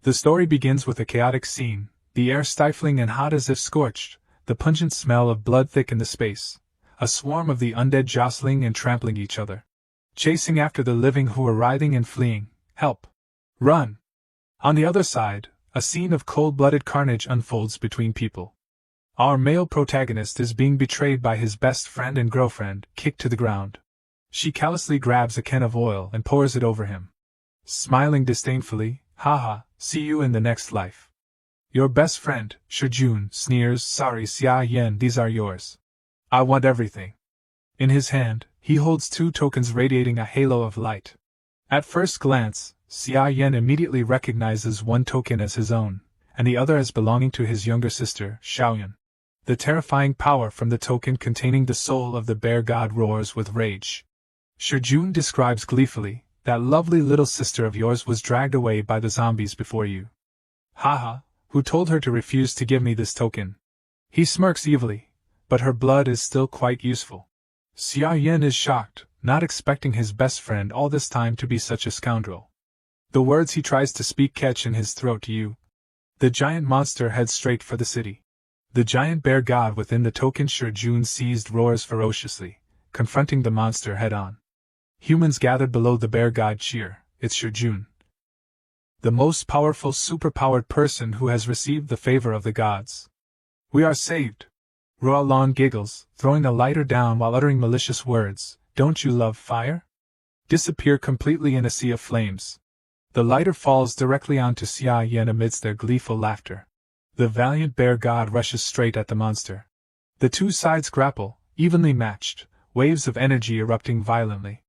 The story begins with a chaotic scene, the air stifling and hot as if scorched, the pungent smell of blood thick in the space, a swarm of the undead jostling and trampling each other, chasing after the living who are writhing and fleeing. Help! Run! On the other side, a scene of cold-blooded carnage unfolds between people. Our male protagonist is being betrayed by his best friend and girlfriend, kicked to the ground. She callously grabs a can of oil and pours it over him. Smiling disdainfully, haha, see you in the next life. Your best friend, Shijun, sneers, sorry Xia Yan, these are yours. I want everything. In his hand, he holds 2 tokens radiating a halo of light. At first glance, Xia Yan immediately recognizes one token as his own, and the other as belonging to his younger sister, Xiaoyan. The terrifying power from the token containing the soul of the bear god roars with rage. Shijun describes gleefully, that lovely little sister of yours was dragged away by the zombies before you. Haha, who told her to refuse to give me this token? He smirks evilly, but her blood is still quite useful. Xia Yan is shocked, not expecting his best friend all this time to be such a scoundrel. The words he tries to speak catch in his throat. You. The giant monster heads straight for the city. The giant bear god within the token Shijun seized roars ferociously, confronting the monster head-on. Humans gathered below the bear god cheer. It's Shijun, the most powerful superpowered person who has received the favor of the gods. We are saved. Ruolan giggles, throwing the lighter down while uttering malicious words. Don't you love fire? Disappear completely in a sea of flames. The lighter falls directly onto Xia Yan amidst their gleeful laughter. The valiant bear god rushes straight at the monster. The 2 sides grapple, evenly matched, waves of energy erupting violently.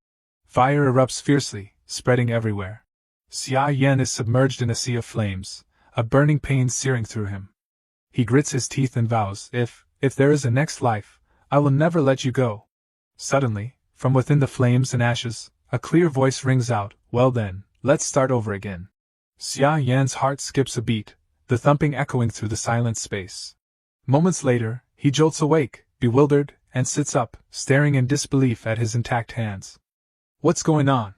Fire erupts fiercely, spreading everywhere. Xia Yan is submerged in a sea of flames, a burning pain searing through him. He grits his teeth and vows, if there is a next life, I will never let you go. Suddenly, from within the flames and ashes, a clear voice rings out, well then, let's start over again. Xia Yan's heart skips a beat, the thumping echoing through the silent space. Moments later, he jolts awake, bewildered, and sits up, staring in disbelief at his intact hands. What's going on?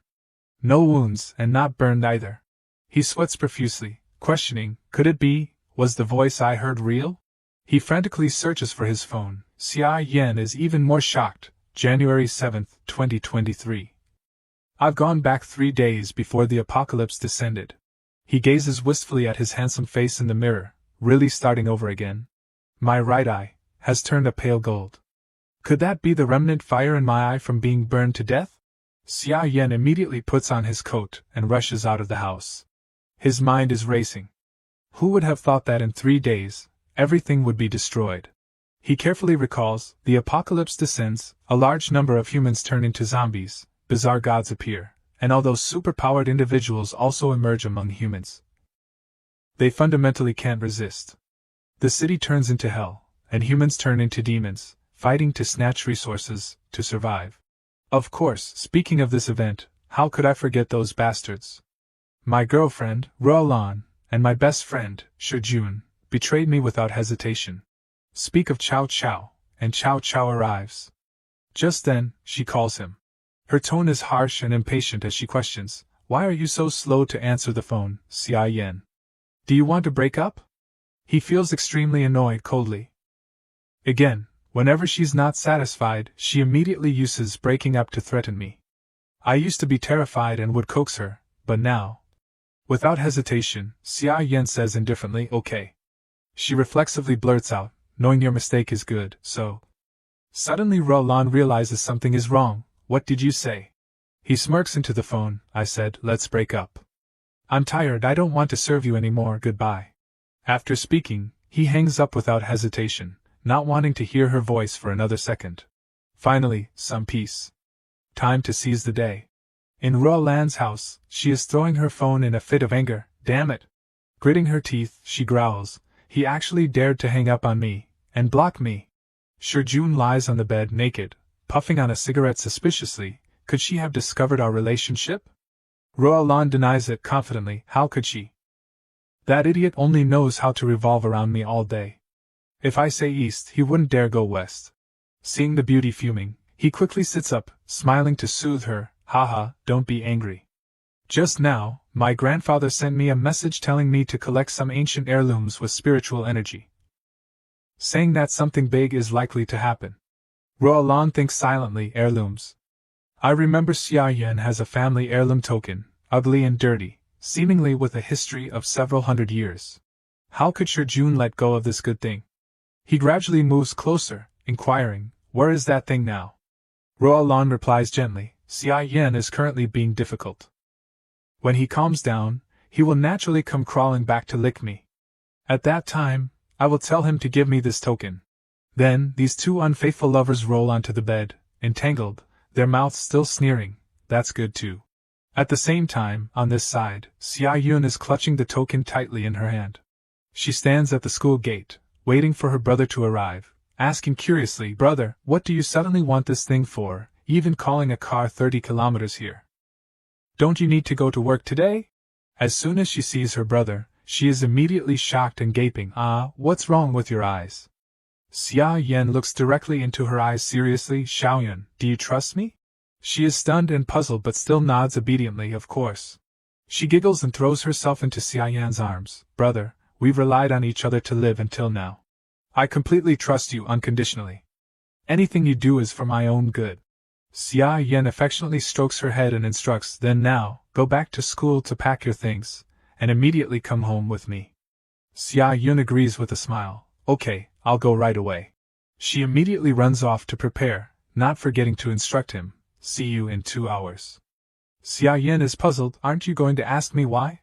No wounds, and not burned either. He sweats profusely, questioning, could it be, was the voice I heard real? He frantically searches for his phone. Xia Yan is even more shocked. January 7, 2023. I've gone back 3 days before the apocalypse descended. He gazes wistfully at his handsome face in the mirror, really starting over again. My right eye has turned a pale gold. Could that be the remnant fire in my eye from being burned to death? Xia Yan immediately puts on his coat and rushes out of the house. His mind is racing. Who would have thought that in 3 days, everything would be destroyed? He carefully recalls, the apocalypse descends, a large number of humans turn into zombies, bizarre gods appear, and although superpowered individuals also emerge among humans, they fundamentally can't resist. The city turns into hell, and humans turn into demons, fighting to snatch resources, to survive. Of course, speaking of this event, how could I forget those bastards? My girlfriend, Ruolan, and my best friend, Shijun, betrayed me without hesitation. Speak of Chow Chow, and Chow Chow arrives. Just then, she calls him. Her tone is harsh and impatient as she questions, why are you so slow to answer the phone, Xia Yan? Do you want to break up? He feels extremely annoyed coldly. Again, whenever she's not satisfied, she immediately uses breaking up to threaten me. I used to be terrified and would coax her, but now. Without hesitation, Xia Yan says indifferently, okay. She reflexively blurts out, knowing your mistake is good, so. Suddenly Ruolan realizes something is wrong. What did you say? He smirks into the phone. I said, let's break up. I'm tired, I don't want to serve you anymore, goodbye. After speaking, he hangs up without hesitation, not wanting to hear her voice for another second. Finally, some peace. Time to seize the day. In Ruolan's house, she is throwing her phone in a fit of anger. Damn it! Gritting her teeth, she growls, he actually dared to hang up on me, and block me. Shijun lies on the bed naked, puffing on a cigarette suspiciously. Could she have discovered our relationship? Ruolan denies it confidently. How could she? That idiot only knows how to revolve around me all day. If I say east, he wouldn't dare go west. Seeing the beauty fuming, he quickly sits up, smiling to soothe her. Haha, don't be angry. Just now, My grandfather sent me a message telling me to collect some ancient heirlooms with spiritual energy, saying that something big is likely to happen. Roland thinks silently. Heirlooms. I remember Xia Yan has a family heirloom token, ugly and dirty, seemingly with a history of several hundred years. How could Jun let go of this good thing? He gradually moves closer, inquiring, where is that thing now? Roland replies gently, Xia Yan is currently being difficult. When he calms down, he will naturally come crawling back to lick me. At that time, I will tell him to give me this token. Then, these two unfaithful lovers roll onto the bed, entangled, their mouths still sneering. That's good too. At the same time, on this side, Xia Yun is clutching the token tightly in her hand. She stands at the school gate, waiting for her brother to arrive, asking curiously, Brother, what do you suddenly want this thing for, even calling a car 30 kilometers here? Don't you need to go to work today? As soon as she sees her brother, she is immediately shocked and gaping. What's wrong with your eyes? Xia Yan looks directly into her eyes seriously. Xiaoyun, do you trust me? She is stunned and puzzled but still nods obediently, of course. She giggles and throws herself into Xia Yan's arms. Brother, we've relied on each other to live until now. I completely trust you unconditionally. Anything you do is for my own good. Xia Yan affectionately strokes her head and instructs, then now, go back to school to pack your things, and immediately come home with me. Xia Yun agrees with a smile. Okay, I'll go right away. She immediately runs off to prepare, not forgetting to instruct him, see you in 2 hours. Xia Yan is puzzled. Aren't you going to ask me why?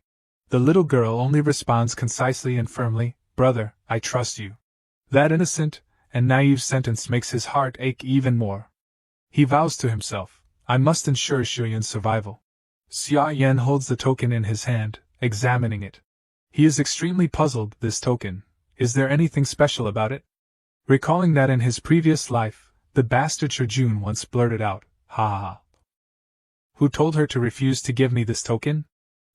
The little girl only responds concisely and firmly, Brother, I trust you. That innocent and naive sentence makes his heart ache even more. He vows to himself, I must ensure Shuyun's survival. Xia Yan holds the token in his hand, examining it. He is extremely puzzled. This token, is there anything special about it? Recalling that in his previous life, the bastard Jun once blurted out, ha ha ha. Who told her to refuse to give me this token?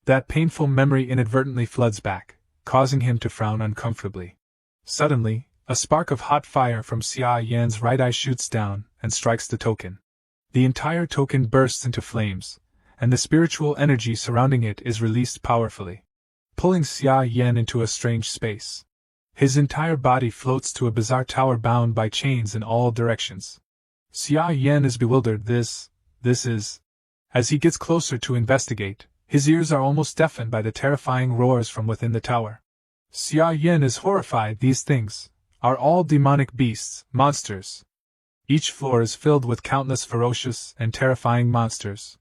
That painful memory inadvertently floods back, causing him to frown uncomfortably. Suddenly, a spark of hot fire from Xia Yan's right eye shoots down and strikes the token. The entire token bursts into flames, and the spiritual energy surrounding it is released powerfully, pulling Xia Yan into a strange space. His entire body floats to a bizarre tower bound by chains in all directions. Xia Yan is bewildered. This is... As he gets closer to investigate, his ears are almost deafened by the terrifying roars from within the tower. Xia Yan is horrified. These things are all demonic beasts, monsters. Each floor is filled with countless ferocious and terrifying monsters.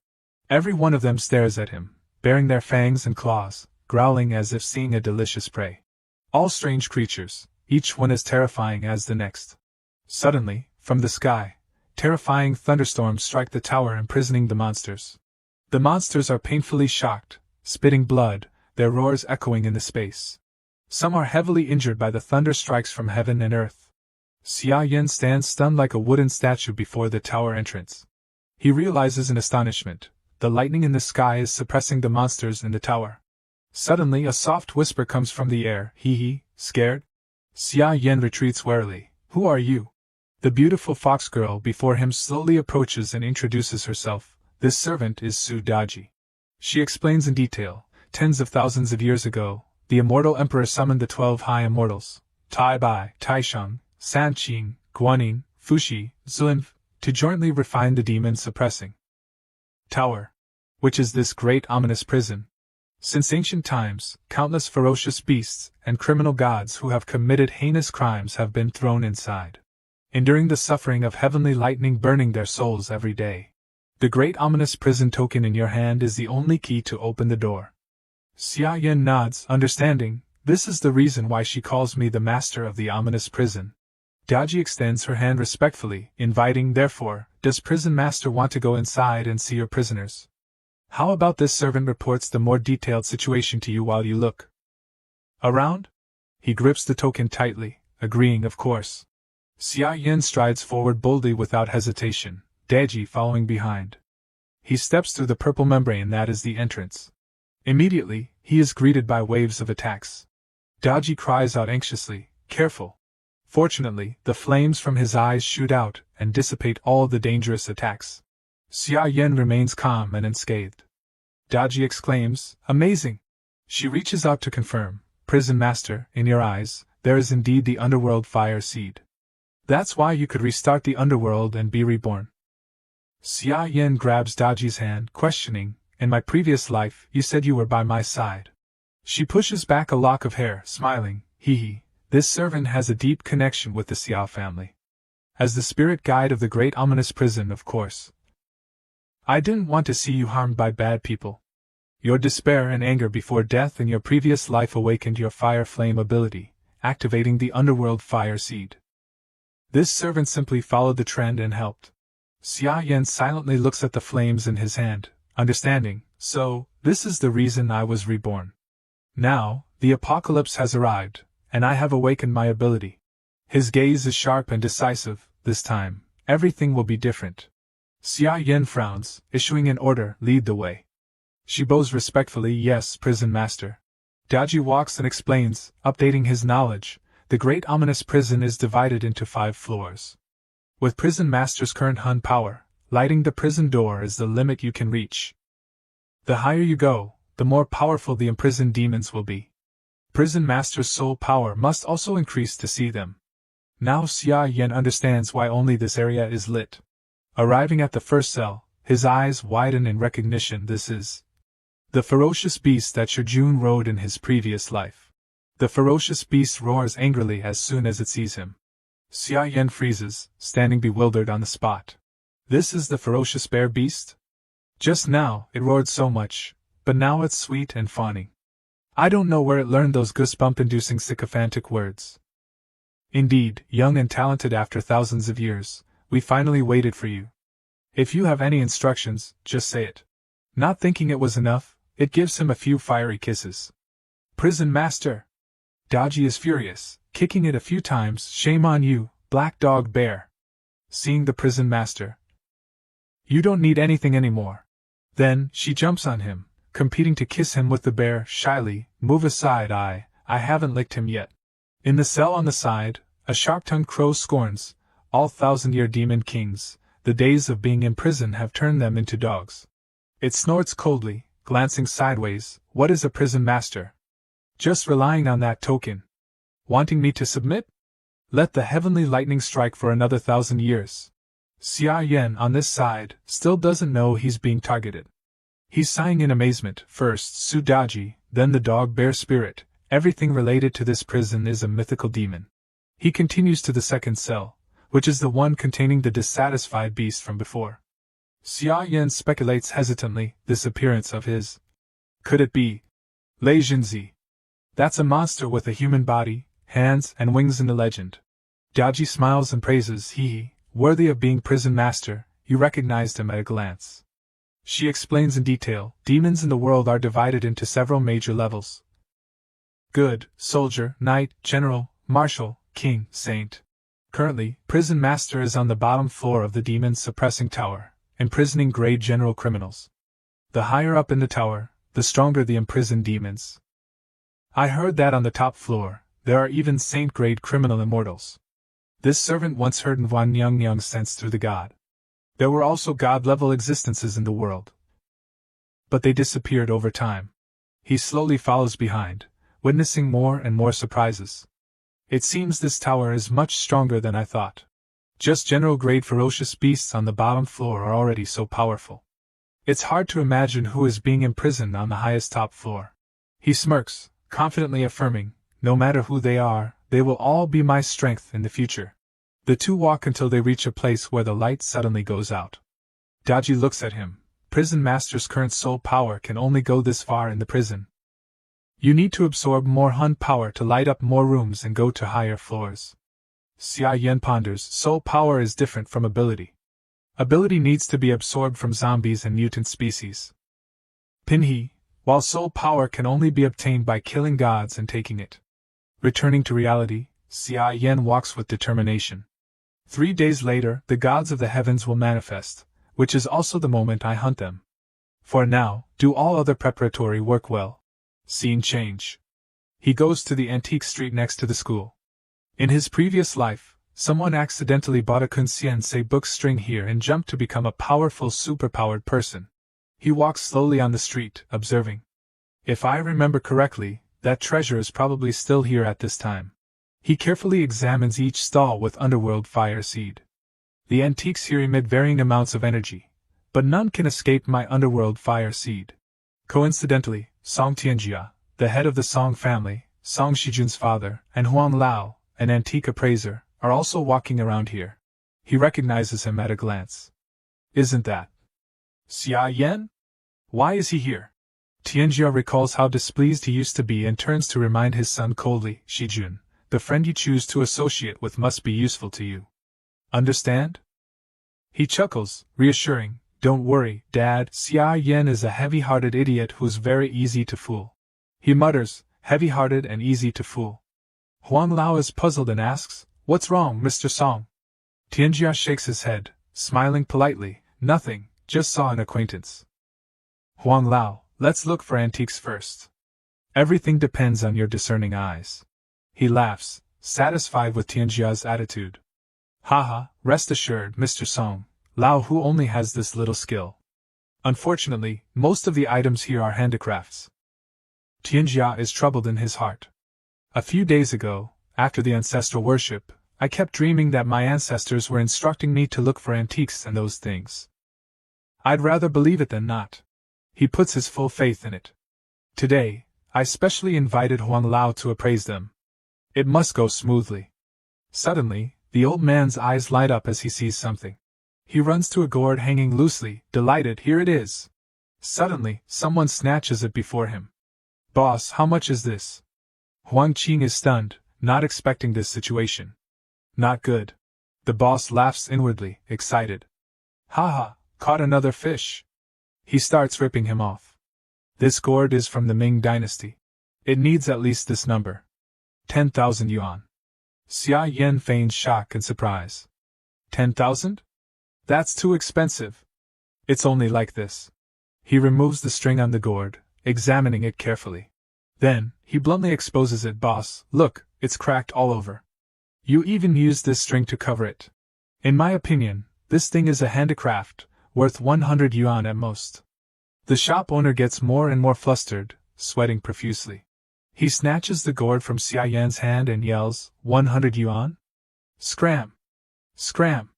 Every one of them stares at him, baring their fangs and claws, growling as if seeing a delicious prey. All strange creatures, each one as terrifying as the next. Suddenly, from the sky, terrifying thunderstorms strike the tower, imprisoning the monsters. The monsters are painfully shocked, spitting blood, their roars echoing in the space. Some are heavily injured by the thunder strikes from heaven and earth. Xia Yan stands stunned like a wooden statue before the tower entrance. He realizes in astonishment, the lightning in the sky is suppressing the monsters in the tower. Suddenly a soft whisper comes from the air. Hee, scared? Xia Yan retreats warily. Who are you? The beautiful fox girl before him slowly approaches and introduces herself. This servant is Su Daji. She explains in detail. Tens of thousands of years ago, the immortal emperor summoned the 12 high immortals, Tai Bai, Taisheng, San Qing, Guanyin, Fuxi, Zunf, to jointly refine the demon-suppressing tower, which is this great ominous prison. Since ancient times, countless ferocious beasts and criminal gods who have committed heinous crimes have been thrown inside, enduring the suffering of heavenly lightning burning their souls every day. The great ominous prison token in your hand is the only key to open the door. Xia Yan nods, understanding. This is the reason why she calls me the master of the ominous prison. Daji extends her hand respectfully, inviting. Therefore, does prison master want to go inside and see your prisoners? How about this servant reports the more detailed situation to you while you look around? He grips the token tightly, agreeing of course. Xia Yan strides forward boldly without hesitation, Daji following behind. He steps through the purple membrane that is the entrance. Immediately, he is greeted by waves of attacks. Daji cries out anxiously, careful. Fortunately, the flames from his eyes shoot out and dissipate all the dangerous attacks. Xia Yan remains calm and unscathed. Daji exclaims, amazing! She reaches out to confirm, Prison Master, in your eyes, there is indeed the Underworld fire seed. That's why you could restart the Underworld and be reborn. Xia Yan grabs Daji's hand, questioning, in my previous life, you said you were by my side. She pushes back a lock of hair, smiling, hee. This servant has a deep connection with the Xiao family. As the spirit guide of the great ominous prison, of course. I didn't want to see you harmed by bad people. Your despair and anger before death in your previous life awakened your fire flame ability, activating the Underworld fire seed. This servant simply followed the trend and helped. Xia Yan silently looks at the flames in his hand, understanding, so, this is the reason I was reborn. Now, the apocalypse has arrived, and I have awakened my ability. His gaze is sharp and decisive, this time, everything will be different. Xia Yan frowns, issuing an order, lead the way. She bows respectfully, yes, Prison Master. Daji walks and explains, updating his knowledge, the great ominous prison is divided into 5 floors. With Prison Master's current Hun power, lighting the prison door is the limit you can reach. The higher you go, the more powerful the imprisoned demons will be. Prison Master's soul power must also increase to see them. Now Xia Yan understands why only this area is lit. Arriving at the first cell, his eyes widen in recognition. This is the ferocious beast that Shijun rode in his previous life. The ferocious beast roars angrily as soon as it sees him. Xia Yan freezes, standing bewildered on the spot. This is the ferocious bear beast? Just now, it roared so much, but now it's sweet and fawning. I don't know where it learned those goosebump-inducing sycophantic words. Indeed, young and talented after thousands of years, we finally waited for you. If you have any instructions, just say it. Not thinking it was enough, it gives him a few fiery kisses. Prison Master! Daji is furious, kicking it a few times. Shame on you, black dog bear. Seeing the Prison Master. You don't need anything anymore. Then, she jumps on him, competing to kiss him with the bear, shyly, move aside, I haven't licked him yet. In the cell on the side, a sharp-tongued crow scorns, all 1,000-year demon kings, the days of being in prison have turned them into dogs. It snorts coldly, glancing sideways, what is a Prison Master? Just relying on that token. Wanting me to submit? Let the heavenly lightning strike for another 1,000 years. Xia Yan on this side still doesn't know he's being targeted. He's sighing in amazement, first Su Daji, then the dog bear spirit, everything related to this prison is a mythical demon. He continues to the second cell, which is the one containing the dissatisfied beast from before. Xia Yan speculates hesitantly, this appearance of his. Could it be Lei Jinzi? That's a monster with a human body, hands and wings in the legend. Daji smiles and praises, worthy of being Prison Master, you recognized him at a glance. She explains in detail, demons in the world are divided into several major levels. Good, soldier, knight, general, marshal, king, saint. Currently, Prison Master is on the bottom floor of the demons suppressing tower, imprisoning grade general criminals. The higher up in the tower, the stronger the imprisoned demons. I heard that on the top floor, there are even saint-grade criminal immortals. This servant once heard Nguyen Nyang sense through the god. There were also god-level existences in the world. But they disappeared over time. He slowly follows behind, witnessing more and more surprises. It seems this tower is much stronger than I thought. Just general-grade ferocious beasts on the bottom floor are already so powerful. It's hard to imagine who is being imprisoned on the highest top floor. He smirks, confidently affirming, no matter who they are, they will all be my strength in the future. The two walk until they reach a place where the light suddenly goes out. Daji looks at him. Prison Master's current soul power can only go this far in the prison. You need to absorb more Hun power to light up more rooms and go to higher floors. Xia Yan ponders, soul power is different from ability. Ability needs to be absorbed from zombies and mutant species. Pinhe, while soul power can only be obtained by killing gods and taking it. Returning to reality, Xia Yan walks with determination. 3 days later, the gods of the heavens will manifest, which is also the moment I hunt them. For now, do all other preparatory work well. Scene change. He goes to the antique street next to the school. In his previous life, someone accidentally bought a Kunsensei book string here and jumped to become a powerful superpowered person. He walks slowly on the street, observing. If I remember correctly, that treasure is probably still here at this time. He carefully examines each stall with Underworld fire seed. The antiques here emit varying amounts of energy, but none can escape my Underworld fire seed. Coincidentally, Song Tianjia, the head of the Song family, Song Shijun's father, and Huang Lao, an antique appraiser, are also walking around here. He recognizes him at a glance. Isn't that Xia Yan? Why is he here? Tianjia recalls how displeased he used to be and turns to remind his son coldly, Shijun, the friend you choose to associate with must be useful to you. Understand? He chuckles, reassuring, don't worry, Dad, Xia Yan is a heavy-hearted idiot who's very easy to fool. He mutters, heavy-hearted and easy to fool. Huang Lao is puzzled and asks, what's wrong, Mr. Song? Tianjia shakes his head, smiling politely, nothing, just saw an acquaintance. Huang Lao, let's look for antiques first. Everything depends on your discerning eyes. He laughs, satisfied with Tianjia's attitude. Haha, rest assured, Mr. Song, Lao Hu only has this little skill. Unfortunately, most of the items here are handicrafts. Tianjia is troubled in his heart. A few days ago, after the ancestral worship, I kept dreaming that my ancestors were instructing me to look for antiques and those things. I'd rather believe it than not. He puts his full faith in it. Today, I specially invited Huang Lao to appraise them. It must go smoothly. Suddenly, the old man's eyes light up as he sees something. He runs to a gourd hanging loosely, delighted, here it is. Suddenly, someone snatches it before him. Boss, how much is this? Huang Qing is stunned, not expecting this situation. Not good. The boss laughs inwardly, excited. Haha, caught another fish. He starts ripping him off. This gourd is from the Ming dynasty. It needs at least this number. 10,000 yuan. Xia Yan feigns shock and surprise. 10,000? That's too expensive. It's only like this. He removes the string on the gourd, examining it carefully. Then, he bluntly exposes it. Boss, look, it's cracked all over. You even used this string to cover it. In my opinion, this thing is a handicraft, worth 100 yuan at most. The shop owner gets more and more flustered, sweating profusely. He snatches the gourd from Xia Yan's hand and yells, 100 yuan? Scram! Scram!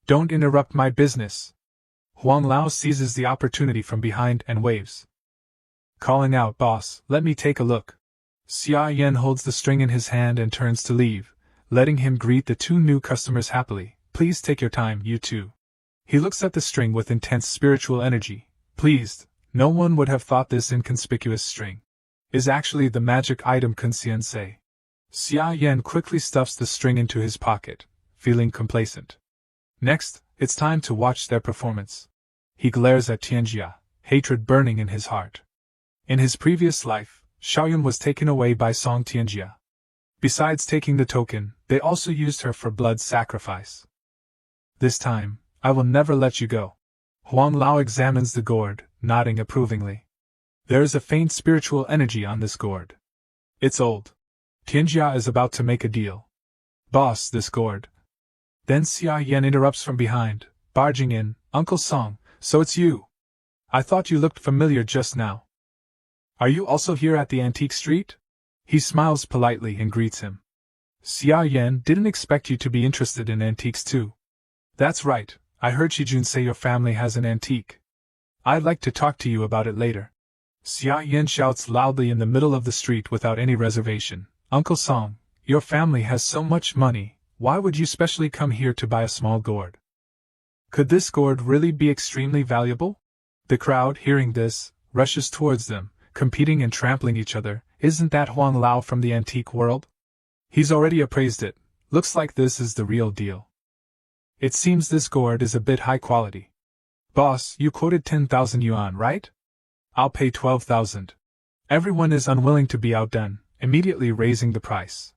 Don't interrupt my business. Huang Lao seizes the opportunity from behind and waves. Calling out, boss, let me take a look. Xia Yan holds the string in his hand and turns to leave, letting him greet the two new customers happily. Please take your time, you two. He looks at the string with intense spiritual energy, pleased. No one would have thought this inconspicuous string is actually the magic item Kunxian say. Xia Yan quickly stuffs the string into his pocket, feeling complacent. Next, it's time to watch their performance. He glares at Tianjia, hatred burning in his heart. In his previous life, Xiaoyun was taken away by Song Tianjia. Besides taking the token, they also used her for blood sacrifice. This time, I will never let you go. Huang Lao examines the gourd, nodding approvingly. There is a faint spiritual energy on this gourd. It's old. Tianjia is about to make a deal. Boss, this gourd. Then Xia Yan interrupts from behind, barging in, Uncle Song, so it's you. I thought you looked familiar just now. Are you also here at the antique street? He smiles politely and greets him. Xia Yan didn't expect you to be interested in antiques too. That's right, I heard Shijun say your family has an antique. I'd like to talk to you about it later. Xia Yan shouts loudly in the middle of the street without any reservation. Uncle Song, your family has so much money, why would you specially come here to buy a small gourd? Could this gourd really be extremely valuable? The crowd, hearing this, rushes towards them, competing and trampling each other. Isn't that Huang Lao from the antique world? He's already appraised it. Looks like this is the real deal. It seems this gourd is a bit high quality. Boss, you quoted 10,000 yuan, right? I'll pay 12,000. Everyone is unwilling to be outdone, immediately raising the price.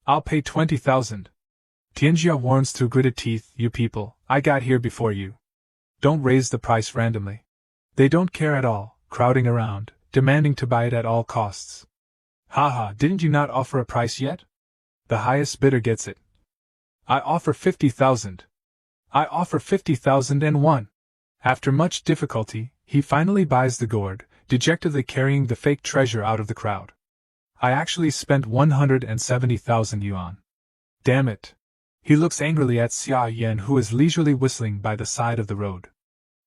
I'll pay 20,000. Tianjia warns through gritted teeth, you people, I got here before you. Don't raise the price randomly. They don't care at all, crowding around, demanding to buy it at all costs. Haha, didn't you not offer a price yet? The highest bidder gets it. I offer 50,000. I offer 50,001. After much difficulty, He finally buys the gourd, dejectedly carrying the fake treasure out of the crowd. I actually spent 170,000 yuan. Damn it. He looks angrily at Xia Yan, who is leisurely whistling by the side of the road.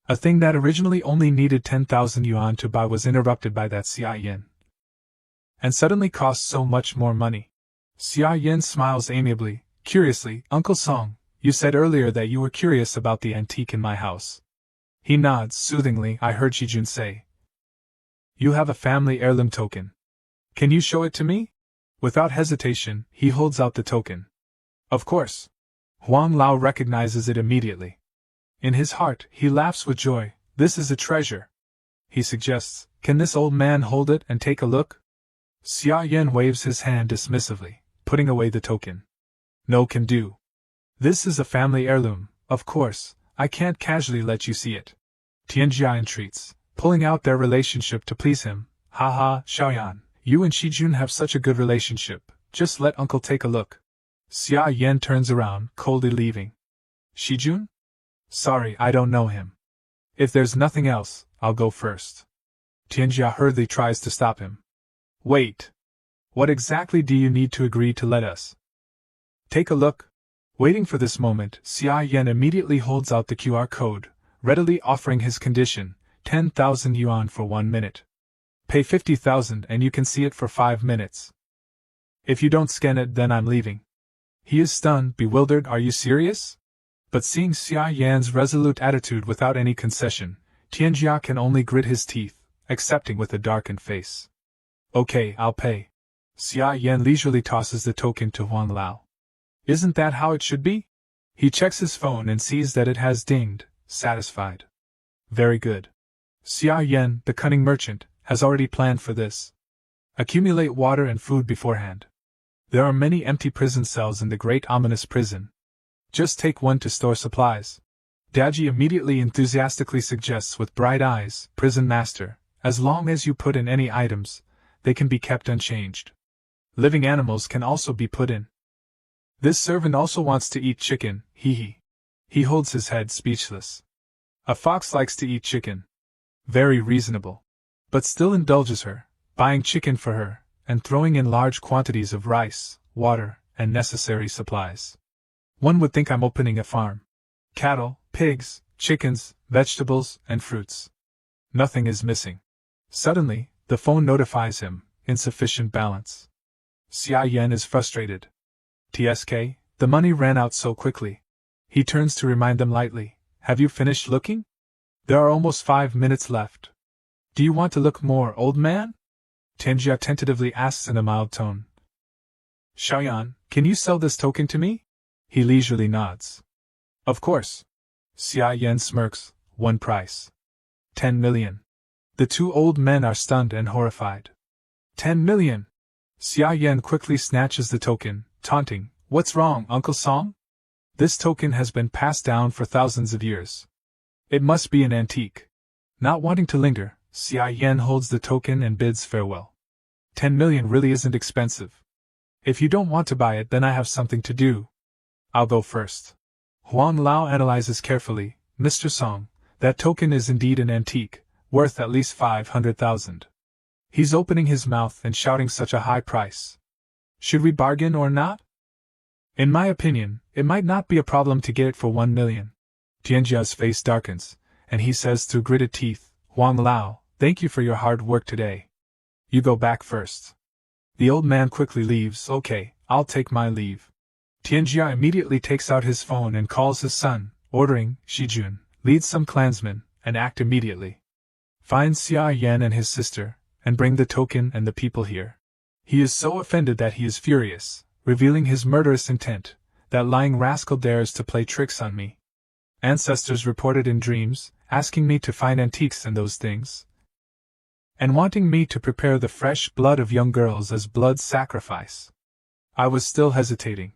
A thing that originally only needed 10,000 yuan to buy was interrupted by that Xia Yan. And suddenly cost so much more money. Xia Yan smiles amiably, curiously. Uncle Song, you said earlier that you were curious about the antique in my house. He nods soothingly. I heard Shijun say. You have a family heirloom token. Can you show it to me? Without hesitation, he holds out the token. Of course. Huang Lao recognizes it immediately. In his heart, he laughs with joy. This is a treasure. He suggests, can this old man hold it and take a look? Xia Yan waves his hand dismissively, putting away the token. No can do. This is a family heirloom, of course, I can't casually let you see it. Tianjia entreats, pulling out their relationship to please him. Haha, Xiaoyan, you and Shijun have such a good relationship, just let uncle take a look. Xia Yan turns around, coldly leaving. Shijun? Sorry, I don't know him. If there's nothing else, I'll go first. Tianjia hurriedly tries to stop him. Wait. What exactly do you need to agree to let us take a look? Waiting for this moment, Xia Yan immediately holds out the QR code, readily offering his condition, 10,000 yuan for 1 minute. Pay 50,000 and you can see it for 5 minutes. If you don't scan it, then I'm leaving. He is stunned, bewildered. Are you serious? But seeing Xia Yan's resolute attitude without any concession, Tianjia can only grit his teeth, accepting with a darkened face. Okay, I'll pay. Xia Yan leisurely tosses the token to Huang Lao. Isn't that how it should be? He checks his phone and sees that it has dinged, satisfied. Very good. Xia Yan, the cunning merchant, has already planned for this. Accumulate water and food beforehand. There are many empty prison cells in the great ominous prison. Just take one to store supplies. Daji immediately enthusiastically suggests with bright eyes, prison master, as long as you put in any items, they can be kept unchanged. Living animals can also be put in. This servant also wants to eat chicken, hee. He holds his head speechless. A fox likes to eat chicken. Very reasonable. But still indulges her, buying chicken for her, and throwing in large quantities of rice, water, and necessary supplies. One would think I'm opening a farm. Cattle, pigs, chickens, vegetables, and fruits. Nothing is missing. Suddenly, the phone notifies him, insufficient balance. Xia Yan is frustrated. TSK, the money ran out so quickly. He turns to remind them lightly, have you finished looking? There are almost 5 minutes left. Do you want to look more, old man? Tianjia tentatively asks in a mild tone. Xiaoyan, can you sell this token to me? He leisurely nods. Of course. Xia Yan smirks. One price. 10 million. The two old men are stunned and horrified. 10 million! Xia Yan quickly snatches the token, taunting, what's wrong, Uncle Song? This token has been passed down for thousands of years. It must be an antique. Not wanting to linger, Xia Yan holds the token and bids farewell. 10 million really isn't expensive. If you don't want to buy it, then I have something to do. I'll go first. Huang Lao analyzes carefully, Mr. Song, that token is indeed an antique, worth at least 500,000. He's opening his mouth and shouting such a high price. Should we bargain or not? In my opinion, it might not be a problem to get it for 1 million. Tianjia's face darkens, and he says through gritted teeth, Huang Lao, thank you for your hard work today. You go back first. The old man quickly leaves. Okay, I'll take my leave. Tianjia immediately takes out his phone and calls his son, ordering, Shijun, lead some clansmen, and act immediately. Find Xia Yan and his sister, and bring the token and the people here. He is so offended that he is furious, revealing his murderous intent. That lying rascal dares to play tricks on me. Ancestors reported in dreams, asking me to find antiques and those things, and wanting me to prepare the fresh blood of young girls as blood sacrifice. I was still hesitating.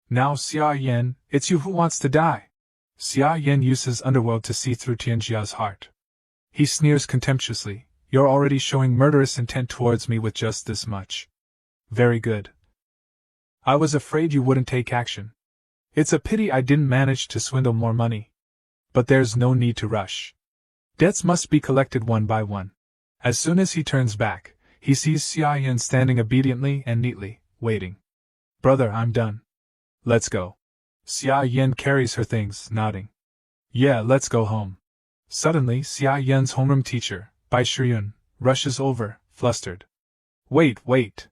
Now Xia Yan, it's you who wants to die. Xia Yan uses Underworld to see through Tianjia's heart. He sneers contemptuously, you're already showing murderous intent towards me with just this much. Very good. I was afraid you wouldn't take action. It's a pity I didn't manage to swindle more money. But there's no need to rush. Debts must be collected one by one. As soon as he turns back, he sees Xia Yan standing obediently and neatly, waiting. Brother, I'm done. Let's go. Xia Yan carries her things, nodding. Yeah, let's go home. Suddenly, Xia Yan's homeroom teacher, Bai Shirin, rushes over, flustered. Wait.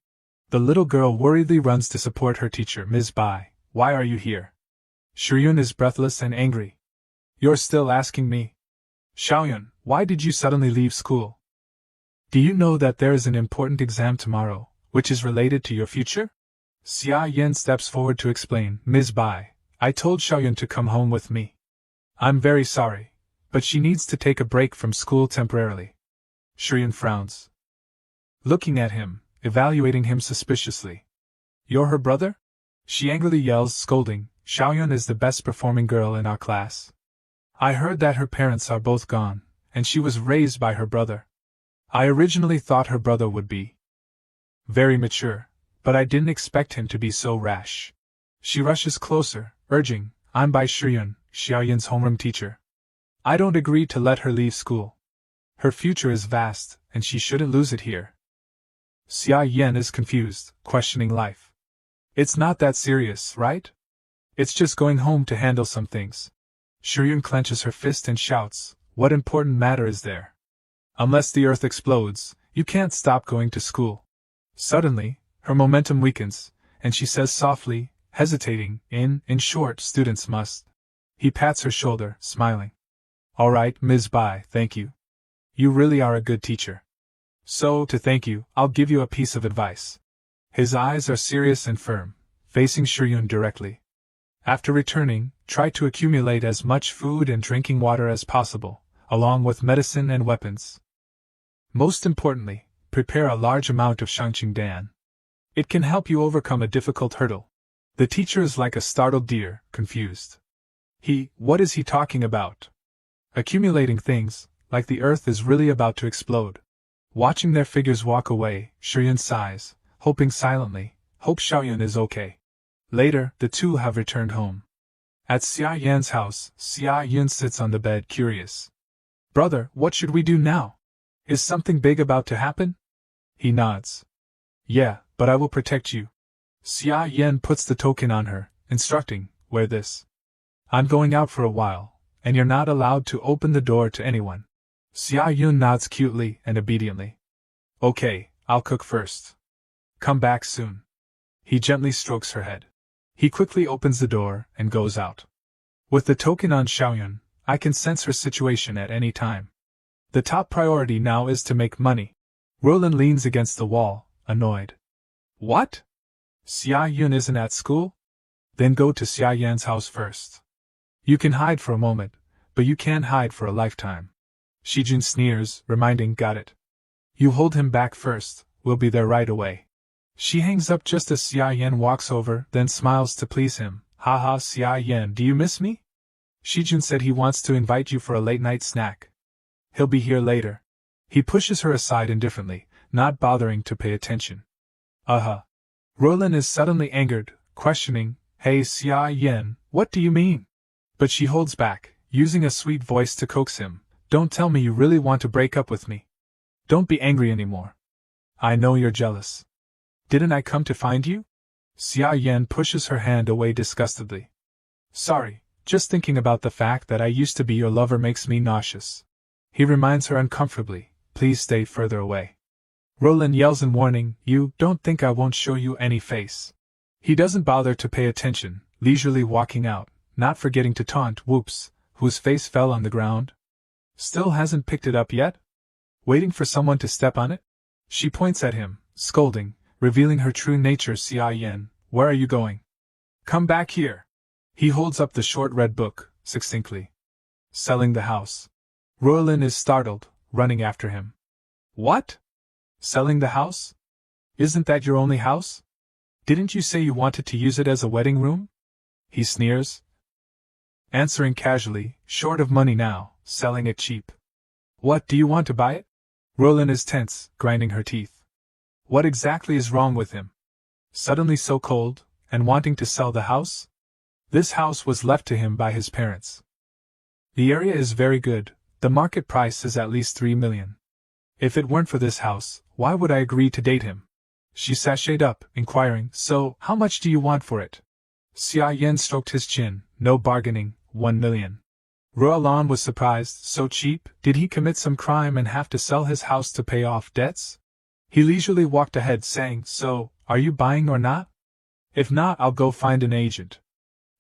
The little girl worriedly runs to support her teacher. Ms. Bai, why are you here? Shirin is breathless and angry. You're still asking me? Xiaoyun, why did you suddenly leave school? Do you know that there is an important exam tomorrow, which is related to your future? Xia Yan steps forward to explain. Ms. Bai, I told Xiaoyun to come home with me. I'm very sorry, but she needs to take a break from school temporarily. Shirin frowns, looking at him, evaluating him suspiciously. You're her brother? She angrily yells, scolding. Xiaoyun is the best performing girl in our class. I heard that her parents are both gone, and she was raised by her brother. I originally thought her brother would be very mature, but I didn't expect him to be so rash. She rushes closer, urging, I'm Bai Shirin, Xiaoyun's homeroom teacher. I don't agree to let her leave school. Her future is vast, and she shouldn't lose it here. Xia Yan is confused, questioning life. It's not that serious, right? It's just going home to handle some things. Shirin clenches her fist and shouts, what important matter is there? Unless the earth explodes, you can't stop going to school. Suddenly, her momentum weakens, and she says softly, hesitating, in short, students must. He pats her shoulder, smiling. All right, Ms. Bai, thank you. You really are a good teacher. So, to thank you, I'll give you a piece of advice. His eyes are serious and firm, facing Shirin directly. After returning, try to accumulate as much food and drinking water as possible, along with medicine and weapons. Most importantly, prepare a large amount of Shangqing Dan. It can help you overcome a difficult hurdle. The teacher is like a startled deer, confused. What is he talking about? Accumulating things, like the earth is really about to explode. Watching their figures walk away, Shirin sighs, hoping silently, hope Xiaoyun is okay. Later, the two have returned home. At Xia Yan's house, Xia Yan sits on the bed, curious. Brother, what should we do now? Is something big about to happen? He nods. Yeah, but I will protect you. Xia Yan puts the token on her, instructing, wear this. I'm going out for a while, and you're not allowed to open the door to anyone. Xia Yan nods cutely and obediently. Okay, I'll cook first. Come back soon. He gently strokes her head. He quickly opens the door and goes out. With the token on Xiaoyun, I can sense her situation at any time. The top priority now is to make money. Roland leans against the wall, annoyed. What? Xia Yan isn't at school? Then go to Xia Yan's house first. You can hide for a moment, but you can't hide for a lifetime. Shijun sneers, reminding, got it. You hold him back first, we'll be there right away. She hangs up just as Xia Yan walks over, then smiles to please him. Haha, Xia Yan, do you miss me? Shijun said he wants to invite you for a late-night snack. He'll be here later. He pushes her aside indifferently, not bothering to pay attention. Roland is suddenly angered, questioning, Hey Xia Yan, what do you mean? But she holds back, using a sweet voice to coax him. Don't tell me you really want to break up with me. Don't be angry anymore. I know you're jealous. Didn't I come to find you? Xia Yan pushes her hand away disgustedly. Sorry, just thinking about the fact that I used to be your lover makes me nauseous. He reminds her uncomfortably, please stay further away. Roland yells in warning, you don't think I won't show you any face. He doesn't bother to pay attention, leisurely walking out, not forgetting to taunt Whoops, whose face fell on the ground. Still hasn't picked it up yet? Waiting for someone to step on it? She points at him, scolding, revealing her true nature. Xia Yan, where are you going? Come back here. He holds up the short red book, succinctly. Selling the house. Roland is startled, running after him. What? Selling the house? Isn't that your only house? Didn't you say you wanted to use it as a wedding room? He sneers, answering casually, short of money now, selling it cheap. What, do you want to buy it? Roland is tense, grinding her teeth. What exactly is wrong with him? Suddenly so cold, and wanting to sell the house? This house was left to him by his parents. The area is very good, The market price is at least 3 million. If it weren't for this house, why would I agree to date him? She sashayed up, inquiring, so, how much do you want for it? Xia Yan stroked his chin, no bargaining, 1 million. Ruolan was surprised, so cheap, did he commit some crime and have to sell his house to pay off debts? He leisurely walked ahead saying, so, are you buying or not? If not, I'll go find an agent.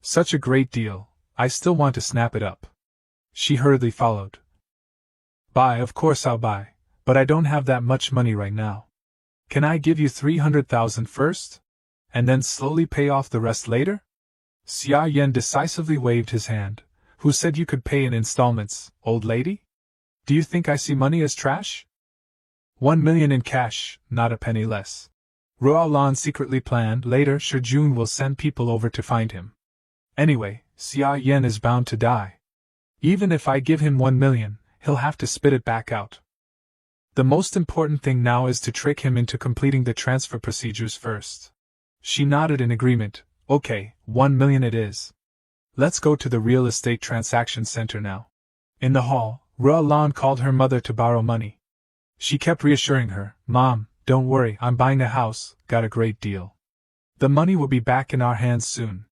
Such a great deal, I still want to snap it up. She hurriedly followed. Buy, of course I'll buy, but I don't have that much money right now. Can I give you 300,000 first? And then slowly pay off the rest later? Xia Yan decisively waved his hand. Who said you could pay in installments, old lady? Do you think I see money as trash? 1 million in cash, not a penny less. Ruolan secretly planned later Shijun will send people over to find him. Anyway, Xia Yan is bound to die. Even if I give him 1 million, he'll have to spit it back out. The most important thing now is to trick him into completing the transfer procedures first. She nodded in agreement. Okay, 1 million it is. Let's go to the real estate transaction center now. In the hall, Ruolan called her mother to borrow money. She kept reassuring her, Mom, don't worry, I'm buying a house, got a great deal. The money will be back in our hands soon.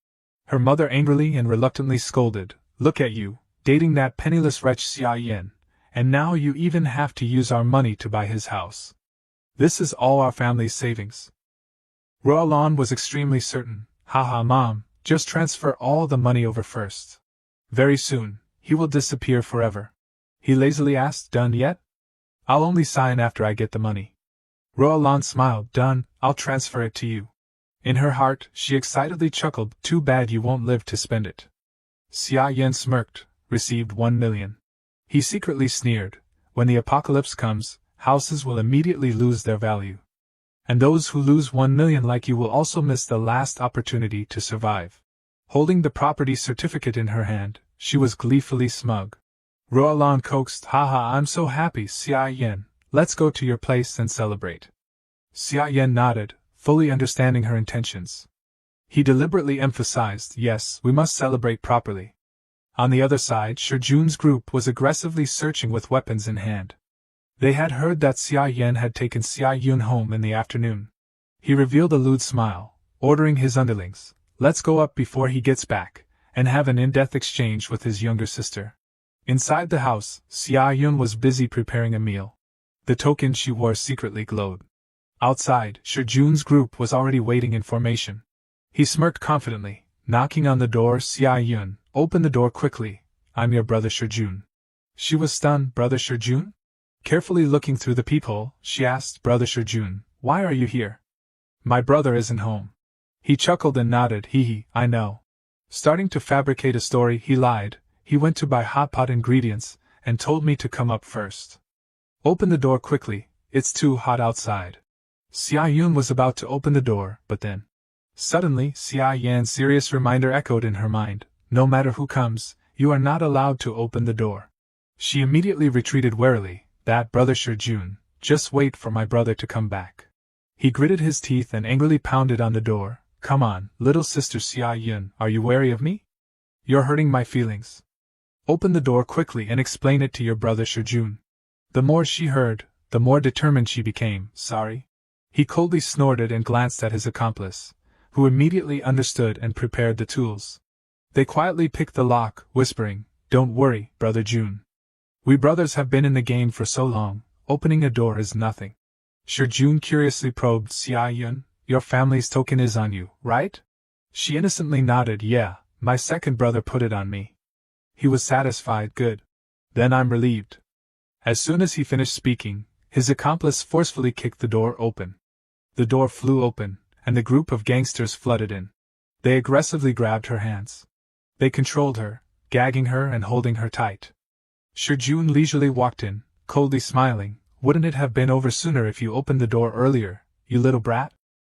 Her mother angrily and reluctantly scolded, Look at you, dating that penniless wretch Xia Yan, and now you even have to use our money to buy his house. This is all our family's savings. Ruolan was extremely certain, Haha Mom, just transfer all the money over first. Very soon, he will disappear forever. He lazily asked, Done yet? I'll only sign after I get the money. Ruolan smiled, Done, I'll transfer it to you. In her heart, she excitedly chuckled, Too bad you won't live to spend it. Xia Yan smirked, received 1 million. He secretly sneered, When the apocalypse comes, houses will immediately lose their value. And those who lose 1 million like you will also miss the last opportunity to survive. Holding the property certificate in her hand, she was gleefully smug. Ruolan coaxed, Haha, I'm so happy, Xia Yan, let's go to your place and celebrate. Xia Yan nodded, fully understanding her intentions. He deliberately emphasized, Yes, we must celebrate properly. On the other side, Shijun's group was aggressively searching with weapons in hand. They had heard that Xia Yan had taken Xia Yun home in the afternoon. He revealed a lewd smile, ordering his underlings, Let's go up before he gets back, and have an in-depth exchange with his younger sister. Inside the house, Xia Yun was busy preparing a meal. The token she wore secretly glowed. Outside, Shijun's group was already waiting in formation. He smirked confidently, knocking on the door. Xia Yun, open the door quickly, I'm your brother Shijun. She was stunned. Brother Shijun? Carefully looking through the peephole, she asked, Brother Shijun, why are you here? My brother isn't home. He chuckled and nodded, Hee, I know. Starting to fabricate a story, he lied. He went to buy hot pot ingredients, and told me to come up first. Open the door quickly, it's too hot outside. Xia Yun was about to open the door, but then. Suddenly, Xia Yan's serious reminder echoed in her mind, No matter who comes, you are not allowed to open the door. She immediately retreated warily, That Brother Shijun, just wait for my brother to come back. He gritted his teeth and angrily pounded on the door, Come on, little sister Xia Yun, are you wary of me? You're hurting my feelings. Open the door quickly and explain it to your brother Shijun. The more she heard, the more determined she became. Sorry? He coldly snorted and glanced at his accomplice, who immediately understood and prepared the tools. They quietly picked the lock, whispering, Don't worry, Brother Jun. We brothers have been in the game for so long, opening a door is nothing. Shijun curiously probed, Xia Yun, your family's token is on you, right? She innocently nodded, Yeah, my second brother put it on me. He was satisfied. Good. Then I'm relieved. As soon as he finished speaking, his accomplice forcefully kicked the door open. The door flew open, and the group of gangsters flooded in. They aggressively grabbed her hands. They controlled her, gagging her and holding her tight. Shijun leisurely walked in, coldly smiling, Wouldn't it have been over sooner if you opened the door earlier, you little brat?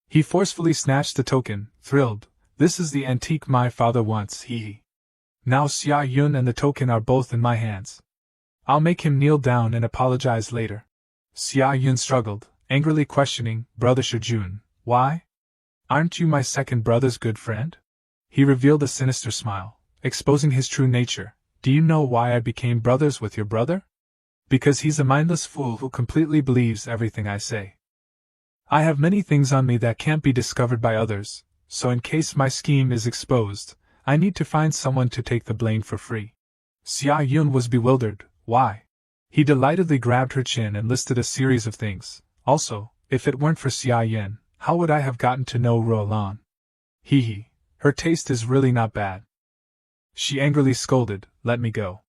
He forcefully snatched the token, thrilled, This is the antique my father wants, hee. Now Xia Yun and the token are both in my hands. I'll make him kneel down and apologize later. Xia Yun struggled, angrily questioning, Brother Shijun, why? Aren't you my second brother's good friend? He revealed a sinister smile, exposing his true nature. Do you know why I became brothers with your brother? Because he's a mindless fool who completely believes everything I say. I have many things on me that can't be discovered by others, so in case my scheme is exposed, I need to find someone to take the blame for free. Xia Yan was bewildered. Why? He delightedly grabbed her chin and listed a series of things. Also, if it weren't for Xia Yan, how would I have gotten to know Roland? Hee. Her taste is really not bad. She angrily scolded, let me go.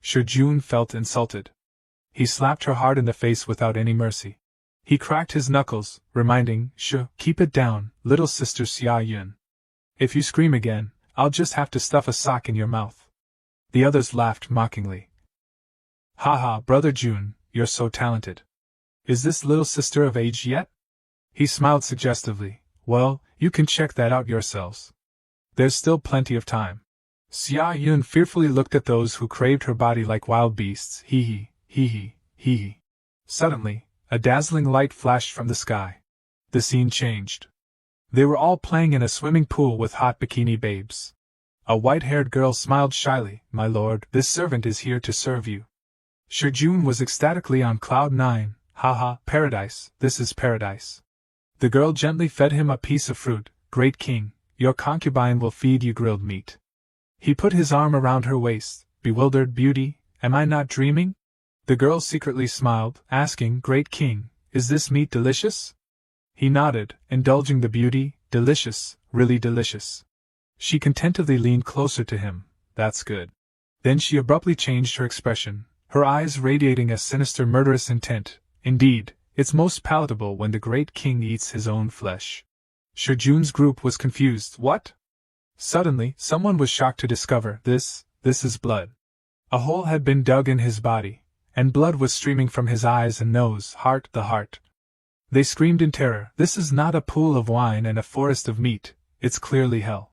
Shijun felt insulted. He slapped her hard in the face without any mercy. He cracked his knuckles, reminding, keep it down, little sister Xia Yan. If you scream again, I'll just have to stuff a sock in your mouth. The others laughed mockingly. Haha, Brother Jun, you're so talented. Is this little sister of age yet? He smiled suggestively. Well, you can check that out yourselves. There's still plenty of time. Xia Yan fearfully looked at those who craved her body like wild beasts. Hee. Suddenly, a dazzling light flashed from the sky. The scene changed. They were all playing in a swimming pool with hot bikini babes. A white-haired girl smiled shyly. My lord, this servant is here to serve you. Shijun was ecstatically on cloud 9. Haha, paradise, this is paradise. The girl gently fed him a piece of fruit. Great king, your concubine will feed you grilled meat. He put his arm around her waist. Bewildered beauty, am I not dreaming? The girl secretly smiled, asking, Great king, is this meat delicious? He nodded, indulging the beauty. Delicious, really delicious. She contentedly leaned closer to him. That's good. Then she abruptly changed her expression, her eyes radiating a sinister murderous intent. Indeed, it's most palatable when the great king eats his own flesh. Shijun's group was confused. What? Suddenly, someone was shocked to discover this is blood. A hole had been dug in his body, and blood was streaming from his eyes and nose. The heart. They screamed in terror. This is not a pool of wine and a forest of meat, it's clearly hell.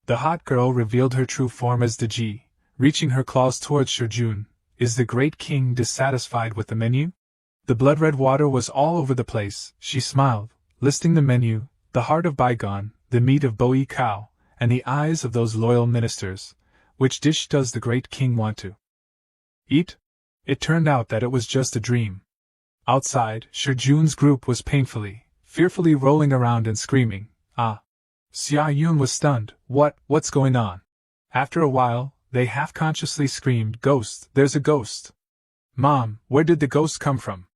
The hot girl revealed her true form as Deji, reaching her claws towards Shijun. Is the great king dissatisfied with the menu? The blood-red water was all over the place. She smiled, listing the menu, the heart of bygone, the meat of boi cow, and the eyes of those loyal ministers. Which dish does the great king want to eat? It turned out that it was just a dream. Outside, Shijun's group was fearfully rolling around and screaming. Xia Yan was stunned. What's going on? After a while, they half-consciously screamed, Ghost, there's a ghost. Mom, where did the ghost come from?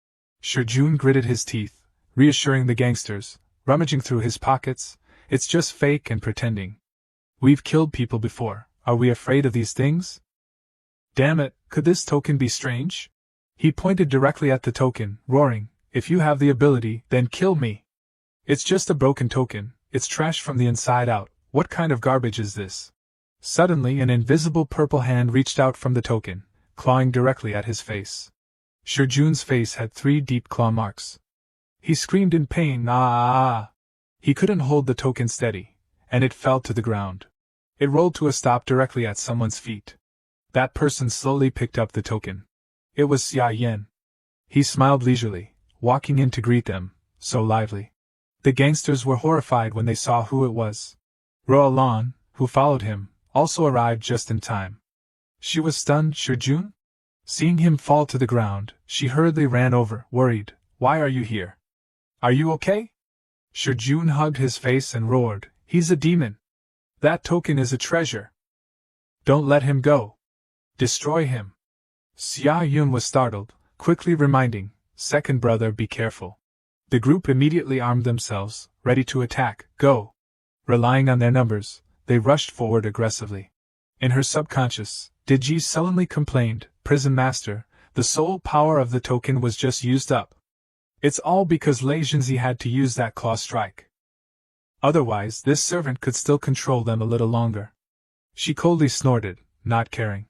Shijun gritted his teeth, reassuring the gangsters, rummaging through his pockets. It's just fake and pretending. We've killed people before. Are we afraid of these things? Damn it, could this token be strange? He pointed directly at the token, roaring, If you have the ability, then kill me. It's just a broken token, it's trash from the inside out. What kind of garbage is this? Suddenly an invisible purple hand reached out from the token, clawing directly at his face. Shijun's face had 3 deep claw marks. He screamed in pain. He couldn't hold the token steady, and it fell to the ground. It rolled to a stop directly at someone's feet. That person slowly picked up the token. It was Xia Yan. He smiled leisurely, walking in to greet them, so lively. The gangsters were horrified when they saw who it was. Roland, who followed him, also arrived just in time. She was stunned. Shijun? Seeing him fall to the ground, she hurriedly ran over, worried. Why are you here? Are you okay? Shijun hugged his face and roared, He's a demon. That token is a treasure. Don't let him go. Destroy him. Xia Yan was startled, quickly reminding, Second brother, be careful. The group immediately armed themselves, ready to attack. Go. Relying on their numbers, they rushed forward aggressively. In her subconscious, Deji sullenly complained, Prison Master, the sole power of the token was just used up. It's all because Lei Jinzi had to use that claw strike. Otherwise, this servant could still control them a little longer. She coldly snorted, not caring.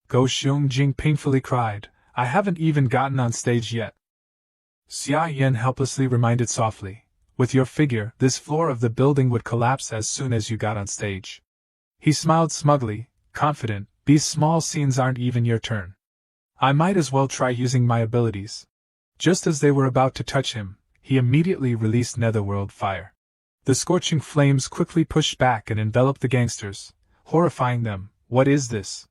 Go Xiong painfully cried, I haven't even gotten on stage yet. Xia Yan helplessly reminded softly, with your figure, this floor of the building would collapse as soon as you got on stage. He smiled smugly, confident, these small scenes aren't even your turn. I might as well try using my abilities. Just as they were about to touch him, he immediately released Netherworld fire. The scorching flames quickly pushed back and enveloped the gangsters, horrifying them. What is this?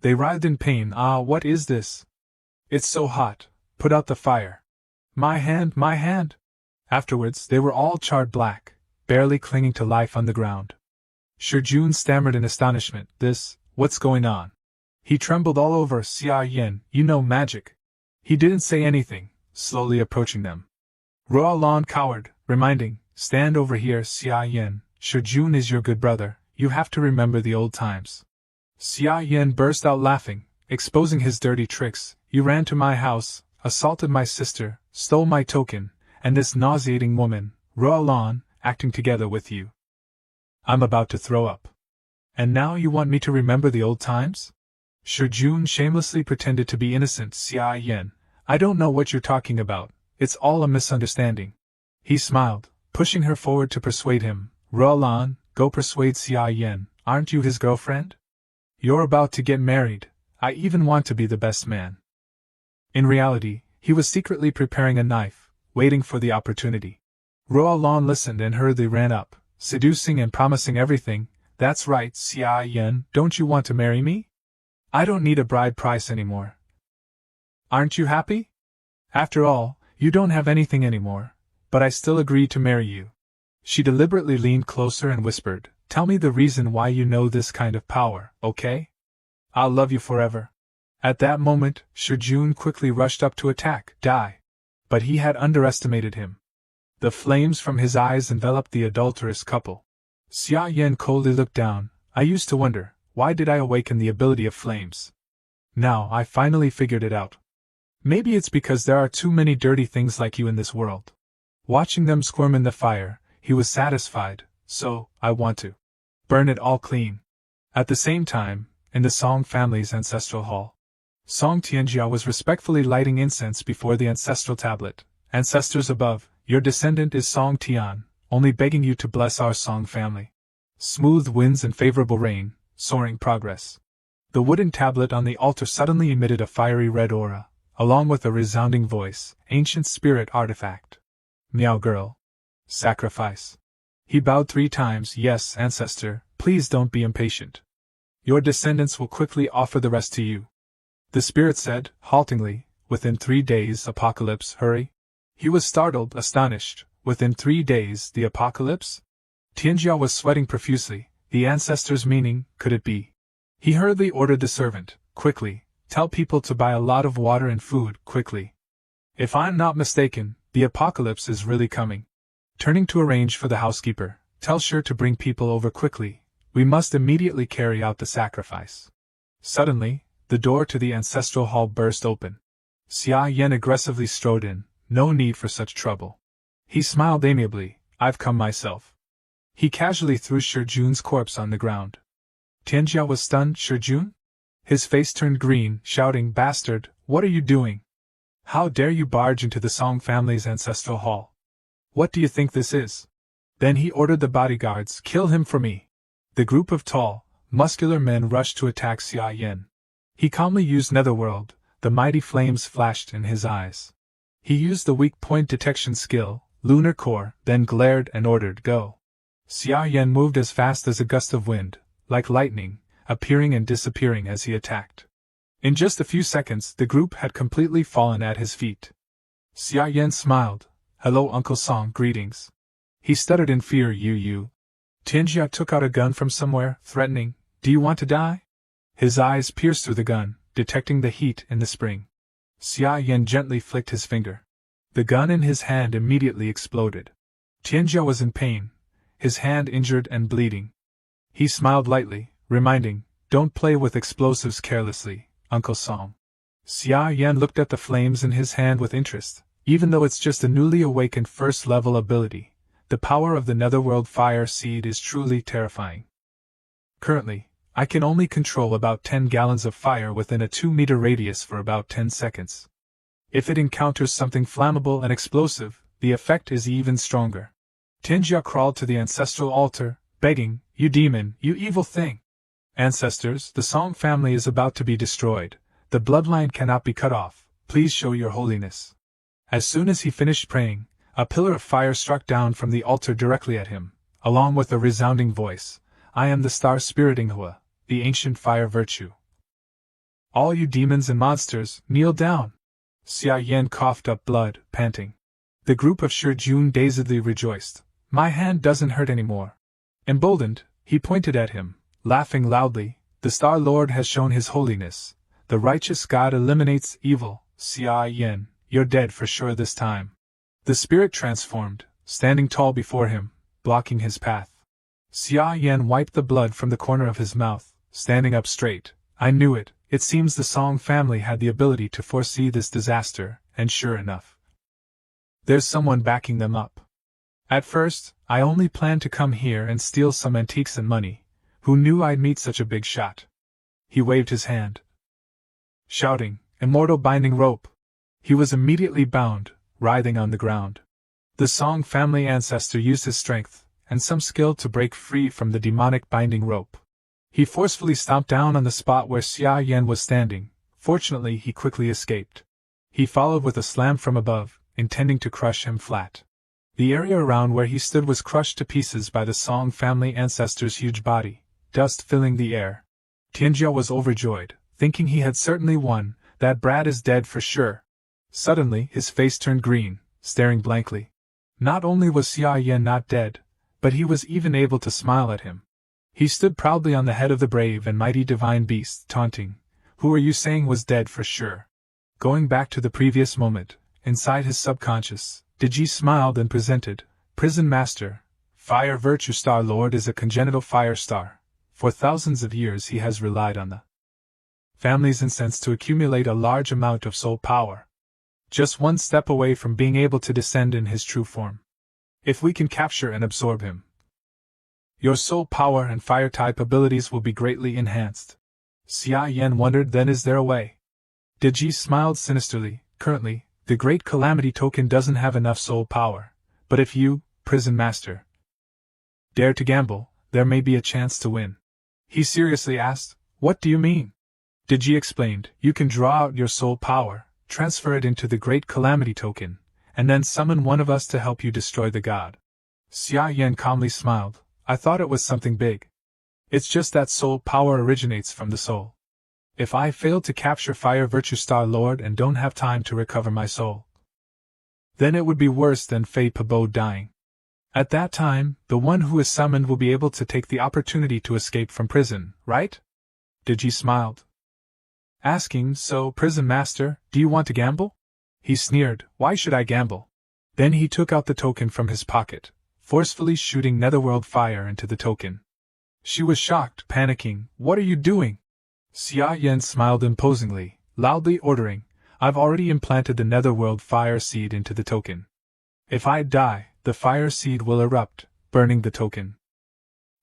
They writhed in pain. Ah, what is this? It's so hot. Put out the fire. My hand, my hand! Afterwards, they were all charred black, barely clinging to life on the ground. Shijun stammered in astonishment. What's going on? He trembled all over. Xia Yan, you know magic. He didn't say anything, slowly approaching them. Ruolan cowered, reminding, stand over here, Xia Yan. Shijun is your good brother, you have to remember the old times. Xia Yan burst out laughing, exposing his dirty tricks. You ran to my house, assaulted my sister, stole my token, and this nauseating woman, Ruolan, acting together with you. I'm about to throw up. And now you want me to remember the old times? Shijun shamelessly pretended to be innocent. Xia Yan, I don't know what you're talking about, it's all a misunderstanding. He smiled, pushing her forward to persuade him. Ruolan, go persuade Xia Yan, aren't you his girlfriend? You're about to get married, I even want to be the best man. In reality, he was secretly preparing a knife, waiting for the opportunity. Ruolan listened and hurriedly ran up, seducing and promising everything. That's right, Xia Yan, don't you want to marry me? I don't need a bride price anymore. Aren't you happy? After all, you don't have anything anymore, but I still agree to marry you. She deliberately leaned closer and whispered, tell me the reason why you know this kind of power, okay? I'll love you forever. At that moment, Shijun quickly rushed up to attack, die. But he had underestimated him. The flames from his eyes enveloped the adulterous couple. Xia Yan coldly looked down. I used to wonder, why did I awaken the ability of flames? Now I finally figured it out. Maybe it's because there are too many dirty things like you in this world. Watching them squirm in the fire, he was satisfied, so I want to burn it all clean. At the same time, in the Song family's ancestral hall, Song Tianjia was respectfully lighting incense before the ancestral tablet. Ancestors above, your descendant is Song Tian, only begging you to bless our Song family. Smooth winds and favorable rain, soaring progress. The wooden tablet on the altar suddenly emitted a fiery red aura, along with a resounding voice, ancient spirit artifact. Meow girl. Sacrifice. He bowed 3 times. Yes, ancestor, please don't be impatient. Your descendants will quickly offer the rest to you. The spirit said, haltingly, within 3 days apocalypse, hurry. He was startled, astonished. Within 3 days, the apocalypse? Tianjia was sweating profusely. The ancestor's meaning, could it be? He hurriedly ordered the servant, quickly, tell people to buy a lot of water and food, quickly. If I'm not mistaken, the apocalypse is really coming. Turning to arrange for the housekeeper, tell her to bring people over quickly. We must immediately carry out the sacrifice. Suddenly, the door to the ancestral hall burst open. Xia Yan aggressively strode in. No need for such trouble. He smiled amiably. I've come myself. He casually threw Shijun's corpse on the ground. Tianjia was stunned. Shijun? His face turned green, shouting, bastard, what are you doing? How dare you barge into the Song family's ancestral hall? What do you think this is? Then he ordered the bodyguards, kill him for me. The group of tall, muscular men rushed to attack Xia Yan. He calmly used Netherworld. The mighty flames flashed in his eyes. He used the weak point detection skill, Lunar Core, then glared and ordered, go. Xia Yan moved as fast as a gust of wind, like lightning, appearing and disappearing as he attacked. In just a few seconds, the group had completely fallen at his feet. Xia Yan smiled. Hello, Uncle Song, greetings. He stuttered in fear. You. Tianjia took out a gun from somewhere, threatening, do you want to die? His eyes pierced through the gun, detecting the heat in the spring. Xia Yan gently flicked his finger. The gun in his hand immediately exploded. Tianjia was in pain, his hand injured and bleeding. He smiled lightly, reminding, don't play with explosives carelessly, Uncle Song. Xia Yan looked at the flames in his hand with interest. Even though it's just a newly awakened first-level ability, the power of the Netherworld Fire Seed is truly terrifying. Currently, I can only control about 10 gallons of fire within a 2-meter radius for about 10 seconds. If it encounters something flammable and explosive, the effect is even stronger. Tianjia crawled to the ancestral altar, begging, you demon, you evil thing. Ancestors, the Song family is about to be destroyed. The bloodline cannot be cut off. Please show your holiness. As soon as he finished praying, a pillar of fire struck down from the altar directly at him, along with a resounding voice. I am the star spirit Manhwa, the ancient fire virtue. All you demons and monsters, kneel down! Xia Yan coughed up blood, panting. The group of Shijun dazedly rejoiced. My hand doesn't hurt anymore. Emboldened, he pointed at him, laughing loudly. The Star Lord has shown his holiness. The righteous God eliminates evil. Xia Yan, you're dead for sure this time. The spirit transformed, standing tall before him, blocking his path. Xia Yan wiped the blood from the corner of his mouth, standing up straight. I knew it. It seems the Song family had the ability to foresee this disaster, and sure enough, there's someone backing them up. At first, I only planned to come here and steal some antiques and money. Who knew I'd meet such a big shot? He waved his hand, shouting, Immortal binding rope! He was immediately bound, writhing on the ground. The Song family ancestor used his strength, and some skill to break free from the demonic binding rope. He forcefully stomped down on the spot where Xia Yan was standing. Fortunately, he quickly escaped. He followed with a slam from above, intending to crush him flat. The area around where he stood was crushed to pieces by the Song family ancestor's huge body, dust filling the air. Tianjia was overjoyed, thinking he had certainly won. That brat is dead for sure. Suddenly, his face turned green, staring blankly. Not only was Xia Yan not dead, but he was even able to smile at him. He stood proudly on the head of the brave and mighty divine beast, taunting. Who are you saying was dead for sure? Going back to the previous moment, inside his subconscious, Digi smiled and presented, Prison Master, Fire Virtue Star Lord is a congenital fire star. For thousands of years he has relied on the family's incense to accumulate a large amount of soul power. Just one step away from being able to descend in his true form. If we can capture and absorb him, your soul power and fire-type abilities will be greatly enhanced. Xia Yan wondered, then is there a way? Digi smiled sinisterly. Currently, the Great Calamity token doesn't have enough soul power, but if you, Prison Master, dare to gamble, there may be a chance to win. He seriously asked, What do you mean? Digi explained, you can draw out your soul power, transfer it into the Great Calamity token, and then summon one of us to help you destroy the god. Xia Yan calmly smiled. I thought it was something big. It's just that soul power originates from the soul. If I fail to capture Fire Virtue Star Lord and don't have time to recover my soul, then it would be worse than Fei Pabo dying. At that time, the one who is summoned will be able to take the opportunity to escape from prison, right? Digi smiled, asking, So, Prison Master, do you want to gamble? He sneered, Why should I gamble? Then he took out the token from his pocket, forcefully shooting netherworld fire into the token. She was shocked, panicking, What are you doing? Xia Yan smiled imposingly, loudly ordering, I've already implanted the netherworld fire seed into the token. If I die, the fire seed will erupt, burning the token.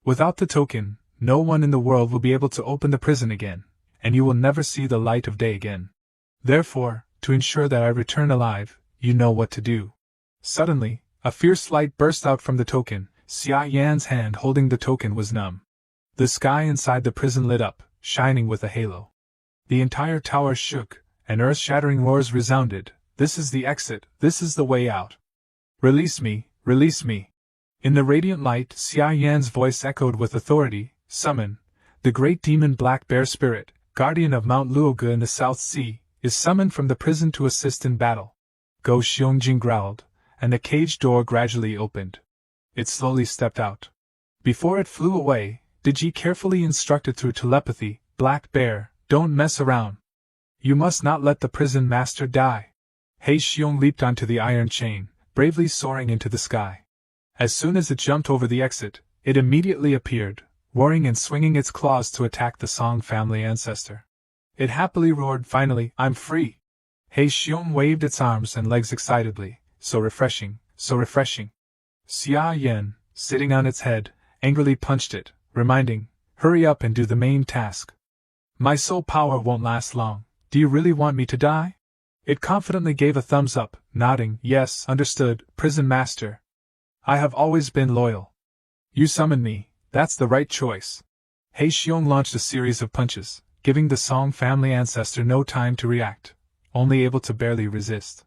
Without the token, no one in the world will be able to open the prison again, and you will never see the light of day again. Therefore, to ensure that I return alive, you know what to do. Suddenly, a fierce light burst out from the token. Xia Yan's hand holding the token was numb. The sky inside the prison lit up, shining with a halo. The entire tower shook, and earth-shattering roars resounded. This is the exit, this is the way out. Release me, release me. In the radiant light, Xia Yan's voice echoed with authority, Summon. The great demon Black Bear Spirit, guardian of Mount Luoge in the South Sea, is summoned from the prison to assist in battle. Go Xiongjing growled, and the cage door gradually opened. It slowly stepped out. Before it flew away, Digi carefully instructed through telepathy, Black Bear, don't mess around. You must not let the prison master die. He Xiong leaped onto the iron chain, bravely soaring into the sky. As soon as it jumped over the exit, it immediately appeared, roaring and swinging its claws to attack the Song family ancestor. It happily roared, Finally, I'm free. He Xiong waved its arms and legs excitedly, So refreshing, so refreshing. Xia Yan, sitting on its head, angrily punched it, reminding, Hurry up and do the main task. My soul power won't last long. Do you really want me to die? It confidently gave a thumbs up, nodding, Yes, understood, Prison Master. I have always been loyal. You summoned me, that's the right choice. He Xiong launched a series of punches, giving the Song family ancestor no time to react, only able to barely resist.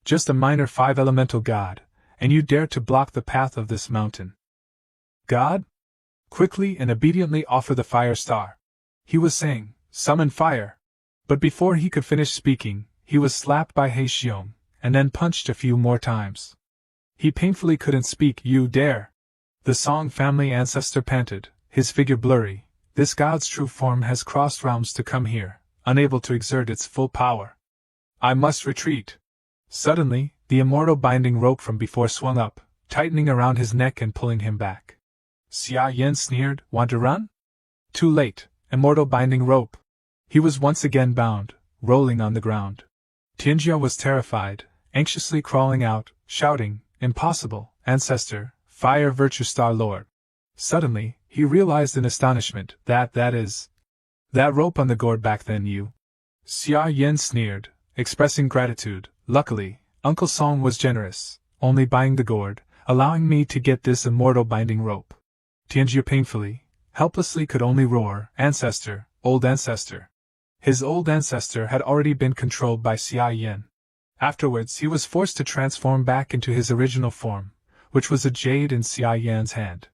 Just a minor 5-elemental god, and you dare to block the path of this mountain. God? Quickly and obediently offer the fire star. He was saying, Summon fire. But before he could finish speaking, he was slapped by He Xiong, and then punched a few more times. He painfully couldn't speak. You dare! The Song family ancestor panted, his figure blurry. This god's true form has crossed realms to come here, unable to exert its full power. I must retreat. Suddenly, the immortal binding rope from before swung up, tightening around his neck and pulling him back. Xia Yan sneered, want to run? Too late, immortal binding rope. He was once again bound, rolling on the ground. Tianjia was terrified, anxiously crawling out, shouting, impossible, Ancestor, Fire Virtue Star Lord. Suddenly, he realized in astonishment that rope on the gourd back then you. Xia Yan sneered, expressing gratitude. Luckily, Uncle Song was generous, only buying the gourd, allowing me to get this immortal binding rope. Tianjia painfully, helplessly could only roar, Ancestor, old Ancestor. His old ancestor had already been controlled by Xia Yan. Afterwards he was forced to transform back into his original form, which was a jade in Xia Yan's hand.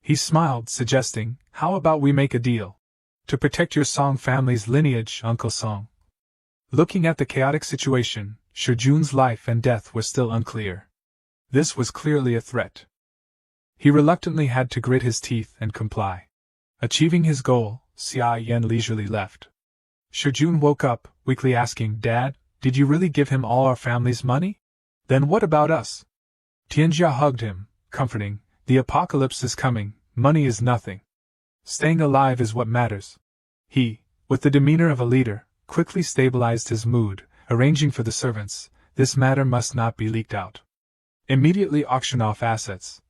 He smiled, suggesting, how about we make a deal? To protect your Song family's lineage, Uncle Song. Looking at the chaotic situation, Shijun's life and death were still unclear. This was clearly a threat. He reluctantly had to grit his teeth and comply. Achieving his goal, Xia Yan leisurely left. Shijun woke up, weakly asking, Dad, did you really give him all our family's money? Then what about us? Tianjia hugged him, comforting, the apocalypse is coming, money is nothing. Staying alive is what matters. He, with the demeanor of a leader, quickly stabilized his mood, arranging for the servants, this matter must not be leaked out. Immediately auction off assets.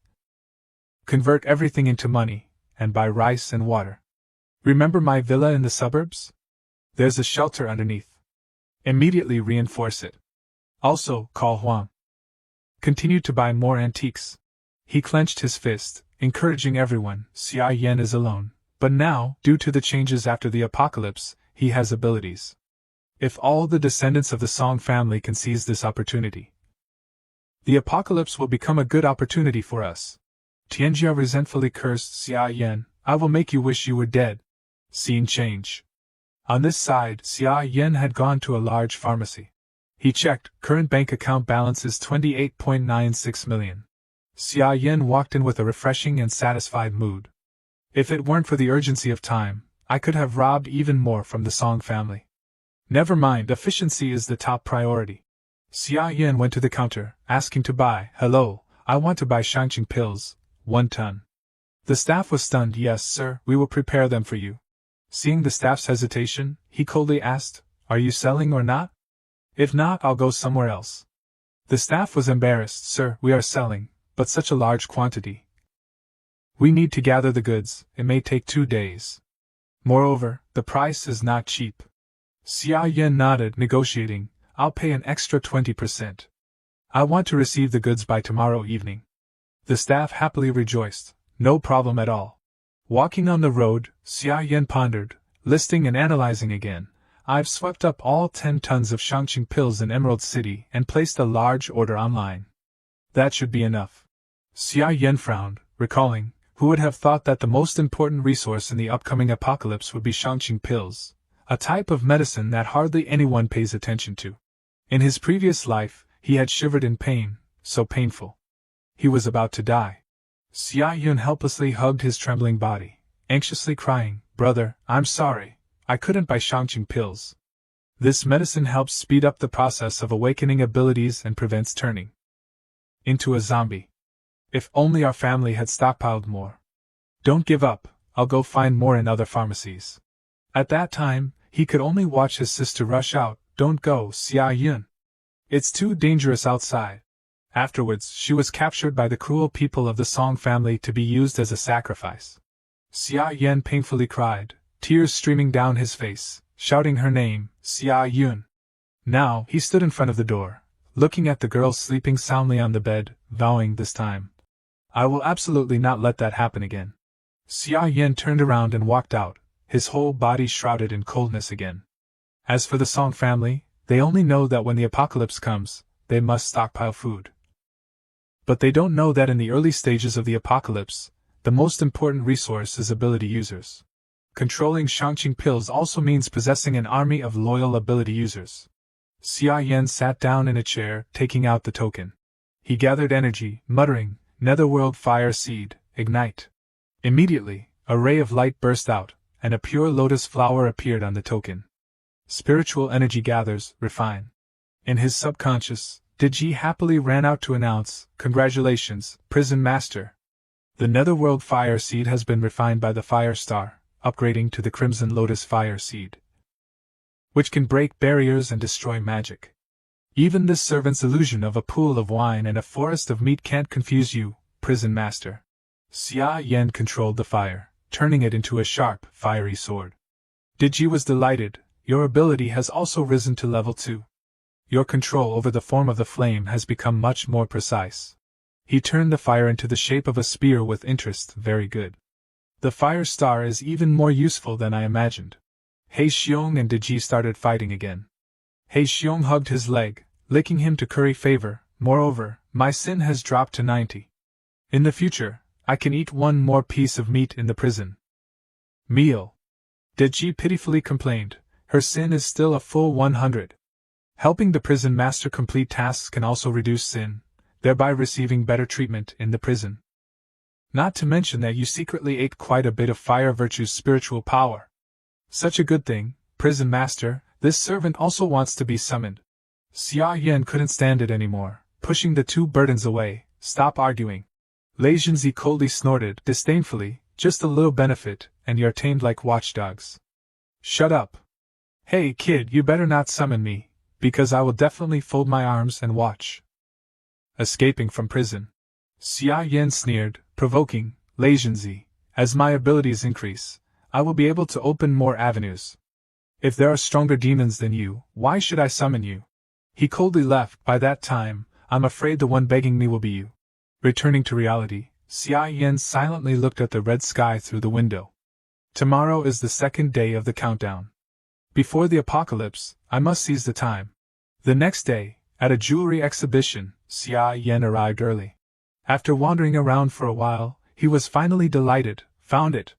Convert everything into money, and buy rice and water. Remember my villa in the suburbs? There's a shelter underneath. Immediately reinforce it. Also, call Huang. Continue to buy more antiques. He clenched his fist, encouraging everyone. Xia Yan is alone, but now, due to the changes after the apocalypse, he has abilities. If all the descendants of the Song family can seize this opportunity, the apocalypse will become a good opportunity for us. Tianjia resentfully cursed Xia Yan, I will make you wish you were dead. Scene change. On this side, Xia Yan had gone to a large pharmacy. He checked, current bank account balance is 28.96 million. Xia Yan walked in with a refreshing and satisfied mood. If it weren't for the urgency of time, I could have robbed even more from the Song family. Never mind, efficiency is the top priority. Xia Yan went to the counter, asking to buy, hello, I want to buy Shangqing pills, 1 ton. The staff was stunned. Yes, sir, we will prepare them for you. Seeing the staff's hesitation, he coldly asked, are you selling or not? If not, I'll go somewhere else. The staff was embarrassed. Sir, we are selling, but such a large quantity. We need to gather the goods, it may take 2 days. Moreover, the price is not cheap. Xia Yan nodded, negotiating, I'll pay an extra 20%. I want to receive the goods by tomorrow evening. The staff happily rejoiced, no problem at all. Walking on the road, Xia Yan pondered, listing and analyzing again. I've swept up all 10 tons of Shangqing pills in Emerald City and placed a large order online. That should be enough. Xia Yan frowned, recalling, who would have thought that the most important resource in the upcoming apocalypse would be Shangqing pills, a type of medicine that hardly anyone pays attention to. In his previous life, he had shivered in pain, so painful. He was about to die. Xia Yan helplessly hugged his trembling body, anxiously crying, Brother, I'm sorry, I couldn't buy Shangqing pills. This medicine helps speed up the process of awakening abilities and prevents turning into a zombie. If only our family had stockpiled more. Don't give up, I'll go find more in other pharmacies. At that time, he could only watch his sister rush out, Don't go, Xia Yan. It's too dangerous outside. Afterwards, she was captured by the cruel people of the Song family to be used as a sacrifice. Xia Yan painfully cried, tears streaming down his face, shouting her name, Xia Yun. Now, he stood in front of the door, looking at the girl sleeping soundly on the bed, vowing this time, I will absolutely not let that happen again. Xia Yan turned around and walked out, his whole body shrouded in coldness again. As for the Song family, they only know that when the apocalypse comes, they must stockpile food. But they don't know that in the early stages of the apocalypse, the most important resource is ability users. Controlling Shangqing pills also means possessing an army of loyal ability users. Xia Yan sat down in a chair, taking out the token. He gathered energy, muttering, "Netherworld Fire Seed, ignite." Immediately, a ray of light burst out, and a pure lotus flower appeared on the token. Spiritual energy gathers, refine. In his subconscious, Digi happily ran out to announce, "Congratulations, Prison Master. The Netherworld Fire Seed has been refined by the Fire Star, upgrading to the Crimson Lotus Fire Seed, which can break barriers and destroy magic. Even this servant's illusion of a pool of wine and a forest of meat can't confuse you, Prison Master." Xia Yan controlled the fire, turning it into a sharp, fiery sword. Digi was delighted. "Your ability has also risen to level 2. Your control over the form of the flame has become much more precise." He turned the fire into the shape of a spear with interest. "Very good. The fire star is even more useful than I imagined." He Xiong and Digi started fighting again. He Xiong hugged his leg, licking him to curry favor. "Moreover, my sin has dropped to 90. In the future, I can eat one more piece of meat in the prison meal." Digi pitifully complained. Her sin is still a full 100. Helping the prison master complete tasks can also reduce sin, thereby receiving better treatment in the prison. Not to mention that you secretly ate quite a bit of fire virtue's spiritual power. Such a good thing, Prison Master. This servant also wants to be summoned. Xia Yan couldn't stand it anymore, pushing the two burdens away. "Stop arguing." Lei Zhenzi coldly snorted, disdainfully, "Just a little benefit, and you're tamed like watchdogs." "Shut up. Hey kid, you better not summon me, because I will definitely fold my arms and watch." Escaping from prison. Xia Yan sneered, provoking, "Lei Zhenzi, as my abilities increase, I will be able to open more avenues. If there are stronger demons than you, why should I summon you?" He coldly left. "By that time, I'm afraid the one begging me will be you." Returning to reality, Xia Yan silently looked at the red sky through the window. Tomorrow is the second day of the countdown. Before the apocalypse, I must seize the time. The next day, at a jewelry exhibition, Xia Yan arrived early. After wandering around for a while, he was finally delighted, found it.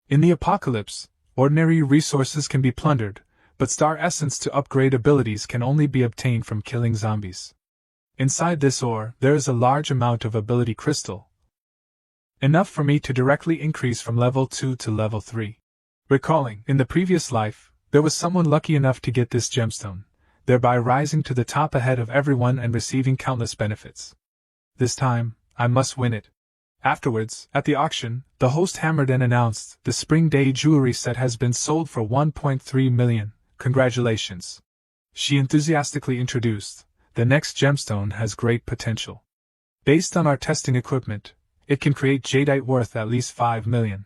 In the apocalypse, ordinary resources can be plundered, but star essence to upgrade abilities can only be obtained from killing zombies. Inside this ore, there is a large amount of ability crystal. Enough for me to directly increase from level 2 to level 3. Recalling, in the previous life, there was someone lucky enough to get this gemstone, thereby rising to the top ahead of everyone and receiving countless benefits. This time, I must win it. Afterwards, at the auction, the host hammered and announced, "The Spring Day jewelry set has been sold for 1.3 million, congratulations." She enthusiastically introduced, "The next gemstone has great potential. Based on our testing equipment, it can create jadeite worth at least 5 million.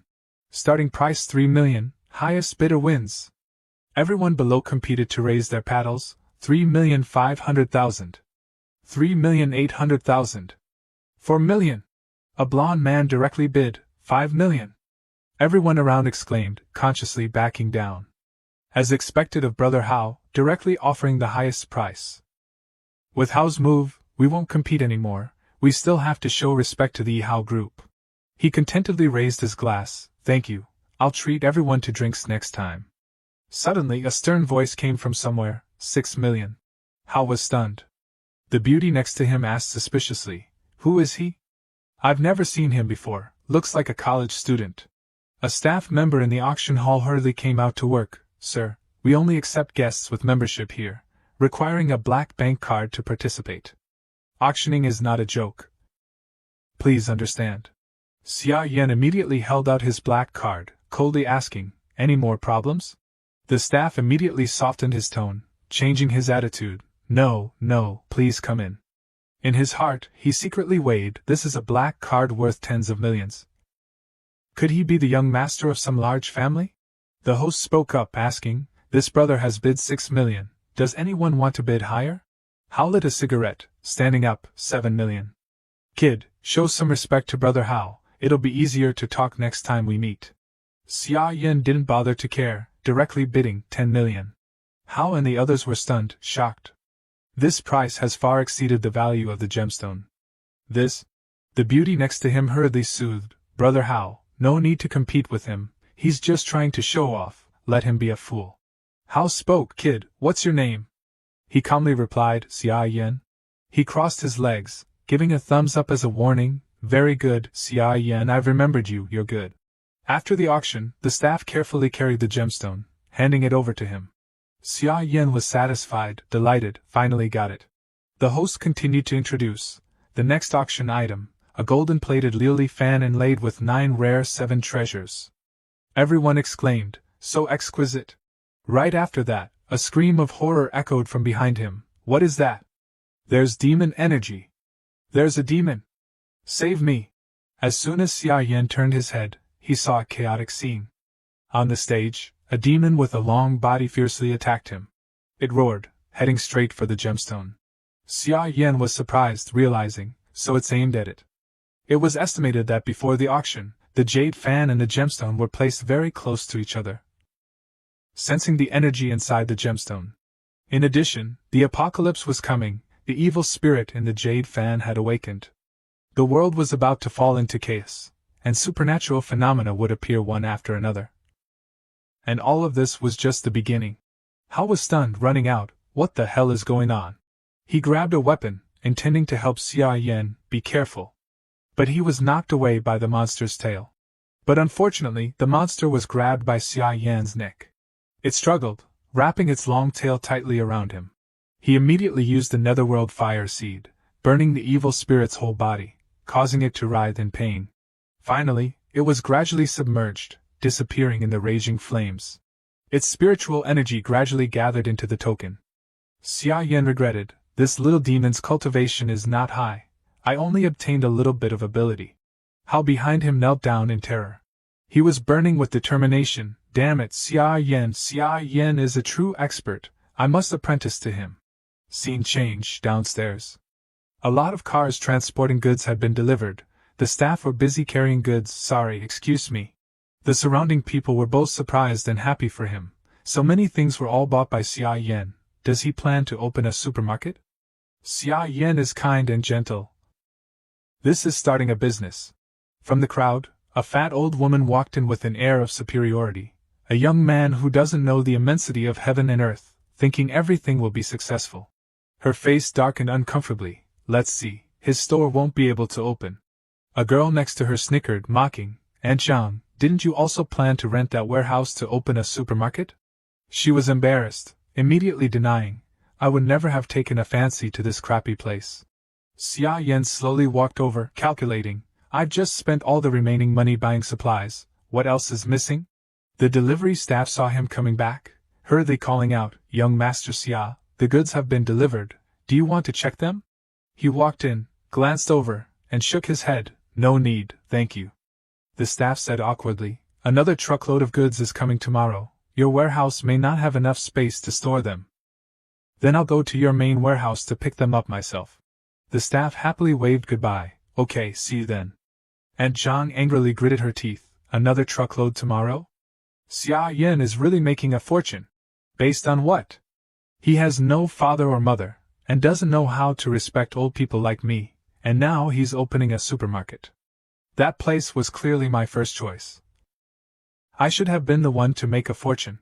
Starting price 3 million, highest bidder wins." Everyone below competed to raise their paddles. 3,500,000. 3,800,000. 4 million. A blond man directly bid, 5 million. Everyone around exclaimed, consciously backing down. As expected of Brother Hao, directly offering the highest price. With Hao's move, we won't compete anymore, we still have to show respect to the Hao group. He contentedly raised his glass, "Thank you, I'll treat everyone to drinks next time." Suddenly a stern voice came from somewhere, 6 million. Hao was stunned. The beauty next to him asked suspiciously, "Who is he? I've never seen him before, looks like a college student." A staff member in the auction hall hurriedly came out to work. "Sir, we only accept guests with membership here, requiring a black bank card to participate. Auctioning is not a joke. Please understand." Xia Yan immediately held out his black card, coldly asking, "Any more problems?" The staff immediately softened his tone, changing his attitude. "No, no, please come in." In his heart, he secretly weighed, "This is a black card worth tens of millions. Could he be the young master of some large family?" The host spoke up, asking, "This brother has bid 6 million, does anyone want to bid higher?" Hao lit a cigarette, standing up, 7 million. "Kid, show some respect to Brother Hao, it'll be easier to talk next time we meet." Xia Yan didn't bother to care, directly bidding 10 million. Hao and the others were stunned, shocked. This price has far exceeded the value of the gemstone. The beauty next to him hurriedly soothed, "Brother Hao, no need to compete with him, He's just trying to show off, let him be a fool. How spoke, kid, what's your name? He calmly replied, Xia Yan. He crossed his legs, giving a thumbs up as a warning. Very good, Xia Yan, I've remembered you, you're good. After the auction, the staff carefully carried the gemstone, handing it over to him. Xia Yan was satisfied, delighted, finally got it. The host continued to introduce the next auction item, a golden-plated lily fan inlaid with 9 rare 7 treasures. Everyone exclaimed, so exquisite. Right after that, a scream of horror echoed from behind him. What is that? There's demon energy. There's a demon. Save me. As soon as Xia Yan turned his head, he saw a chaotic scene. On the stage, a demon with a long body fiercely attacked him. It roared, heading straight for the gemstone. Xia Yan was surprised, realizing, so it's aimed at it. It was estimated that before the auction, the jade fan and the gemstone were placed very close to each other, sensing the energy inside the gemstone. In addition, the apocalypse was coming, the evil spirit in the jade fan had awakened. The world was about to fall into chaos, and supernatural phenomena would appear one after another. And all of this was just the beginning. Hao was stunned, running out. What the hell is going on? He grabbed a weapon, intending to help Xia Yan. Be careful. But he was knocked away by the monster's tail. But unfortunately, the monster was grabbed by Xia Yan's neck. It struggled, wrapping its long tail tightly around him. He immediately used the netherworld fire seed, burning the evil spirit's whole body, causing it to writhe in pain. Finally, it was gradually submerged, disappearing in the raging flames. Its spiritual energy gradually gathered into the token. Xia Yan regretted, this little demon's cultivation is not high. I only obtained a little bit of ability. Hao behind him knelt down in terror. He was burning with determination. Damn it, Xia Yan is a true expert. I must apprentice to him. Scene change, downstairs. A lot of cars transporting goods had been delivered. The staff were busy carrying goods. Sorry, excuse me. The surrounding people were both surprised and happy for him. So many things were all bought by Xia Yan. Does he plan to open a supermarket? Xia Yan is kind and gentle. This is starting a business. From the crowd, a fat old woman walked in with an air of superiority. A young man who doesn't know the immensity of heaven and earth, thinking everything will be successful. Her face darkened uncomfortably. Let's see, his store won't be able to open. A girl next to her snickered, mocking, Aunt Zhang, didn't you also plan to rent that warehouse to open a supermarket? She was embarrassed, immediately denying, I would never have taken a fancy to this crappy place. Xia Yan slowly walked over, calculating, I've just spent all the remaining money buying supplies, what else is missing? The delivery staff saw him coming back, hurriedly calling out, Young Master Xia, the goods have been delivered, do you want to check them? He walked in, glanced over, and shook his head, no need, thank you. The staff said awkwardly, another truckload of goods is coming tomorrow, your warehouse may not have enough space to store them. Then I'll go to your main warehouse to pick them up myself. The staff happily waved goodbye, okay, see you then. Aunt Zhang angrily gritted her teeth, another truckload tomorrow? Xia Yan is really making a fortune. Based on what? He has no father or mother, and doesn't know how to respect old people like me, and now he's opening a supermarket. That place was clearly my first choice. I should have been the one to make a fortune.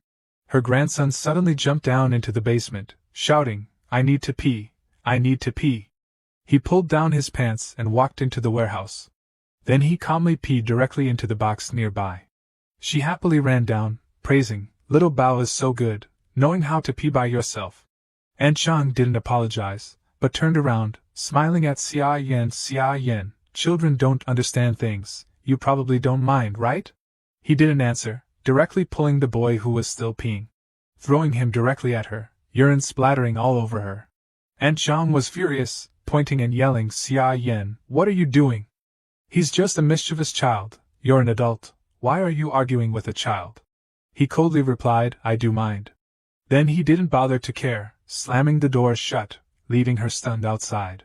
Her grandson suddenly jumped down into the basement, shouting, I need to pee, I need to pee. He pulled down his pants and walked into the warehouse. Then he calmly peed directly into the box nearby. She happily ran down, praising, little Bao is so good, knowing how to pee by yourself. Aunt Zhang didn't apologize, but turned around, smiling at Xia Yan. Xia Yan, children don't understand things, you probably don't mind, right? He didn't answer, directly pulling the boy who was still peeing, throwing him directly at her, urine splattering all over her. Aunt Zhang was furious, pointing and yelling, Xia Yan, what are you doing? He's just a mischievous child, you're an adult, why are you arguing with a child? He coldly replied, I do mind. Then he didn't bother to care, slamming the door shut, leaving her stunned outside.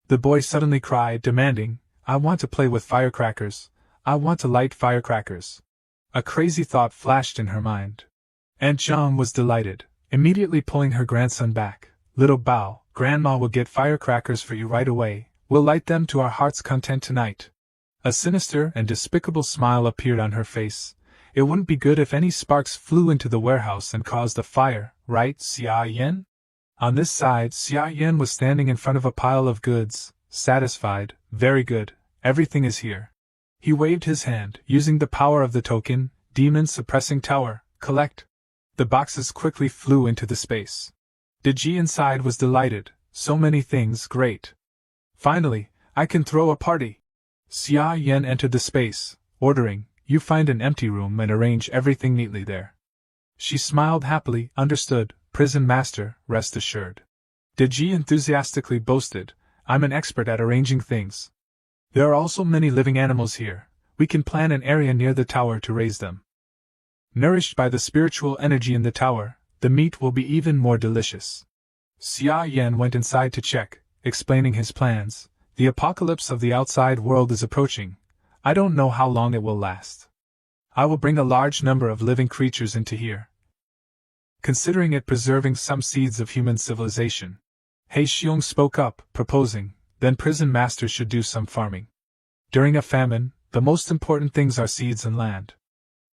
The boy suddenly cried, demanding, I want to play with firecrackers, I want to light firecrackers. A crazy thought flashed in her mind. Aunt Zhang was delighted, immediately pulling her grandson back. Little Bao, Grandma will get firecrackers for you right away, we'll light them to our heart's content tonight. A sinister and despicable smile appeared on her face, It wouldn't be good if any sparks flew into the warehouse and caused a fire, right, Xia Yan? On this side, Xia Yan was standing in front of a pile of goods, satisfied. Very good, everything is here. He waved his hand, using the power of the token, Demon Suppressing Tower, collect. The boxes quickly flew into the space. Ji inside was delighted, so many things, great. Finally, I can throw a party. Xia Yan entered the space, ordering, you find an empty room and arrange everything neatly there. She smiled happily, understood, prison master, rest assured. Ji enthusiastically boasted, I'm an expert at arranging things. There are also many living animals here, we can plan an area near the tower to raise them. Nourished by the spiritual energy in the tower, the meat will be even more delicious. Xia Yan went inside to check, explaining his plans. The apocalypse of the outside world is approaching. I don't know how long it will last. I will bring a large number of living creatures into here, considering it preserving some seeds of human civilization. He Xiong spoke up, proposing, then prison masters should do some farming. During a famine, the most important things are seeds and land.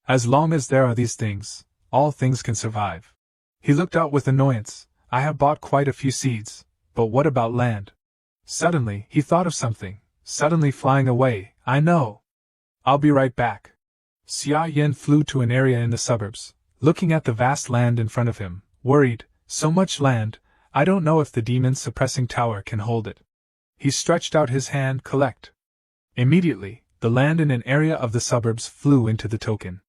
As long as there are these things, all things can survive. He looked out with annoyance. I have bought quite a few seeds, but what about land? Suddenly, he thought of something, suddenly flying away. I know. I'll be right back. Xia Yan flew to an area in the suburbs, looking at the vast land in front of him, worried, so much land, I don't know if the demon suppressing tower can hold it. He stretched out his hand, collect. Immediately, the land in an area of the suburbs flew into the token.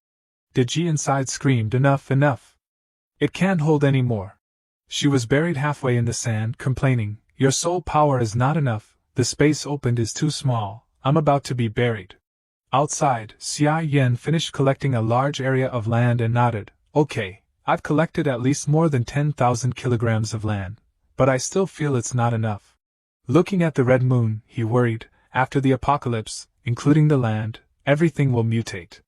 Ji inside screamed, enough, enough. It can't hold any more. She was buried halfway in the sand, complaining, your soul power is not enough, the space opened is too small, I'm about to be buried. Outside, Xia Yan finished collecting a large area of land and nodded, okay, I've collected at least more than 10,000 kilograms of land, but I still feel it's not enough. Looking at the red moon, he worried, after the apocalypse, including the land, everything will mutate.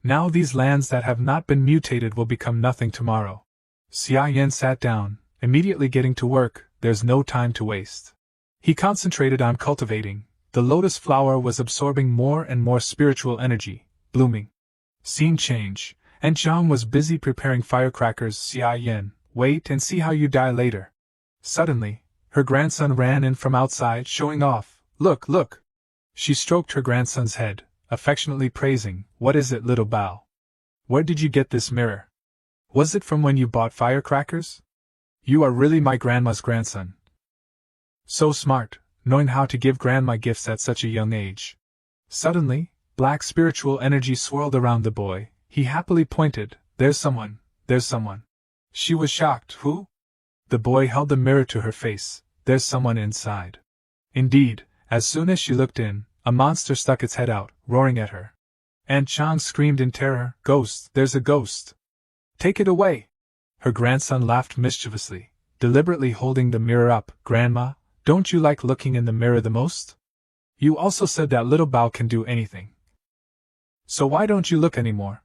Now these lands that have not been mutated will become nothing tomorrow. Xia Yan sat down, immediately getting to work, there's no time to waste. He concentrated on cultivating. The lotus flower was absorbing more and more spiritual energy, blooming. Scene change, and Zhang was busy preparing firecrackers. Xia Yan, wait and see how you die later. Suddenly, her grandson ran in from outside, showing off, look, look. She stroked her grandson's head, affectionately praising, what is it, little Bao? Where did you get this mirror? Was it from when you bought firecrackers? You are really my grandma's grandson. So smart, knowing how to give grandma gifts at such a young age. Suddenly, black spiritual energy swirled around the boy. He happily pointed, there's someone, there's someone. She was shocked, who? The boy held the mirror to her face, there's someone inside. Indeed, as soon as she looked in, a monster stuck its head out, roaring at her. Aunt Chang screamed in terror, ghost, there's a ghost. Take it away. Her grandson laughed mischievously, deliberately holding the mirror up. Grandma, don't you like looking in the mirror the most? You also said that little Bao can do anything. So why don't you look anymore?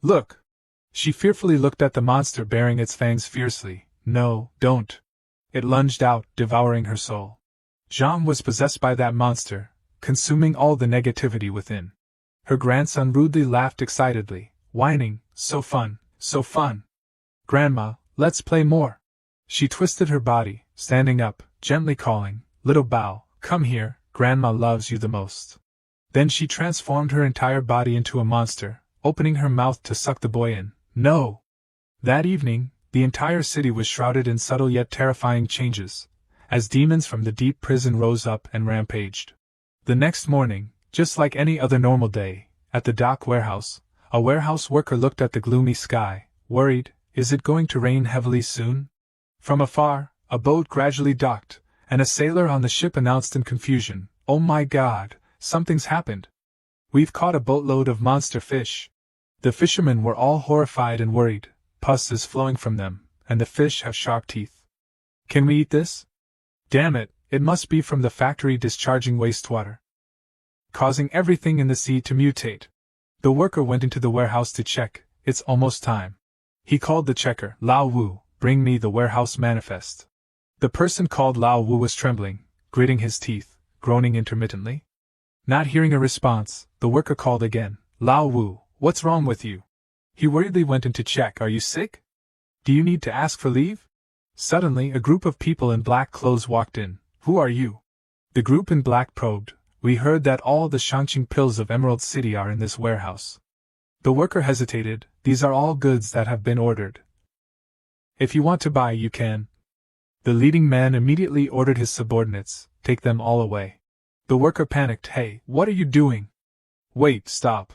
Look! She fearfully looked at the monster baring its fangs fiercely. No, don't. It lunged out, devouring her soul. Zhang was possessed by that monster, consuming all the negativity within. Her grandson rudely laughed excitedly, whining, so fun, so fun. Grandma, let's play more. She twisted her body, standing up, gently calling, little Bao, come here, Grandma loves you the most. Then she transformed her entire body into a monster, opening her mouth to suck the boy in. No! That evening, the entire city was shrouded in subtle yet terrifying changes, as demons from the deep prison rose up and rampaged. The next morning, just like any other normal day, at the dock warehouse, a warehouse worker looked at the gloomy sky, worried, is it going to rain heavily soon? From afar, a boat gradually docked, and a sailor on the ship announced in confusion, oh my God, something's happened. We've caught a boatload of monster fish. The fishermen were all horrified and worried, pus is flowing from them, and the fish have sharp teeth. Can we eat this? Damn it, it must be from the factory discharging wastewater, causing everything in the sea to mutate. The worker went into the warehouse to check, it's almost time. He called the checker, Lao Wu, bring me the warehouse manifest. The person called Lao Wu was trembling, gritting his teeth, groaning intermittently. Not hearing a response, the worker called again, Lao Wu, what's wrong with you? He worriedly went in to check. Are you sick? Do you need to ask for leave? Suddenly, a group of people in black clothes walked in. Who are you? The group in black probed. We heard that all the Shangqing pills of Emerald City are in this warehouse. The worker hesitated. These are all goods that have been ordered. If you want to buy, you can. The leading man immediately ordered his subordinates, take them all away. The worker panicked. Hey, what are you doing? Wait, stop.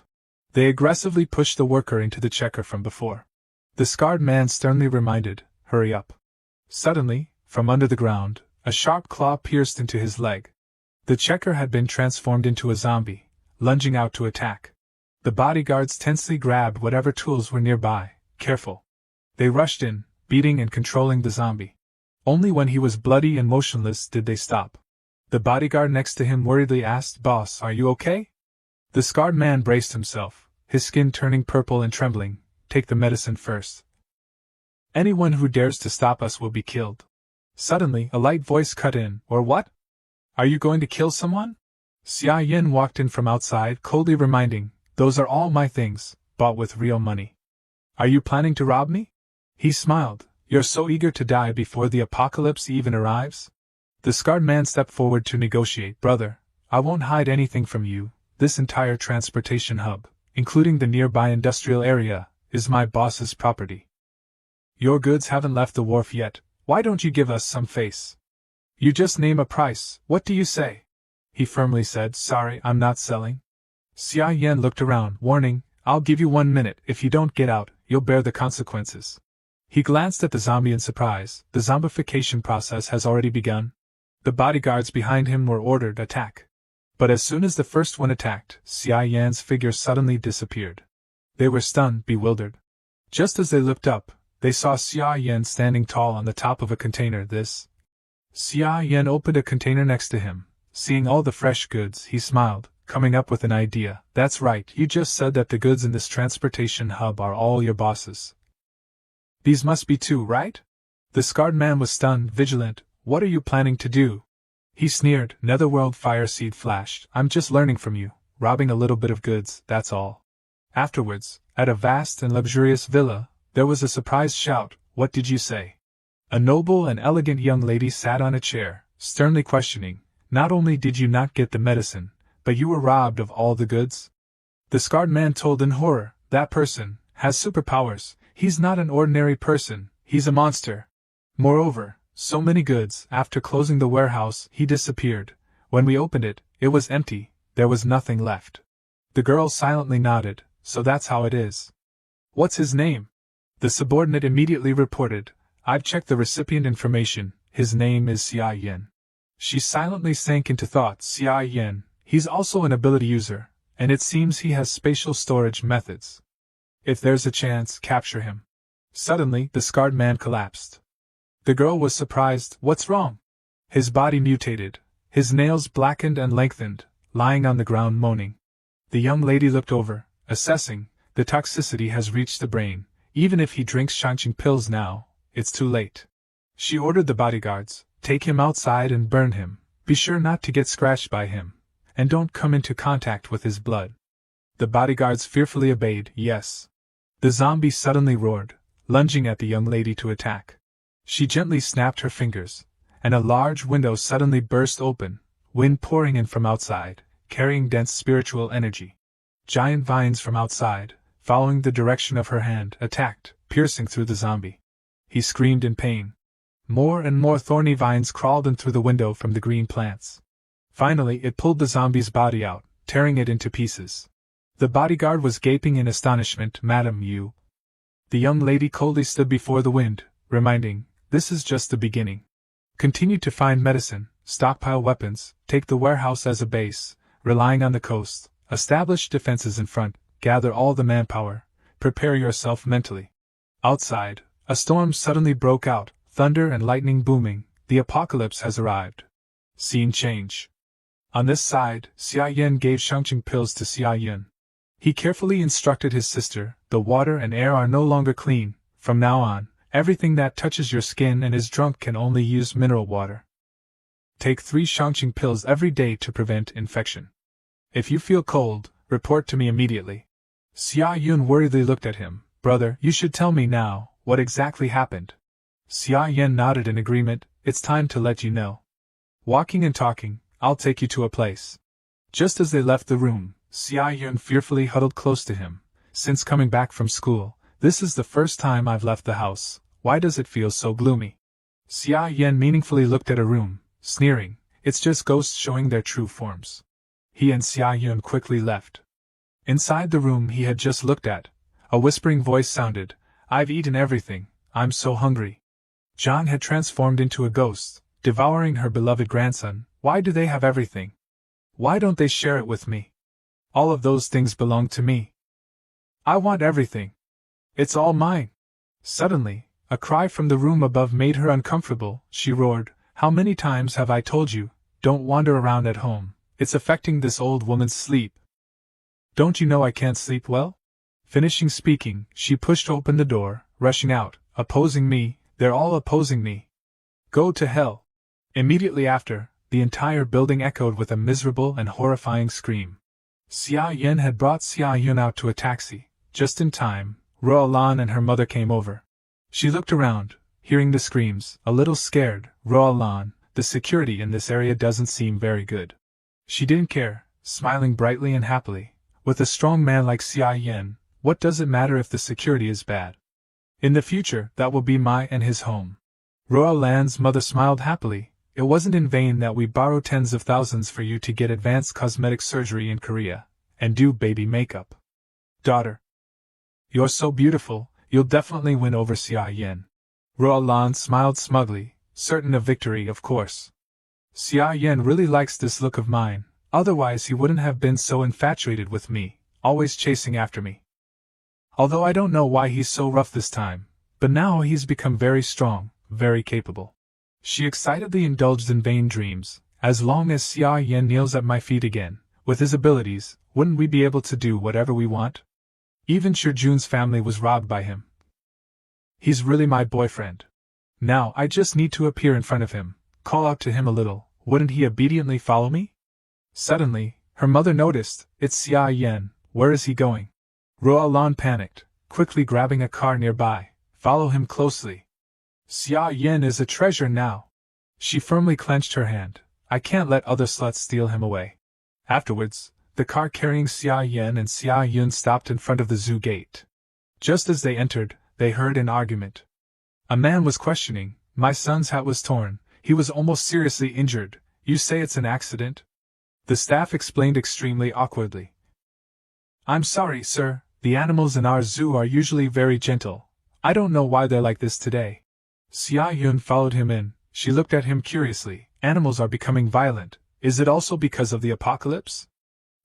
They aggressively pushed the worker into the checker from before. The scarred man sternly reminded, hurry up. Suddenly, from under the ground, a sharp claw pierced into his leg. The checker had been transformed into a zombie, lunging out to attack. The bodyguards tensely grabbed whatever tools were nearby, careful. They rushed in, beating and controlling the zombie. Only when he was bloody and motionless did they stop. The bodyguard next to him worriedly asked, Boss, are you okay? The scarred man braced himself, his skin turning purple and trembling. Take the medicine first. Anyone who dares to stop us will be killed. Suddenly, a light voice cut in. Or what? Are you going to kill someone? Xia Yan walked in from outside, coldly reminding, those are all my things, bought with real money. Are you planning to rob me? He smiled. You're so eager to die before the apocalypse even arrives? The scarred man stepped forward to negotiate. Brother, I won't hide anything from you. This entire transportation hub, including the nearby industrial area, is my boss's property. Your goods haven't left the wharf yet. Why don't you give us some face? You just name a price. What do you say? He firmly said. Sorry, I'm not selling. Xia Yan looked around, warning, I'll give you 1 minute. If you don't get out, you'll bear the consequences. He glanced at the zombie in surprise. The zombification process has already begun. The bodyguards behind him were ordered attack. But as soon as the first one attacked, Xia Yan's figure suddenly disappeared. They were stunned, bewildered. Just as they looked up, they saw Xia Yan standing tall on the top of a container. Xia Yan opened a container next to him. Seeing all the fresh goods, he smiled, coming up with an idea. That's right, you just said that the goods in this transportation hub are all your boss's. These must be too, right? The scarred man was stunned, vigilant. What are you planning to do? He sneered. Netherworld fire seed flashed. I'm just learning from you, robbing a little bit of goods, that's all. Afterwards, at a vast and luxurious villa, there was a surprised shout. What did you say? A noble and elegant young lady sat on a chair, sternly questioning. Not only did you not get the medicine, but you were robbed of all the goods? The scarred man told in horror. That person has superpowers. He's not an ordinary person, he's a monster. Moreover, so many goods. After closing the warehouse, he disappeared. When we opened it, it was empty. There was nothing left. The girl silently nodded. So that's how it is. What's his name? The subordinate immediately reported. I've checked the recipient information. His name is Xia Yan. She silently sank into thought. Xia Yan. He's also an ability user, and it seems he has spatial storage methods. If there's a chance, capture him. Suddenly, the scarred man collapsed. The girl was surprised. What's wrong? His body mutated, his nails blackened and lengthened, lying on the ground moaning. The young lady looked over, assessing. The toxicity has reached the brain. Even if he drinks Shangqing pills now, it's too late. She ordered the bodyguards, take him outside and burn him. Be sure not to get scratched by him, and don't come into contact with his blood. The bodyguards fearfully obeyed. Yes. The zombie suddenly roared, lunging at the young lady to attack. She gently snapped her fingers, and a large window suddenly burst open, wind pouring in from outside, carrying dense spiritual energy. Giant vines from outside, following the direction of her hand, attacked, piercing through the zombie. He screamed in pain. More and more thorny vines crawled in through the window from the green plants. Finally, it pulled the zombie's body out, tearing it into pieces. The bodyguard was gaping in astonishment. Madam, you. The young lady coldly stood before the wind, reminding, this is just the beginning. Continue to find medicine, stockpile weapons, take the warehouse as a base, relying on the coast, establish defenses in front, gather all the manpower, prepare yourself mentally. Outside, a storm suddenly broke out, thunder and lightning booming. The apocalypse has arrived. Scene change. On this side, Xia Yan gave Shangqing pills to Xia Yan. He carefully instructed his sister, the water and air are no longer clean. From now on, everything that touches your skin and is drunk can only use mineral water. Take 3 Shangqing pills every day to prevent infection. If you feel cold, report to me immediately. Xia Yun worriedly looked at him. Brother, you should tell me now, what exactly happened. Xia Yan nodded in agreement. It's time to let you know. Walking and talking, I'll take you to a place. Just as they left the room, Xia Yan fearfully huddled close to him. Since coming back from school, this is the first time I've left the house. Why does it feel so gloomy? Xia Yan meaningfully looked at her room, sneering. It's just ghosts showing their true forms. He and Xia Yan quickly left. Inside the room he had just looked at, a whispering voice sounded. I've eaten everything, I'm so hungry. John had transformed into a ghost, devouring her beloved grandson. Why do they have everything? Why don't they share it with me? All of those things belong to me. I want everything. It's all mine. Suddenly, a cry from the room above made her uncomfortable. She roared, How many times have I told you, don't wander around at home, it's affecting this old woman's sleep. Don't you know I can't sleep well? Finishing speaking, she pushed open the door, rushing out, opposing me, they're all opposing me. Go to hell. Immediately after, the entire building echoed with a miserable and horrifying scream. Xia Yan had brought Xia Yun out to a taxi. Just in time, Ruolan and her mother came over. She looked around, hearing the screams, a little scared. Ruolan, the security in this area doesn't seem very good. She didn't care, smiling brightly and happily. With a strong man like Xia Yan, what does it matter if the security is bad? In the future, that will be my and his home. Ruolan's mother smiled happily. It wasn't in vain that we borrowed tens of thousands for you to get advanced cosmetic surgery in Korea, and do baby makeup. Daughter. You're so beautiful, you'll definitely win over Xia Yan. Ruolan smiled smugly, certain of victory of course. Xia Yan really likes this look of mine, otherwise he wouldn't have been so infatuated with me, always chasing after me. Although I don't know why he's so rough this time, but now he's become very strong, very capable. She excitedly indulged in vain dreams. As long as Xia Yan kneels at my feet again, with his abilities, wouldn't we be able to do whatever we want? Even Shijun's family was robbed by him. He's really my boyfriend. Now I just need to appear in front of him, call out to him a little, wouldn't he obediently follow me? Suddenly, her mother noticed, it's Xia Yan, where is he going? Ruolan panicked, quickly grabbing a car nearby, follow him closely. Xia Yan is a treasure now. She firmly clenched her hand. I can't let other sluts steal him away. Afterwards, the car carrying Xia Yan and Xia Yun stopped in front of the zoo gate. Just as they entered, they heard an argument. A man was questioning, my son's hat was torn, he was almost seriously injured, you say it's an accident? The staff explained extremely awkwardly. I'm sorry, sir, the animals in our zoo are usually very gentle. I don't know why they're like this today. Xia Yun followed him in. She looked at him curiously. Animals are becoming violent. Is it also because of the apocalypse?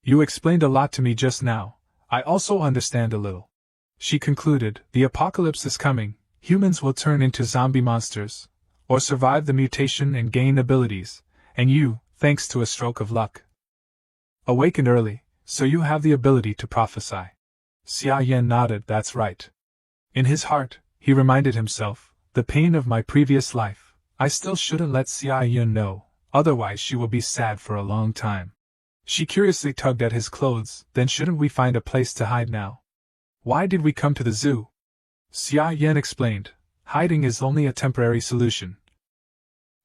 You explained a lot to me just now. I also understand a little. She concluded, the apocalypse is coming. Humans will turn into zombie monsters, or survive the mutation and gain abilities, and you, thanks to a stroke of luck, awakened early, so you have the ability to prophesy. Xia Yan nodded, that's right. In his heart, he reminded himself, the pain of my previous life, I still shouldn't let Xia Yun know, otherwise she will be sad for a long time. She curiously tugged at his clothes, then shouldn't we find a place to hide now? Why did we come to the zoo? Xia Yan explained, hiding is only a temporary solution.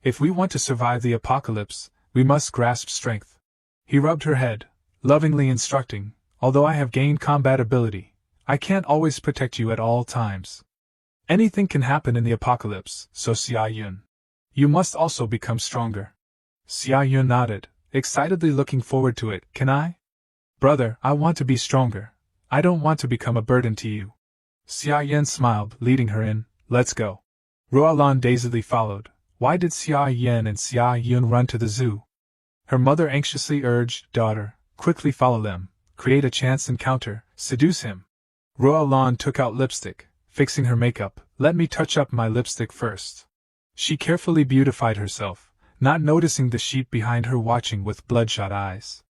If we want to survive the apocalypse, we must grasp strength. He rubbed her head, lovingly instructing, although I have gained combat ability, I can't always protect you at all times. Anything can happen in the apocalypse, so Xia Yun. You must also become stronger. Xia Yun nodded, excitedly looking forward to it. Can I? Brother, I want to be stronger. I don't want to become a burden to you. Xia Yan smiled, leading her in. Let's go. Ruolan dazedly followed. Why did Xia Yan and Xia Yun run to the zoo? Her mother anxiously urged, daughter, quickly follow them, create a chance encounter, seduce him. Ruolan took out lipstick. Fixing her makeup, let me touch up my lipstick first. She carefully beautified herself, not noticing the sheep behind her watching with bloodshot eyes.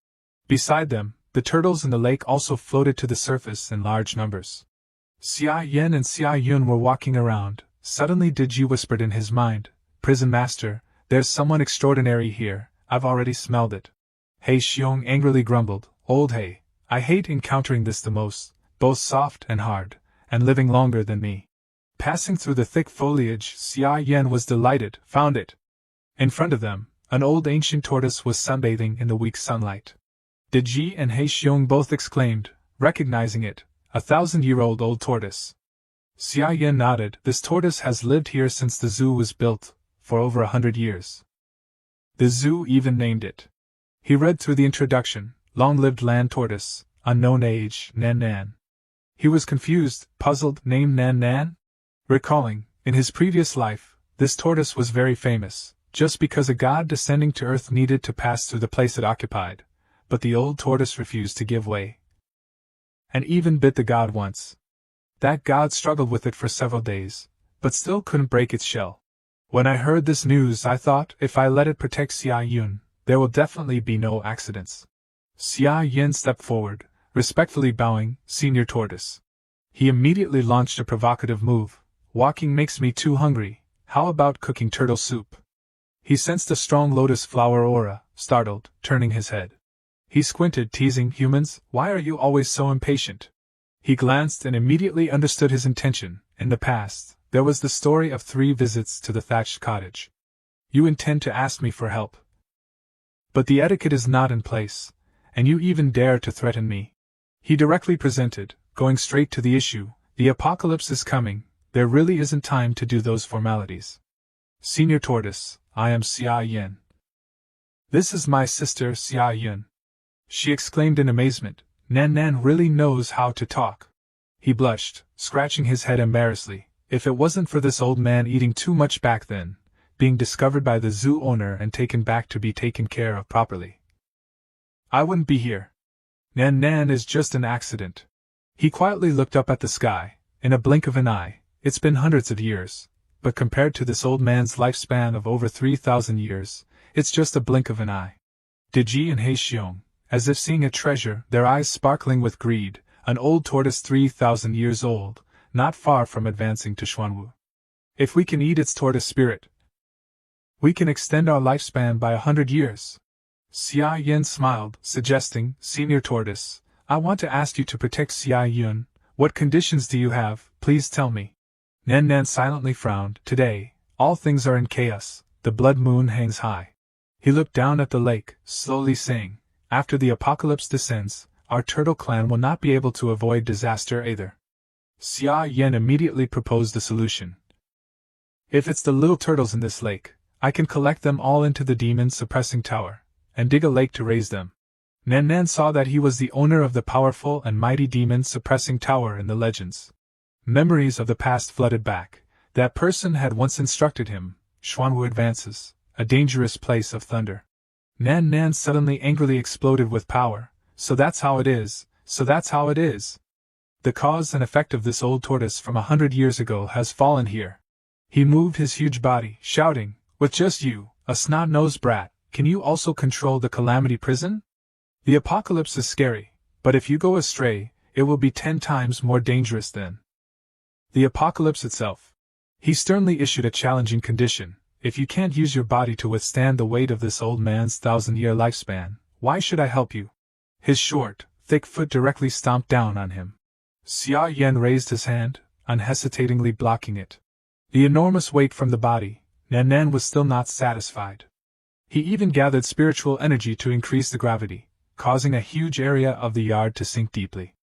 Beside them, the turtles in the lake also floated to the surface in large numbers. Xia Yan and Xia Yun were walking around. Suddenly Diji whispered in his mind, Prison Master, there's someone extraordinary here, I've already smelled it. Hei Xiong angrily grumbled, Old Hei, I hate encountering this the most, both soft and hard, and living longer than me. Passing through the thick foliage, Xia Yan was delighted, found it. In front of them, an old ancient tortoise was sunbathing in the weak sunlight. De Ji and He Xiong both exclaimed, recognizing it, 1,000-year-old old tortoise. Xia Yan nodded. This tortoise has lived here since the zoo was built, for over 100 years. The zoo even named it. He read through the introduction, long-lived land tortoise, unknown age, Nan Nan. He was confused, puzzled, name Nan Nan? Recalling, in his previous life, this tortoise was very famous, just because a god descending to earth needed to pass through the place it occupied, but the old tortoise refused to give way. And even bit the god once. That god struggled with it for several days, but still couldn't break its shell. When I heard this news, I thought, if I let it protect Xia Yun, there will definitely be no accidents. Xia Yan stepped forward, respectfully bowing, Senior Tortoise. He immediately launched a provocative move. Walking makes me too hungry, how about cooking turtle soup? He sensed a strong lotus flower aura, startled, turning his head. He squinted, teasing, humans, why are you always so impatient? He glanced and immediately understood his intention. In the past, there was the story of 3 visits to the thatched cottage. You intend to ask me for help. But the etiquette is not in place, and you even dare to threaten me. He directly presented, going straight to the issue, the apocalypse is coming, there really isn't time to do those formalities. Senior Tortoise, I am Xia Yan. This is my sister Xia Yun. She exclaimed in amazement, Nan Nan really knows how to talk. He blushed, scratching his head embarrassedly. If it wasn't for this old man eating too much back then, being discovered by the zoo owner and taken back to be taken care of properly, I wouldn't be here. Nan Nan is just an accident. He quietly looked up at the sky. In a blink of an eye, it's been hundreds of years, but compared to this old man's lifespan of over 3,000 years, it's just a blink of an eye. De Ji and He Xiong, as if seeing a treasure, their eyes sparkling with greed, an old tortoise 3,000 years old, not far from advancing to Xuanwu. If we can eat its tortoise spirit, we can extend our lifespan by 100 years. Xia Yan smiled, suggesting, Senior Tortoise, I want to ask you to protect Xia Yun. What conditions do you have, please tell me. Nan Nan silently frowned. Today, all things are in chaos, the blood moon hangs high. He looked down at the lake, slowly saying, after the apocalypse descends, our turtle clan will not be able to avoid disaster either. Xia Yan immediately proposed a solution. If it's the little turtles in this lake, I can collect them all into the demon-suppressing tower, and dig a lake to raise them. Nan Nan saw that he was the owner of the powerful and mighty demon-suppressing tower in the legends. Memories of the past flooded back. That person had once instructed him, Xuanwu advances, a dangerous place of thunder. Nan Nan suddenly angrily exploded with power. So that's how it is, so that's how it is. The cause and effect of this old tortoise from 100 years ago has fallen here. He moved his huge body, shouting, with just you, a snot-nosed brat, can you also control the Calamity prison? The apocalypse is scary, but if you go astray, it will be 10 times more dangerous than the apocalypse itself. He sternly issued a challenging condition. If you can't use your body to withstand the weight of this old man's 1,000-year lifespan, why should I help you? His short, thick foot directly stomped down on him. Xia Yan raised his hand, unhesitatingly blocking it. The enormous weight from the body, Nan Nan was still not satisfied. He even gathered spiritual energy to increase the gravity, causing a huge area of the yard to sink deeply.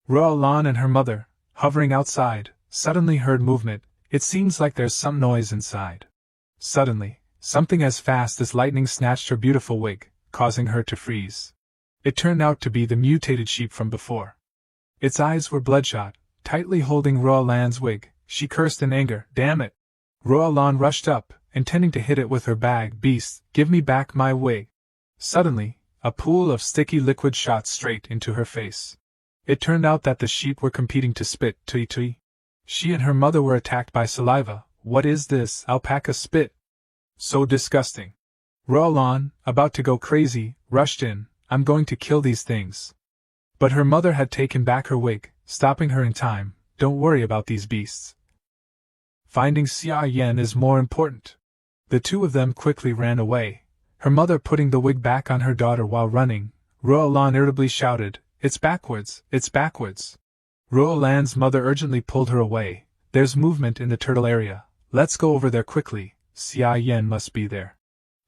Ruolan and her mother, hovering outside, suddenly heard movement. It seems like there's some noise inside. Suddenly, something as fast as lightning snatched her beautiful wig, causing her to freeze. It turned out to be the mutated sheep from before. Its eyes were bloodshot, tightly holding Ruolan's wig. She cursed in anger, damn it! Ruolan rushed up, intending to hit it with her bag. Beast, give me back my wig! Suddenly, a pool of sticky liquid shot straight into her face. It turned out that the sheep were competing to spit, tui. She and her mother were attacked by saliva. What is this, alpaca spit? So disgusting. Ruolan, about to go crazy, rushed in, I'm going to kill these things. But her mother had taken back her wig, stopping her in time. Don't worry about these beasts. Finding Xia Yan is more important. The two of them quickly ran away, her mother putting the wig back on her daughter while running. Ruolan irritably shouted, It's backwards, it's backwards. Lan's mother urgently pulled her away. There's movement in the turtle area. Let's go over there quickly. Xia Yan must be there.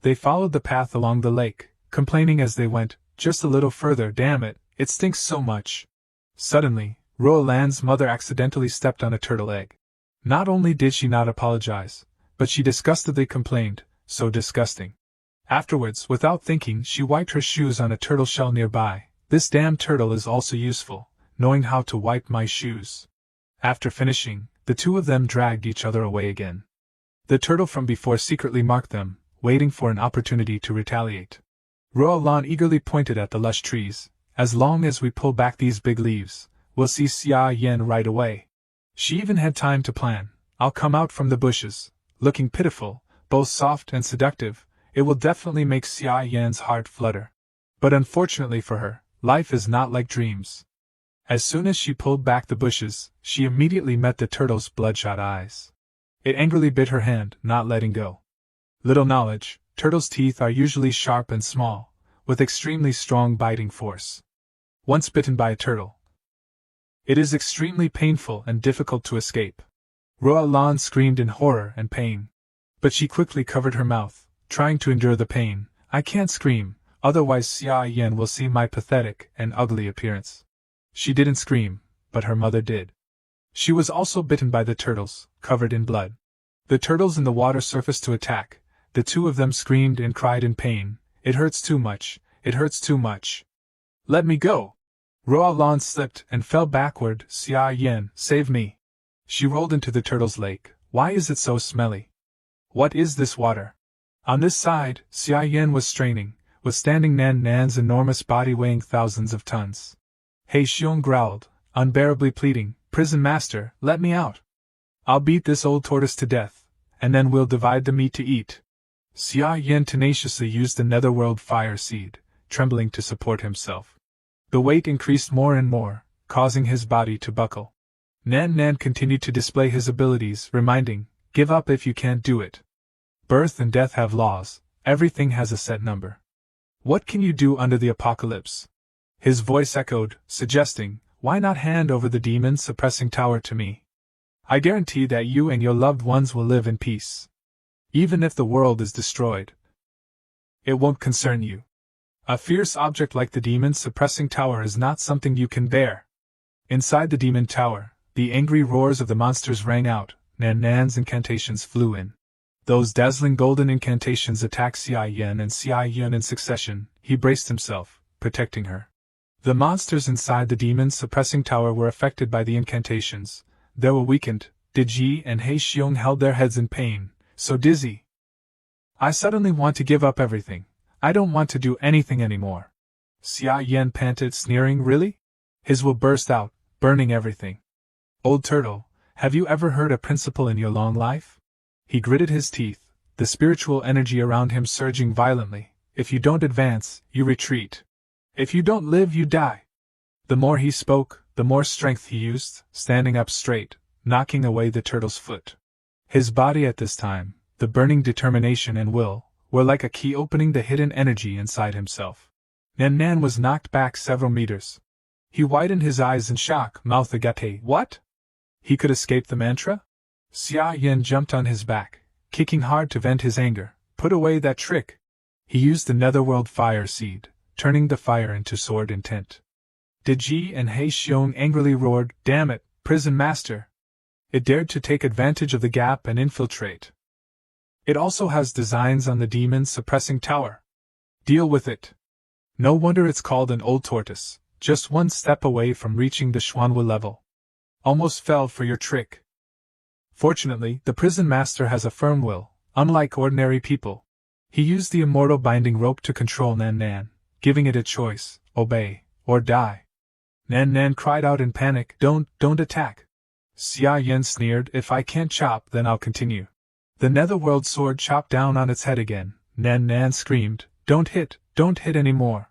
They followed the path along the lake, complaining as they went, just a little further, damn it, it stinks so much. Suddenly, Lan's mother accidentally stepped on a turtle egg. Not only did she not apologize, but she disgustedly complained, so disgusting. Afterwards, without thinking, she wiped her shoes on a turtle shell nearby. This damn turtle is also useful, knowing how to wipe my shoes. After finishing, the two of them dragged each other away again. The turtle from before secretly marked them, waiting for an opportunity to retaliate. Lan eagerly pointed at the lush trees. As long as we pull back these big leaves, we'll see Xia Yan right away. She even had time to plan. I'll come out from the bushes, looking pitiful, both soft and seductive. It will definitely make Xia Yan's heart flutter. But unfortunately for her, life is not like dreams. As soon as she pulled back the bushes, she immediately met the turtle's bloodshot eyes. It angrily bit her hand, not letting go. Little knowledge, turtles' teeth are usually sharp and small, with extremely strong biting force. Once bitten by a turtle, it is extremely painful and difficult to escape. Lan screamed in horror and pain. But she quickly covered her mouth, trying to endure the pain. I can't scream, otherwise Xia Yan will see my pathetic and ugly appearance. She didn't scream, but her mother did. She was also bitten by the turtles, covered in blood. The turtles in the water surfaced to attack. The two of them screamed and cried in pain. It hurts too much, it hurts too much. Let me go! Lan slipped and fell backward. Xia Yan, save me! She rolled into the turtle's lake. Why is it so smelly? What is this water? On this side, Xia Yan was straining, withstanding Nan's enormous body weighing thousands of tons. He Xiong growled, unbearably pleading, Prison Master, let me out! I'll beat this old tortoise to death, and then we'll divide the meat to eat. Xia Yan tenaciously used the netherworld fire seed, trembling to support himself. The weight increased more and more, causing his body to buckle. Nan continued to display his abilities, reminding, give up if you can't do it. Birth and death have laws, everything has a set number. What can you do under the apocalypse? His voice echoed, suggesting, why not hand over the demon-suppressing tower to me? I guarantee that you and your loved ones will live in peace. Even if the world is destroyed, it won't concern you. A fierce object like the demon-suppressing tower is not something you can bear. Inside the demon tower, the angry roars of the monsters rang out. Nan's incantations flew in. Those dazzling golden incantations attacked Xia Yan and Xia Yan in succession. He braced himself, protecting her. The monsters inside the demon-suppressing tower were affected by the incantations. They were weakened. Ji and He Xiong held their heads in pain, so dizzy. I suddenly want to give up everything. I don't want to do anything anymore. Xia Yan panted, sneering, really? His will burst out, burning everything. Old turtle, have you ever heard a principle in your long life? He gritted his teeth, the spiritual energy around him surging violently. If you don't advance, you retreat. If you don't live, you die. The more he spoke, the more strength he used, standing up straight, knocking away the turtle's foot. His body at this time, the burning determination and will, were like a key opening the hidden energy inside himself. Nan was knocked back several meters. He widened his eyes in shock, mouth agape. What? He could escape the mantra? Xia Yan jumped on his back, kicking hard to vent his anger. Put away that trick. He used the netherworld fire seed, turning the fire into sword intent. Ji and He Xiong angrily roared, damn it, prison master! It dared to take advantage of the gap and infiltrate. It also has designs on the demon-suppressing tower. Deal with it. No wonder it's called an old tortoise, just one step away from reaching the Xuanwu level. Almost fell for your trick. Fortunately, the prison master has a firm will, unlike ordinary people. He used the immortal binding rope to control Nan, giving it a choice, obey, or die. Nan cried out in panic, don't attack. Xia Yan sneered, if I can't chop, then I'll continue. The netherworld sword chopped down on its head again. Nan screamed, don't hit anymore.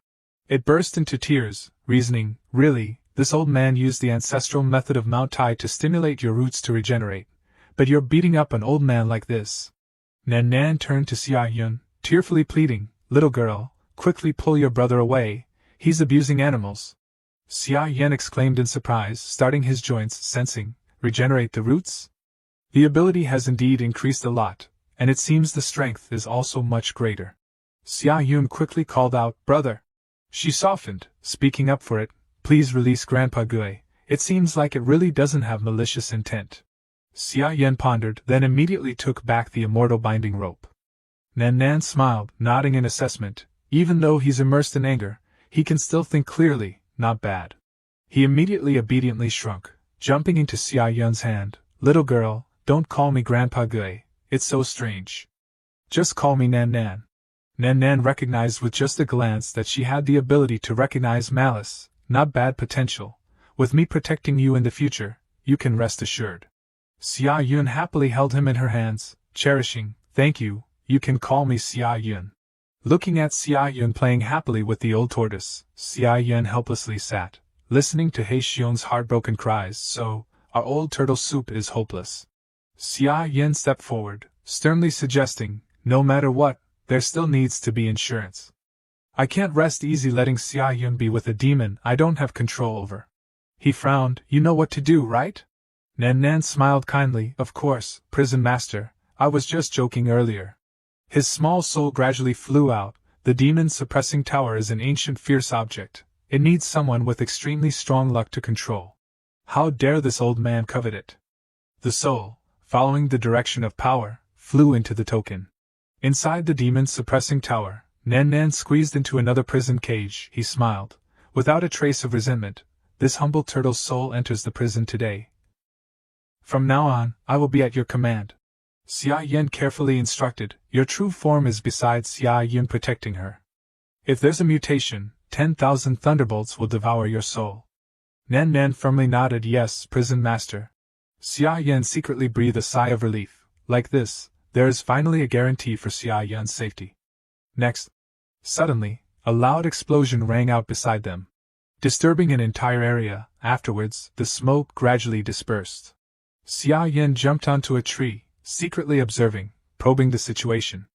It burst into tears, reasoning, really, this old man used the ancestral method of Mount Tai to stimulate your roots to regenerate. But you're beating up an old man like this. Nan turned to Xia Yan, tearfully pleading, little girl, quickly pull your brother away, he's abusing animals. Xia Yan exclaimed in surprise, starting his joints, sensing, regenerate the roots? The ability has indeed increased a lot, and it seems the strength is also much greater. Xia Yun quickly called out, brother. She softened, speaking up for it, please release Grandpa Gui, it seems like it really doesn't have malicious intent. Xia Yan pondered, then immediately took back the immortal binding rope. Nan Nan smiled, nodding in assessment, even though he's immersed in anger, he can still think clearly, not bad. He immediately obediently shrunk, jumping into Xia Yun's hand, little girl, don't call me Grandpa Gui, it's so strange. Just call me Nan Nan. Nan Nan recognized with just a glance that she had the ability to recognize malice, not bad potential. With me protecting you in the future, you can rest assured. Xia Yun happily held him in her hands, cherishing, thank you, you can call me Xia Yun. Looking at Xia Yun playing happily with the old tortoise, Xia Yan helplessly sat, listening to He Xion's heartbroken cries, so, our old turtle soup is hopeless. Xia Yan stepped forward, sternly suggesting, no matter what, there still needs to be insurance. I can't rest easy letting Xia Yun be with a demon I don't have control over. He frowned, you know what to do, right? Nan Nan smiled kindly, of course, prison master, I was just joking earlier. His small soul gradually flew out, the demon-suppressing tower is an ancient fierce object, it needs someone with extremely strong luck to control. How dare this old man covet it? The soul, following the direction of power, flew into the token. Inside the demon-suppressing tower, Nan Nan squeezed into another prison cage, he smiled, without a trace of resentment, this humble turtle's soul enters the prison today. From now on, I will be at your command. Xia Yan carefully instructed, your true form is beside Xia Yun protecting her. If there's a mutation, 10,000 thunderbolts will devour your soul. Nan Nan firmly nodded yes, prison master. Xia Yan secretly breathed a sigh of relief, like this, there is finally a guarantee for Xia Yan's safety. Next. Suddenly, a loud explosion rang out beside them, disturbing an entire area. Afterwards, the smoke gradually dispersed. Xia Yan jumped onto a tree, secretly observing, probing the situation.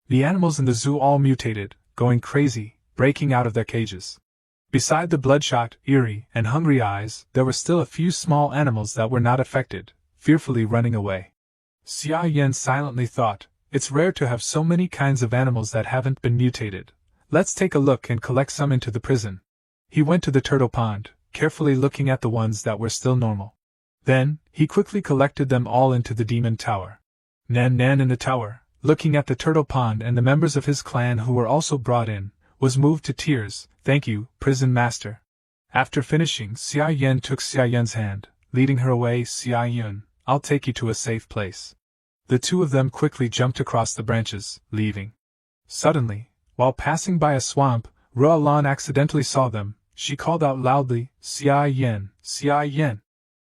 The animals in the zoo all mutated, going crazy, breaking out of their cages. Beside the bloodshot, eerie, and hungry eyes, there were still a few small animals that were not affected, fearfully running away. Xia Yan silently thought, it's rare to have so many kinds of animals that haven't been mutated. Let's take a look and collect some into the prison. He went to the turtle pond, carefully looking at the ones that were still normal. Then, he quickly collected them all into the demon tower. Nan Nan in the tower, looking at the turtle pond and the members of his clan who were also brought in, was moved to tears. Thank you, prison master. After finishing, Xia Yan took Xia Yan's hand, leading her away. Xia Yun, I'll take you to a safe place. The two of them quickly jumped across the branches, leaving. Suddenly, while passing by a swamp, Ruolan accidentally saw them. She called out loudly, Xia Yan, Xia Yan.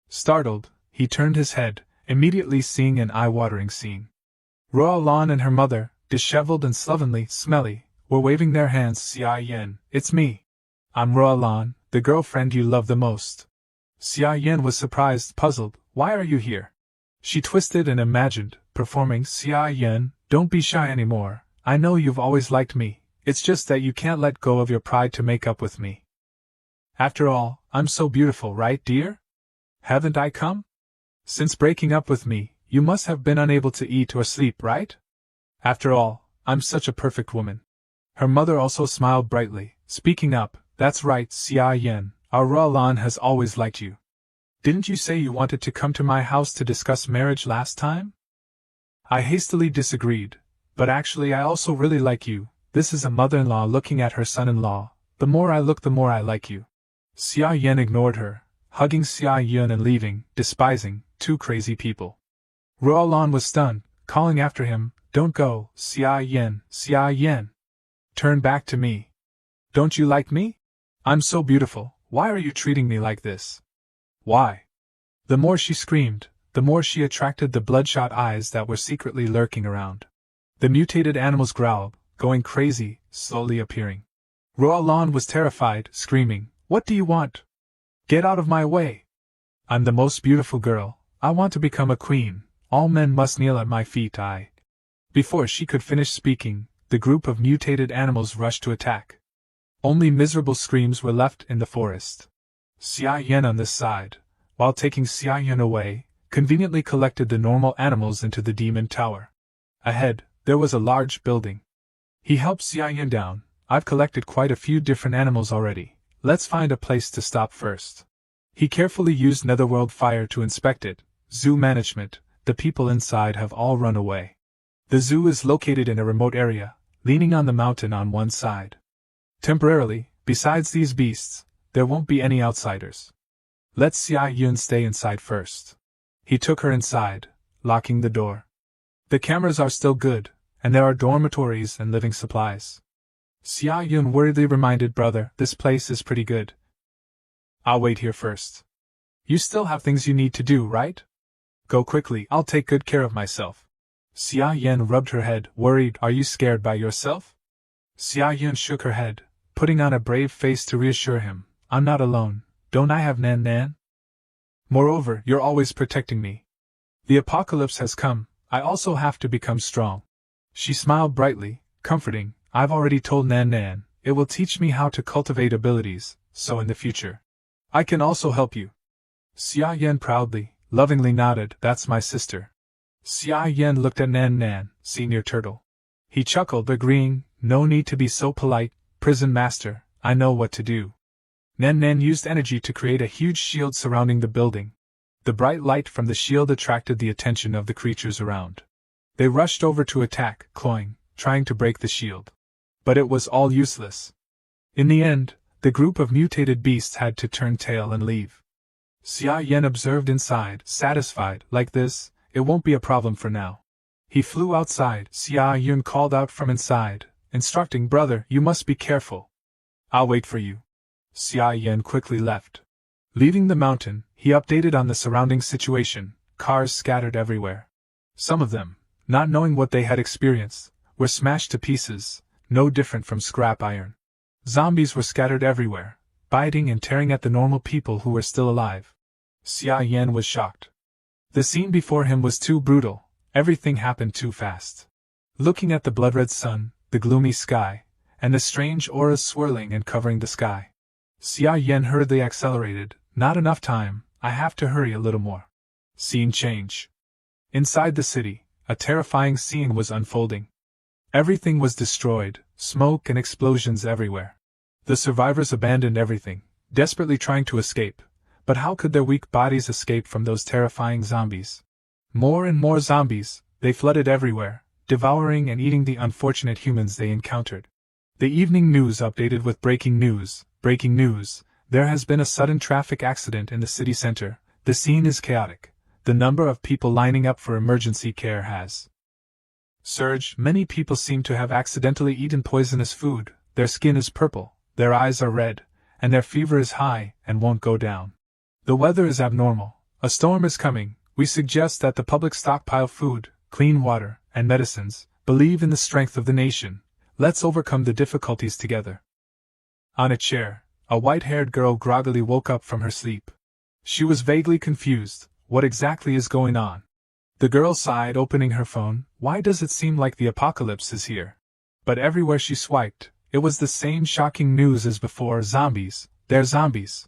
Startled, he turned his head, immediately seeing an eye-watering scene. Ruolan and her mother, disheveled and slovenly, smelly, were waving their hands. Xia Yan, it's me. I'm Ruolan, the girlfriend you love the most. Xia Yan was surprised, puzzled, why are you here? She twisted and imagined, performing, Xia Yan, don't be shy anymore, I know you've always liked me, it's just that you can't let go of your pride to make up with me. After all, I'm so beautiful, right, dear? Haven't I come? Since breaking up with me, you must have been unable to eat or sleep, right? After all, I'm such a perfect woman. Her mother also smiled brightly, speaking up, that's right, Xia Yan, our Ruolan has always liked you. Didn't you say you wanted to come to my house to discuss marriage last time? I hastily disagreed, but actually I also really like you. This is a mother-in-law looking at her son-in-law, the more I look the more I like you. Xia Yan ignored her, hugging Xia Yun and leaving, despising, two crazy people. Ruolan was stunned, calling after him, don't go, Xia Yan, Xia Yan. Turn back to me. Don't you like me? I'm so beautiful, why are you treating me like this? Why? The more she screamed, the more she attracted the bloodshot eyes that were secretly lurking around. The mutated animals growled, going crazy, slowly appearing. Ruolan was terrified, screaming, what do you want? Get out of my way! I'm the most beautiful girl, I want to become a queen, all men must kneel at my feet. Before she could finish speaking, the group of mutated animals rushed to attack. Only miserable screams were left in the forest. Xia Yan on this side, while taking Xia Yan away, conveniently collected the normal animals into the demon tower. Ahead, there was a large building. He helped Xia Yan down. I've collected quite a few different animals already. Let's find a place to stop first. He carefully used Netherworld fire to inspect it. Zoo management, the people inside have all run away. The zoo is located in a remote area, leaning on the mountain on one side. Temporarily, besides these beasts, there won't be any outsiders. Let Xia Yun stay inside first. He took her inside, locking the door. The cameras are still good, and there are dormitories and living supplies. Xia Yun worriedly reminded brother, this place is pretty good. I'll wait here first. You still have things you need to do, right? Go quickly, I'll take good care of myself. Xia Yan rubbed her head, worried, are you scared by yourself? Xia Yun shook her head, putting on a brave face to reassure him, I'm not alone, don't I have Nan Nan? Moreover, you're always protecting me. The apocalypse has come, I also have to become strong. She smiled brightly, comforting, I've already told Nan Nan, it will teach me how to cultivate abilities, so in the future, I can also help you. Xia Yan proudly, lovingly nodded, that's my sister. Xia Yan looked at Nan Nan, senior turtle. He chuckled, agreeing, no need to be so polite, prison master, I know what to do. Nan Nan used energy to create a huge shield surrounding the building. The bright light from the shield attracted the attention of the creatures around. They rushed over to attack, clawing, trying to break the shield. But it was all useless. In the end, the group of mutated beasts had to turn tail and leave. Xia Yan observed inside, satisfied, like this, it won't be a problem for now. He flew outside. Xia Yun called out from inside, instructing, brother, you must be careful. I'll wait for you. Xia Yan quickly left. Leaving the mountain, he updated on the surrounding situation. Cars scattered everywhere. Some of them, not knowing what they had experienced, were smashed to pieces, no different from scrap iron. Zombies were scattered everywhere, biting and tearing at the normal people who were still alive. Xia Yan was shocked. The scene before him was too brutal, everything happened too fast. Looking at the blood-red sun, the gloomy sky, and the strange auras swirling and covering the sky, Xia Yan hurriedly accelerated, not enough time, I have to hurry a little more. Scene change. Inside the city, a terrifying scene was unfolding. Everything was destroyed, smoke and explosions everywhere. The survivors abandoned everything, desperately trying to escape, but how could their weak bodies escape from those terrifying zombies? More and more zombies, they flooded everywhere, devouring and eating the unfortunate humans they encountered. The evening news updated with breaking news. Breaking news, there has been a sudden traffic accident in the city center. The scene is chaotic. The number of people lining up for emergency care has surged. Many people seem to have accidentally eaten poisonous food. Their skin is purple, their eyes are red, and their fever is high and won't go down. The weather is abnormal. A storm is coming. We suggest that the public stockpile food, clean water, and medicines. Believe in the strength of the nation. Let's overcome the difficulties together. On a chair, a white-haired girl groggily woke up from her sleep. She was vaguely confused. What exactly is going on? The girl sighed, opening her phone. Why does it seem like the apocalypse is here? But everywhere she swiped, it was the same shocking news as before. Zombies. They're zombies.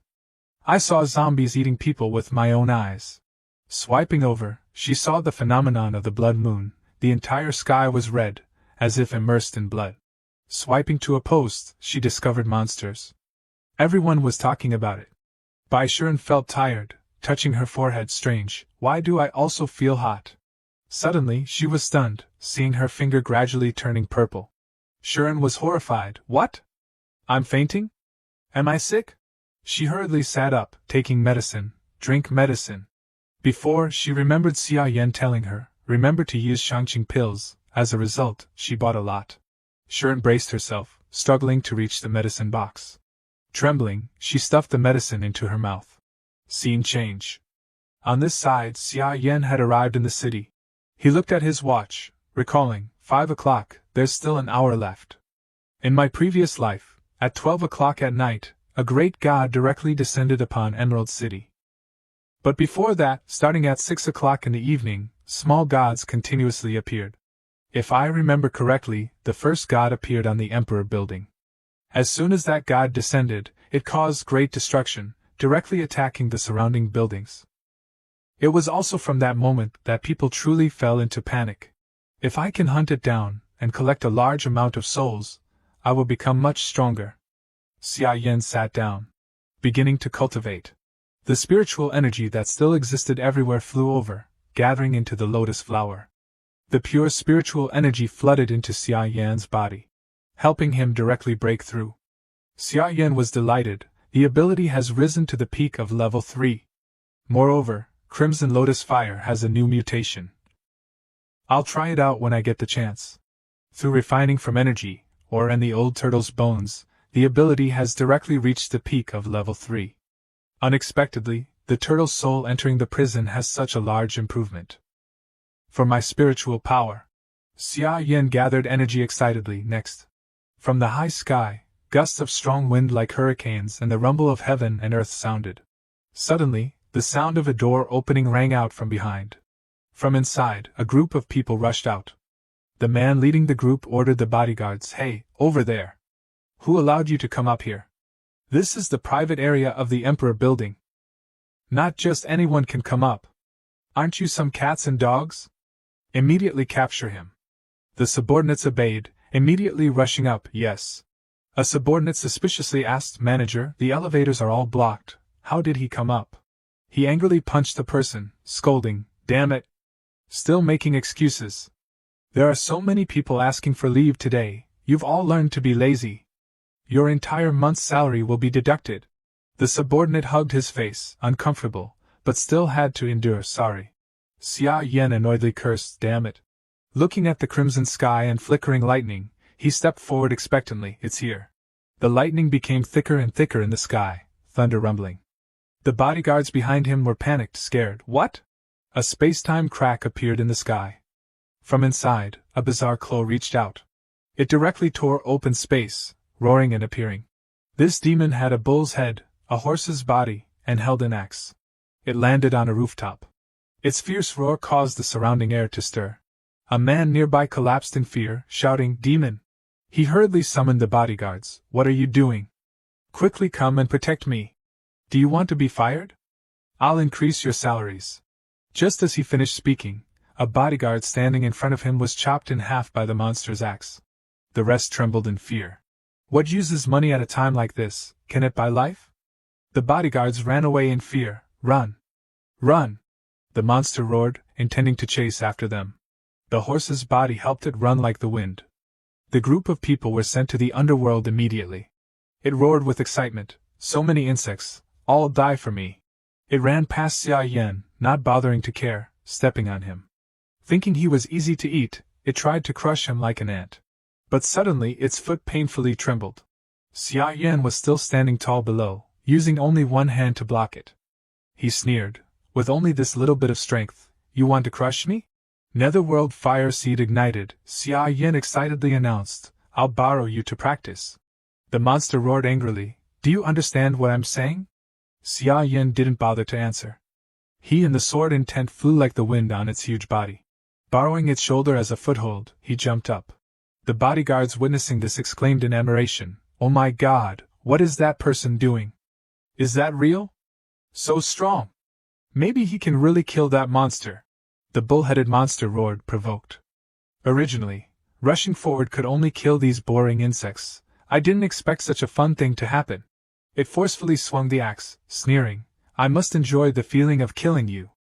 I saw zombies eating people with my own eyes. Swiping over, she saw the phenomenon of the blood moon. The entire sky was red, as if immersed in blood. Swiping to a post, she discovered monsters. Everyone was talking about it. Shirin felt tired, touching her forehead. Strange, why do I also feel hot? Suddenly, she was stunned, seeing her finger gradually turning purple. Shirin was horrified. What? I'm fainting? Am I sick? She hurriedly sat up, taking medicine. Drink medicine. Before, she remembered Xia Yan telling her, remember to use Shangqing pills. As a result, she bought a lot. Shirin braced herself, struggling to reach the medicine box. Trembling, she stuffed the medicine into her mouth. Scene change. On this side, Xia Yan had arrived in the city. He looked at his watch, recalling, 5 o'clock, there's still an hour left. In my previous life, at 12 o'clock at night, a great god directly descended upon Emerald City. But before that, starting at 6 o'clock in the evening, small gods continuously appeared. If I remember correctly, the first god appeared on the Emperor building. As soon as that god descended, it caused great destruction. directly attacking the surrounding buildings. It was also from that moment that people truly fell into panic. If I can hunt it down and collect a large amount of souls, I will become much stronger. Xia Yan sat down, beginning to cultivate. The spiritual energy that still existed everywhere flew over, gathering into the lotus flower. The pure spiritual energy flooded into Xia Yan's body, helping him directly break through. Xia Yan was delighted. The ability has risen to the peak of level 3. Moreover, Crimson Lotus Fire has a new mutation. I'll try it out when I get the chance. Through refining from energy, or in the old turtle's bones, the ability has directly reached the peak of level 3. Unexpectedly, the turtle's soul entering the prison has such a large improvement. For my spiritual power. Xia Yan gathered energy excitedly. Next. From the high sky, gusts of strong wind like hurricanes and the rumble of heaven and earth sounded. Suddenly, the sound of a door opening rang out from behind. From inside, a group of people rushed out. The man leading the group ordered the bodyguards, "Hey, over there! Who allowed you to come up here? This is the private area of the Emperor building. Not just anyone can come up. Aren't you some cats and dogs? Immediately capture him." The subordinates obeyed, immediately rushing up. "Yes." A subordinate suspiciously asked, "Manager, the elevators are all blocked. How did he come up?" He angrily punched the person, scolding, "Damn it! Still making excuses. There are so many people asking for leave today, you've all learned to be lazy. Your entire month's salary will be deducted." The subordinate hugged his face, uncomfortable, but still had to endure. "Sorry." Xia Yan annoyedly cursed, "Damn it." Looking at the crimson sky and flickering lightning, he stepped forward expectantly. "It's here." The lightning became thicker and thicker in the sky, thunder rumbling. The bodyguards behind him were panicked, scared. "What?" A space-time crack appeared in the sky. From inside, a bizarre claw reached out. It directly tore open space, roaring and appearing. This demon had a bull's head, a horse's body, and held an axe. It landed on a rooftop. Its fierce roar caused the surrounding air to stir. A man nearby collapsed in fear, shouting, "Demon!" He hurriedly summoned the bodyguards. "What are you doing? Quickly come and protect me. Do you want to be fired? I'll increase your salaries." Just as he finished speaking, a bodyguard standing in front of him was chopped in half by the monster's axe. The rest trembled in fear. What uses money at a time like this? Can it buy life? The bodyguards ran away in fear. "Run! Run!" The monster roared, intending to chase after them. The horse's body helped it run like the wind. The group of people were sent to the Underworld immediately. It roared with excitement. "So many insects, all die for me." It ran past Xia Yan, not bothering to care, stepping on him. Thinking he was easy to eat, it tried to crush him like an ant. But suddenly its foot painfully trembled. Xia Yan was still standing tall below, using only one hand to block it. He sneered, "With only this little bit of strength, you want to crush me?" Netherworld fire seed ignited. Xia Yan excitedly announced, "I'll borrow you to practice." The monster roared angrily, "Do you understand what I'm saying?" Xia Yan didn't bother to answer. He and the sword intent flew like the wind on its huge body. Borrowing its shoulder as a foothold, he jumped up. The bodyguards witnessing this exclaimed in admiration, "Oh my God, what is that person doing? Is that real? So strong! Maybe he can really kill that monster." The bull-headed monster roared, provoked. "Originally, rushing forward could only kill these boring insects. I didn't expect such a fun thing to happen." It forcefully swung the axe, sneering, "I must enjoy the feeling of killing you."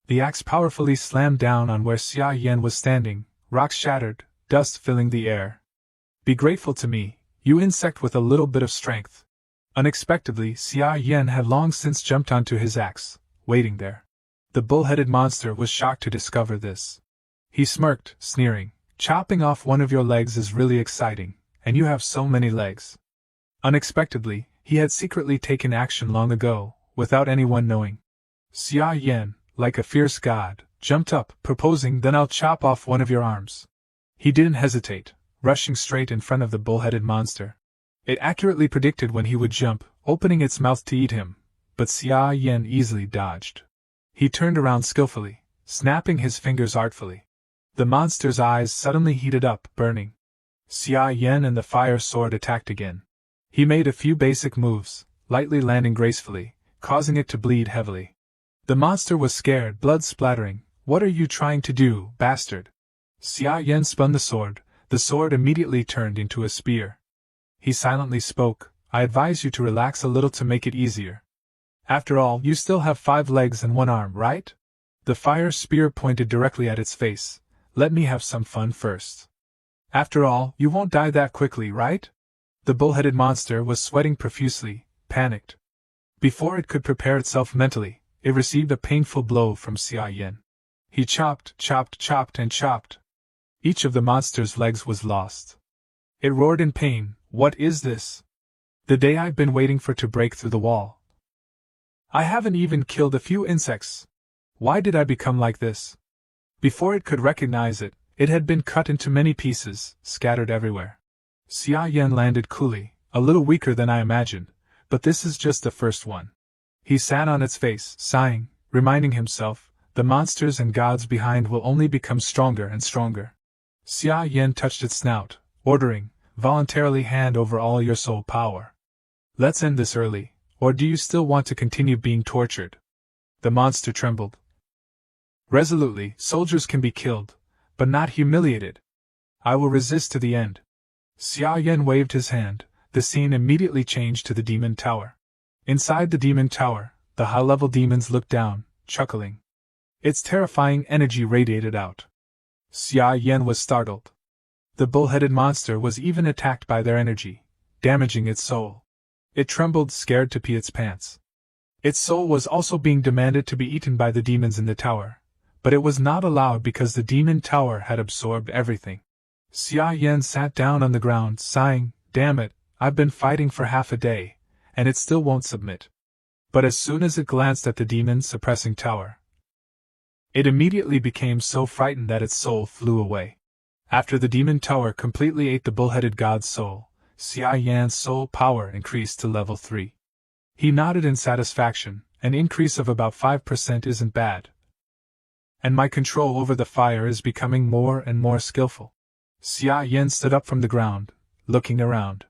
The axe powerfully slammed down on where Xia Yan was standing, rocks shattered, dust filling the air. "Be grateful to me, you insect with a little bit of strength." Unexpectedly, Xia Yan had long since jumped onto his axe, waiting there. The bull-headed monster was shocked to discover this. He smirked, sneering, "Chopping off one of your legs is really exciting, and you have so many legs." Unexpectedly, he had secretly taken action long ago, without anyone knowing. Xia Yan, like a fierce god, jumped up, proposing, "Then I'll chop off one of your arms." He didn't hesitate, rushing straight in front of the bull-headed monster. It accurately predicted when he would jump, opening its mouth to eat him, but Xia Yan easily dodged. He turned around skillfully, snapping his fingers artfully. The monster's eyes suddenly heated up, burning. Xia Yan and the fire sword attacked again. He made a few basic moves, lightly landing gracefully, causing it to bleed heavily. The monster was scared, blood splattering. "What are you trying to do, bastard?" Xia Yan spun the sword immediately turned into a spear. He silently spoke, "I advise you to relax a little to make it easier. After all, you still have 5 legs and 1 arm, right?" The fire spear pointed directly at its face. "Let me have some fun first. After all, you won't die that quickly, right?" The bull-headed monster was sweating profusely, panicked. Before it could prepare itself mentally, it received a painful blow from Xia Yan. He chopped, and chopped. Each of the monster's legs was lost. It roared in pain. "What is this? The day I've been waiting for to break through the wall. I haven't even killed a few insects. Why did I become like this?" Before it could recognize it, it had been cut into many pieces, scattered everywhere. Xia Yan landed coolly, "A little weaker than I imagined, but this is just the first one." He sat on its face, sighing, reminding himself, the monsters and gods behind will only become stronger and stronger. Xia Yan touched its snout, ordering, "Voluntarily hand over all your soul power. Let's end this early, or do you still want to continue being tortured?" The monster trembled. Resolutely, "Soldiers can be killed, but not humiliated. I will resist to the end." Xia Yan waved his hand. The scene immediately changed to the demon tower. Inside the demon tower, the high-level demons looked down, chuckling. Its terrifying energy radiated out. Xia Yan was startled. The bull-headed monster was even attacked by their energy, damaging its soul. It trembled, scared to pee its pants. Its soul was also being demanded to be eaten by the demons in the tower, but it was not allowed because the demon tower had absorbed everything. Xia Yan sat down on the ground, sighing, "Damn it, I've been fighting for half a day, and it still won't submit." But as soon as it glanced at the demon-suppressing tower, it immediately became so frightened that its soul flew away. After the demon tower completely ate the bull-headed god's soul, Xia Yan's soul power increased to level 3. He nodded in satisfaction. "An increase of about 5% isn't bad. And my control over the fire is becoming more and more skillful." Xia Yan stood up from the ground, looking around.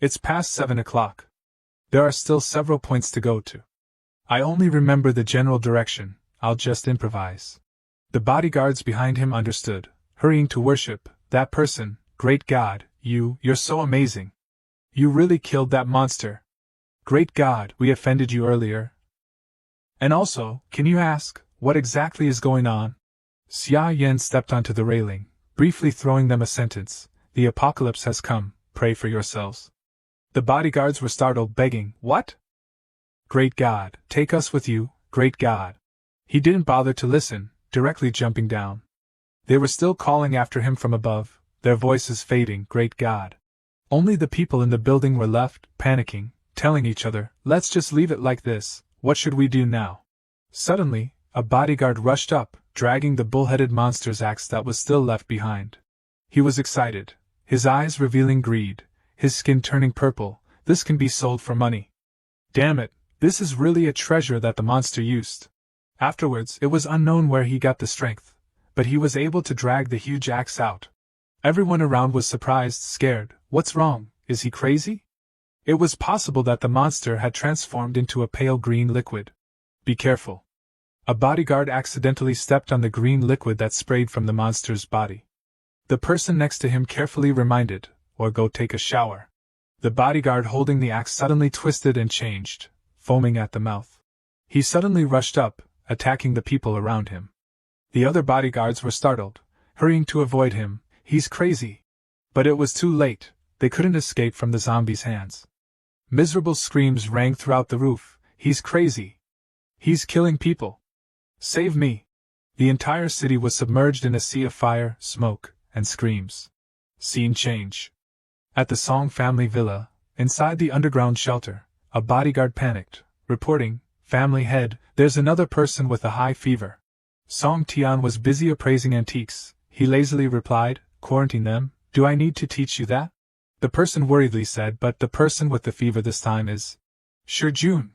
"It's past 7 o'clock. There are still several points to go to. I only remember the general direction. I'll just improvise." The bodyguards behind him understood, hurrying to worship. "That person, great God, you're so amazing. You really killed that monster. Great God, we offended you earlier. And also, can you ask, what exactly is going on?" Xia Yan stepped onto the railing, briefly throwing them a sentence. "The apocalypse has come, pray for yourselves." The bodyguards were startled, begging, "What? Great God, take us with you, great God." He didn't bother to listen, directly jumping down. They were still calling after him from above, their voices fading, "Great God." Only the people in the building were left, panicking, telling each other, "Let's just leave it like this, what should we do now?" Suddenly, a bodyguard rushed up, dragging the bull-headed monster's axe that was still left behind. He was excited, his eyes revealing greed, his skin turning purple. "This can be sold for money. Damn it, this is really a treasure that the monster used." Afterwards, it was unknown where he got the strength, but he was able to drag the huge axe out. Everyone around was surprised, scared. "What's wrong? Is he crazy?" It was possible that the monster had transformed into a pale green liquid. "Be careful." A bodyguard accidentally stepped on the green liquid that sprayed from the monster's body. The person next to him carefully reminded, "Or go take a shower." The bodyguard holding the axe suddenly twisted and changed, foaming at the mouth. He suddenly rushed up, attacking the people around him. The other bodyguards were startled, hurrying to avoid him. "He's crazy." But it was too late, they couldn't escape from the zombie's hands. Miserable screams rang throughout the roof. "He's crazy. He's killing people. Save me." The entire city was submerged in a sea of fire, smoke, and screams. Scene change. At the Song family villa, inside the underground shelter, a bodyguard panicked, reporting, "Family head, there's another person with a high fever." Song Tian was busy appraising antiques. He lazily replied, "Quarantine them, do I need to teach you that?" The person worriedly said, "But the person with the fever this time is Shijun."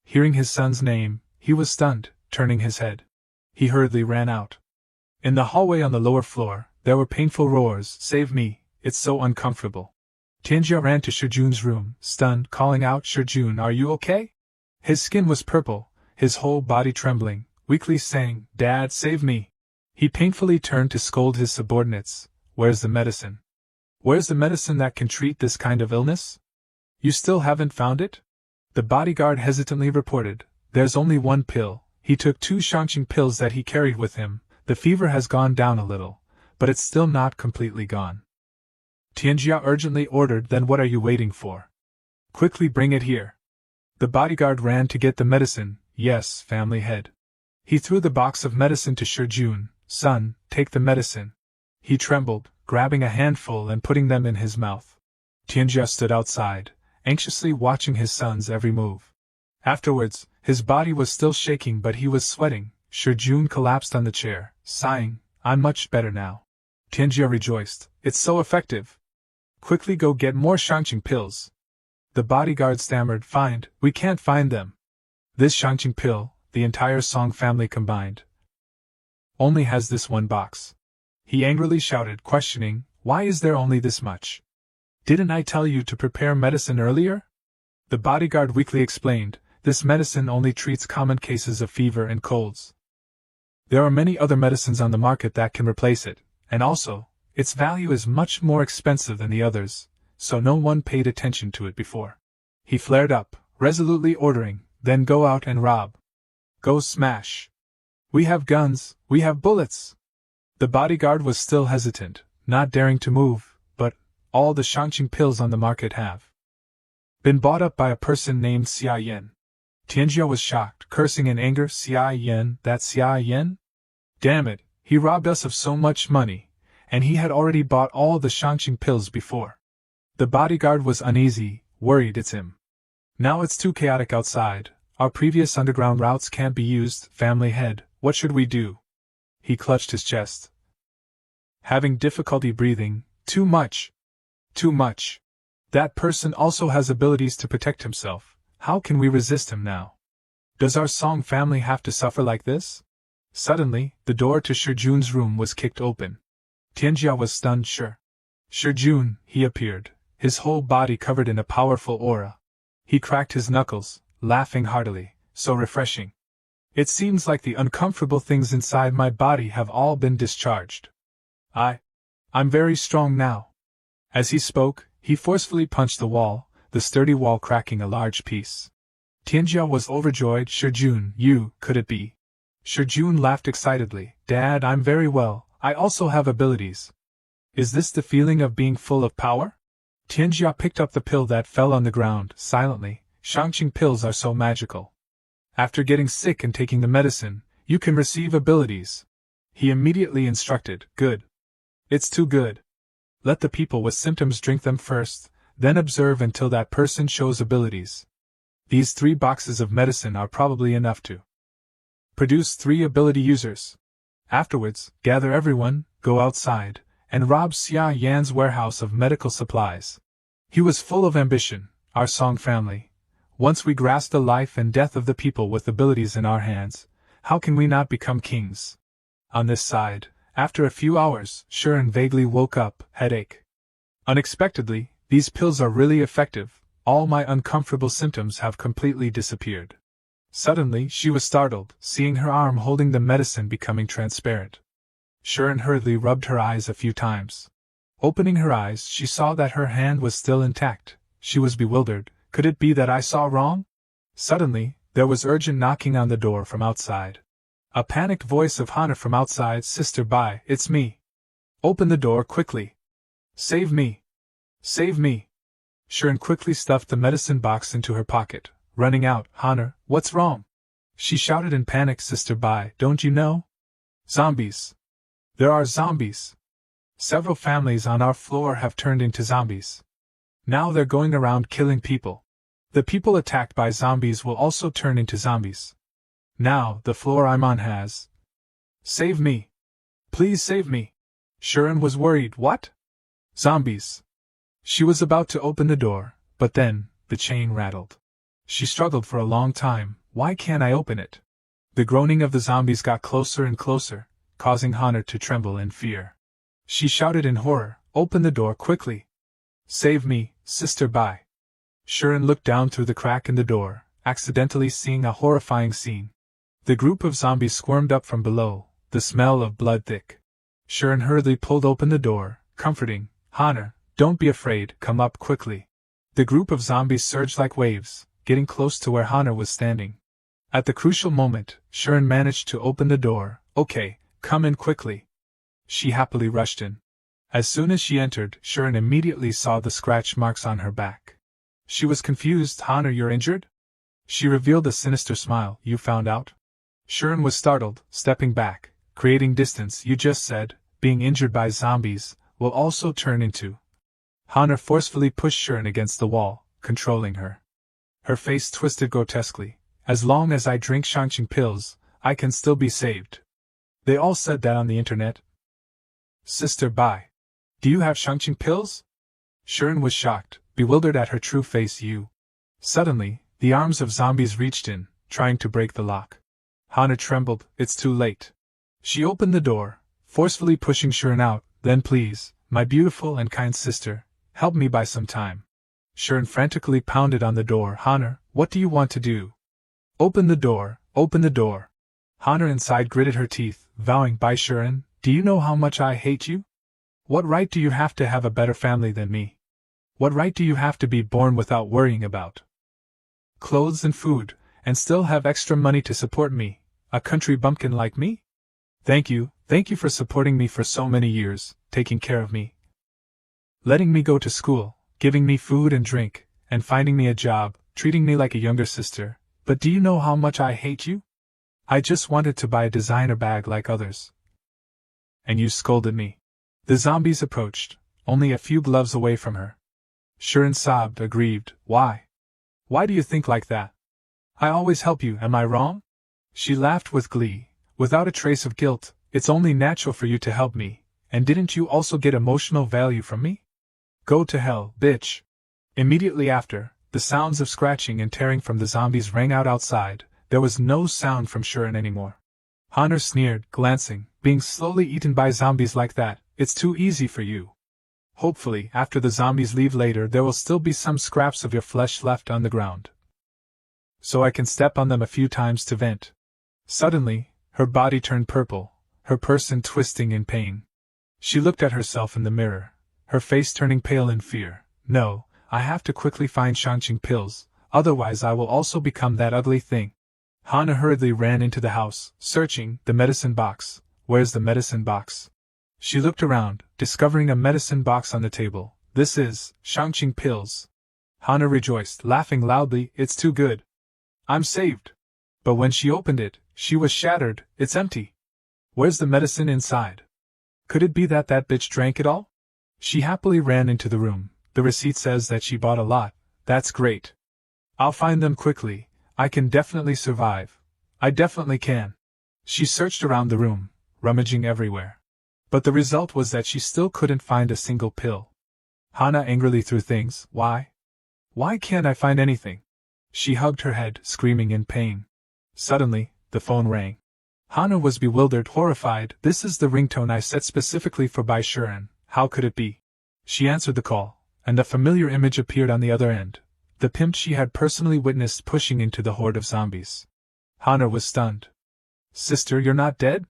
Hearing his son's name, he was stunned, turning his head. He hurriedly ran out. In the hallway on the lower floor, there were painful roars, "Save me, it's so uncomfortable." Tianjia ran to Shijun's room, stunned, calling out, "Shijun, are you okay?" His skin was purple, his whole body trembling, weakly saying, "Dad, save me." He painfully turned to scold his subordinates. "Where's the medicine? Where's the medicine that can treat this kind of illness? You still haven't found it?" The bodyguard hesitantly reported, "There's only one pill." He took 2 Shangqing pills that he carried with him. "The fever has gone down a little, but it's still not completely gone." Tianjia urgently ordered, "Then what are you waiting for? Quickly bring it here." The bodyguard ran to get the medicine. "Yes, family head." He threw the box of medicine to Shijun. "Son, take the medicine." He trembled, grabbing a handful and putting them in his mouth. Tianjia stood outside, anxiously watching his son's every move. Afterwards, his body was still shaking but he was sweating. Shijun collapsed on the chair, sighing, "I'm much better now." Tianjia rejoiced, "It's so effective. Quickly go get more Shangqing pills." The bodyguard stammered, We can't find them. This Shangqing pill, the entire Song family combined, only has this one box." He angrily shouted, questioning, "Why is there only this much? Didn't I tell you to prepare medicine earlier?" The bodyguard weakly explained, "This medicine only treats common cases of fever and colds. There are many other medicines on the market that can replace it, and also, its value is much more expensive than the others, so no one paid attention to it before." He flared up, resolutely ordering, "Then go out and rob. Go smash. We have guns, we have bullets." The bodyguard was still hesitant, not daring to move, but all the Shangqing pills on the market have been bought up by a person named Xia Yan. Tianjia was shocked, cursing in anger, "Xia Yan, that Xia Yan? Damn it, he robbed us of so much money, and he had already bought all the Shangqing pills before." The bodyguard was uneasy, worried. "It's him. Now it's too chaotic outside, our previous underground routes can't be used. Family head, what should we do?" He clutched his chest, having difficulty breathing. "Too much. Too much. That person also has abilities to protect himself. How can we resist him now? Does our Song family have to suffer like this?" Suddenly, the door to Shijun's room was kicked open. Tianjia was stunned. Shijun, he appeared, his whole body covered in a powerful aura. He cracked his knuckles, laughing heartily, "So refreshing. It seems like the uncomfortable things inside my body have all been discharged. I'm very strong now." As he spoke, he forcefully punched the wall, the sturdy wall cracking a large piece. Tianjia was overjoyed. "Shijun, you, could it be?" Shijun laughed excitedly, "Dad, I'm very well, I also have abilities." "Is this the feeling of being full of power?" Tianjia picked up the pill that fell on the ground, silently. "Shangqing pills are so magical. After getting sick and taking the medicine, you can receive abilities." He immediately instructed, "Good. It's too good. Let the people with symptoms drink them first, then observe until that person shows abilities. These 3 boxes of medicine are probably enough to produce 3 ability users. Afterwards, gather everyone, go outside, and rob Xia Yan's warehouse of medical supplies." He was full of ambition. "Our Song family. Once we grasp the life and death of the people with abilities in our hands, how can we not become kings?" On this side, after a few hours, Shirin vaguely woke up, headache. "Unexpectedly, these pills are really effective. All my uncomfortable symptoms have completely disappeared." Suddenly, she was startled, seeing her arm holding the medicine becoming transparent. Shirin hurriedly rubbed her eyes a few times. Opening her eyes, she saw that her hand was still intact. She was bewildered. "Could it be that I saw wrong?" Suddenly, there was urgent knocking on the door from outside. A panicked voice of Hana from outside, "Sister Bai, it's me. Open the door quickly. Save me. Save me." Shirin quickly stuffed the medicine box into her pocket, running out. "Hana, what's wrong?" she shouted in panic. "Sister Bai, don't you know? Zombies. There are zombies. Several families on our floor have turned into zombies. Now they're going around killing people. The people attacked by zombies will also turn into zombies. Now, the floor I'm on has. Save me. Please save me." Shirin was worried. "What? Zombies?" She was about to open the door, but then, the chain rattled. She struggled for a long time. "Why can't I open it?" The groaning of the zombies got closer and closer, causing Hana to tremble in fear. She shouted in horror, "Open the door quickly. Save me, Sister Bai." Shirin looked down through the crack in the door, accidentally seeing a horrifying scene. The group of zombies squirmed up from below, the smell of blood thick. Shirin hurriedly pulled open the door, comforting, "Hana, don't be afraid, come up quickly." The group of zombies surged like waves, getting close to where Hana was standing. At the crucial moment, Shirin managed to open the door. "Okay, come in quickly." She happily rushed in. As soon as she entered, Shirin immediately saw the scratch marks on her back. She was confused. "Hana, you're injured?" She revealed a sinister smile. "You found out?" Shirin was startled, stepping back, creating distance. "You just said, being injured by zombies, will also turn into..." Hana forcefully pushed Shirin against the wall, controlling her. Her face twisted grotesquely. "As long as I drink Shangqing pills, I can still be saved." They all said that on the internet. "Sister, bye. Do you have Shangqing pills?" Shirin was shocked, bewildered at her true face. "You." Suddenly, the arms of zombies reached in, trying to break the lock. Hana trembled. "It's too late." She opened the door, forcefully pushing Shirin out. "Then please, my beautiful and kind sister, help me buy some time." Shirin frantically pounded on the door. "Hana, what do you want to do? Open the door, open the door." Hana inside gritted her teeth, vowing, "By Shirin, do you know how much I hate you? What right do you have to have a better family than me? What right do you have to be born without worrying about clothes and food, and still have extra money to support me, a country bumpkin like me? Thank you for supporting me for so many years, taking care of me, letting me go to school, giving me food and drink, and finding me a job, treating me like a younger sister. But do you know how much I hate you? I just wanted to buy a designer bag like others, and you scolded me." The zombies approached, only a few gloves away from her. Shirin sobbed, aggrieved. Why? Why do you think like that? I always help you, am I wrong?" She laughed with glee, without a trace of guilt. "It's only natural for you to help me, and didn't you also get emotional value from me? Go to hell, bitch." Immediately after, the sounds of scratching and tearing from the zombies rang out outside. There was no sound from Shirin anymore. Hana sneered, glancing, "Being slowly eaten by zombies like that, it's too easy for you. Hopefully, after the zombies leave later, there will still be some scraps of your flesh left on the ground, so I can step on them a few times to vent." Suddenly, her body turned purple, her person twisting in pain. She looked at herself in the mirror, her face turning pale in fear. "No, I have to quickly find Shangqing pills, otherwise I will also become that ugly thing." Hana hurriedly ran into the house, searching the medicine box. "Where's the medicine box?" She looked around, discovering a medicine box on the table. "This is Shangqing pills." Hana rejoiced, laughing loudly. "It's too good. I'm saved." But when she opened it, she was shattered. "It's empty. Where's the medicine inside? Could it be that bitch drank it all?" She happily ran into the room. "The receipt says that she bought a lot. That's great. I'll find them quickly. I can definitely survive. I definitely can." She searched around the room, rummaging everywhere. But the result was that she still couldn't find a single pill. Hana angrily threw things. Why? Why can't I find anything?" She hugged her head, screaming in pain. Suddenly, the phone rang. Hana was bewildered, horrified. "This is the ringtone I set specifically for Bai Shirin. How could it be?" She answered the call, and a familiar image appeared on the other end. The pimp she had personally witnessed pushing into the horde of zombies. Hana was stunned. "Sister, you're not dead?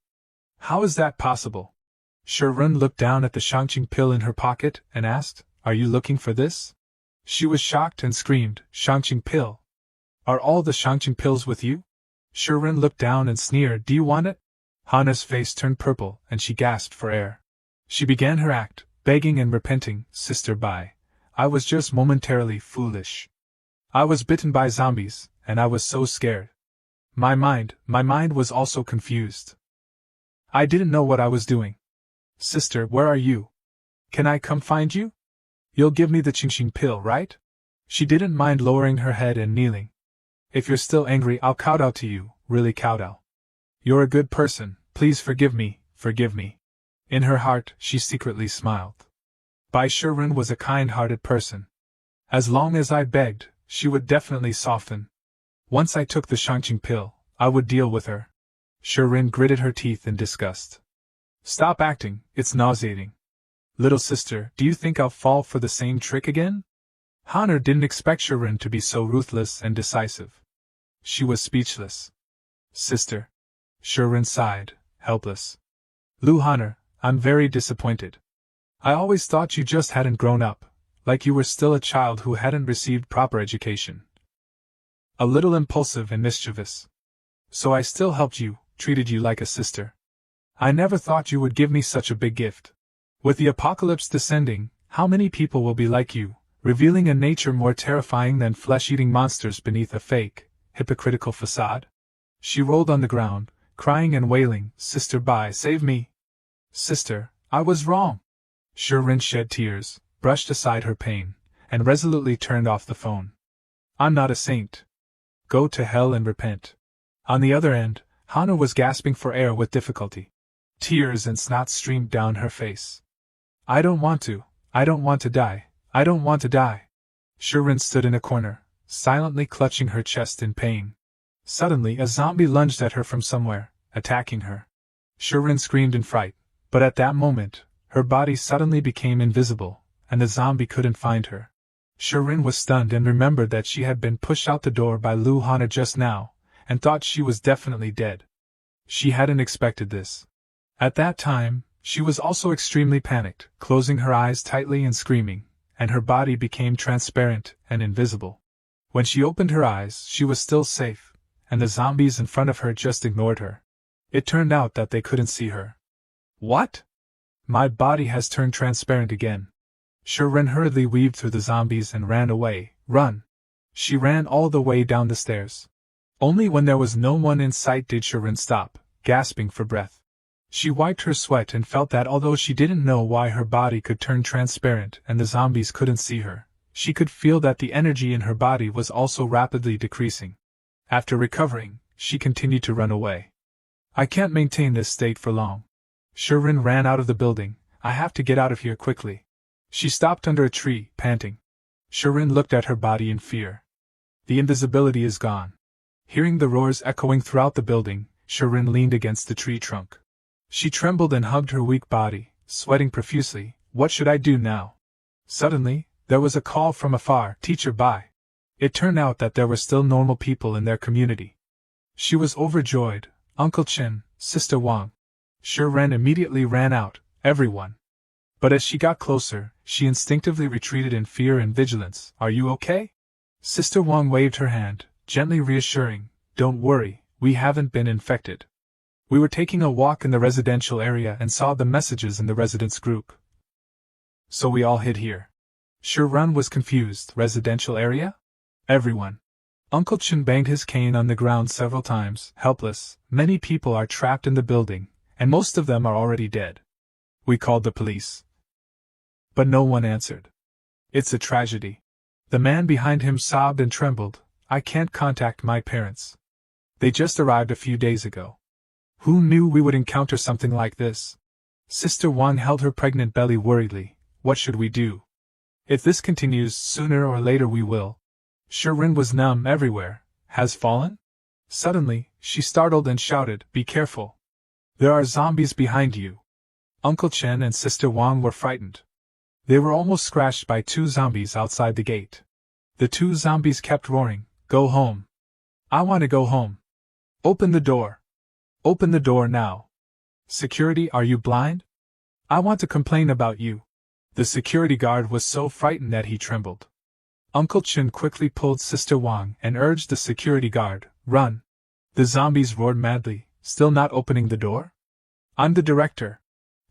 How is that possible?" Shirin looked down at the Shangqing pill in her pocket and asked, "Are you looking for this?" She was shocked and screamed, "Shangqing pill? Are all the Shangqing pills with you?" Shirin looked down and sneered, "Do you want it?" Hana's face turned purple, and she gasped for air. She began her act, begging and repenting. "Sister Bai, I was just momentarily foolish. I was bitten by zombies, and I was so scared. My mind was also confused. I didn't know what I was doing. Sister, where are you? Can I come find you? You'll give me the Qingxing pill, right?" She didn't mind lowering her head and kneeling. "If you're still angry, I'll kowtow to you, really kowtow. You're a good person, please forgive me, forgive me." In her heart, she secretly smiled. Bai Shirin was a kind-hearted person. As long as I begged, she would definitely soften. Once I took the Shangqing pill, I would deal with her. Shirin gritted her teeth in disgust. "Stop acting, it's nauseating. Little sister, do you think I'll fall for the same trick again?" Hana didn't expect Shirin to be so ruthless and decisive. She was speechless. Sister. Shirin sighed, helpless. Luhanner, I'm very disappointed. I always thought you just hadn't grown up, like you were still a child who hadn't received proper education. A little impulsive and mischievous. So I still helped you, treated you like a sister. I never thought you would give me such a big gift. With the apocalypse descending, how many people will be like you, revealing a nature more terrifying than flesh-eating monsters beneath a fake, hypocritical facade? She rolled on the ground, crying and wailing, Sister Bai, save me! Sister, I was wrong! Shirin shed tears, brushed aside her pain, and resolutely turned off the phone. I'm not a saint. Go to hell and repent. On the other end, Hana was gasping for air with difficulty. Tears and snot streamed down her face. I don't want to die, I don't want to die. Shirin stood in a corner, silently clutching her chest in pain. Suddenly a zombie lunged at her from somewhere, attacking her. Shirin screamed in fright, but at that moment, her body suddenly became invisible, and the zombie couldn't find her. Shirin was stunned and remembered that she had been pushed out the door by Lu Hana just now, and thought she was definitely dead. She hadn't expected this. At that time, she was also extremely panicked, closing her eyes tightly and screaming, and her body became transparent and invisible. When she opened her eyes, she was still safe, and the zombies in front of her just ignored her. It turned out that they couldn't see her. What? My body has turned transparent again. Shirin hurriedly weaved through the zombies and ran away. Run! She ran all the way down the stairs. Only when there was no one in sight did Shirin stop, gasping for breath. She wiped her sweat and felt that although she didn't know why her body could turn transparent and the zombies couldn't see her, she could feel that the energy in her body was also rapidly decreasing. After recovering, she continued to run away. I can't maintain this state for long. Shirin ran out of the building. I have to get out of here quickly. She stopped under a tree, panting. Shirin looked at her body in fear. The invisibility is gone. Hearing the roars echoing throughout the building, Shirin leaned against the tree trunk. She trembled and hugged her weak body, sweating profusely. What should I do now? Suddenly, there was a call from afar, Teacher Bai. It turned out that there were still normal people in their community. She was overjoyed. Uncle Chen, Sister Wang. Shirin immediately ran out, everyone. But as she got closer, she instinctively retreated in fear and vigilance. Are you okay? Sister Wang waved her hand, gently reassuring. Don't worry, we haven't been infected. We were taking a walk in the residential area and saw the messages in the residents group. So we all hid here. Shirin was confused. Residential area? Everyone. Uncle Chen banged his cane on the ground several times, helpless. Many people are trapped in the building, and most of them are already dead. We called the police. But no one answered. It's a tragedy. The man behind him sobbed and trembled. I can't contact my parents. They just arrived a few days ago. Who knew we would encounter something like this? Sister Wang held her pregnant belly worriedly. What should we do? If this continues, sooner or later we will. Shirin was numb everywhere. Has fallen? Suddenly, she startled and shouted, Be careful. There are zombies behind you. Uncle Chen and Sister Wang were frightened. They were almost scratched by 2 zombies outside the gate. The 2 zombies kept roaring, Go home. I want to go home. Open the door. Open the door now. Security, are you blind? I want to complain about you. The security guard was so frightened that he trembled. Uncle Chen quickly pulled Sister Wang and urged the security guard, Run. The zombies roared madly, still not opening the door. I'm the director.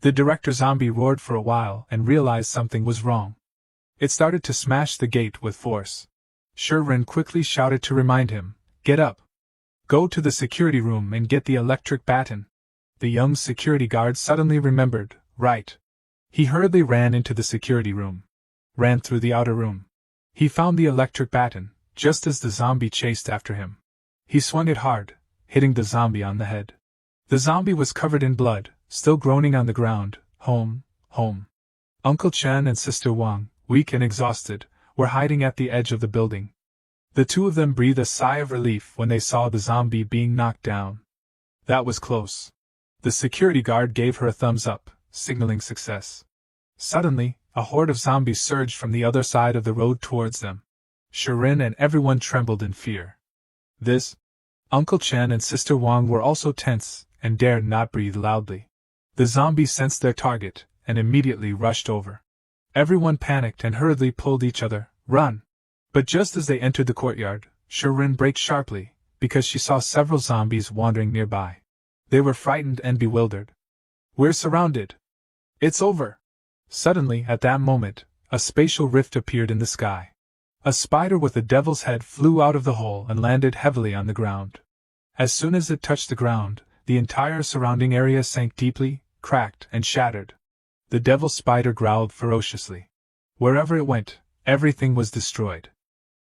The director zombie roared for a while and realized something was wrong. It started to smash the gate with force. Shirin quickly shouted to remind him, Get up. Go to the security room and get the electric baton. The young security guard suddenly remembered, Right. He hurriedly ran into the security room. Ran through the outer room. He found the electric baton, just as the zombie chased after him. He swung it hard, hitting the zombie on the head. The zombie was covered in blood, still groaning on the ground. Home, home. Uncle Chen and Sister Wang, weak and exhausted, were hiding at the edge of the building. The 2 of them breathed a sigh of relief when they saw the zombie being knocked down. That was close. The security guard gave her a thumbs up, signaling success. Suddenly, a horde of zombies surged from the other side of the road towards them. Shirin and everyone trembled in fear. This Uncle Chen and Sister Wang were also tense and dared not breathe loudly. The zombies sensed their target and immediately rushed over. Everyone panicked and hurriedly pulled each other, "Run!" But just as they entered the courtyard, Shirin braked sharply, because she saw several zombies wandering nearby. They were frightened and bewildered. "We're surrounded! It's over!" Suddenly, at that moment, a spatial rift appeared in the sky. A spider with a devil's head flew out of the hole and landed heavily on the ground. As soon as it touched the ground, the entire surrounding area sank deeply, cracked, and shattered. The devil spider growled ferociously. Wherever it went, everything was destroyed.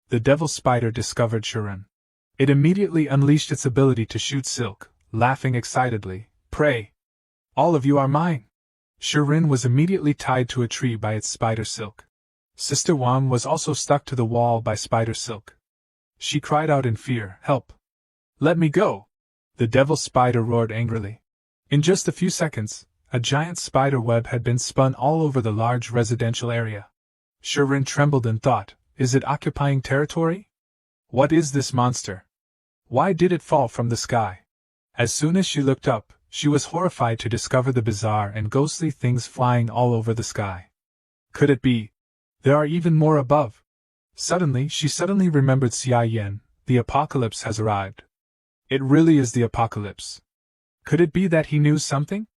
The devil spider discovered Shirin. It immediately unleashed its ability to shoot silk, laughing excitedly, "Pray! All of you are mine!" Shirin was immediately tied to a tree by its spider silk. Sister Wang was also stuck to the wall by spider silk. She cried out in fear, "Help! Let me go!" The devil spider roared angrily. In just a few seconds, a giant spider web had been spun all over the large residential area. Shirin trembled and thought, "Is it occupying territory? What is this monster? Why did it fall from the sky?" As soon as she looked up, she was horrified to discover the bizarre and ghostly things flying all over the sky. Could it be? There are even more above. She suddenly remembered Xia Yan. The apocalypse has arrived. It really is the apocalypse. Could it be that he knew something?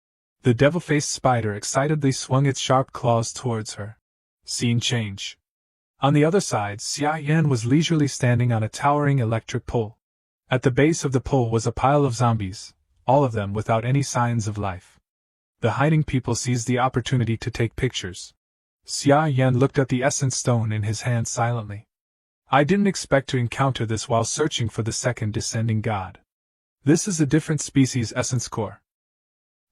The devil-faced spider excitedly swung its sharp claws towards her. Scene change. On the other side, Xia Yan was leisurely standing on a towering electric pole. At the base of the pole was a pile of zombies, all of them without any signs of life. The hiding people seized the opportunity to take pictures. Xia Yan looked at the essence stone in his hand silently. "I didn't expect to encounter this while searching for the second descending god. This is a different species essence core.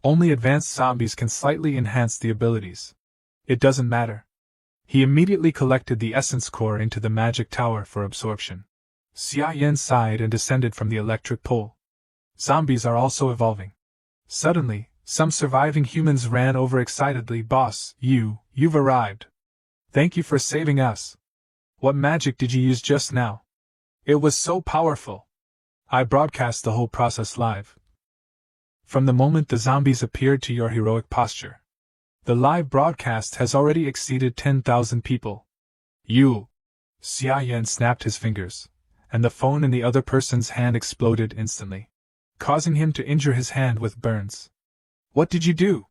Only advanced zombies can slightly enhance the abilities. It doesn't matter." He immediately collected the essence core into the magic tower for absorption. Xia Yan sighed and descended from the electric pole. Zombies are also evolving. Suddenly, some surviving humans ran over excitedly. "Boss, you've arrived. Thank you for saving us. What magic did you use just now? It was so powerful. I broadcast the whole process live. From the moment the zombies appeared to your heroic posture. The live broadcast has already exceeded 10,000 people. You!" Xia Yan snapped his fingers, and the phone in the other person's hand exploded instantly, causing him to injure his hand with burns. "What did you do?"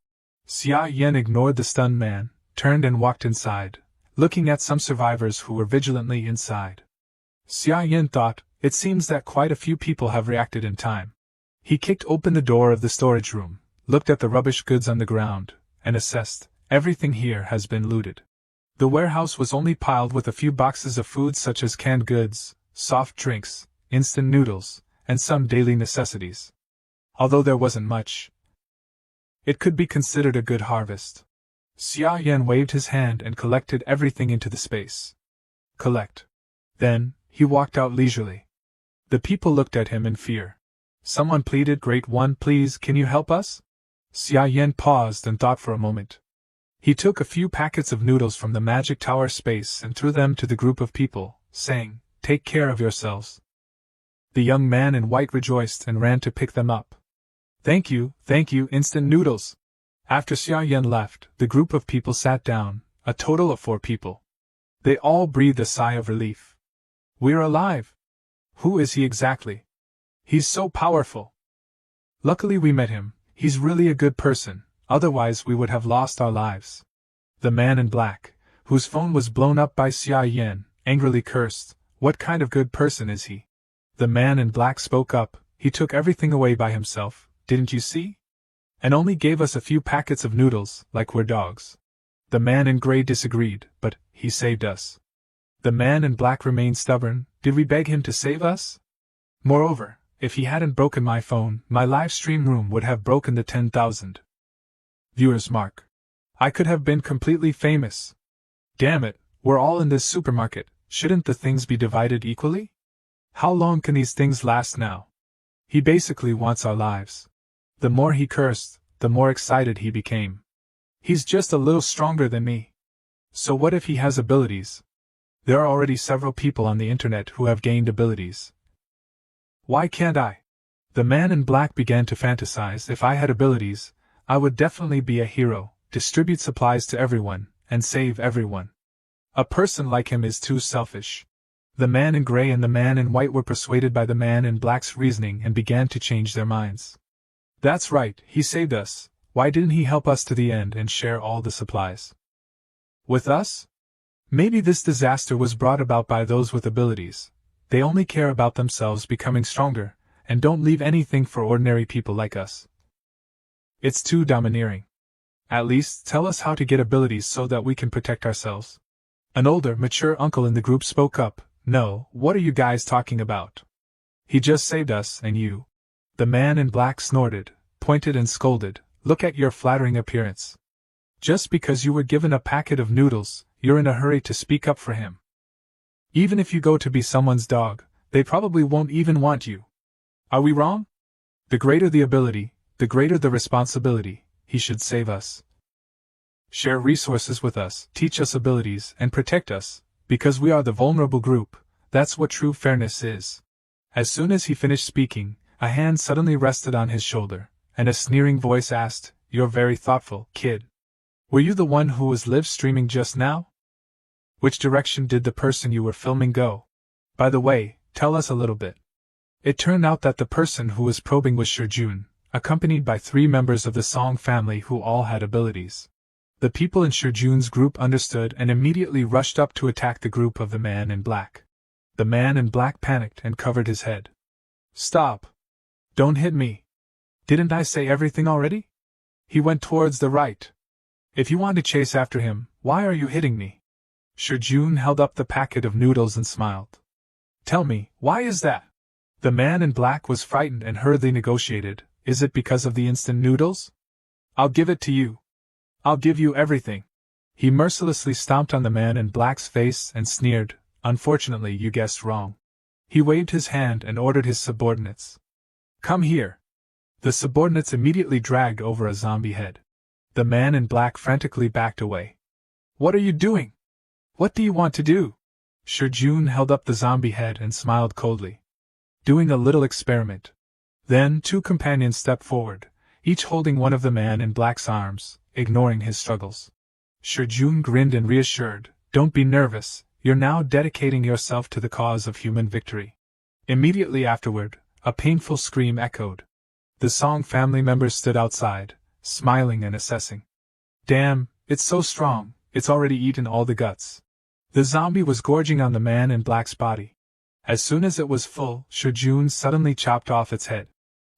Xia Yan ignored the stunned man, turned and walked inside, looking at some survivors who were vigilantly inside. Xia Yan thought, "It seems that quite a few people have reacted in time." He kicked open the door of the storage room, looked at the rubbish goods on the ground, and assessed, "Everything here has been looted." The warehouse was only piled with a few boxes of food such as canned goods, soft drinks, instant noodles, and some daily necessities. Although there wasn't much, it could be considered a good harvest. Xia Yan waved his hand and collected everything into the space. Collect. Then, he walked out leisurely. The people looked at him in fear. Someone pleaded, "Great One, please, can you help us?" Xia Yan paused and thought for a moment. He took a few packets of noodles from the magic tower space and threw them to the group of people, saying, "Take care of yourselves." The young man in white rejoiced and ran to pick them up. Thank you, instant noodles." After Xia Yan left, the group of people sat down, a total of 4 people. They all breathed a sigh of relief. "We're alive. Who is he exactly? He's so powerful. Luckily we met him. He's really a good person, otherwise we would have lost our lives." The man in black, whose phone was blown up by Xia Yan, angrily cursed, "What kind of good person is he?" The man in black spoke up, "He took everything away by himself, didn't you see? And only gave us a few packets of noodles, like we're dogs." The man in gray disagreed, "But he saved us." The man in black remained stubborn, "Did we beg him to save us? Moreover, if he hadn't broken my phone, my live stream room would have broken the 10,000 viewers mark. I could have been completely famous. Damn it, we're all in this supermarket, shouldn't the things be divided equally? How long can these things last now? He basically wants our lives." The more he cursed, the more excited he became. "He's just a little stronger than me. So what if he has abilities? There are already several people on the internet who have gained abilities. Why can't I? The man in black began to fantasize. If I had abilities, I would definitely be a hero, distribute supplies to everyone, and save everyone. A person like him is too selfish. The man in gray and the man in white were persuaded by the man in black's reasoning and began to change their minds. That's right, he saved us. Why didn't he help us to the end and share all the supplies with us? Maybe this disaster was brought about by those with abilities. They only care about themselves becoming stronger, and don't leave anything for ordinary people like us. It's too domineering. At least, tell us how to get abilities so that we can protect ourselves. An older, mature uncle in the group spoke up. No, what are you guys talking about? He just saved us, and you. The man in black snorted, pointed and scolded. Look at your flattering appearance. Just because you were given a packet of noodles, you're in a hurry to speak up for him. Even if you go to be someone's dog, they probably won't even want you. Are we wrong? The greater the ability, the greater the responsibility. He should save us. Share resources with us, teach us abilities, and protect us, because we are the vulnerable group. That's what true fairness is. As soon as he finished speaking, a hand suddenly rested on his shoulder, and a sneering voice asked, "You're very thoughtful, kid. Were you the one who was live streaming just now? Which direction did the person you were filming go? By the way, tell us a little bit." It turned out that the person who was probing was Shirin, accompanied by 3 members of the Song family who all had abilities. The people in Shirin's group understood and immediately rushed up to attack the group of the man in black. The man in black panicked and covered his head. "Stop! Don't hit me! Didn't I say everything already?" He went towards the right. "If you want to chase after him, why are you hitting me?" Shirin held up the packet of noodles and smiled. "Tell me, why is that?" The man in black was frightened and hurriedly negotiated. "Is it because of the instant noodles? I'll give it to you. I'll give you everything." He mercilessly stomped on the man in black's face and sneered, "Unfortunately, you guessed wrong." He waved his hand and ordered his subordinates. "Come here." The subordinates immediately dragged over a zombie head. The man in black frantically backed away. "What are you doing? What do you want to do?" Shirin held up the zombie head and smiled coldly. "Doing a little experiment." Then 2 companions stepped forward, each holding one of the man in black's arms, ignoring his struggles. Shirin grinned and reassured, "Don't be nervous, you're now dedicating yourself to the cause of human victory." Immediately afterward, a painful scream echoed. The Song family members stood outside, smiling and assessing. "Damn, it's so strong, it's already eaten all the guts." The zombie was gorging on the man in black's body. As soon as it was full, Shirin suddenly chopped off its head.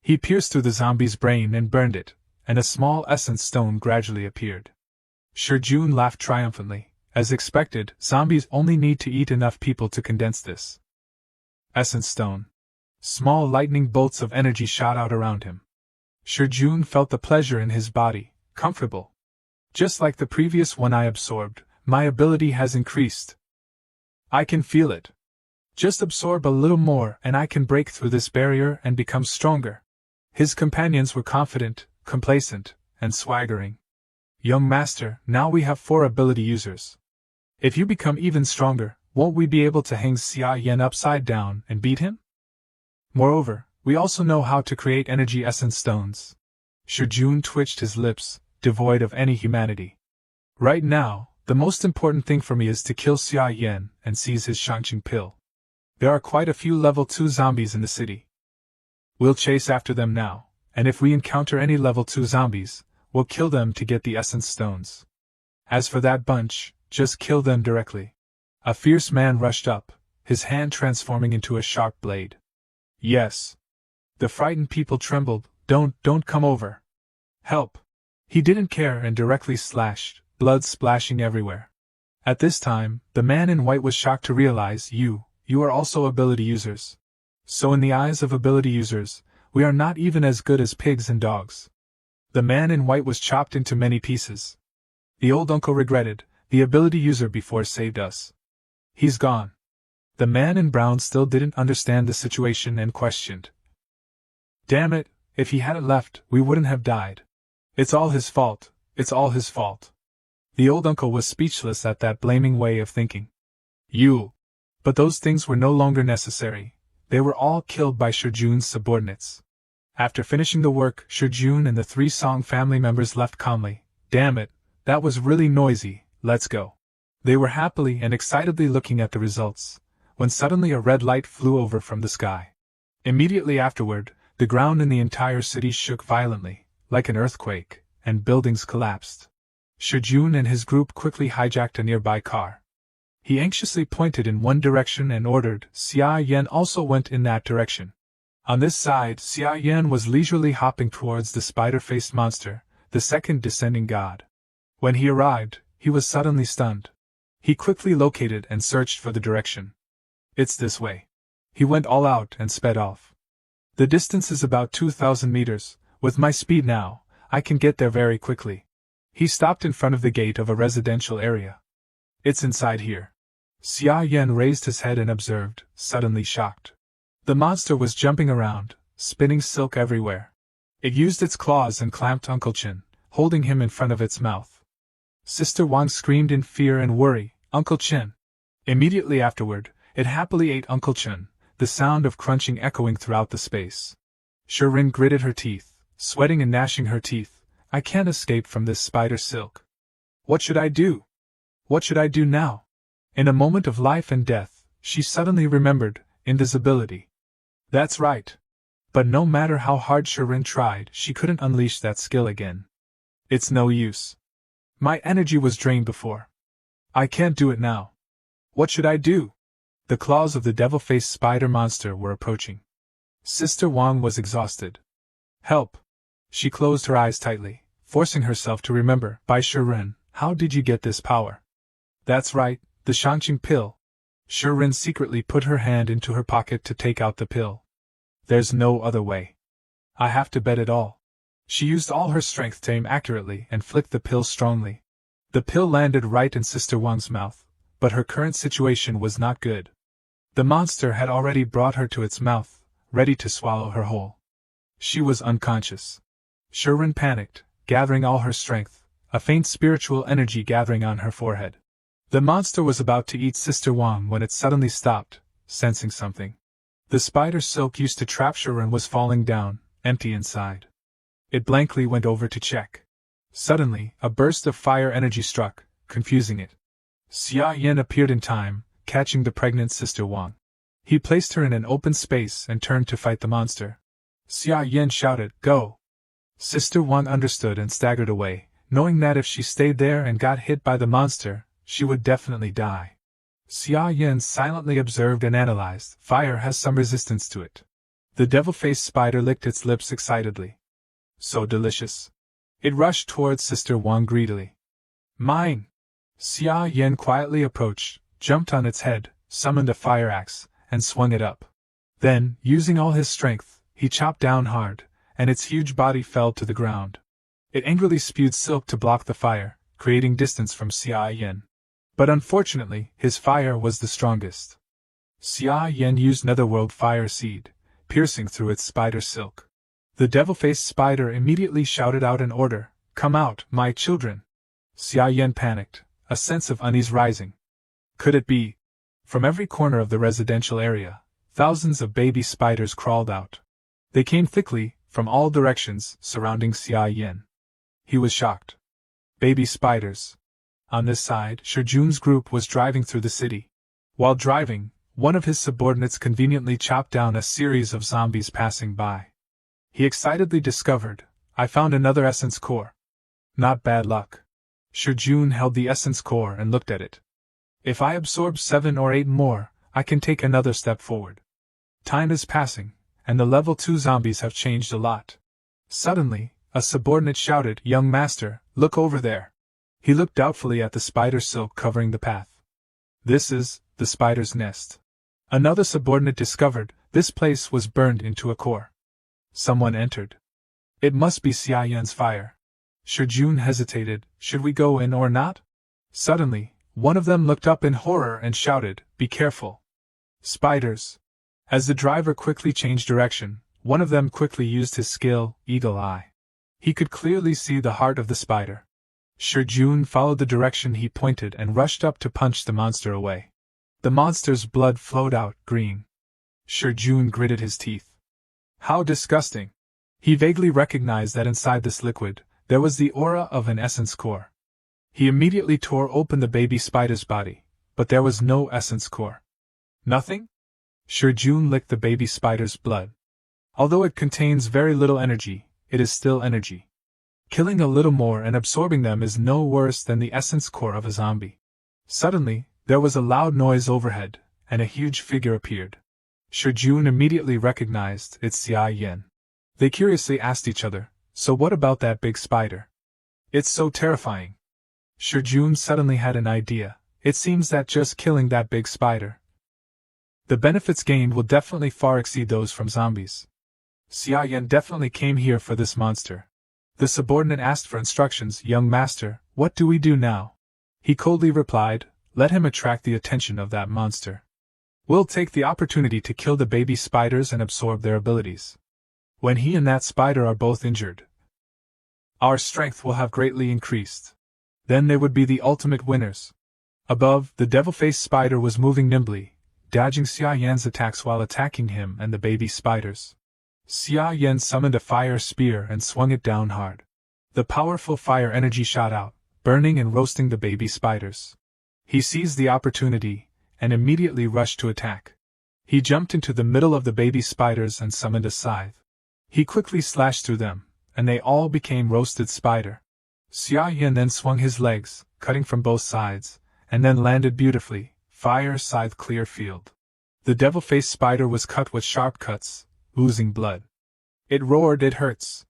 He pierced through the zombie's brain and burned it, and a small essence stone gradually appeared. Shirin laughed triumphantly. As expected, zombies only need to eat enough people to condense this essence stone. Small lightning bolts of energy shot out around him. Shirin felt the pleasure in his body, comfortable. Just like the previous one I absorbed, my ability has increased. I can feel it. Just absorb a little more and I can break through this barrier and become stronger. His companions were confident, complacent, and swaggering. "Young master, now we have 4 ability users. If you become even stronger, won't we be able to hang Xia Yan upside down and beat him? Moreover, we also know how to create energy essence stones." Shirin twitched his lips, devoid of any humanity. "Right now, the most important thing for me is to kill Xia Yan and seize his Shangqing pill. There are quite a few level 2 zombies in the city. We'll chase after them now, and if we encounter any level 2 zombies, we'll kill them to get the essence stones. As for that bunch, just kill them directly." A fierce man rushed up, his hand transforming into a sharp blade. "Yes." The frightened people trembled. Don't come over. Help." He didn't care and directly slashed, blood splashing everywhere. At this time, the man in white was shocked to realize you are also ability users. So in the eyes of ability users, we are not even as good as pigs and dogs. The man in white was chopped into many pieces. The old uncle regretted, the ability user before saved us. He's gone. The man in brown still didn't understand the situation and questioned. Damn it, if he hadn't left, we wouldn't have died. It's all his fault, it's all his fault. The old uncle was speechless at that blaming way of thinking. But those things were no longer necessary. they were all killed by Shijun's subordinates. After finishing the work, Shijun and the 3 Song family members left calmly. Damn it, that was really noisy, let's go. They were happily and excitedly looking at the results, when suddenly a red light flew over from the sky. Immediately afterward, the ground in the entire city shook violently, like an earthquake, and buildings collapsed. Shijun and his group quickly hijacked a nearby car. He anxiously pointed in one direction and ordered. Xia Yan also went in that direction. On this side, Xia Yan was leisurely hopping towards the spider-faced monster, the second descending god. When he arrived, he was suddenly stunned. He quickly located and searched for the direction. It's this way. He went all out and sped off. The distance is about 2,000 meters. With my speed now, I can get there very quickly. He stopped in front of the gate of a residential area. It's inside here. Xia Yan raised his head and observed, suddenly shocked. The monster was jumping around, spinning silk everywhere. It used its claws and clamped Uncle Chin, holding him in front of its mouth. Sister Wang screamed in fear and worry, Uncle Chin. Immediately afterward, it happily ate Uncle Chin, the sound of crunching echoing throughout the space. Shirin gritted her teeth, sweating and gnashing her teeth. I can't escape from this spider silk. What should I do? What should I do now? In a moment of life and death, she suddenly remembered invisibility. That's right. But no matter how hard Shirin tried, she couldn't unleash that skill again. It's no use. My energy was drained before. I can't do it now. What should I do? The claws of the devil-faced spider monster were approaching. Sister Wang was exhausted. Help! She closed her eyes tightly, forcing herself to remember. By Shirin, how did you get this power? That's right, the Shangqing pill. Shirin secretly put her hand into her pocket to take out the pill. There's no other way. I have to bet it all. She used all her strength to aim accurately and flicked the pill strongly. The pill landed right in Sister Wang's mouth, but her current situation was not good. The monster had already brought her to its mouth, ready to swallow her whole. She was unconscious. Shirin panicked, gathering all her strength, a faint spiritual energy gathering on her forehead. The monster was about to eat Sister Wang when it suddenly stopped, sensing something. The spider silk used to trap Shirin was falling down, empty inside. It blankly went over to check. Suddenly, a burst of fire energy struck, confusing it. Xia Yan appeared in time, catching the pregnant Sister Wang. He placed her in an open space and turned to fight the monster. Xia Yan shouted, "Go!" Sister Wang understood and staggered away, knowing that if she stayed there and got hit by the monster, she would definitely die. Xia Yan silently observed and analyzed. Fire has some resistance to it. The devil-faced spider licked its lips excitedly. So delicious. It rushed towards Sister Wang greedily. Mine! Xia Yan quietly approached, jumped on its head, summoned a fire axe, and swung it up. Then, using all his strength, he chopped down hard, and its huge body fell to the ground. It angrily spewed silk to block the fire, creating distance from Xia Yan. But unfortunately, his fire was the strongest. Xia Yan used Netherworld Fire Seed, piercing through its spider silk. The devil-faced spider immediately shouted out an order, "Come out, my children!" Xia Yan panicked, a sense of unease rising. Could it be? From every corner of the residential area, thousands of baby spiders crawled out. They came thickly, from all directions, surrounding Xia Yan. He was shocked. Baby spiders. On this side, Shijun's group was driving through the city. While driving, one of his subordinates conveniently chopped down a series of zombies passing by. He excitedly discovered, "I found another essence core." Not bad luck. Shijun held the essence core and looked at it. If I absorb 7 or 8 more, I can take another step forward. Time is passing, and the level 2 zombies have changed a lot. Suddenly, a subordinate shouted, "Young master, look over there." He looked doubtfully at the spider silk covering the path. This is the spider's nest. Another subordinate discovered, this place was burned into a core. Someone entered. It must be Xia Yan's fire. Shijun hesitated, should we go in or not? Suddenly, one of them looked up in horror and shouted, "Be careful! Spiders!" As the driver quickly changed direction, one of them quickly used his skill, Eagle Eye. He could clearly see the heart of the spider. Shijun followed the direction he pointed and rushed up to punch the monster away. The monster's blood flowed out, green. Jun gritted his teeth. How disgusting! He vaguely recognized that inside this liquid, there was the aura of an essence core. He immediately tore open the baby spider's body, but there was no essence core. Nothing? Jun licked the baby spider's blood. Although it contains very little energy, it is still energy. Killing a little more and absorbing them is no worse than the essence core of a zombie. Suddenly, there was a loud noise overhead, and a huge figure appeared. Jun immediately recognized it's Xia Yan. They curiously asked each other, so what about that big spider? It's so terrifying. Jun suddenly had an idea. It seems that just killing that big spider, the benefits gained will definitely far exceed those from zombies. Xia Yan definitely came here for this monster. The subordinate asked for instructions. Young master, what do we do now? He coldly replied, let him attract the attention of that monster. We'll take the opportunity to kill the baby spiders and absorb their abilities. When he and that spider are both injured, our strength will have greatly increased. Then they would be the ultimate winners. Above, the devil-faced spider was moving nimbly, dodging Xia Yan's attacks while attacking him and the baby spiders. Xia Yan summoned a fire spear and swung it down hard. The powerful fire energy shot out, burning and roasting the baby spiders. He seized the opportunity and immediately rushed to attack. He jumped into the middle of the baby spiders and summoned a scythe. He quickly slashed through them, and they all became roasted spider. Xia Yan then swung his legs, cutting from both sides, and then landed beautifully, fire scythe clear field. The devil-faced spider was cut with sharp cuts, oozing blood. It roared, it hurts.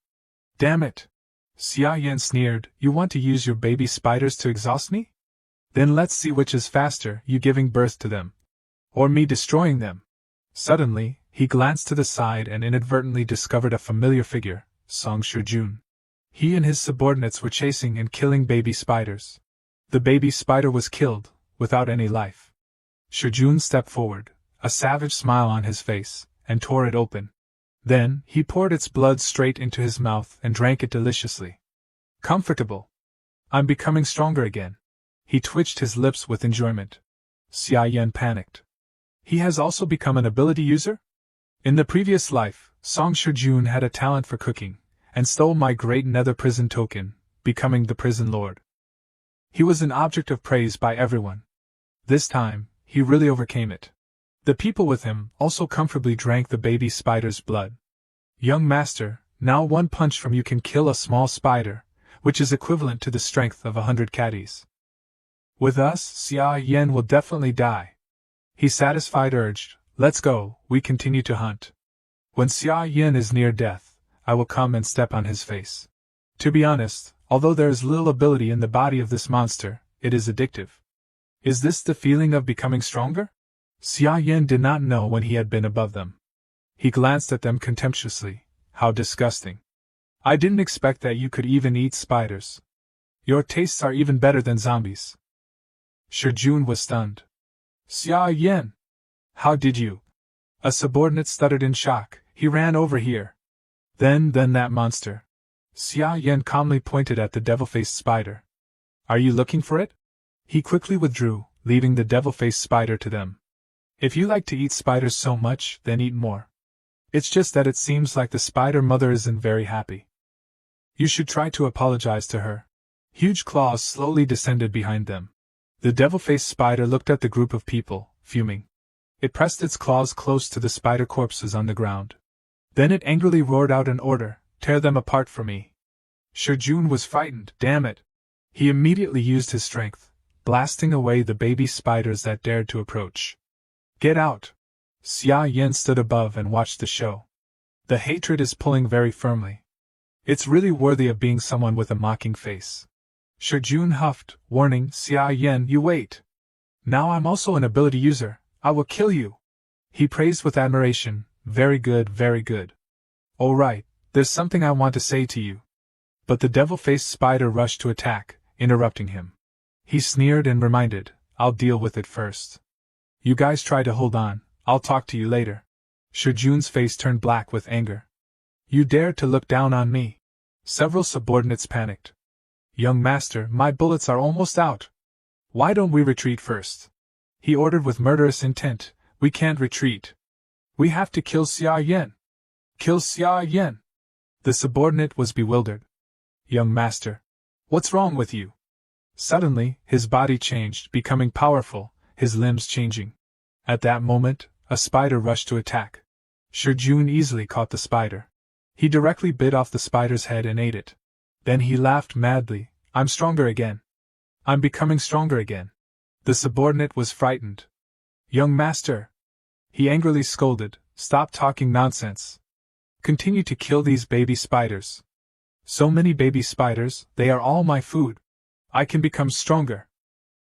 Damn it! Xia Yan sneered, you want to use your baby spiders to exhaust me? Then let's see which is faster, you giving birth to them, or me destroying them. Suddenly, he glanced to the side and inadvertently discovered a familiar figure, Jun. He and his subordinates were chasing and killing baby spiders. The baby spider was killed, without any life. Jun stepped forward, a savage smile on his face, and tore it open. Then, he poured its blood straight into his mouth and drank it deliciously. Comfortable. I'm becoming stronger again. He twitched his lips with enjoyment. Xia Yan panicked. He has also become an ability user? In the previous life, Jun had a talent for cooking, and stole my great nether prison token, becoming the prison lord. He was an object of praise by everyone. This time, he really overcame it. The people with him also comfortably drank the baby spider's blood. Young master, now one punch from you can kill a small spider, which is equivalent to the strength of 100 caddies. With us, Xia Yan will definitely die. He satisfied urged, let's go, we continue to hunt. When Xia Yan is near death, I will come and step on his face. To be honest, although there is little ability in the body of this monster, it is addictive. Is this the feeling of becoming stronger? Xia Yan did not know when he had been above them. He glanced at them contemptuously. How disgusting. I didn't expect that you could even eat spiders. Your tastes are even better than zombies. Jun was stunned. Xia Yan! How did you? A subordinate stuttered in shock. He ran over here. Then that monster. Xia Yan calmly pointed at the devil-faced spider. Are you looking for it? He quickly withdrew, leaving the devil-faced spider to them. If you like to eat spiders so much, then eat more. It's just that it seems like the spider mother isn't very happy. You should try to apologize to her. Huge claws slowly descended behind them. The devil-faced spider looked at the group of people, fuming. It pressed its claws close to the spider corpses on the ground. Then it angrily roared out an order, tear them apart for me. Jun was frightened, damn it. He immediately used his strength, blasting away the baby spiders that dared to approach. Get out! Xia Yan stood above and watched the show. The hatred is pulling very firmly. It's really worthy of being someone with a mocking face. Jun huffed, warning, Xia Yan, you wait. Now I'm also an ability user, I will kill you. He praised with admiration, very good, very good. All right, there's something I want to say to you. But the devil-faced spider rushed to attack, interrupting him. He sneered and reminded, I'll deal with it first. You guys try to hold on, I'll talk to you later. Jun's face turned black with anger. You dare to look down on me? Several subordinates panicked. Young master, my bullets are almost out. Why don't we retreat first? He ordered with murderous intent, we can't retreat. We have to kill Xia Yan. Kill Xia Yan. The subordinate was bewildered. Young master. What's wrong with you? Suddenly, his body changed, becoming powerful, his limbs changing. At that moment, a spider rushed to attack. Shijun easily caught the spider. He directly bit off the spider's head and ate it. Then he laughed madly. I'm stronger again. I'm becoming stronger again. The subordinate was frightened. Young master. He angrily scolded, stop talking nonsense. Continue to kill these baby spiders. So many baby spiders, they are all my food. I can become stronger.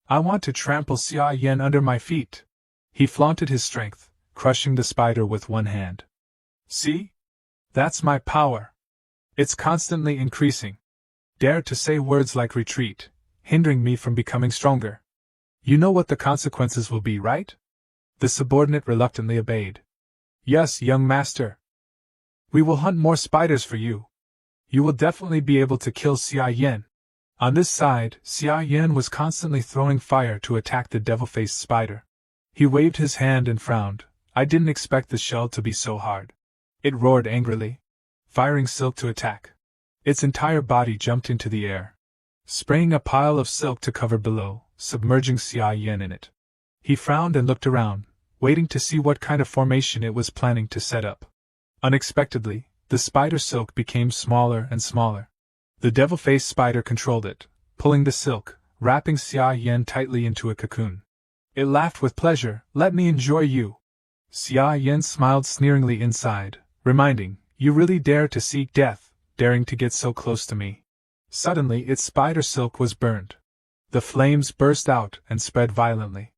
I want to trample Xia Yan under my feet. He flaunted his strength, crushing the spider with one hand. See? That's my power. It's constantly increasing. Dare to say words like retreat, hindering me from becoming stronger. You know what the consequences will be, right? The subordinate reluctantly obeyed. Yes, young master. We will hunt more spiders for you. You will definitely be able to kill Xia Yan. On this side, Xia Yan was constantly throwing fire to attack the devil-faced spider. He waved his hand and frowned. I didn't expect the shell to be so hard. It roared angrily, firing silk to attack. Its entire body jumped into the air, spraying a pile of silk to cover below, submerging Xia Yan in it. He frowned and looked around, waiting to see what kind of formation it was planning to set up. Unexpectedly, the spider silk became smaller and smaller. The devil-faced spider controlled it, pulling the silk, wrapping Xia Yan tightly into a cocoon. It laughed with pleasure. Let me enjoy you. Xia Yan smiled sneeringly inside, reminding, you really dare to seek death, daring to get so close to me. Suddenly its spider silk was burned. The flames burst out and spread violently.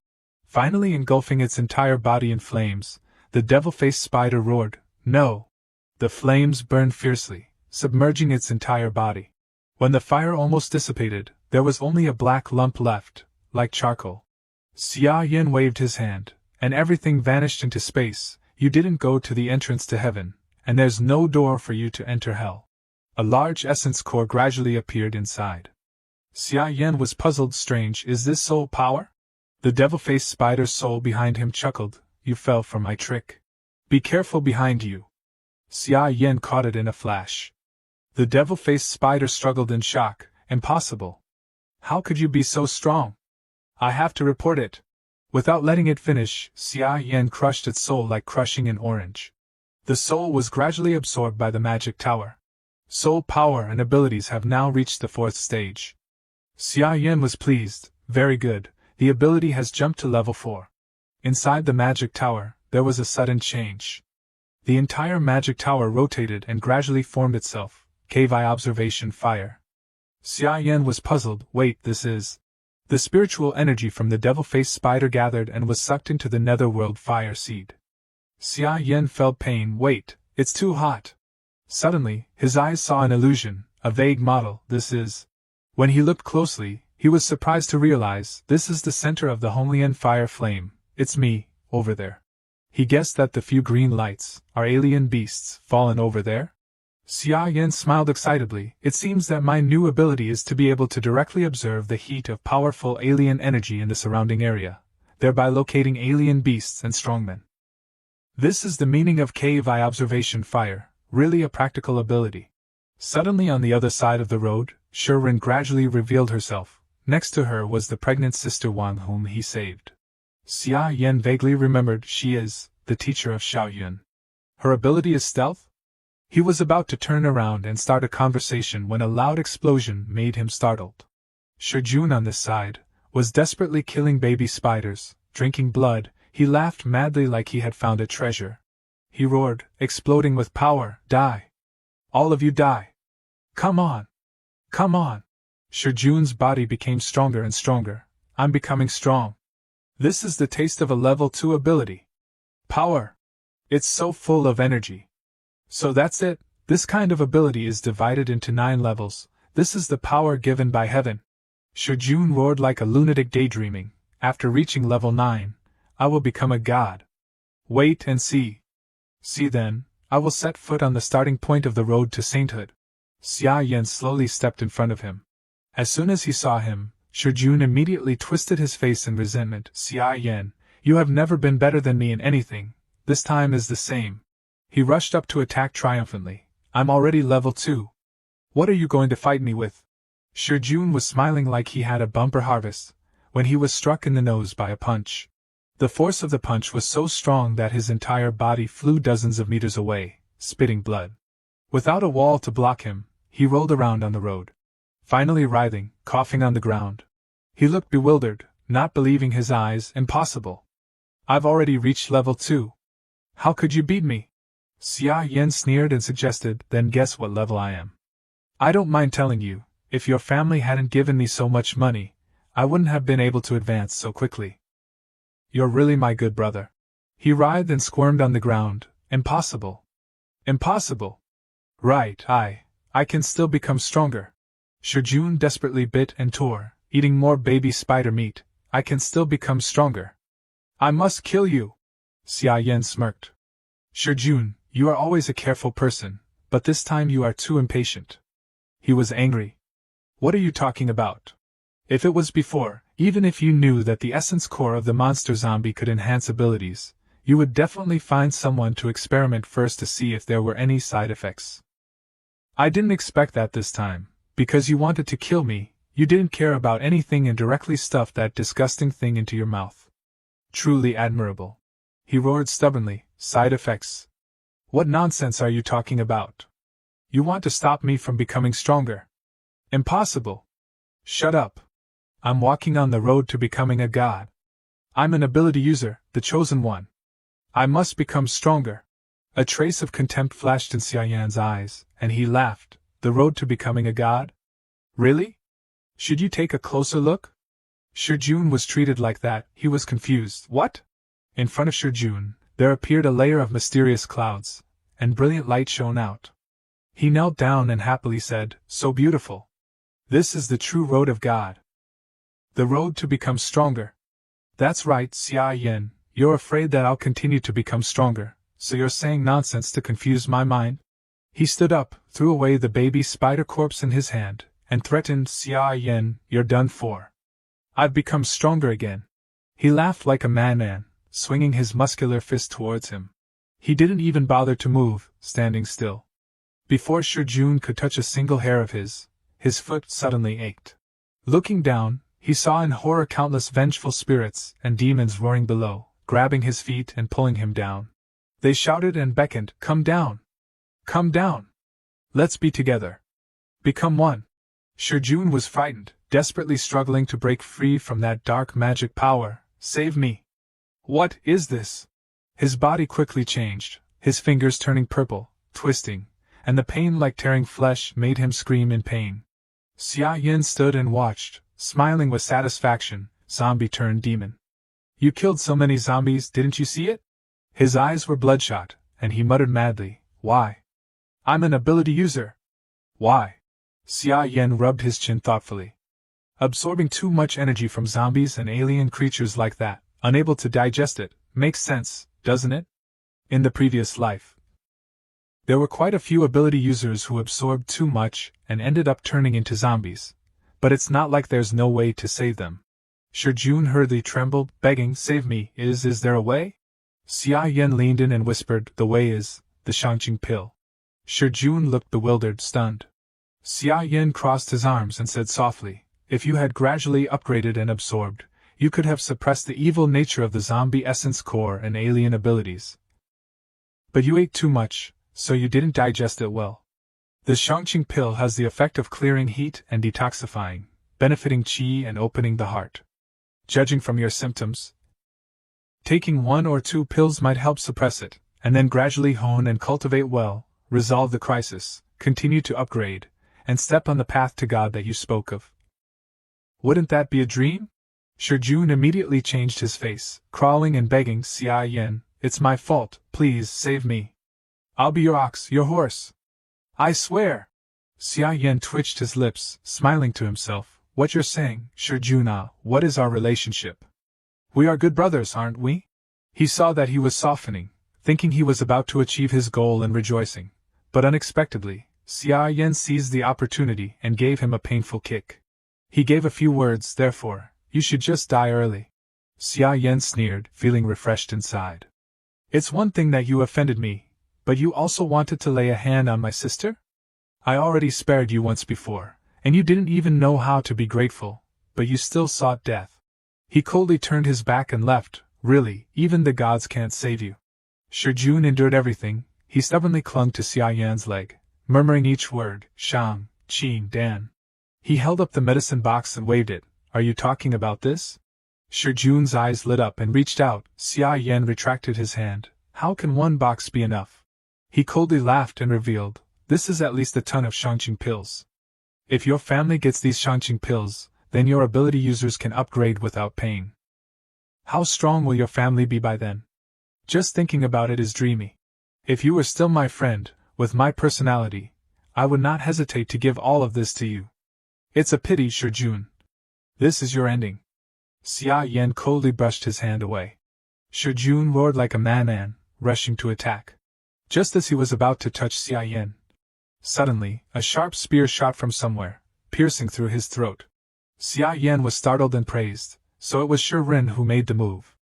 Finally engulfing its entire body in flames, the devil-faced spider roared, no! The flames burned fiercely, submerging its entire body. When the fire almost dissipated, there was only a black lump left, like charcoal. Xia Yan waved his hand, and everything vanished into space. You didn't go to the entrance to heaven, and there's no door for you to enter hell. A large essence core gradually appeared inside. Xia Yan was puzzled. Strange, is this soul power? The devil-faced spider's soul behind him chuckled, you fell for my trick. Be careful behind you. Xia Yan caught it in a flash. The devil-faced spider struggled in shock. Impossible. How could you be so strong? I have to report it. Without letting it finish, Xia Yan crushed its soul like crushing an orange. The soul was gradually absorbed by the magic tower. Soul power and abilities have now reached the 4th stage. Xia Yan was pleased. Very good, the ability has jumped to level 4. Inside the magic tower, there was a sudden change. The entire magic tower rotated and gradually formed itself. Cave Eye Observation Fire. Xia Yan was puzzled. Wait, this is... The spiritual energy from the devil-faced spider gathered and was sucked into the netherworld fire seed. Xia Yan felt pain. Wait, it's too hot. Suddenly, his eyes saw an illusion, a vague model. This is... When he looked closely, he was surprised to realize this is the center of the Honglian fire flame. It's me, over there. He guessed that the few green lights are alien beasts fallen over there. Xia Yan smiled excitedly. It seems that my new ability is to be able to directly observe the heat of powerful alien energy in the surrounding area, thereby locating alien beasts and strongmen. This is the meaning of Cave Eye Observation Fire, really a practical ability. Suddenly on the other side of the road, Shirin gradually revealed herself. Next to her was the pregnant sister Yuan whom he saved. Xia Yan vaguely remembered she is the teacher of Yuan. Her ability is stealth? He was about to turn around and start a conversation when a loud explosion made him startled. Shijun on this side was desperately killing baby spiders, drinking blood. He laughed madly like he had found a treasure. He roared, exploding with power, die! All of you die! Come on! Come on! Shijun's body became stronger and stronger. I'm becoming strong. This is the taste of a level 2 ability. Power! It's so full of energy. So that's it, this kind of ability is divided into 9 levels. This is the power given by heaven. Shijun roared like a lunatic daydreaming. After reaching level 9, I will become a god. Wait and see. See then, I will set foot on the starting point of the road to sainthood. Xia Yan slowly stepped in front of him. As soon as he saw him, Shijun immediately twisted his face in resentment. Xia Yan, you have never been better than me in anything. This time is the same. He rushed up to attack triumphantly. I'm already level 2. What are you going to fight me with? Shijun was smiling like he had a bumper harvest, when he was struck in the nose by a punch. The force of the punch was so strong that his entire body flew dozens of meters away, spitting blood. Without a wall to block him, he rolled around on the road, finally writhing, coughing on the ground. He looked bewildered, not believing his eyes. Impossible. I've already reached level 2. How could you beat me? Xia Yan sneered and suggested, then guess what level I am. I don't mind telling you, if your family hadn't given me so much money, I wouldn't have been able to advance so quickly. You're really my good brother. He writhed and squirmed on the ground. Impossible. Impossible. Right, I can still become stronger. Shijun desperately bit and tore, eating more baby spider meat. I can still become stronger. I must kill you. Xia Yan smirked. Shijun, you are always a careful person, but this time you are too impatient. He was angry. What are you talking about? If it was before, even if you knew that the essence core of the monster zombie could enhance abilities, you would definitely find someone to experiment first to see if there were any side effects. I didn't expect that this time, because you wanted to kill me. You didn't care about anything and directly stuffed that disgusting thing into your mouth. Truly admirable. He roared stubbornly, side effects. What nonsense are you talking about? You want to stop me from becoming stronger? Impossible. Shut up. I'm walking on the road to becoming a god. I'm an ability user, the chosen one. I must become stronger. A trace of contempt flashed in Xia Yan's eyes, and he laughed. The road to becoming a god? Really? Should you take a closer look? Shijun was treated like that. He was confused. What? In front of Shijun, there appeared a layer of mysterious clouds, and brilliant light shone out. He knelt down and happily said, so beautiful. This is the true road of God. The road to become stronger. That's right, Xia Yan, you're afraid that I'll continue to become stronger, so you're saying nonsense to confuse my mind? He stood up, threw away the baby spider corpse in his hand, and threatened, Xia Yan, you're done for. I've become stronger again. He laughed like a madman, swinging his muscular fist towards him. He didn't even bother to move, standing still. Before Shijun could touch a single hair of his foot suddenly ached. Looking down, he saw in horror countless vengeful spirits and demons roaring below, grabbing his feet and pulling him down. They shouted and beckoned, come down! Come down! Let's be together. Become one. Shijun was frightened, desperately struggling to break free from that dark magic power. Save me! What is this? His body quickly changed, his fingers turning purple, twisting, and the pain like tearing flesh made him scream in pain. Xia Yan stood and watched, smiling with satisfaction. Zombie turned demon. You killed so many zombies, didn't you see it? His eyes were bloodshot, and he muttered madly, why? I'm an ability user. Why? Xia Yan rubbed his chin thoughtfully. Absorbing too much energy from zombies and alien creatures like that, unable to digest it, makes sense, doesn't it? In the previous life, there were quite a few ability users who absorbed too much and ended up turning into zombies. But it's not like there's no way to save them. Shijun hurriedly trembled, begging, save me, is there a way? Xia Yan leaned in and whispered, the way is, the Shangqing pill. Shijun looked bewildered, stunned. Xia Yan crossed his arms and said softly, if you had gradually upgraded and absorbed, you could have suppressed the evil nature of the zombie essence core and alien abilities. But you ate too much, so you didn't digest it well. The Shangqing pill has the effect of clearing heat and detoxifying, benefiting qi and opening the heart. Judging from your symptoms, taking 1 or 2 pills might help suppress it, and then gradually hone and cultivate well, resolve the crisis, continue to upgrade, and step on the path to God that you spoke of. Wouldn't that be a dream? Shijun immediately changed his face, crawling and begging, Xia Yan, it's my fault, please save me. I'll be your ox, your horse. I swear. Xia Yan twitched his lips, smiling to himself. What you're saying, Shijun, what is our relationship? We are good brothers, aren't we? He saw that he was softening, thinking he was about to achieve his goal and rejoicing. But unexpectedly, Xia Yan seized the opportunity and gave him a painful kick. He gave a few words, therefore, you should just die early. Xia Yan sneered, feeling refreshed inside. It's one thing that you offended me, but you also wanted to lay a hand on my sister? I already spared you once before, and you didn't even know how to be grateful, but you still sought death. He coldly turned his back and left. Really, even the gods can't save you. Shijun endured everything. He stubbornly clung to Xia Yan's leg, murmuring each word, Shang, Qin, Dan. He held up the medicine box and waved it. Are you talking about this? Shijun's eyes lit up and reached out. Xia Yan retracted his hand. How can one box be enough? He coldly laughed and revealed, this is at least a ton of Shangqing pills. If your family gets these Shangqing pills, then your ability users can upgrade without paying. How strong will your family be by then? Just thinking about it is dreamy. If you were still my friend, with my personality, I would not hesitate to give all of this to you. It's a pity, Shijun. This is your ending. Xia Yan coldly brushed his hand away. Shijun roared like a madman, rushing to attack. Just as he was about to touch Xia Yan, suddenly, a sharp spear shot from somewhere, piercing through his throat. Xia Yan was startled and praised, so it was Shirin who made the move.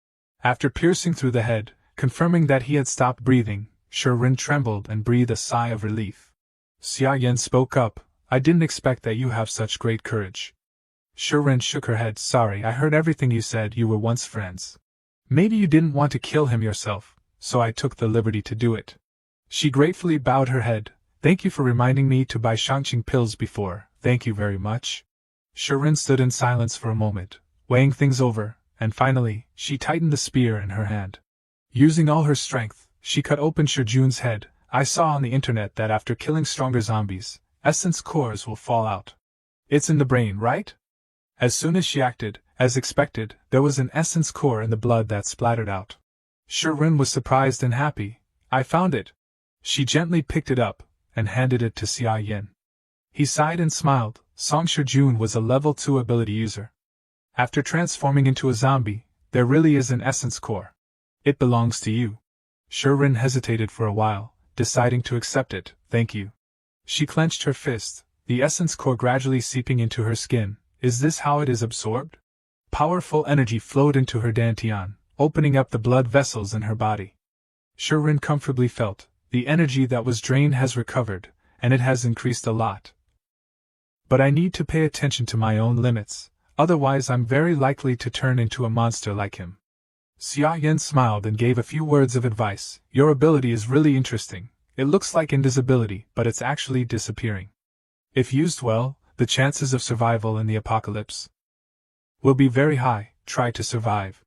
After piercing through the head, confirming that he had stopped breathing, Shirin trembled and breathed a sigh of relief. Xia Yan spoke up, I didn't expect that you have such great courage. Shirin shook her head. Sorry, I heard everything you said. You were once friends. Maybe you didn't want to kill him yourself, so I took the liberty to do it. She gratefully bowed her head. Thank you for reminding me to buy Shangqing pills before. Thank you very much. Shirin stood in silence for a moment, weighing things over, and finally, she tightened the spear in her hand. Using all her strength, she cut open Shijun's head. I saw on the internet that after killing stronger zombies, essence cores will fall out. It's in the brain, right? As soon as she acted, as expected, there was an essence core in the blood that splattered out. Shirin was surprised and happy. I found it. She gently picked it up, and handed it to Xia Yan. He sighed and smiled. Song Shijun was a level 2 ability user. After transforming into a zombie, there really is an essence core. It belongs to you. Shirin hesitated for a while, deciding to accept it. Thank you. She clenched her fist, the essence core gradually seeping into her skin. Is this how it is absorbed? Powerful energy flowed into her dantian, opening up the blood vessels in her body. Shirin comfortably felt, the energy that was drained has recovered, and it has increased a lot. But I need to pay attention to my own limits, otherwise I'm very likely to turn into a monster like him. Xia Yan smiled and gave a few words of advice. Your ability is really interesting. It looks like invisibility, but it's actually disappearing. If used well, the chances of survival in the apocalypse will be very high. Try to survive.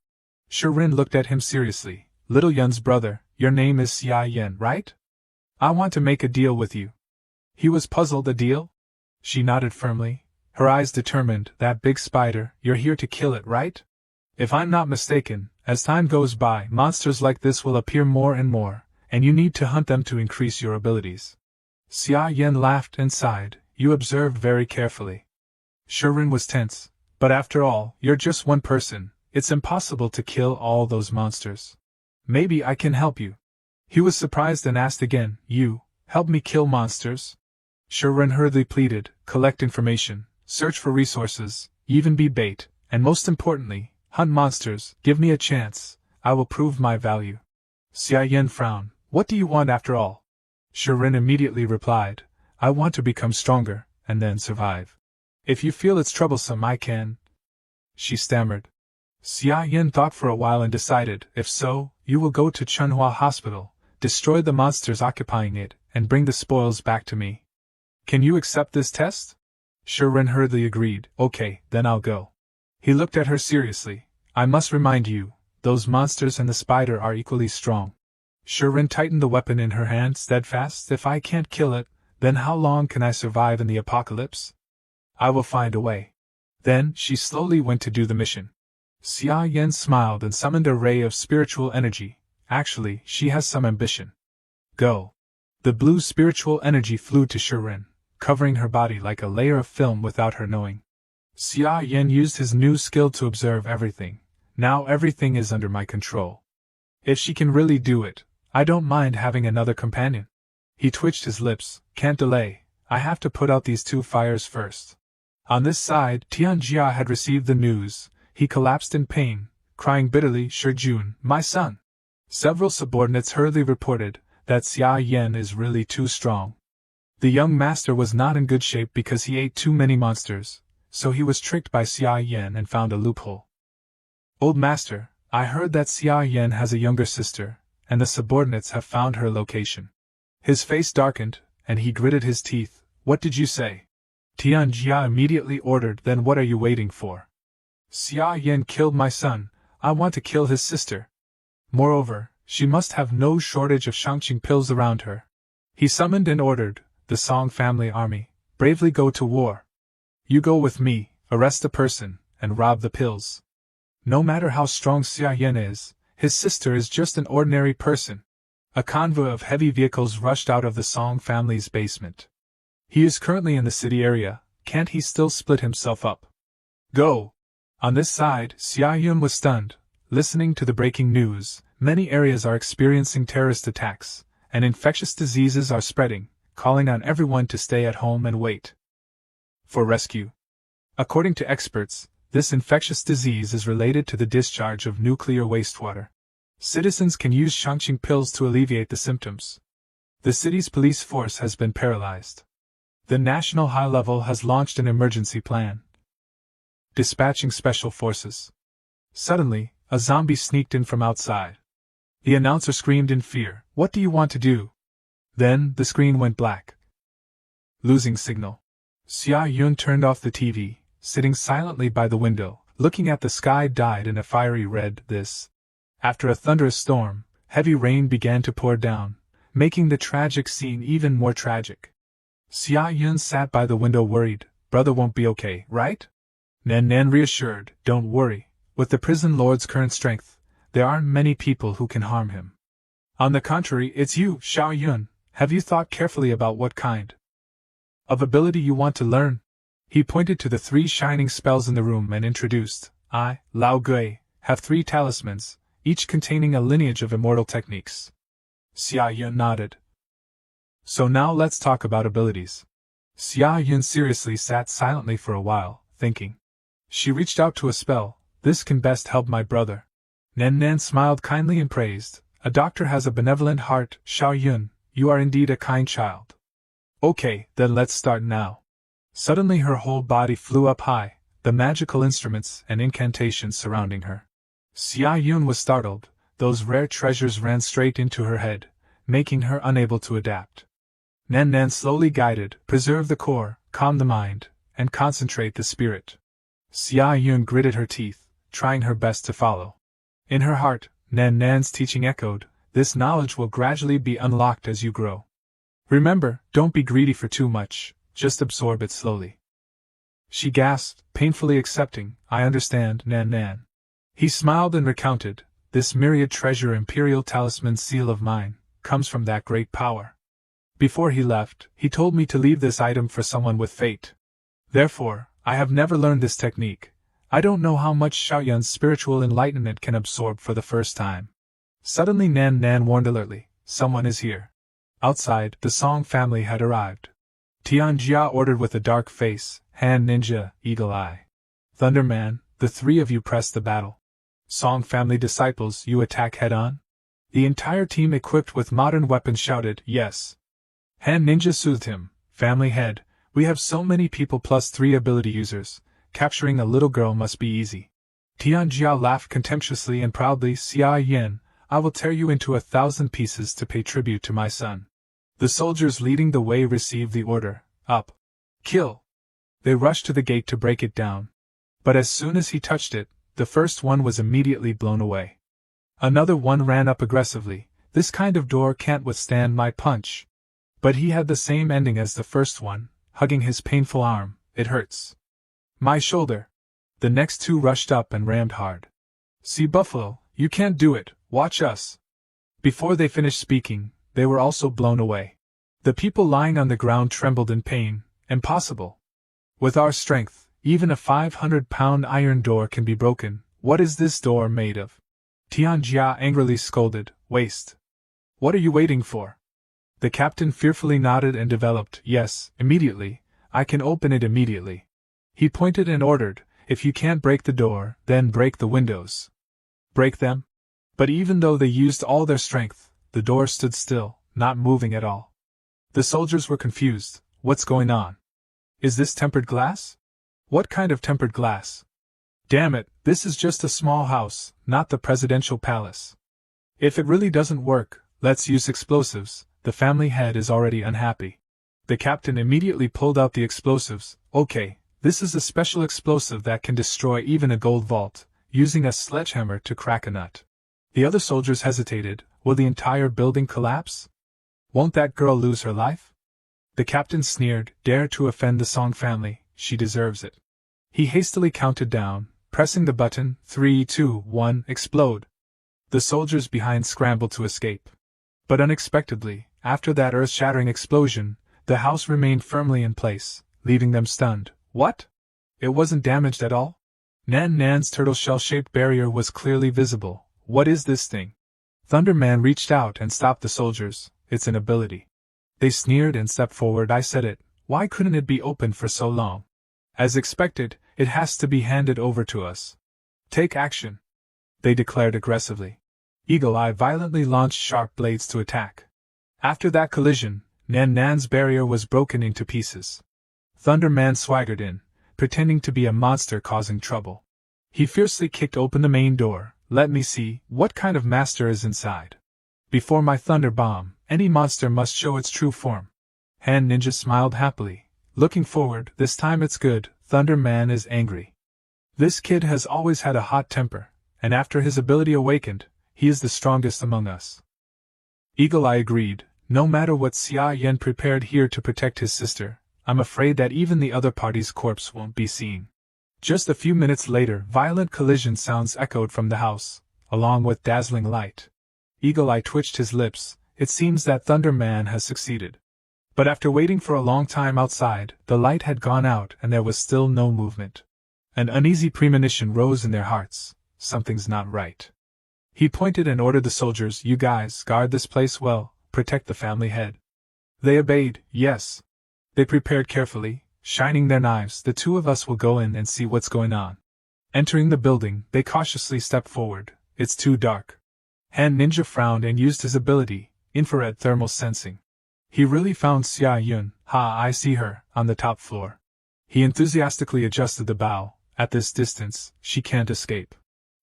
Shirin looked at him seriously. Little Yun's brother, your name is Xia Yan, right? I want to make a deal with you. He was puzzled. A deal? She nodded firmly, her eyes determined. That big spider, you're here to kill it, right? If I'm not mistaken, as time goes by, monsters like this will appear more and more, and you need to hunt them to increase your abilities. Xia Yan laughed and sighed. You observed very carefully. Shirin was tense. But after all, you're just one person. It's impossible to kill all those monsters. Maybe I can help you. He was surprised and asked again, you, help me kill monsters? Shirin hurriedly pleaded, collect information, search for resources, even be bait, and most importantly, hunt monsters. Give me a chance, I will prove my value. Xia Yan frowned. What do you want after all? Shirin immediately replied, I want to become stronger, and then survive. If you feel it's troublesome, I can. She stammered. Xia Yan thought for a while and decided, if so, you will go to Chunhua Hospital, destroy the monsters occupying it, and bring the spoils back to me. Can you accept this test? Shirin hurriedly agreed. Okay, then I'll go. He looked at her seriously. I must remind you, those monsters and the spider are equally strong. Shirin tightened the weapon in her hand steadfast. If I can't kill it, then how long can I survive in the apocalypse? I will find a way. Then she slowly went to do the mission. Xia Yan smiled and summoned a ray of spiritual energy. Actually, she has some ambition. Go. The blue spiritual energy flew to Shirin, covering her body like a layer of film without her knowing. Xia Yan used his new skill to observe everything. Now everything is under my control. If she can really do it, I don't mind having another companion. He twitched his lips. Can't delay. I have to put out these 2 fires first. On this side, Tianjia had received the news. He collapsed in pain, crying bitterly. Shijun, my son. Several subordinates hurriedly reported that Xia Yan is really too strong. The young master was not in good shape because he ate too many monsters, so he was tricked by Xia Yan and found a loophole. Old master, I heard that Xia Yan has a younger sister, and the subordinates have found her location. His face darkened, and he gritted his teeth. What did you say? Tianjia immediately ordered. Then what are you waiting for? Xia Yan killed my son. I want to kill his sister. Moreover, she must have no shortage of Shangqing pills around her. He summoned and ordered the Song family army, bravely go to war. You go with me, arrest the person, and rob the pills. No matter how strong Xia Yan is, his sister is just an ordinary person. A convoy of heavy vehicles rushed out of the Song family's basement. He is currently in the city area, can't he still split himself up? Go! On this side, Xia Yan was stunned, listening to the breaking news. Many areas are experiencing terrorist attacks, and infectious diseases are spreading, calling on everyone to stay at home and wait for rescue. According to experts, this infectious disease is related to the discharge of nuclear wastewater. Citizens can use Shangqing pills to alleviate the symptoms. The city's police force has been paralyzed. The national high level has launched an emergency plan, dispatching special forces. Suddenly, a zombie sneaked in from outside. The announcer screamed in fear, "What do you want to do?" Then, the screen went black. Losing signal. Xia Yun turned off the TV, sitting silently by the window, looking at the sky dyed in a fiery red. After a thunderous storm, heavy rain began to pour down, making the tragic scene even more tragic. Xia Yun sat by the window worried. Brother won't be okay, right? Nan reassured, don't worry, with the prison lord's current strength, there aren't many people who can harm him. On the contrary, it's you, Xiao Yun. Have you thought carefully about what kind of ability you want to learn? He pointed to the 3 shining spells in the room and introduced, I, Lao Gui, have 3 talismans, each containing a lineage of immortal techniques. Xia Yun nodded. So now let's talk about abilities. Xia Yun seriously sat silently for a while, thinking. She reached out to a spell. This can best help my brother. Nan smiled kindly and praised. A doctor has a benevolent heart, Xiao Yun. You are indeed a kind child. Okay, then let's start now. Suddenly her whole body flew up high, the magical instruments and incantations surrounding her. Xia Yun was startled. Those rare treasures ran straight into her head, making her unable to adapt. Nan slowly guided, preserve the core, calm the mind, and concentrate the spirit. Xia Yun gritted her teeth, trying her best to follow. In her heart, Nan's teaching echoed, this knowledge will gradually be unlocked as you grow. Remember, don't be greedy for too much, just absorb it slowly. She gasped, painfully accepting, I understand, Nan. He smiled and recounted, this myriad treasure imperial talisman seal of mine, comes from that great power. Before he left, he told me to leave this item for someone with fate. Therefore, I have never learned this technique. I don't know how much Xiaoyun's spiritual enlightenment can absorb for the first time. Suddenly Nan warned alertly, someone is here. Outside, the Song family had arrived. Tianjia ordered with a dark face, Hand Ninja, Eagle Eye. Thunderman, the 3 of you press the battle. Song family disciples, you attack head-on? The entire team equipped with modern weapons shouted, yes. Hand Ninja soothed him, family head, we have so many people plus 3 ability users, capturing a little girl must be easy. Tianjia laughed contemptuously and proudly, Xia Yan, I will tear you into 1,000 pieces to pay tribute to my son. The soldiers leading the way received the order, up. Kill. They rushed to the gate to break it down. But as soon as he touched it, the first one was immediately blown away. Another one ran up aggressively, this kind of door can't withstand my punch. But he had the same ending as the first one, hugging his painful arm, it hurts. My shoulder. The next 2 rushed up and rammed hard. See Buffalo, you can't do it, watch us. Before they finished speaking, they were also blown away. The people lying on the ground trembled in pain, impossible. With our strength, even a 500-pound iron door can be broken, what is this door made of? Tianjia angrily scolded, waste. What are you waiting for? The captain fearfully nodded and developed, yes, immediately, I can open it immediately. He pointed and ordered, if you can't break the door, then break the windows. Break them? But even though they used all their strength, the door stood still, not moving at all. The soldiers were confused. What's going on? Is this tempered glass? What kind of tempered glass? Damn it, this is just a small house, not the presidential palace. If it really doesn't work, let's use explosives. The family head is already unhappy. The captain immediately pulled out the explosives. Okay, this is a special explosive that can destroy even a gold vault, using a sledgehammer to crack a nut. The other soldiers hesitated. Will the entire building collapse? Won't that girl lose her life? The captain sneered. Dare to offend the Song family, she deserves it. He hastily counted down, pressing the button. 3, 2, 1, explode. The soldiers behind scrambled to escape. But unexpectedly, after that earth-shattering explosion, the house remained firmly in place, leaving them stunned. What? It wasn't damaged at all? Nan Nan's turtle shell-shaped barrier was clearly visible. What is this thing? Thunderman reached out and stopped the soldiers. It's an ability. They sneered and stepped forward. I said it. Why couldn't it be opened for so long? As expected, it has to be handed over to us. Take action, they declared aggressively. Eagle Eye violently launched sharp blades to attack. After that collision, Nan Nan's barrier was broken into pieces. Thunderman swaggered in, pretending to be a monster causing trouble. He fiercely kicked open the main door. Let me see, what kind of master is inside? Before my thunder bomb, any monster must show its true form. Hand Ninja smiled happily. Looking forward, this time it's good. Thunderman is angry. This kid has always had a hot temper, and after his ability awakened, he is the strongest among us. Eagle Eye agreed. No matter what Xia Yan prepared here to protect his sister, I'm afraid that even the other party's corpse won't be seen. Just a few minutes later, violent collision sounds echoed from the house, along with dazzling light. Eagle Eye twitched his lips. It seems that Thunderman has succeeded. But after waiting for a long time outside, the light had gone out and there was still no movement. An uneasy premonition rose in their hearts. Something's not right. He pointed and ordered the soldiers, you guys, guard this place well, protect the family head. They obeyed. Yes. They prepared carefully, shining their knives. The two of us will go in and see what's going on. Entering the building, they cautiously stepped forward. It's too dark. Hand Ninja frowned and used his ability, infrared thermal sensing. He really found Xia Yan. Ha, I see her, on the top floor. He enthusiastically adjusted the bow. At this distance, she can't escape.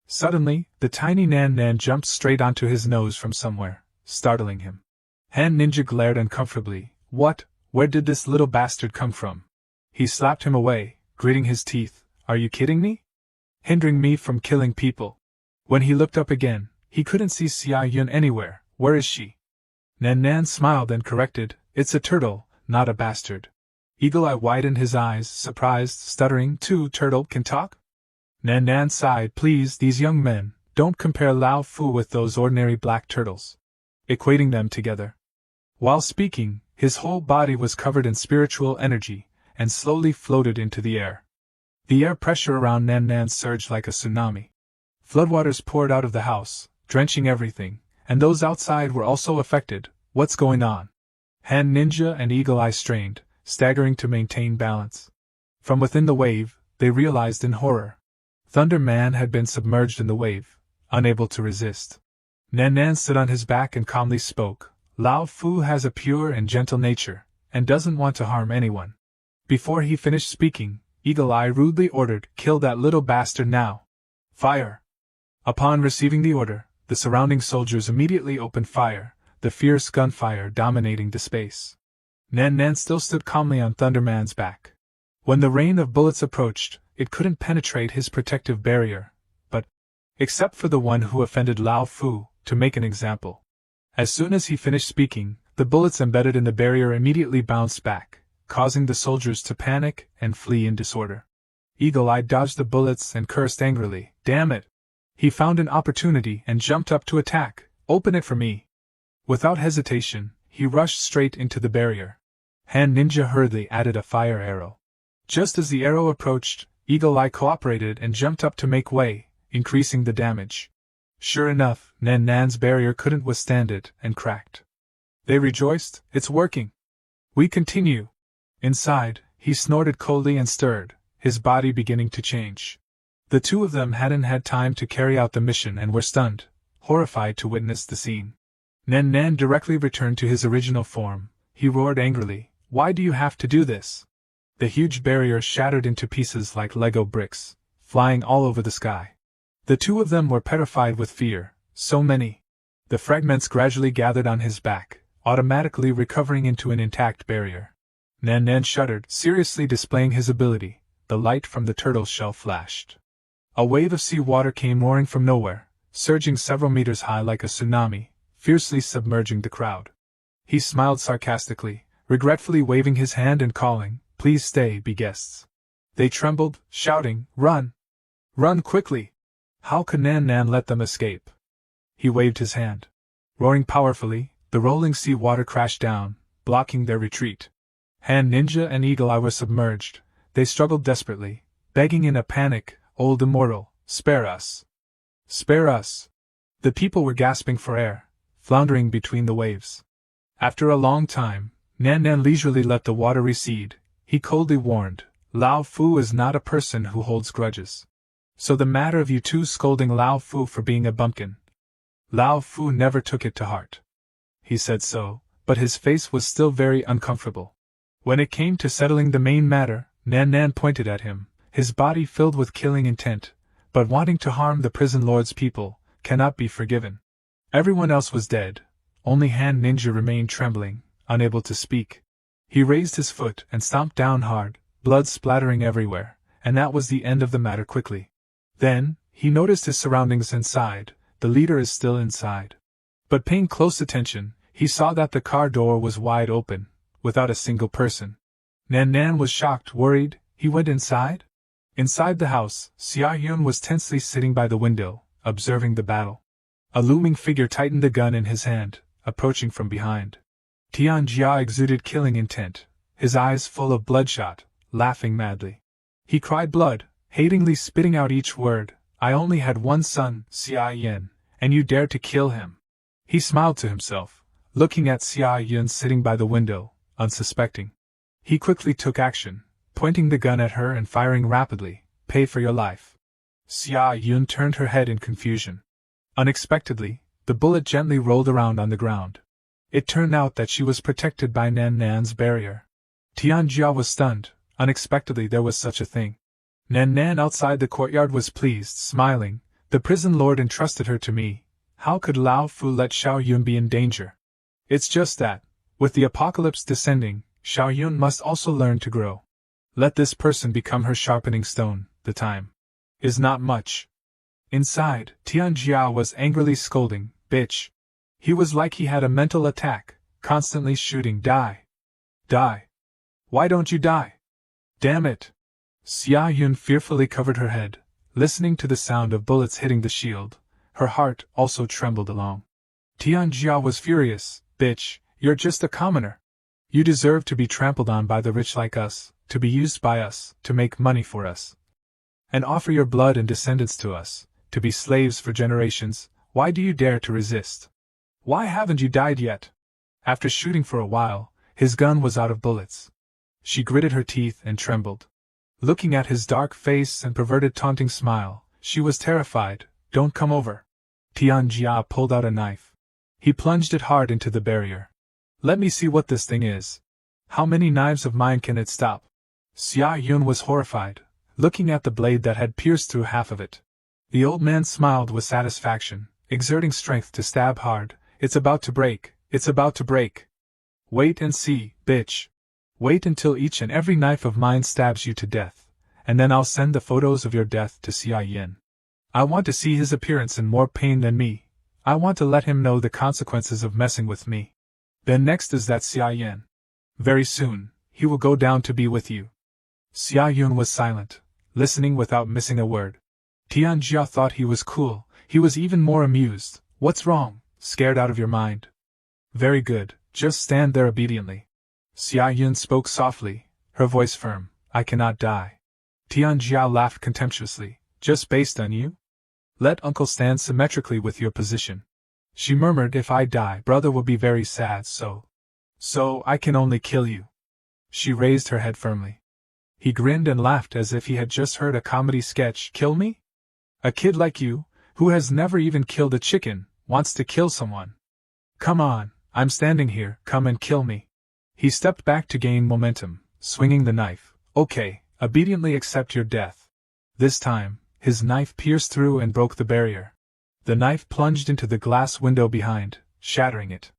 Suddenly, the tiny Nan Nan jumped straight onto his nose from somewhere, startling him. Hand Ninja glared uncomfortably. What? Where did this little bastard come from? He slapped him away, gritting his teeth. Are you kidding me? Hindering me from killing people. When he looked up again, he couldn't see Xia Yan anywhere. Where is she? Nan Nan smiled and corrected. It's a turtle, not a bastard. Eagle Eye widened his eyes, surprised, stuttering. Two turtle can talk? Nan Nan sighed. Please, these young men, don't compare Lao Fu with those ordinary black turtles, equating them together. While speaking, his whole body was covered in spiritual energy, and slowly floated into the air. The air pressure around Nan Nan surged like a tsunami. Floodwaters poured out of the house, drenching everything, and those outside were also affected. What's going on? Hand Ninja and Eagle Eye strained, staggering to maintain balance. From within the wave, they realized in horror. Thunderman had been submerged in the wave, unable to resist. Nan Nan stood on his back and calmly spoke. Lao Fu has a pure and gentle nature, and doesn't want to harm anyone. Before he finished speaking, Eagle Eye rudely ordered, kill that little bastard now. Fire! Upon receiving the order, the surrounding soldiers immediately opened fire, the fierce gunfire dominating the space. Nan Nan still stood calmly on Thunderman's back. When the rain of bullets approached, it couldn't penetrate his protective barrier, but, except for the one who offended Lao Fu, to make an example. As soon as he finished speaking, the bullets embedded in the barrier immediately bounced back, causing the soldiers to panic and flee in disorder. Eagle Eye dodged the bullets and cursed angrily. Damn it! He found an opportunity and jumped up to attack. Open it for me! Without hesitation, he rushed straight into the barrier. Hand Ninja hurriedly added a fire arrow. Just as the arrow approached, Eagle Eye cooperated and jumped up to make way, increasing the damage. Sure enough, Nan Nan's barrier couldn't withstand it and cracked. They rejoiced. It's working. We continue. Inside, he snorted coldly and stirred, his body beginning to change. The two of them hadn't had time to carry out the mission and were stunned, horrified to witness the scene. Nan Nan directly returned to his original form. He roared angrily, "Why do you have to do this?" The huge barrier shattered into pieces like Lego bricks, flying all over the sky. The two of them were petrified with fear, so many. The fragments gradually gathered on his back, automatically recovering into an intact barrier. Nan Nan shuddered, seriously displaying his ability. The light from the turtle's shell flashed. A wave of sea water came roaring from nowhere, surging several meters high like a tsunami, fiercely submerging the crowd. He smiled sarcastically, regretfully waving his hand and calling, "Please stay, be guests." They trembled, shouting, "Run! Run quickly!" How could Nan Nan let them escape? He waved his hand. Roaring powerfully, the rolling sea water crashed down, blocking their retreat. Hand Ninja and Eagle Eye were submerged. They struggled desperately, begging in a panic, "Old Immortal, spare us! Spare us!" The people were gasping for air, floundering between the waves. After a long time, Nan Nan leisurely let the water recede. He coldly warned, "Lao Fu is not a person who holds grudges. So the matter of you two scolding Lao Fu for being a bumpkin. Lao Fu never took it to heart." He said so, but his face was still very uncomfortable. When it came to settling the main matter, Nan Nan pointed at him, his body filled with killing intent, but wanting to harm the prison lord's people cannot be forgiven. Everyone else was dead. Only Hand Ninja remained trembling, unable to speak. He raised his foot and stomped down hard, blood splattering everywhere, and that was the end of the matter quickly. Then, he noticed his surroundings inside. The leader is still inside. But paying close attention, he saw that the car door was wide open, without a single person. Nan Nan was shocked, worried. He went inside? Inside the house, Xia Yan was tensely sitting by the window, observing the battle. A looming figure tightened the gun in his hand, approaching from behind. Tian Jia exuded killing intent, his eyes full of bloodshot, laughing madly. He cried blood, hatingly spitting out each word. "I only had one son, Xia Yan, and you dare to kill him." He smiled to himself, looking at Xia Yan sitting by the window, unsuspecting. He quickly took action, pointing the gun at her and firing rapidly. "Pay for your life." Xia Yan turned her head in confusion. Unexpectedly, the bullet gently rolled around on the ground. It turned out that she was protected by Nan Nan's barrier. Tian Jia was stunned. Unexpectedly there was such a thing. Nan Nan outside the courtyard was pleased, smiling. "The prison lord entrusted her to me. How could Lao Fu let Xiao Yun be in danger? It's just that, with the apocalypse descending, Xiao Yun must also learn to grow. Let this person become her sharpening stone. The time is not much." Inside, Tian Jia was angrily scolding, "Bitch." He was like he had a mental attack, constantly shooting, "Die! Die! Why don't you die? Damn it!" Xia Yun fearfully covered her head, listening to the sound of bullets hitting the shield. Her heart also trembled along. Tian Jia was furious, "Bitch, you're just a commoner. You deserve to be trampled on by the rich like us, to be used by us, to make money for us, and offer your blood and descendants to us, to be slaves for generations. Why do you dare to resist? Why haven't you died yet?" After shooting for a while, his gun was out of bullets. She gritted her teeth and trembled. Looking at his dark face and perverted taunting smile, she was terrified. "Don't come over." Tian Jia pulled out a knife. He plunged it hard into the barrier. "Let me see what this thing is. How many knives of mine can it stop?" Xia Yun was horrified, looking at the blade that had pierced through half of it. The old man smiled with satisfaction, exerting strength to stab hard. "It's about to break, it's about to break. Wait and see, bitch. Wait until each and every knife of mine stabs you to death, and then I'll send the photos of your death to Xia Yan. I want to see his appearance in more pain than me. I want to let him know the consequences of messing with me. Then next is that Xia Yan. Very soon, he will go down to be with you." Xia Yun was silent, listening without missing a word. Tian Jia thought he was cool. He was even more amused. "What's wrong? Scared out of your mind? Very good, just stand there obediently." Xia Yun spoke softly, her voice firm. "I cannot die." Tian Jia laughed contemptuously. "Just based on you? Let uncle stand symmetrically with your position." She murmured, "If I die, brother will be very sad, so I can only kill you." She raised her head firmly. He grinned and laughed as if he had just heard a comedy sketch. "Kill me? A kid like you, who has never even killed a chicken, wants to kill someone. Come on, I'm standing here, come and kill me. He stepped back to gain momentum, swinging the knife. Okay, obediently accept your death. This time, his knife pierced through and broke the barrier. The knife plunged into the glass window behind, shattering it.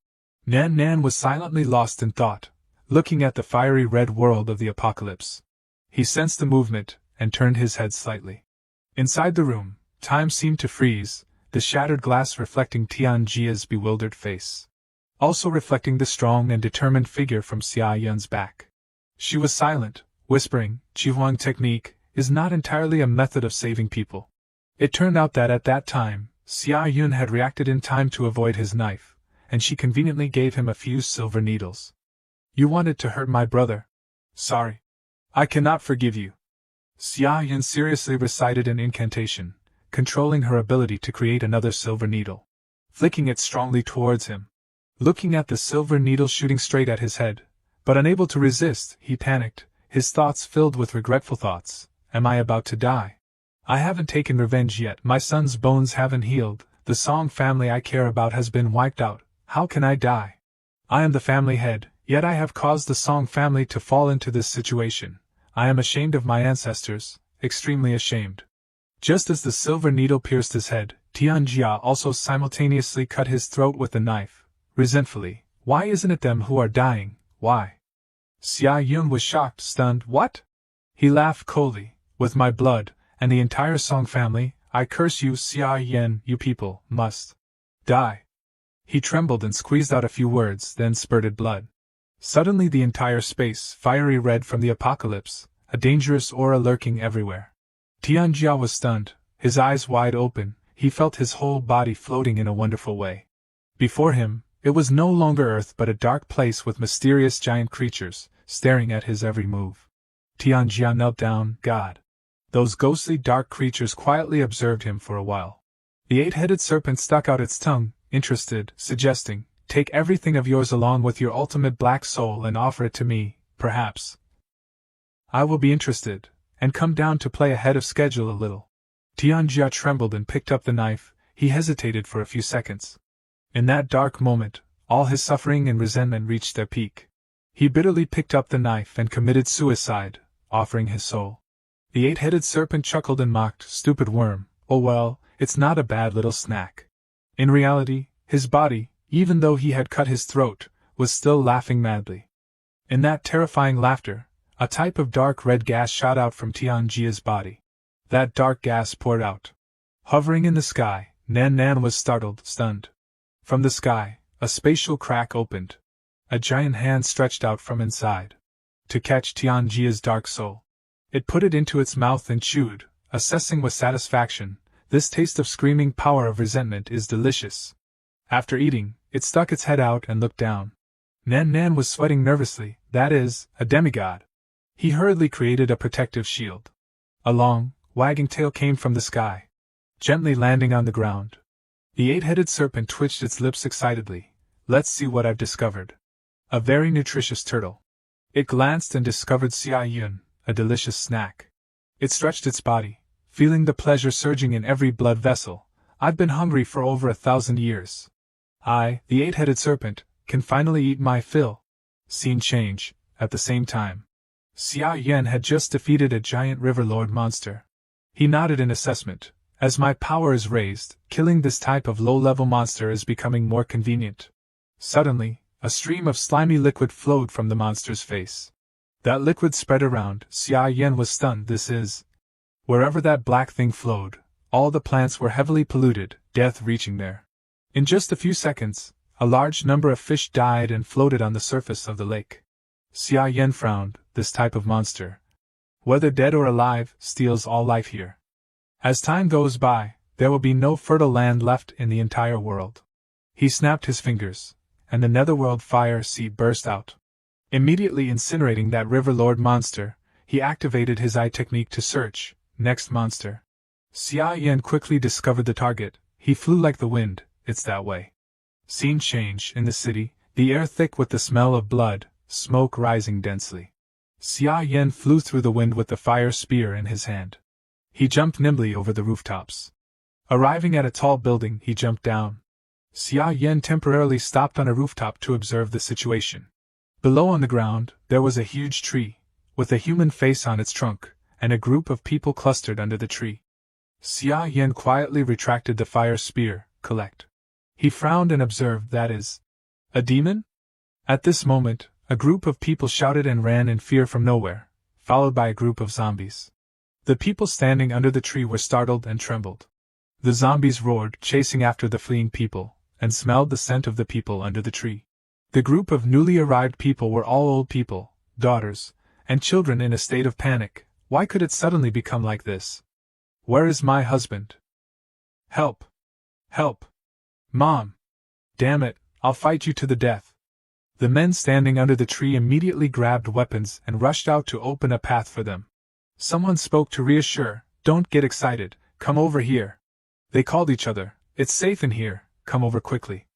Nan was silently lost in thought, looking at the fiery red world of the apocalypse. He sensed the movement, and turned his head slightly. Inside the room, time seemed to freeze, the shattered glass reflecting Tianjia's bewildered face. Also reflecting the strong and determined figure from Xia Yan's back. She was silent, whispering, Qihua technique is not entirely a method of saving people. It turned out that at that time, Xia Yan had reacted in time to avoid his knife, and she conveniently gave him a few silver needles. You wanted to hurt my brother. Sorry. I cannot forgive you. Xia Yan seriously recited an incantation, controlling her ability to create another silver needle. Flicking it strongly towards him. Looking at the silver needle shooting straight at his head, but unable to resist, he panicked, his thoughts filled with regretful thoughts. Am I about to die? I haven't taken revenge yet, my son's bones haven't healed, the Song family I care about has been wiped out, how can I die? I am the family head, yet I have caused the Song family to fall into this situation. I am ashamed of my ancestors, extremely ashamed. Just as the silver needle pierced his head, Tianjia also simultaneously cut his throat with the knife, resentfully. Why isn't it them who are dying, why? Xia Yan was shocked, stunned. What? He laughed coldly. With my blood, and the entire Song family, I curse you, Xia Yan, you people, must die. He trembled and squeezed out a few words, then spurted blood. Suddenly the entire space, fiery red from the apocalypse, a dangerous aura lurking everywhere. Tianjia was stunned, his eyes wide open, he felt his whole body floating in a wonderful way. Before him, it was no longer Earth but a dark place with mysterious giant creatures, staring at his every move. Tianjia knelt down. God. Those ghostly dark creatures quietly observed him for a while. The eight-headed serpent stuck out its tongue, interested, suggesting, take everything of yours along with your ultimate black soul and offer it to me, perhaps. I will be interested, and come down to play ahead of schedule a little. Tianjia trembled and picked up the knife. He hesitated for a few seconds. In that dark moment, all his suffering and resentment reached their peak. He bitterly picked up the knife and committed suicide, offering his soul. The eight-headed serpent chuckled and mocked, stupid worm, oh well, it's not a bad little snack. In reality, his body, even though he had cut his throat, was still laughing madly. In that terrifying laughter, a type of dark red gas shot out from Tianjia's body. That dark gas poured out. Hovering in the sky, Nan was startled, stunned. From the sky, a spatial crack opened. A giant hand stretched out from inside. To catch Tianjia's dark soul. It put it into its mouth and chewed, assessing with satisfaction, this taste of screaming power of resentment is delicious. After eating, it stuck its head out and looked down. Nan was sweating nervously, that is, a demigod. He hurriedly created a protective shield. A long, wagging tail came from the sky, gently landing on the ground. The eight-headed serpent twitched its lips excitedly. Let's see what I've discovered. A very nutritious turtle. It glanced and discovered Xia Yan, a delicious snack. It stretched its body, feeling the pleasure surging in every blood vessel. I've been hungry for over 1,000 years. I, the eight-headed serpent, can finally eat my fill. Scene change, at the same time. Xia Yan had just defeated a giant river lord monster. He nodded in assessment. As my power is raised, killing this type of low-level monster is becoming more convenient. Suddenly, a stream of slimy liquid flowed from the monster's face. That liquid spread around. Xia Yan was stunned. This is... Wherever that black thing flowed, all the plants were heavily polluted, death reaching there. In just a few seconds, a large number of fish died and floated on the surface of the lake. Xia Yan frowned. This type of monster, whether dead or alive, steals all life here. As time goes by, there will be no fertile land left in the entire world. He snapped his fingers, and the netherworld fire sea burst out. Immediately incinerating that river lord monster, he activated his eye technique to search. Next monster. Xia Yan quickly discovered the target. He flew like the wind. It's that way. Scene change in the city, the air thick with the smell of blood, smoke rising densely. Xia Yan flew through the wind with the fire spear in his hand. He jumped nimbly over the rooftops. Arriving at a tall building, he jumped down. Xia Yan temporarily stopped on a rooftop to observe the situation. Below on the ground, there was a huge tree, with a human face on its trunk, and a group of people clustered under the tree. Xia Yan quietly retracted the fire spear, collect. He frowned and observed, that is a demon? At this moment, a group of people shouted and ran in fear from nowhere, followed by a group of zombies. The people standing under the tree were startled and trembled. The zombies roared, chasing after the fleeing people, and smelled the scent of the people under the tree. The group of newly arrived people were all old people, daughters, and children in a state of panic. Why could it suddenly become like this? Where is my husband? Help! Help! Mom! Damn it, I'll fight you to the death. The men standing under the tree immediately grabbed weapons and rushed out to open a path for them. Someone spoke to reassure, don't get excited, come over here. They called each other, it's safe in here, come over quickly.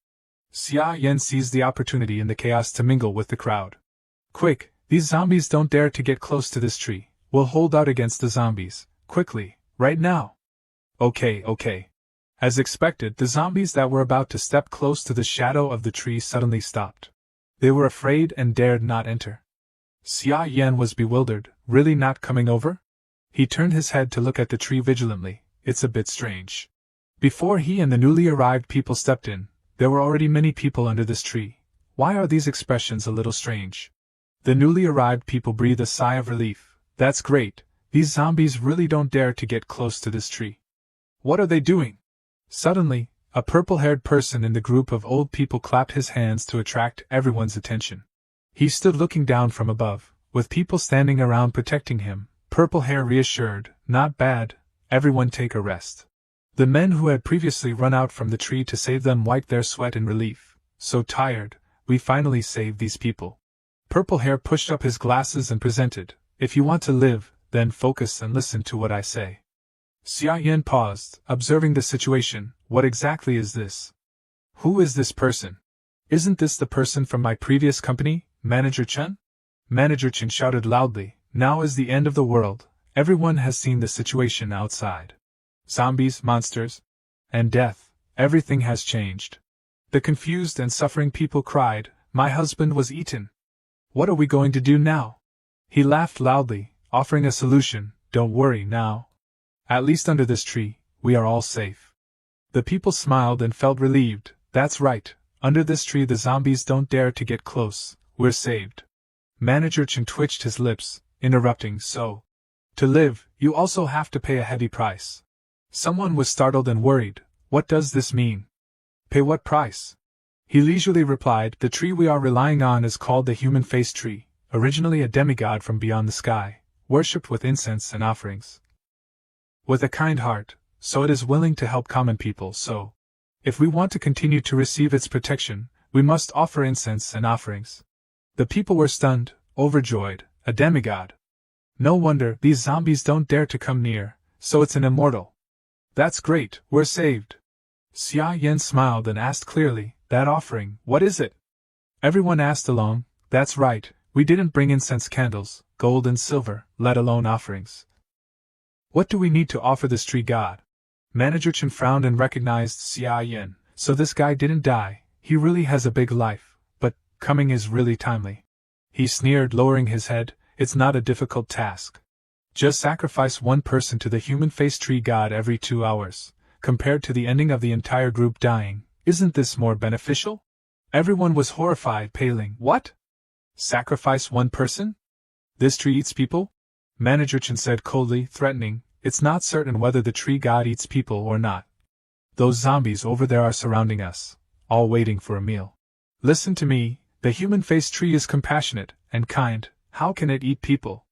Xia Yan seized the opportunity in the chaos to mingle with the crowd. Quick, these zombies don't dare to get close to this tree, we'll hold out against the zombies, quickly, right now. Okay. As expected, the zombies that were about to step close to the shadow of the tree suddenly stopped. They were afraid and dared not enter. Xia Yan was bewildered, really not coming over? He turned his head to look at the tree vigilantly, it's a bit strange. Before he and the newly arrived people stepped in, there were already many people under this tree. Why are these expressions a little strange? The newly arrived people breathed a sigh of relief. That's great, these zombies really don't dare to get close to this tree. What are they doing? Suddenly, a purple-haired person in the group of old people clapped his hands to attract everyone's attention. He stood looking down from above, with people standing around protecting him. Purple hair reassured, not bad, everyone take a rest. The men who had previously run out from the tree to save them wiped their sweat in relief. So tired, we finally saved these people. Purple hair pushed up his glasses and presented, if you want to live, then focus and listen to what I say. Xia Yan paused, observing the situation. What exactly is this? Who is this person? Isn't this the person from my previous company, Manager Chen? Manager Chen shouted loudly, now is the end of the world, everyone has seen the situation outside. Zombies, monsters, and death, everything has changed. The confused and suffering people cried, my husband was eaten. What are we going to do now? He laughed loudly, offering a solution, don't worry now. At least under this tree, we are all safe. The people smiled and felt relieved, that's right, under this tree the zombies don't dare to get close, we're saved. Manager Chen twitched his lips, interrupting, so. To live, you also have to pay a heavy price. Someone was startled and worried, what does this mean? Pay what price? He leisurely replied, the tree we are relying on is called the human face tree, originally a demigod from beyond the sky, worshipped with incense and offerings. With a kind heart, so it is willing to help common people, so. If we want to continue to receive its protection, we must offer incense and offerings. The people were stunned, overjoyed, a demigod. No wonder these zombies don't dare to come near, so it's an immortal. That's great, we're saved. Xia Yan smiled and asked clearly, that offering, what is it? Everyone asked along, that's right, we didn't bring incense candles, gold and silver, let alone offerings. What do we need to offer this tree god? Manager Chen frowned and recognized Xia Yan, so this guy didn't die, he really has a big life, but coming is really timely. He sneered, lowering his head, it's not a difficult task. Just sacrifice one person to the human face tree god every 2 hours, compared to the ending of the entire group dying, isn't this more beneficial? Everyone was horrified, paling. What? Sacrifice one person? This tree eats people? Manager Chen said coldly, threatening, it's not certain whether the tree god eats people or not. Those zombies over there are surrounding us, all waiting for a meal. Listen to me, the human face tree is compassionate and kind, how can it eat people?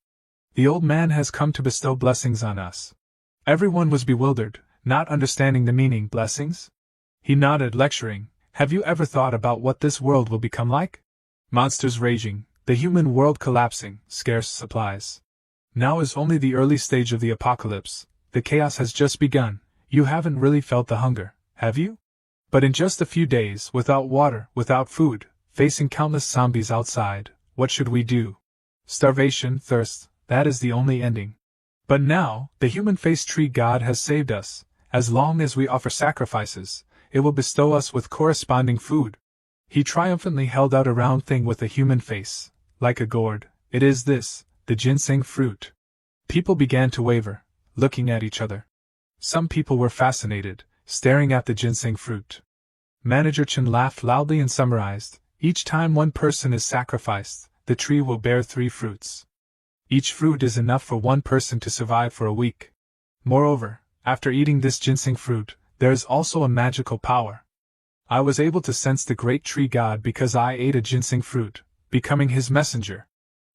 The old man has come to bestow blessings on us. Everyone was bewildered, not understanding the meaning, blessings? He nodded, lecturing, have you ever thought about what this world will become like? Monsters raging, the human world collapsing, scarce supplies. Now is only the early stage of the apocalypse, the chaos has just begun, you haven't really felt the hunger, have you? But in just a few days, without water, without food, facing countless zombies outside, what should we do? Starvation, thirst, that is the only ending. But now, the human face tree god has saved us, as long as we offer sacrifices, it will bestow us with corresponding food. He triumphantly held out a round thing with a human face, like a gourd. It is this, the ginseng fruit. People began to waver, looking at each other. Some people were fascinated, staring at the ginseng fruit. Manager Chen laughed loudly and summarized, each time one person is sacrificed, the tree will bear 3 fruits. Each fruit is enough for one person to survive for a week. Moreover, after eating this ginseng fruit, there is also a magical power. I was able to sense the great tree god because I ate a ginseng fruit, becoming his messenger.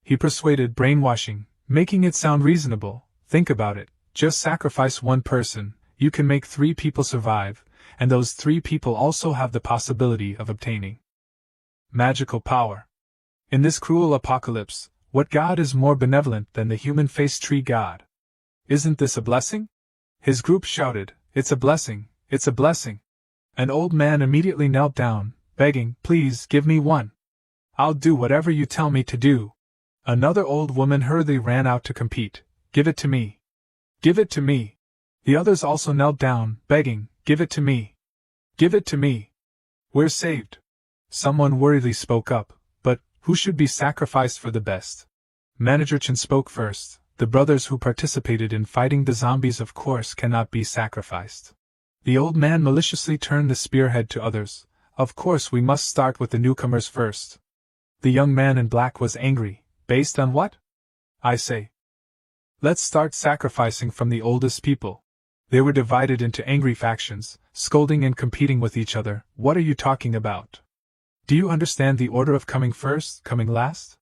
He persuaded brainwashing, making it sound reasonable. Think about it, just sacrifice one person, you can make 3 people survive, and those 3 people also have the possibility of obtaining magical power. In this cruel apocalypse, what god is more benevolent than the human-faced tree god? Isn't this a blessing? His group shouted, it's a blessing, it's a blessing. An old man immediately knelt down, begging, please give me one. I'll do whatever you tell me to do. Another old woman hurriedly ran out to compete. Give it to me. Give it to me. The others also knelt down, begging, give it to me. Give it to me. We're saved. Someone worriedly spoke up, but who should be sacrificed for the best? Manager Chen spoke first. The brothers who participated in fighting the zombies of course cannot be sacrificed. The old man maliciously turned the spearhead to others. Of course we must start with the newcomers first. The young man in black was angry. Based on what? I say. Let's start sacrificing from the oldest people. They were divided into angry factions, scolding and competing with each other. What are you talking about? Do you understand the order of coming first, coming last?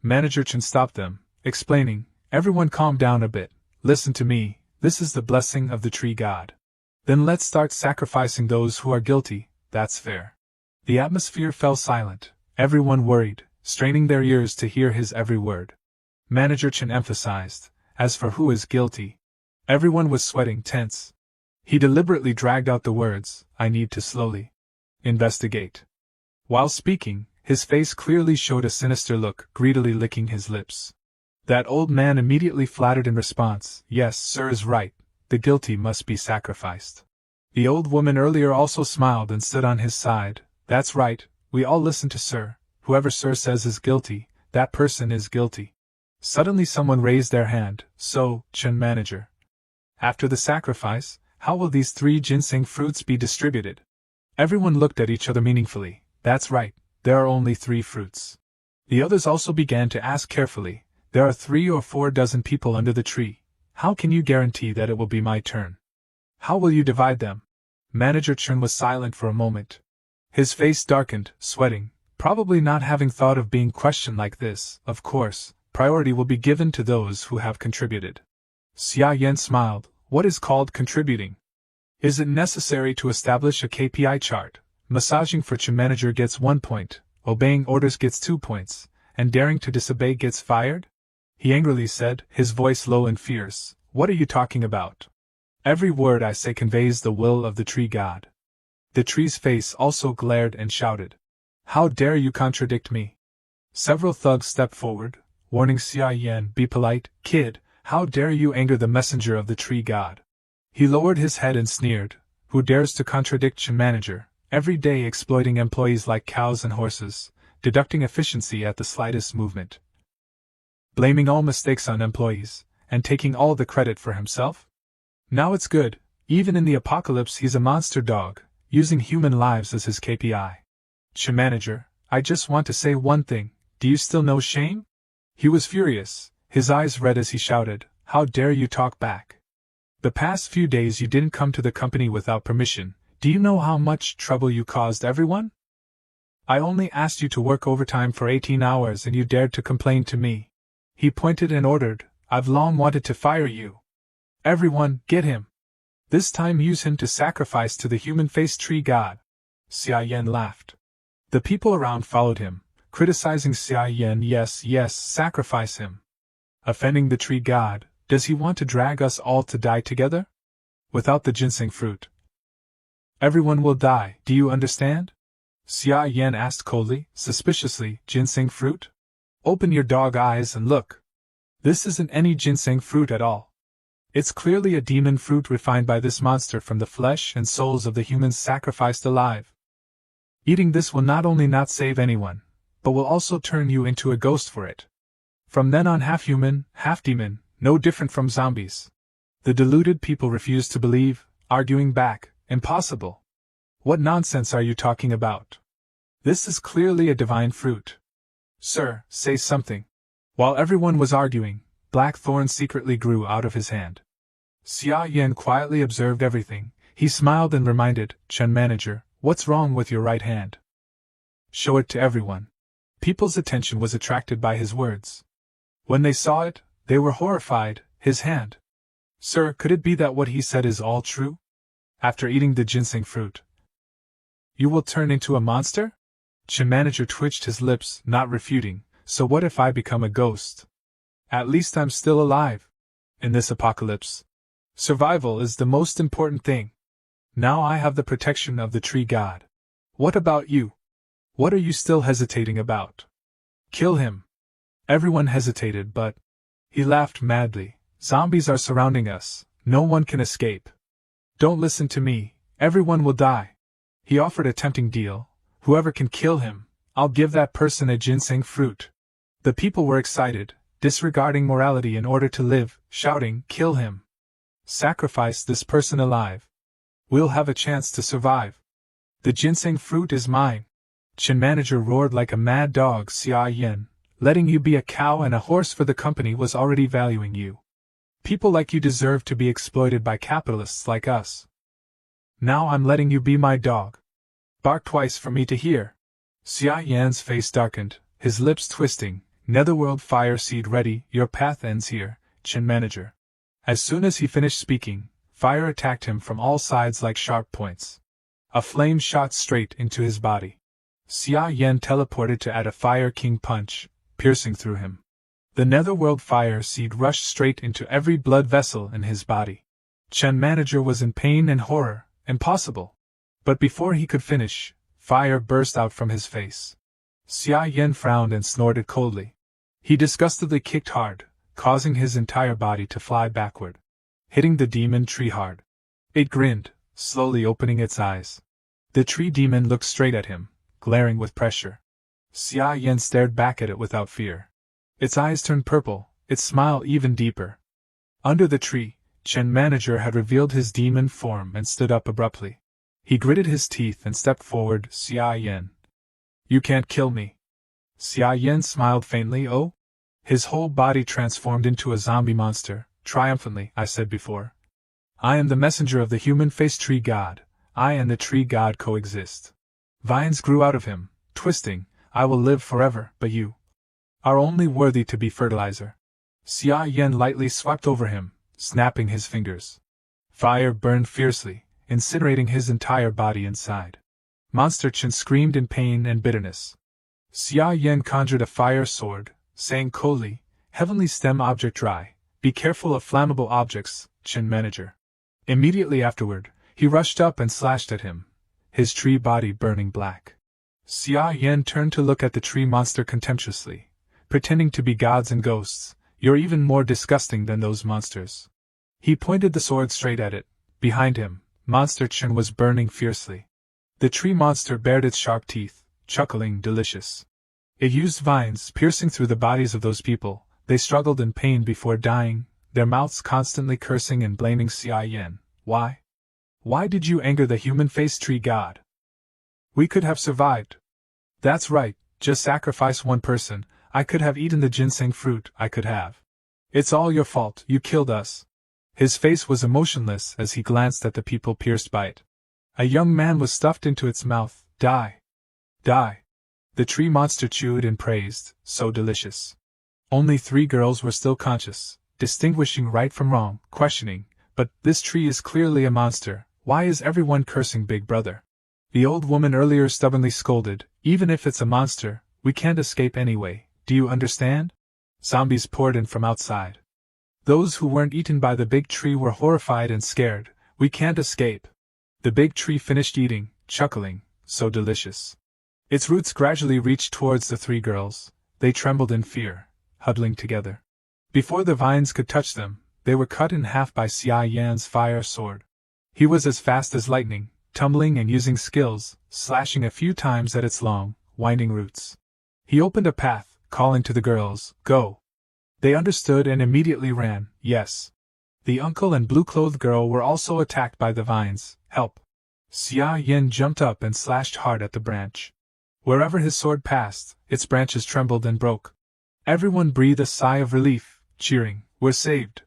Manager Chen stopped them, explaining, everyone calm down a bit, listen to me, this is the blessing of the tree god. Then let's start sacrificing those who are guilty, that's fair. The atmosphere fell silent, everyone worried, straining their ears to hear his every word. Manager Chen emphasized, as for who is guilty. Everyone was sweating tense. He deliberately dragged out the words, I need to slowly investigate. While speaking, his face clearly showed a sinister look, greedily licking his lips. That old man immediately flattered in response, yes, sir is right, the guilty must be sacrificed. The old woman earlier also smiled and stood on his side, that's right, we all listen to sir, whoever sir says is guilty, that person is guilty. Suddenly someone raised their hand, so, Chen manager. After the sacrifice, how will these 3 ginseng fruits be distributed? Everyone looked at each other meaningfully, that's right, there are only 3 fruits. The others also began to ask carefully, there are 3 or 4 dozen people under the tree, how can you guarantee that it will be my turn? How will you divide them? Manager Chen was silent for a moment. His face darkened, sweating, probably not having thought of being questioned like this. Of course, priority will be given to those who have contributed. Xia Yan smiled, what is called contributing? Is it necessary to establish a KPI chart? Massaging for Chen manager gets 1 point, obeying orders gets 2 points, and daring to disobey gets fired? He angrily said, his voice low and fierce, what are you talking about? Every word I say conveys the will of the tree god. The tree's face also glared and shouted, how dare you contradict me? Several thugs stepped forward, warning Xia Yan, be polite, kid, how dare you anger the messenger of the tree god? He lowered his head and sneered, who dares to contradict Chen manager, every day exploiting employees like cows and horses, deducting efficiency at the slightest movement. Blaming all mistakes on employees, and taking all the credit for himself? Now it's good, even in the apocalypse he's a monster dog, using human lives as his KPI. Chen manager, I just want to say one thing, do you still know shame? He was furious, his eyes red as he shouted, how dare you talk back? The past few days you didn't come to the company without permission, do you know how much trouble you caused everyone? I only asked you to work overtime for 18 hours and you dared to complain to me. He pointed and ordered, I've long wanted to fire you. Everyone, get him. This time use him to sacrifice to the human-faced tree god. Xia Yan laughed. The people around followed him, criticizing Xia Yan, yes, sacrifice him. Offending the tree god, does he want to drag us all to die together? Without the ginseng fruit. Everyone will die, do you understand? Xia Yan asked coldly, suspiciously, ginseng fruit? Open your dog eyes and look. This isn't any ginseng fruit at all. It's clearly a demon fruit refined by this monster from the flesh and souls of the humans sacrificed alive. Eating this will not only not save anyone, but will also turn you into a ghost for it. From then on, half human, half demon, no different from zombies. The deluded people refused to believe, arguing back, impossible. What nonsense are you talking about? This is clearly a divine fruit. Sir, say something. While everyone was arguing, black thorns secretly grew out of his hand. Xia Yan quietly observed everything. He smiled and reminded, Chen manager, what's wrong with your right hand? Show it to everyone. People's attention was attracted by his words. When they saw it, they were horrified. His hand. Sir, could it be that what he said is all true? After eating the ginseng fruit, you will turn into a monster? Chen manager twitched his lips, not refuting. So what if I become a ghost? At least I'm still alive. In this apocalypse, survival is the most important thing. Now I have the protection of the tree god. What about you? What are you still hesitating about? Kill him. Everyone hesitated, but he laughed madly. Zombies are surrounding us. No one can escape. Don't listen to me. Everyone will die. He offered a tempting deal. Whoever can kill him, I'll give that person a ginseng fruit. The people were excited, disregarding morality in order to live, shouting, kill him. Sacrifice this person alive. We'll have a chance to survive. The ginseng fruit is mine. Chen manager roared like a mad dog. Xia Yan, letting you be a cow and a horse for the company was already valuing you. People like you deserve to be exploited by capitalists like us. Now I'm letting you be my dog. Bark twice for me to hear. Xia Yan's face darkened, his lips twisting. Netherworld fire seed ready, your path ends here, Chen manager. As soon as he finished speaking, fire attacked him from all sides like sharp points. A flame shot straight into his body. Xia Yan teleported to add a fire king punch, piercing through him. The netherworld fire seed rushed straight into every blood vessel in his body. Chen manager was in pain and horror. Impossible. But before he could finish, fire burst out from his face. Xia Yan frowned and snorted coldly. He disgustedly kicked hard, causing his entire body to fly backward, hitting the demon tree hard. It grinned, slowly opening its eyes. The tree demon looked straight at him, glaring with pressure. Xia Yan stared back at it without fear. Its eyes turned purple, its smile even deeper. Under the tree, Chen manager had revealed his demon form and stood up abruptly. He gritted his teeth and stepped forward. Xia Yan. You can't kill me. Xia Yan smiled faintly. Oh? His whole body transformed into a zombie monster, triumphantly, I said before. I am the messenger of the human-faced tree god. I and the tree god coexist. Vines grew out of him, twisting. I will live forever, but you are only worthy to be fertilizer. Xia Yan lightly swept over him, snapping his fingers. Fire burned fiercely, incinerating his entire body inside. Monster Chen screamed in pain and bitterness. Xia Yan conjured a fire sword, saying coldly, Heavenly stem object dry, be careful of flammable objects, Chen manager. Immediately afterward, he rushed up and slashed at him, his tree body burning black. Xia Yan turned to look at the tree monster contemptuously, pretending to be gods and ghosts. You're even more disgusting than those monsters. He pointed the sword straight at it. Behind him, Monster Chen was burning fiercely. The tree monster bared its sharp teeth, chuckling delicious. It used vines piercing through the bodies of those people. They struggled in pain before dying, their mouths constantly cursing and blaming Xia Yan. Why? Why did you anger the human-faced tree god? We could have survived. That's right, just sacrifice one person. I could have eaten the ginseng fruit, I could have. It's all your fault, you killed us. His face was emotionless as he glanced at the people pierced by it. A young man was stuffed into its mouth. Die. Die. The tree monster chewed and praised, so delicious. Only 3 girls were still conscious, distinguishing right from wrong, questioning, but this tree is clearly a monster, why is everyone cursing Big Brother? The old woman earlier stubbornly scolded, even if it's a monster, we can't escape anyway, do you understand? Zombies poured in from outside. Those who weren't eaten by the big tree were horrified and scared. We can't escape. The big tree finished eating, chuckling, so delicious. Its roots gradually reached towards the 3 girls. They trembled in fear, huddling together. Before the vines could touch them, They were cut in half by Xia Yan's fire sword. He was as fast as lightning, tumbling and using skills, slashing a few times at its long, winding roots. He opened a path, calling to the girls, "Go!" They understood and immediately ran. Yes. The uncle and blue-clothed girl were also attacked by the vines. Help! Xia Yan jumped up and slashed hard at the branch. Wherever his sword passed, its branches trembled and broke. Everyone breathed a sigh of relief, cheering, "We're saved!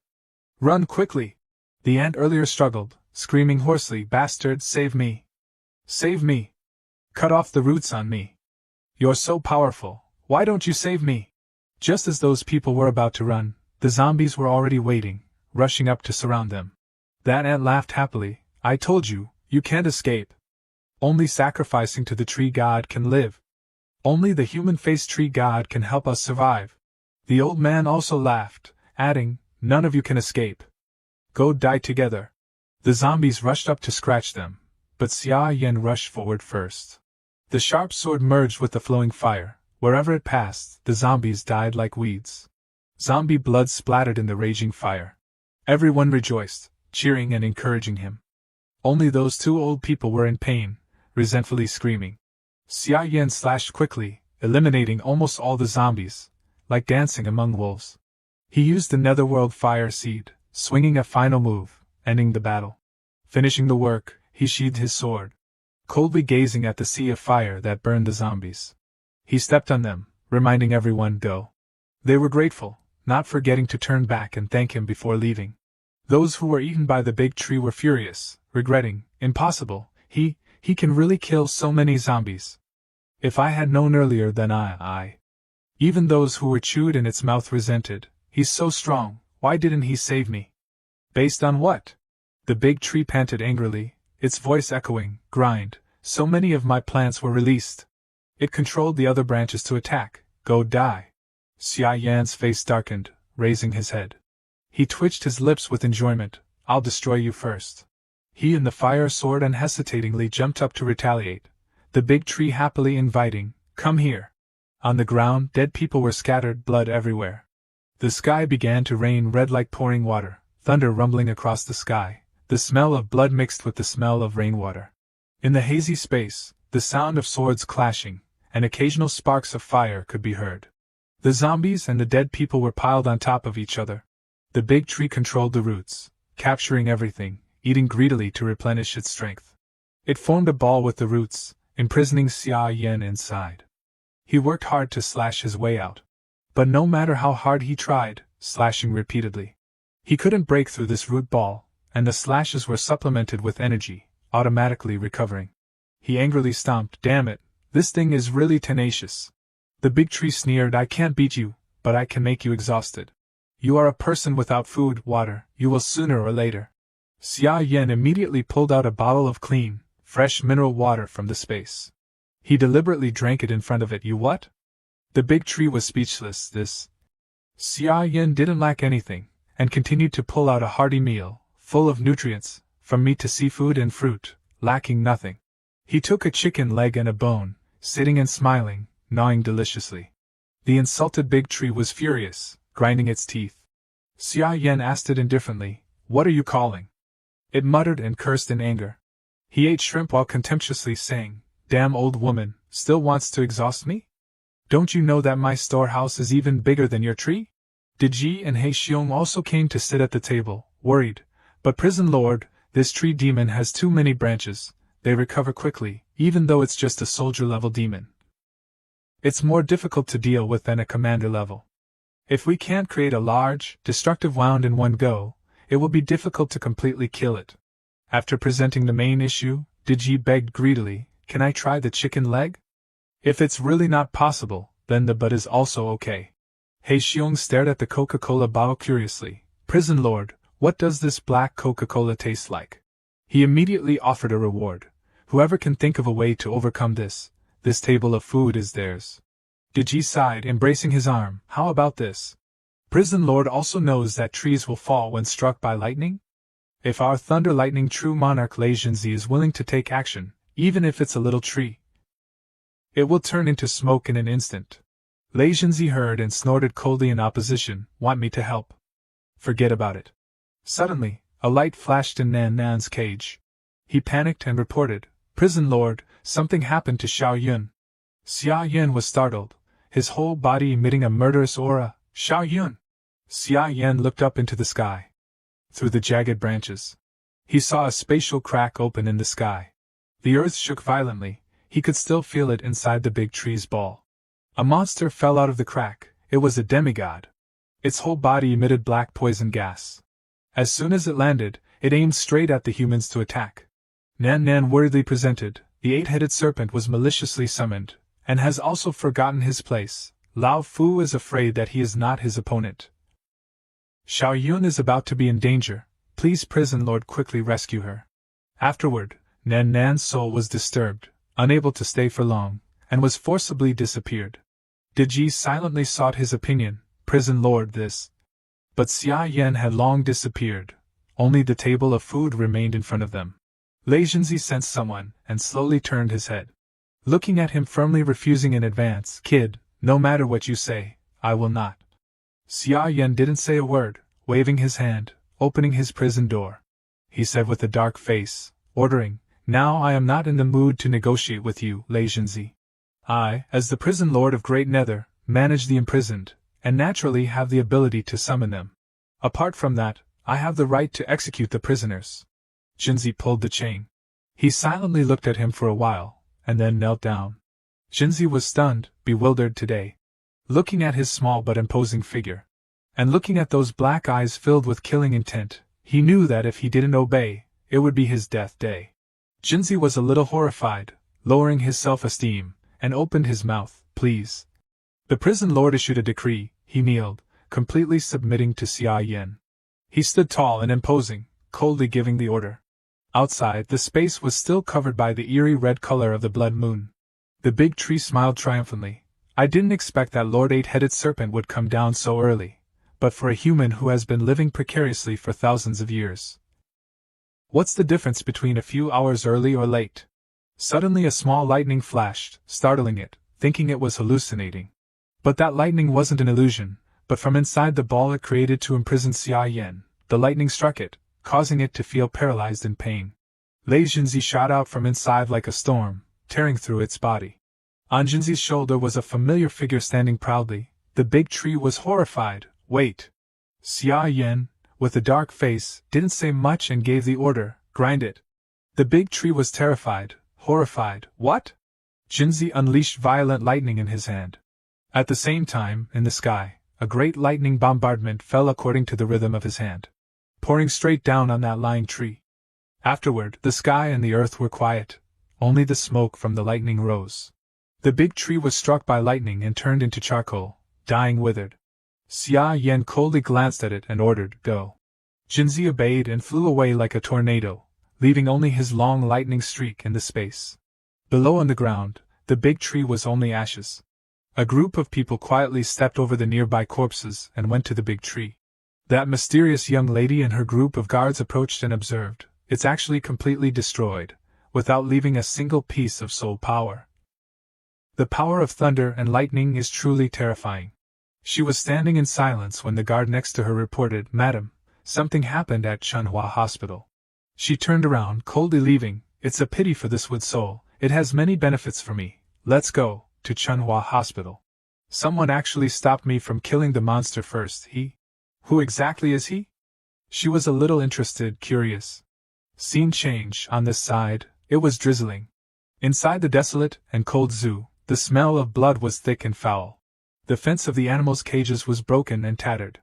Run quickly!" The ant earlier struggled, screaming hoarsely, "Bastard, save me! Save me! Cut off the roots on me! You're so powerful, why don't you save me?" Just as those people were about to run, the zombies were already waiting, rushing up to surround them. That ant laughed happily. "I told you, you can't escape. Only sacrificing to the tree god can live. Only the human-faced tree god can help us survive." The old man also laughed, adding, "None of you can escape. Go die together." The zombies rushed up to scratch them, but Xia Yan rushed forward first. The sharp sword merged with the flowing fire. Wherever it passed, the zombies died like weeds. Zombie blood splattered in the raging fire. Everyone rejoiced, cheering and encouraging him. Only those two old people were in pain, resentfully screaming. Xia Yan slashed quickly, eliminating almost all the zombies, like dancing among wolves. He used the Netherworld fire seed, swinging a final move, ending the battle. Finishing the work, he sheathed his sword, coldly gazing at the sea of fire that burned the zombies. He stepped on them, reminding everyone, "Go." They were grateful, not forgetting to turn back and thank him before leaving. Those who were eaten by the big tree were furious, regretting, "Impossible, he can really kill so many zombies. If I had known earlier, then I. Even those who were chewed in its mouth resented, "He's so strong, why didn't he save me?" "Based on what?" The big tree panted angrily, its voice echoing, "Grind, so many of my plants were released." It controlled the other branches to attack. "Go die." Xia Yan's face darkened, raising his head. He twitched his lips with enjoyment. "I'll destroy you first." He and the fire sword unhesitatingly jumped up to retaliate, the big tree happily inviting, "Come here." On the ground, dead people were scattered, blood everywhere. The sky began to rain red like pouring water, thunder rumbling across the sky, the smell of blood mixed with the smell of rainwater. In the hazy space, the sound of swords clashing, and occasional sparks of fire could be heard. The zombies and the dead people were piled on top of each other. The big tree controlled the roots, capturing everything, eating greedily to replenish its strength. It formed a ball with the roots, imprisoning Xia Yan inside. He worked hard to slash his way out. But no matter how hard he tried, slashing repeatedly, he couldn't break through this root ball, and the slashes were supplemented with energy, automatically recovering. He angrily stomped, "Damn it, this thing is really tenacious." The big tree sneered, "I can't beat you, but I can make you exhausted. You are a person without food, water, you will sooner or later." Xia Yan immediately pulled out a bottle of clean, fresh mineral water from the space. He deliberately drank it in front of it. "You what?" The big tree was speechless. Xia Yan didn't lack anything, and continued to pull out a hearty meal, full of nutrients, from meat to seafood and fruit, lacking nothing. He took a chicken leg and a bone, sitting and smiling, gnawing deliciously. The insulted big tree was furious, grinding its teeth. Xia Yan asked it indifferently, "What are you calling?" It muttered and cursed in anger. He ate shrimp while contemptuously saying, "Damn old woman, still wants to exhaust me? Don't you know that my storehouse is even bigger than your tree?" Diji and He Xiong also came to sit at the table, worried. "But prison lord, this tree demon has too many branches. They recover quickly, even though it's just a soldier-level demon. It's more difficult to deal with than a commander level. If we can't create a large, destructive wound in one go, it will be difficult to completely kill it." After presenting the main issue, Diji begged greedily, "Can I try the chicken leg? If it's really not possible, then the butt is also okay." He Xiong stared at the Coca-Cola bottle curiously. "Prison lord, what does this black Coca-Cola taste like?" He immediately offered a reward. "Whoever can think of a way to overcome this table of food is theirs." Diji sighed, embracing his arm. "How about this? Prison lord also knows that trees will fall when struck by lightning? If our thunder lightning true monarch Lei Zhenzi is willing to take action, even if it's a little tree, it will turn into smoke in an instant." Lei Zhenzi heard and snorted coldly in opposition. "Want me to help? Forget about it. Suddenly, a light flashed in Nan Nan's cage. He panicked and reported, "Prison Lord, something happened to Xia Yun." Xia Yan was startled, his whole body emitting a murderous aura. "Xia Yun!" Xia Yan looked up into the sky. Through the jagged branches, he saw a spatial crack open in the sky. The earth shook violently, he could still feel it inside the big tree's ball. A monster fell out of the crack. It was a demigod. Its whole body emitted black poison gas. As soon as it landed, it aimed straight at the humans to attack. Nan Nan worriedly presented, "The eight-headed serpent was maliciously summoned, and has also forgotten his place. Lao Fu is afraid that he is not his opponent. Xiao Yun is about to be in danger. Please, Prison Lord, quickly rescue her." Afterward, Nan Nan's soul was disturbed, unable to stay for long, and was forcibly disappeared. Deji silently sought his opinion, "Prison Lord, this." But Xia Yan had long disappeared. Only the table of food remained in front of them. Lei Jinzi sensed someone, and slowly turned his head. Looking at him firmly, refusing in advance, "Kid, no matter what you say, I will not." Xia Yan didn't say a word, waving his hand, opening his prison door. He said with a dark face, ordering, "Now I am not in the mood to negotiate with you, Lei Jinzi. I, as the prison lord of Great Nether, manage the imprisoned, and naturally have the ability to summon them. Apart from that, I have the right to execute the prisoners." Jinzi pulled the chain. He silently looked at him for a while, and then knelt down. Jinzi was stunned, bewildered today. Looking at his small but imposing figure, and looking at those black eyes filled with killing intent, he knew that if he didn't obey, it would be his death day. Jinzi was a little horrified, lowering his self-esteem, and opened his mouth, "Please." The prison lord issued a decree. He kneeled, completely submitting to Xia Yan. He stood tall and imposing, coldly giving the order. Outside, the space was still covered by the eerie red color of the blood moon. The big tree smiled triumphantly. "I didn't expect that Lord Eight-Headed Serpent would come down so early, but for a human who has been living precariously for thousands of years. What's the difference between a few hours early or late?" Suddenly a small lightning flashed, startling it, thinking it was hallucinating. But that lightning wasn't an illusion, but from inside the ball it created to imprison Xia Yan. The lightning struck it, causing it to feel paralyzed in pain. Lei Jinzi shot out from inside like a storm, tearing through its body. On Jinzi's shoulder was a familiar figure standing proudly. The big tree was horrified. "Wait." Xia Yan, with a dark face, didn't say much and gave the order, "Grind it." The big tree was terrified, horrified. "What?" Jinzi unleashed violent lightning in his hand. At the same time, in the sky, a great lightning bombardment fell according to the rhythm of his hand, pouring straight down on that lying tree. Afterward, the sky and the earth were quiet. Only the smoke from the lightning rose. The big tree was struck by lightning and turned into charcoal, dying withered. Xia Yan coldly glanced at it and ordered, "Go." Jinzi obeyed and flew away like a tornado, leaving only his long lightning streak in the space. Below on the ground, the big tree was only ashes. A group of people quietly stepped over the nearby corpses and went to the big tree. That mysterious young lady and her group of guards approached and observed. "It's actually completely destroyed, without leaving a single piece of soul power. The power of thunder and lightning is truly terrifying." She was standing in silence when the guard next to her reported, "Madam, something happened at Chunhua Hospital." She turned around, coldly leaving. "It's a pity for this wood soul. It has many benefits for me. Let's go to Chunhua Hospital. Someone actually stopped me from killing the monster first." "He? Who exactly is he?" She was a little interested, curious. Scene change. On this side, it was drizzling. Inside the desolate and cold zoo, the smell of blood was thick and foul. The fence of the animals' cages was broken and tattered.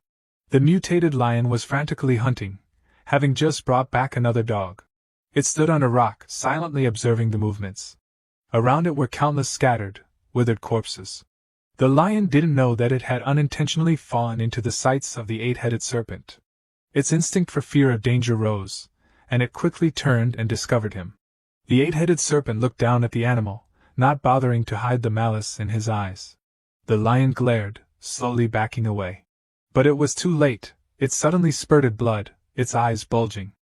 The mutated lion was frantically hunting, having just brought back another dog. It stood on a rock, silently observing the movements. Around it were countless scattered, withered corpses. The lion didn't know that it had unintentionally fallen into the sights of the eight-headed serpent. Its instinct for fear of danger rose, and it quickly turned and discovered him. The eight-headed serpent looked down at the animal, not bothering to hide the malice in his eyes. The lion glared, slowly backing away. But it was too late. It suddenly spurted blood, its eyes bulging,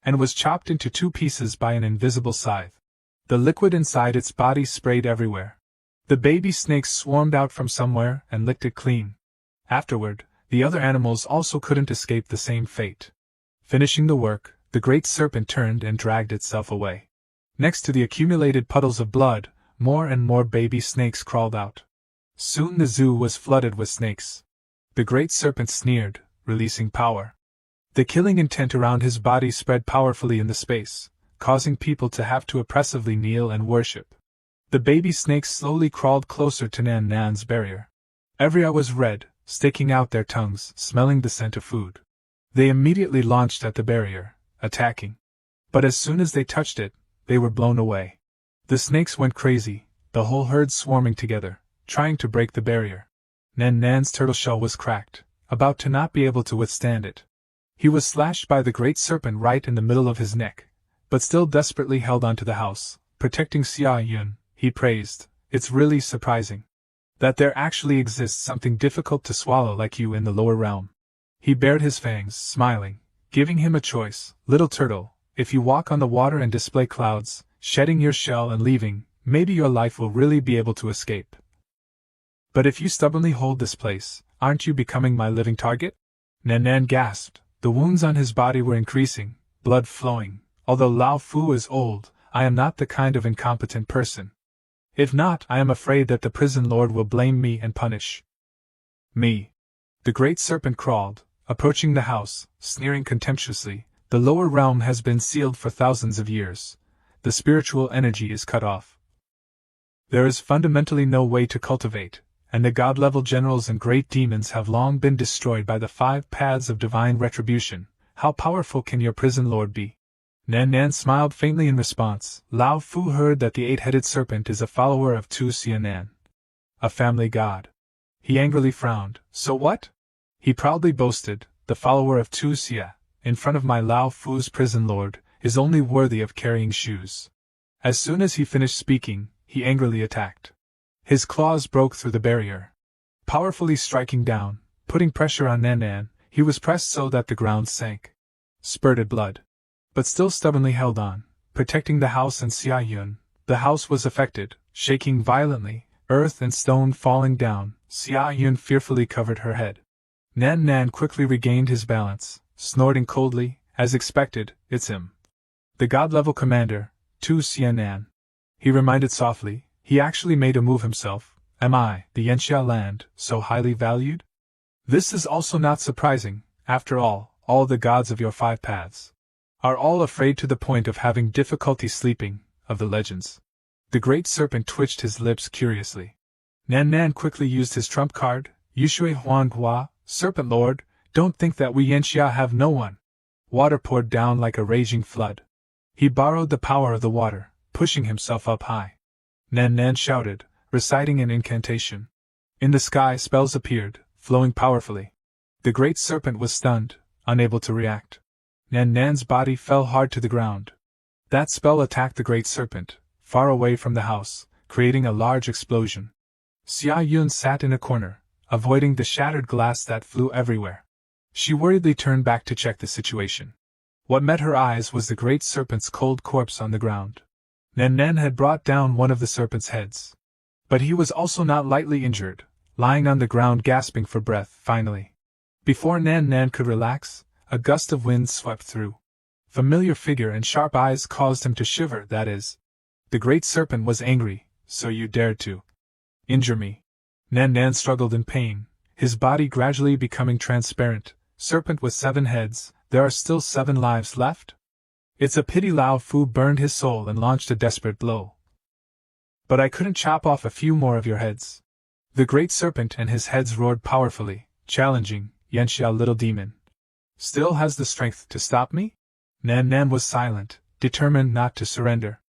and was chopped into two pieces by an invisible scythe. The liquid inside its body sprayed everywhere. The baby snakes swarmed out from somewhere and licked it clean. Afterward, the other animals also couldn't escape the same fate. Finishing the work, the great serpent turned and dragged itself away. Next to the accumulated puddles of blood, more and more baby snakes crawled out. Soon the zoo was flooded with snakes. The great serpent sneered, releasing power. The killing intent around his body spread powerfully in the space, causing people to have to oppressively kneel and worship. The baby snakes slowly crawled closer to Nan Nan's barrier. Every eye was red, sticking out their tongues, smelling the scent of food. They immediately launched at the barrier, attacking. But as soon as they touched it, they were blown away. The snakes went crazy, the whole herd swarming together, trying to break the barrier. Nan Nan's turtle shell was cracked, about to not be able to withstand it. He was slashed by the great serpent right in the middle of his neck, but still desperately held onto the house, protecting Xia Yan. He praised, "It's really surprising that there actually exists something difficult to swallow like you in the lower realm." He bared his fangs, smiling, giving him a choice. "Little turtle, if you walk on the water and display clouds, shedding your shell and leaving, maybe your life will really be able to escape. But if you stubbornly hold this place, aren't you becoming my living target?" Nan Nan gasped. The wounds on his body were increasing, blood flowing. "Although Lao Fu is old, I am not the kind of incompetent person. If not, I am afraid that the prison lord will blame me and punish me." The great serpent crawled, approaching the house, sneering contemptuously. "The lower realm has been sealed for thousands of years. The spiritual energy is cut off. There is fundamentally no way to cultivate, and the god-level generals and great demons have long been destroyed by the 5 paths of divine retribution. How powerful can your prison lord be?" Nan Nan smiled faintly in response. "Lao Fu heard that the 8-headed serpent is a follower of Tu Xia Nan, a family god." He angrily frowned. "So what?" He proudly boasted, "The follower of Tu Xia, in front of my Lao Fu's prison lord, is only worthy of carrying shoes." As soon as he finished speaking, he angrily attacked. His claws broke through the barrier. Powerfully striking down, putting pressure on Nan Nan, he was pressed so that the ground sank. Spurted blood. But still stubbornly held on, protecting the house and Xia Yun. The house was affected, shaking violently, earth and stone falling down. Xia Yun fearfully covered her head. Nan Nan quickly regained his balance, snorting coldly, as expected, "It's him. The god-level commander, Tu Xia Nan." He reminded softly, "He actually made a move himself. Am I, the Yanxia land, so highly valued? This is also not surprising. After all the gods of your 5 paths are all afraid to the point of having difficulty sleeping, of the legends." The great serpent twitched his lips curiously. Nan Nan quickly used his trump card. "Yushui Huanhua, Serpent Lord, don't think that we Yanxia have no one." Water poured down like a raging flood. He borrowed the power of the water, pushing himself up high. Nan Nan shouted, reciting an incantation. In the sky spells appeared, flowing powerfully. The great serpent was stunned, unable to react. Nan Nan's body fell hard to the ground. That spell attacked the great serpent, far away from the house, creating a large explosion. Xia Yun sat in a corner, avoiding the shattered glass that flew everywhere. She worriedly turned back to check the situation. What met her eyes was the great serpent's cold corpse on the ground. Nan Nan had brought down one of the serpent's heads. But he was also not lightly injured, lying on the ground gasping for breath. Finally, before Nan Nan could relax, a gust of wind swept through. Familiar figure and sharp eyes caused him to shiver. "That is, the great serpent was angry. So you dared to injure me." Nan Nan struggled in pain, his body gradually becoming transparent. "Serpent with 7 heads, there are still 7 lives left? It's a pity Lao Fu burned his soul and launched a desperate blow. But I couldn't chop off a few more of your heads." The great serpent and his heads roared powerfully, challenging, "Yanxia little demon, still has the strength to stop me?" Nan Nan was silent, determined not to surrender.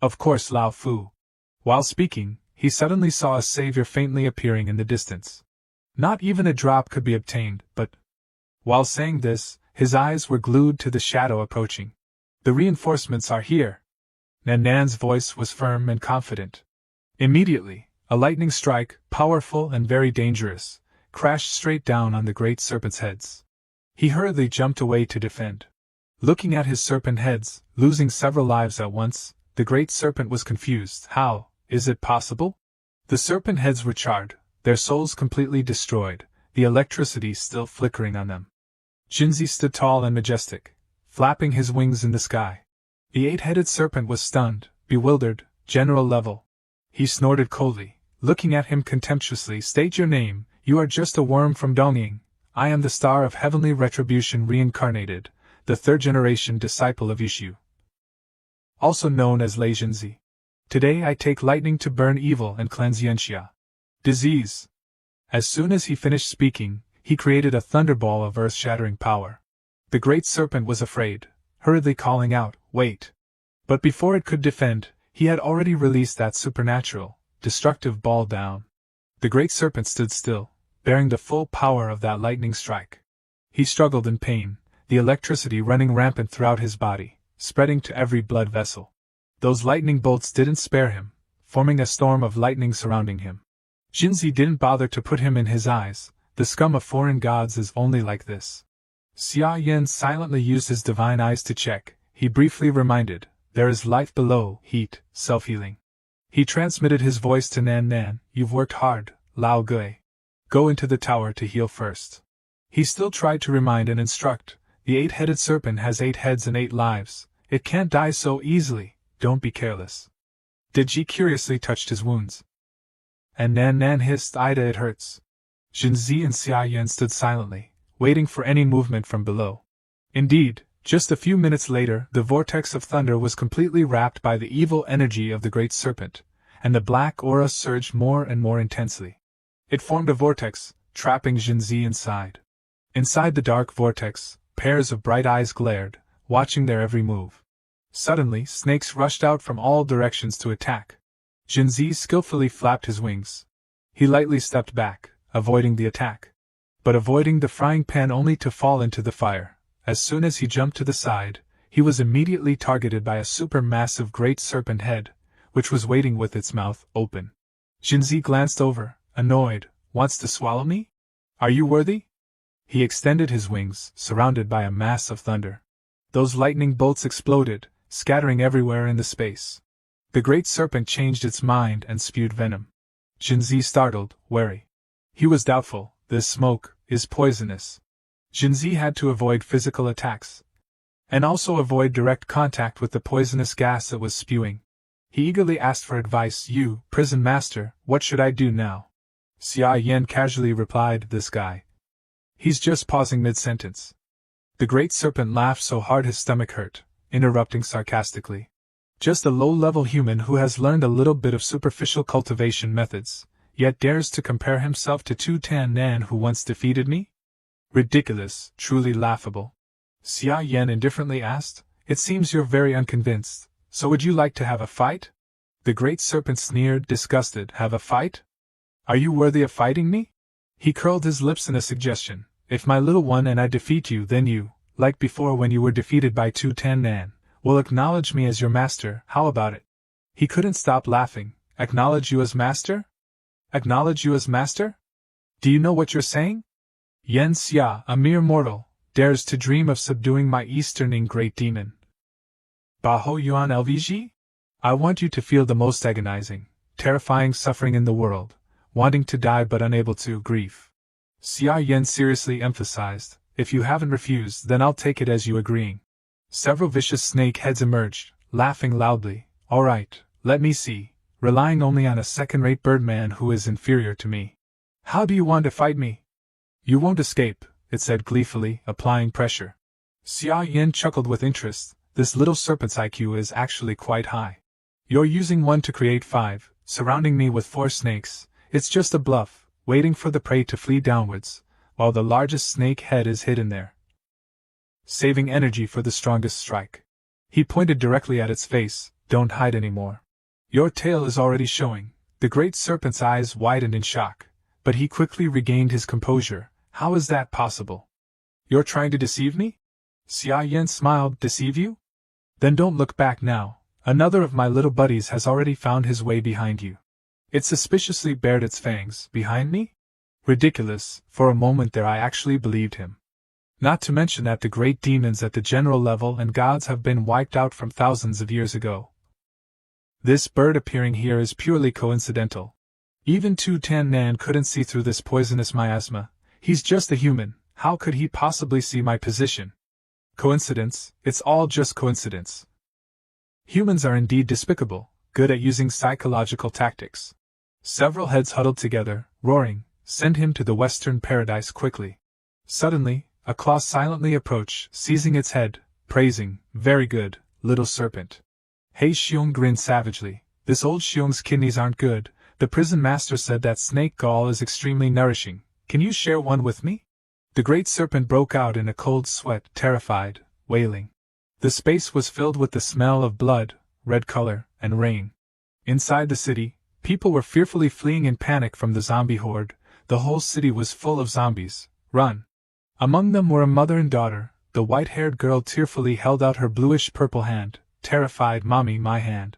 "Of course, Lao Fu." While speaking, he suddenly saw a savior faintly appearing in the distance. Not even a drop could be obtained, but while saying this, his eyes were glued to the shadow approaching. "The reinforcements are here." Nan Nan's voice was firm and confident. Immediately, a lightning strike, powerful and very dangerous, crashed straight down on the great serpent's heads. He hurriedly jumped away to defend. Looking at his serpent heads, losing several lives at once, the great serpent was confused. How is it possible? The serpent heads were charred, their souls completely destroyed, the electricity still flickering on them. Jinzi stood tall and majestic, flapping his wings in the sky. The eight-headed serpent was stunned, bewildered, general level. He snorted coldly, looking at him contemptuously. State your name. You are just a worm from Dongying. I am the star of heavenly retribution reincarnated, the third-generation disciple of Yushu, also known as Lei Jinzi. Today I take lightning to burn evil and cleanse Yanxia. Disease. As soon as he finished speaking, he created a thunderball of earth-shattering power. The great serpent was afraid, hurriedly calling out, "Wait!" But before it could defend, he had already released that supernatural, destructive ball down. The great serpent stood still, bearing the full power of that lightning strike. He struggled in pain, the electricity running rampant throughout his body, spreading to every blood vessel. Those lightning bolts didn't spare him, forming a storm of lightning surrounding him. Jinzi didn't bother to put him in his eyes. The scum of foreign gods is only like this. Xia Yan silently used his divine eyes to check. He briefly reminded, there is life below, heat, self-healing. He transmitted his voice to Nan Nan, you've worked hard, Lao Gui. Go into the tower to heal first. He still tried to remind and instruct, the eight-headed serpent has 8 heads and 8 lives. It can't die so easily, don't be careless. Deji curiously touched his wounds. And Nan Nan hissed, Ida, it hurts. Jinzi and Xia Yan stood silently, waiting for any movement from below. Indeed, just a few minutes later, the vortex of thunder was completely wrapped by the evil energy of the great serpent, and the black aura surged more and more intensely. It formed a vortex, trapping Jinzi inside. Inside the dark vortex, pairs of bright eyes glared, watching their every move. Suddenly, snakes rushed out from all directions to attack. Jinzi skillfully flapped his wings. He lightly stepped back, avoiding the attack. But avoiding the frying pan only to fall into the fire. As soon as he jumped to the side, he was immediately targeted by a supermassive great serpent head, which was waiting with its mouth open. Jinzi glanced over, annoyed. Wants to swallow me? Are you worthy? He extended his wings, surrounded by a mass of thunder. Those lightning bolts exploded, scattering everywhere in the space. The great serpent changed its mind and spewed venom. Jinzi startled, wary. He was doubtful. This smoke is poisonous. Jinzi had to avoid physical attacks, and also avoid direct contact with the poisonous gas it was spewing. He eagerly asked for advice. You, prison master, what should I do now? Xia Yan casually replied, this guy. He's just pausing mid-sentence. The great serpent laughed so hard his stomach hurt, interrupting sarcastically. Just a low-level human who has learned a little bit of superficial cultivation methods, yet dares to compare himself to Tu Tan Nan who once defeated me? Ridiculous, truly laughable. Xia Yan indifferently asked, it seems you're very unconvinced, so would you like to have a fight? The great serpent sneered, disgusted, have a fight? Are you worthy of fighting me? He curled his lips in a suggestion, if my little one and I defeat you, then you, like before when you were defeated by Tu Tan Nan, will acknowledge me as your master. How about it? He couldn't stop laughing. Acknowledge you as master? Acknowledge you as master? Do you know what you're saying? Yan Xia, a mere mortal, dares to dream of subduing my easterning great demon. Baho Yuan LVG? I want you to feel the most agonizing, terrifying suffering in the world, wanting to die but unable to, grief. Xia Yan seriously emphasized, if you haven't refused, then I'll take it as you agreeing. Several vicious snake heads emerged, laughing loudly. All right, let me see, relying only on a second-rate birdman who is inferior to me. How do you want to fight me? You won't escape, it said gleefully, applying pressure. Xia Yan chuckled with interest. This little serpent's IQ is actually quite high. You're using 1 to create 5, surrounding me with 4 snakes. It's just a bluff, waiting for the prey to flee downwards, while the largest snake head is hidden there, saving energy for the strongest strike. He pointed directly at its face. Don't hide anymore. Your tail is already showing. The great serpent's eyes widened in shock, but he quickly regained his composure. How is that possible? You're trying to deceive me? Xia Yan smiled. Deceive you? Then don't look back now. Another of my little buddies has already found his way behind you. It suspiciously bared its fangs. Behind me? Ridiculous. For a moment there I actually believed him. Not to mention that the great demons at the general level and gods have been wiped out from thousands of years ago. This bird appearing here is purely coincidental. Even Tu Tan Nan couldn't see through this poisonous miasma. He's just a human. How could he possibly see my position? Coincidence, it's all just coincidence. Humans are indeed despicable, good at using psychological tactics. Several heads huddled together, roaring, "Send him to the Western Paradise quickly." Suddenly, a claw silently approached, seizing its head, praising, "Very good, little serpent." He Xiong grinned savagely. "This old Xiong's kidneys aren't good. The prison master said that snake gall is extremely nourishing. Can you share one with me?" The great serpent broke out in a cold sweat, terrified, wailing. The space was filled with the smell of blood, red color, and rain. Inside the city, people were fearfully fleeing in panic from the zombie horde. The whole city was full of zombies. Run! Among them were a mother and daughter. The white-haired girl tearfully held out her bluish-purple hand, terrified. "Mommy, my hand."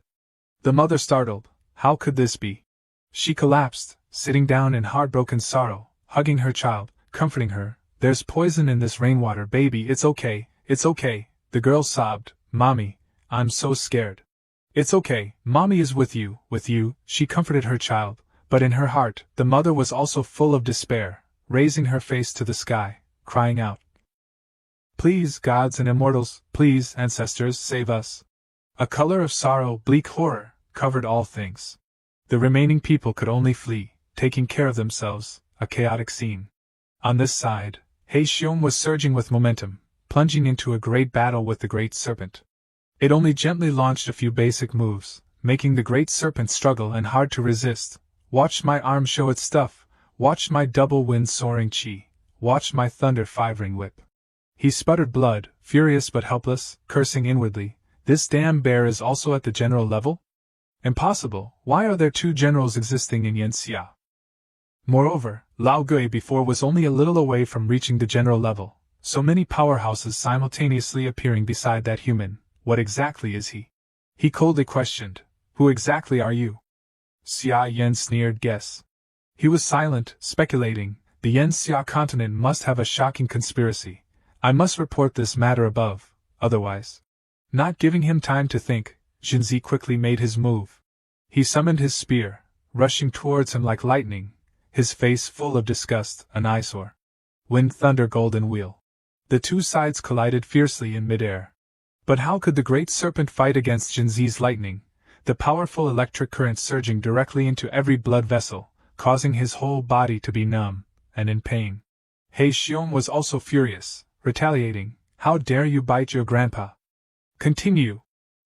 The mother startled. How could this be? She collapsed, sitting down in heartbroken sorrow, hugging her child, comforting her. "There's poison in this rainwater, baby. It's okay, it's okay." The girl sobbed. "Mommy, I'm so scared." "It's okay, Mommy is with you, she comforted her child, but in her heart, the mother was also full of despair, raising her face to the sky, crying out, "Please, gods and immortals, please, ancestors, save us." A color of sorrow, bleak horror, covered all things. The remaining people could only flee, taking care of themselves, a chaotic scene. On this side, He Xiong was surging with momentum, plunging into a great battle with the great serpent. It only gently launched a few basic moves, making the great serpent struggle and hard to resist. "Watch my arm show its stuff, watch my double wind soaring chi, watch my thunder fivering whip." He sputtered blood, furious but helpless, cursing inwardly. "This damn bear is also at the general level? Impossible, why are there two generals existing in Yanxia?" Moreover, Lao Gui before was only a little away from reaching the general level, so many powerhouses simultaneously appearing beside that human. What exactly is he? He coldly questioned. "Who exactly are you?" Xia Yan sneered. "Guess." He was silent, speculating. The Yanxia continent must have a shocking conspiracy. I must report this matter above, otherwise. Not giving him time to think, Jinzi quickly made his move. He summoned his spear, rushing towards him like lightning, his face full of disgust, an eyesore. Wind, thunder, golden wheel. The two sides collided fiercely in midair. But how could the great serpent fight against Jinzi's lightning, the powerful electric current surging directly into every blood vessel, causing his whole body to be numb, and in pain? He Xiong was also furious, retaliating. "How dare you bite your grandpa?" "Continue."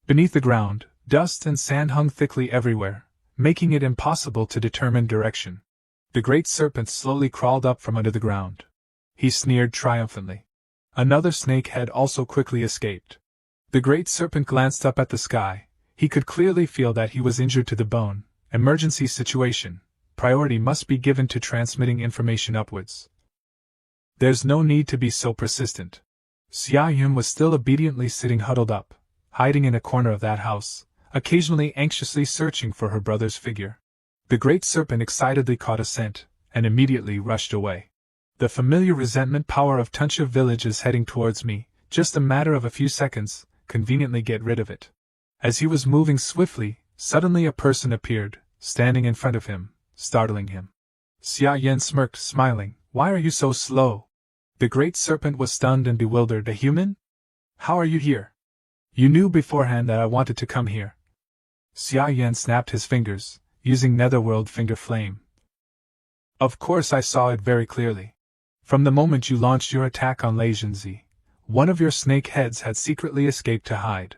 Beneath the ground, dust and sand hung thickly everywhere, making it impossible to determine direction. The great serpent slowly crawled up from under the ground. He sneered triumphantly. Another snake head also quickly escaped. The great serpent glanced up at the sky. He could clearly feel that he was injured to the bone. Emergency situation. Priority must be given to transmitting information upwards. There's no need to be so persistent. Xia Yan was still obediently sitting huddled up, hiding in a corner of that house, occasionally anxiously searching for her brother's figure. The great serpent excitedly caught a scent, and immediately rushed away. "The familiar resentment power of Tuncha village is heading towards me, just a matter of a few seconds, conveniently get rid of it." As he was moving swiftly, suddenly a person appeared, standing in front of him, startling him. Xia Yan smirked, smiling. "Why are you so slow?" The great serpent was stunned and bewildered. "A human? How are you here? You knew beforehand that I wanted to come here." Xia Yan snapped his fingers, using Netherworld finger flame. "Of course I saw it very clearly. From the moment you launched your attack on Lei Jinzi, one of your snake heads had secretly escaped to hide."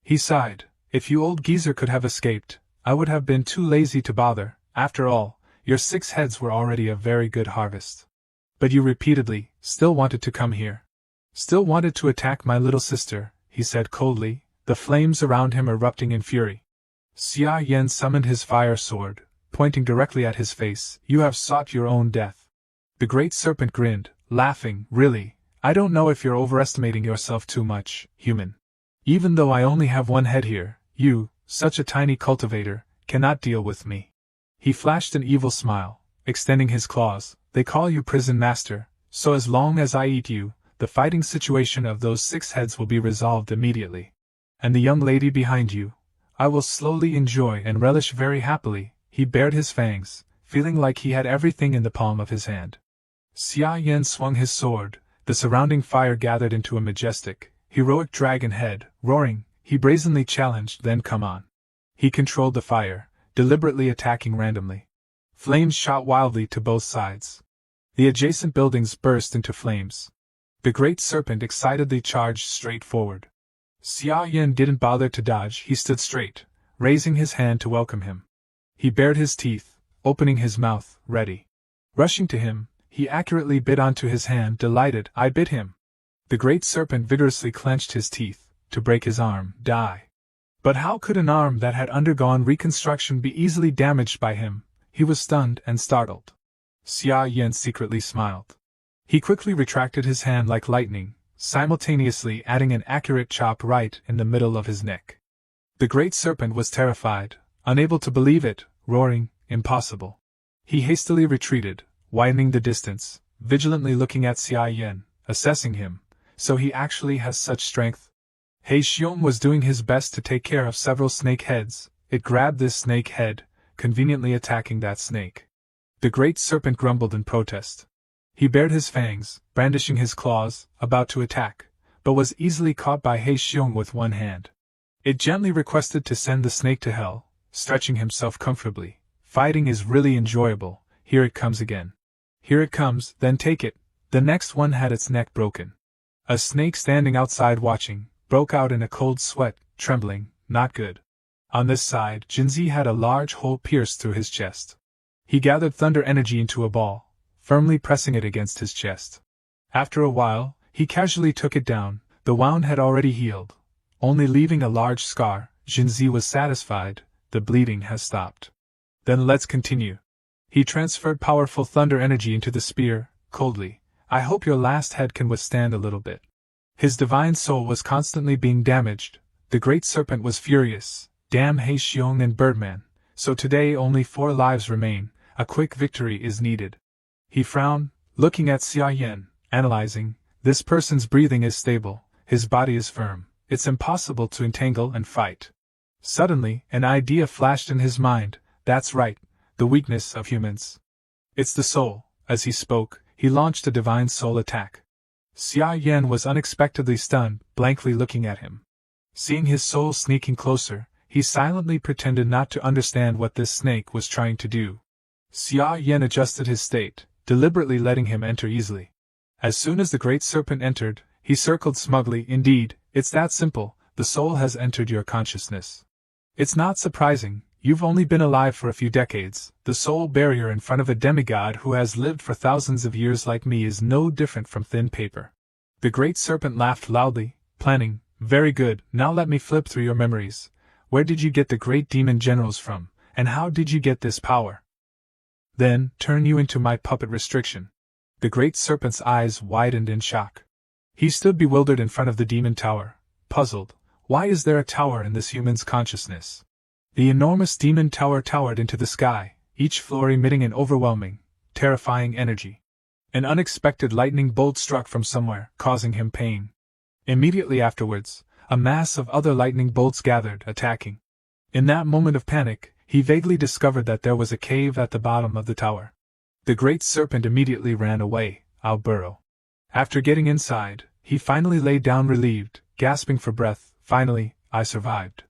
He sighed. "If you old geezer could have escaped, I would have been too lazy to bother. After all, your 6 heads were already a very good harvest. But you repeatedly, still wanted to come here. Still wanted to attack my little sister," he said coldly, the flames around him erupting in fury. Xia Yan summoned his fire sword, pointing directly at his face. "You have sought your own death." The great serpent grinned, laughing. "Really, I don't know if you're overestimating yourself too much, human. Even though I only have 1 head here, you, such a tiny cultivator, cannot deal with me." He flashed an evil smile, extending his claws. "They call you prison master, so as long as I eat you, the fighting situation of those 6 heads will be resolved immediately. And the young lady behind you, I will slowly enjoy and relish very happily." He bared his fangs, feeling like he had everything in the palm of his hand. Xia Yan swung his sword. The surrounding fire gathered into a majestic, heroic dragon head, roaring, he brazenly challenged, then come on. He controlled the fire, deliberately attacking randomly. Flames shot wildly to both sides. The adjacent buildings burst into flames. The great serpent excitedly charged straight forward. Xia Yan didn't bother to dodge, he stood straight, raising his hand to welcome him. He bared his teeth, opening his mouth, ready. Rushing to him, he accurately bit onto his hand, delighted, I bit him. The great serpent vigorously clenched his teeth, to break his arm, die. But how could an arm that had undergone reconstruction be easily damaged by him? He was stunned and startled. Xia Yan secretly smiled. He quickly retracted his hand like lightning, simultaneously adding an accurate chop right in the middle of his neck. The great serpent was terrified, unable to believe it, roaring, impossible. He hastily retreated, widening the distance, vigilantly looking at Xia Yan, assessing him. So he actually has such strength? He Xiong was doing his best to take care of several snake heads. It grabbed this snake head, conveniently attacking that snake. The great serpent grumbled in protest. He bared his fangs, brandishing his claws, about to attack, but was easily caught by He Xiong with one hand. It gently requested to send the snake to hell, stretching himself comfortably. Fighting is really enjoyable, here it comes again. Here it comes, then take it. The next one had its neck broken. A snake standing outside watching, broke out in a cold sweat, trembling, not good. On this side, Jinzi had a large hole pierced through his chest. He gathered thunder energy into a ball, firmly pressing it against his chest. After a while, he casually took it down. The wound had already healed, only leaving a large scar. Jinzi was satisfied, the bleeding has stopped. Then let's continue. He transferred powerful thunder energy into the spear, coldly. I hope your last head can withstand a little bit. His divine soul was constantly being damaged. The great serpent was furious. Damn He Xiong and Birdman. So today only 4 lives remain. A quick victory is needed. He frowned, looking at Xia Yan, analyzing. This person's breathing is stable. His body is firm. It's impossible to entangle and fight. Suddenly, an idea flashed in his mind. That's right. The weakness of humans. It's the soul. As he spoke, he launched a divine soul attack. Xia Yan was unexpectedly stunned, blankly looking at him. Seeing his soul sneaking closer, he silently pretended not to understand what this snake was trying to do. Xia Yan adjusted his state, deliberately letting him enter easily. As soon as the great serpent entered, he circled smugly. Indeed, it's that simple, the soul has entered your consciousness. It's not surprising. You've only been alive for a few decades. The soul barrier in front of a demigod who has lived for thousands of years like me is no different from thin paper. The great serpent laughed loudly, planning, very good, now let me flip through your memories. Where did you get the great demon generals from, and how did you get this power? Then, turn you into my puppet restriction. The great serpent's eyes widened in shock. He stood bewildered in front of the demon tower, puzzled. Why is there a tower in this human's consciousness? The enormous demon tower towered into the sky, each floor emitting an overwhelming, terrifying energy. An unexpected lightning bolt struck from somewhere, causing him pain. Immediately afterwards, a mass of other lightning bolts gathered, attacking. In that moment of panic, he vaguely discovered that there was a cave at the bottom of the tower. The great serpent immediately ran away. I'll burrow. After getting inside, he finally lay down relieved, gasping for breath. Finally, I survived.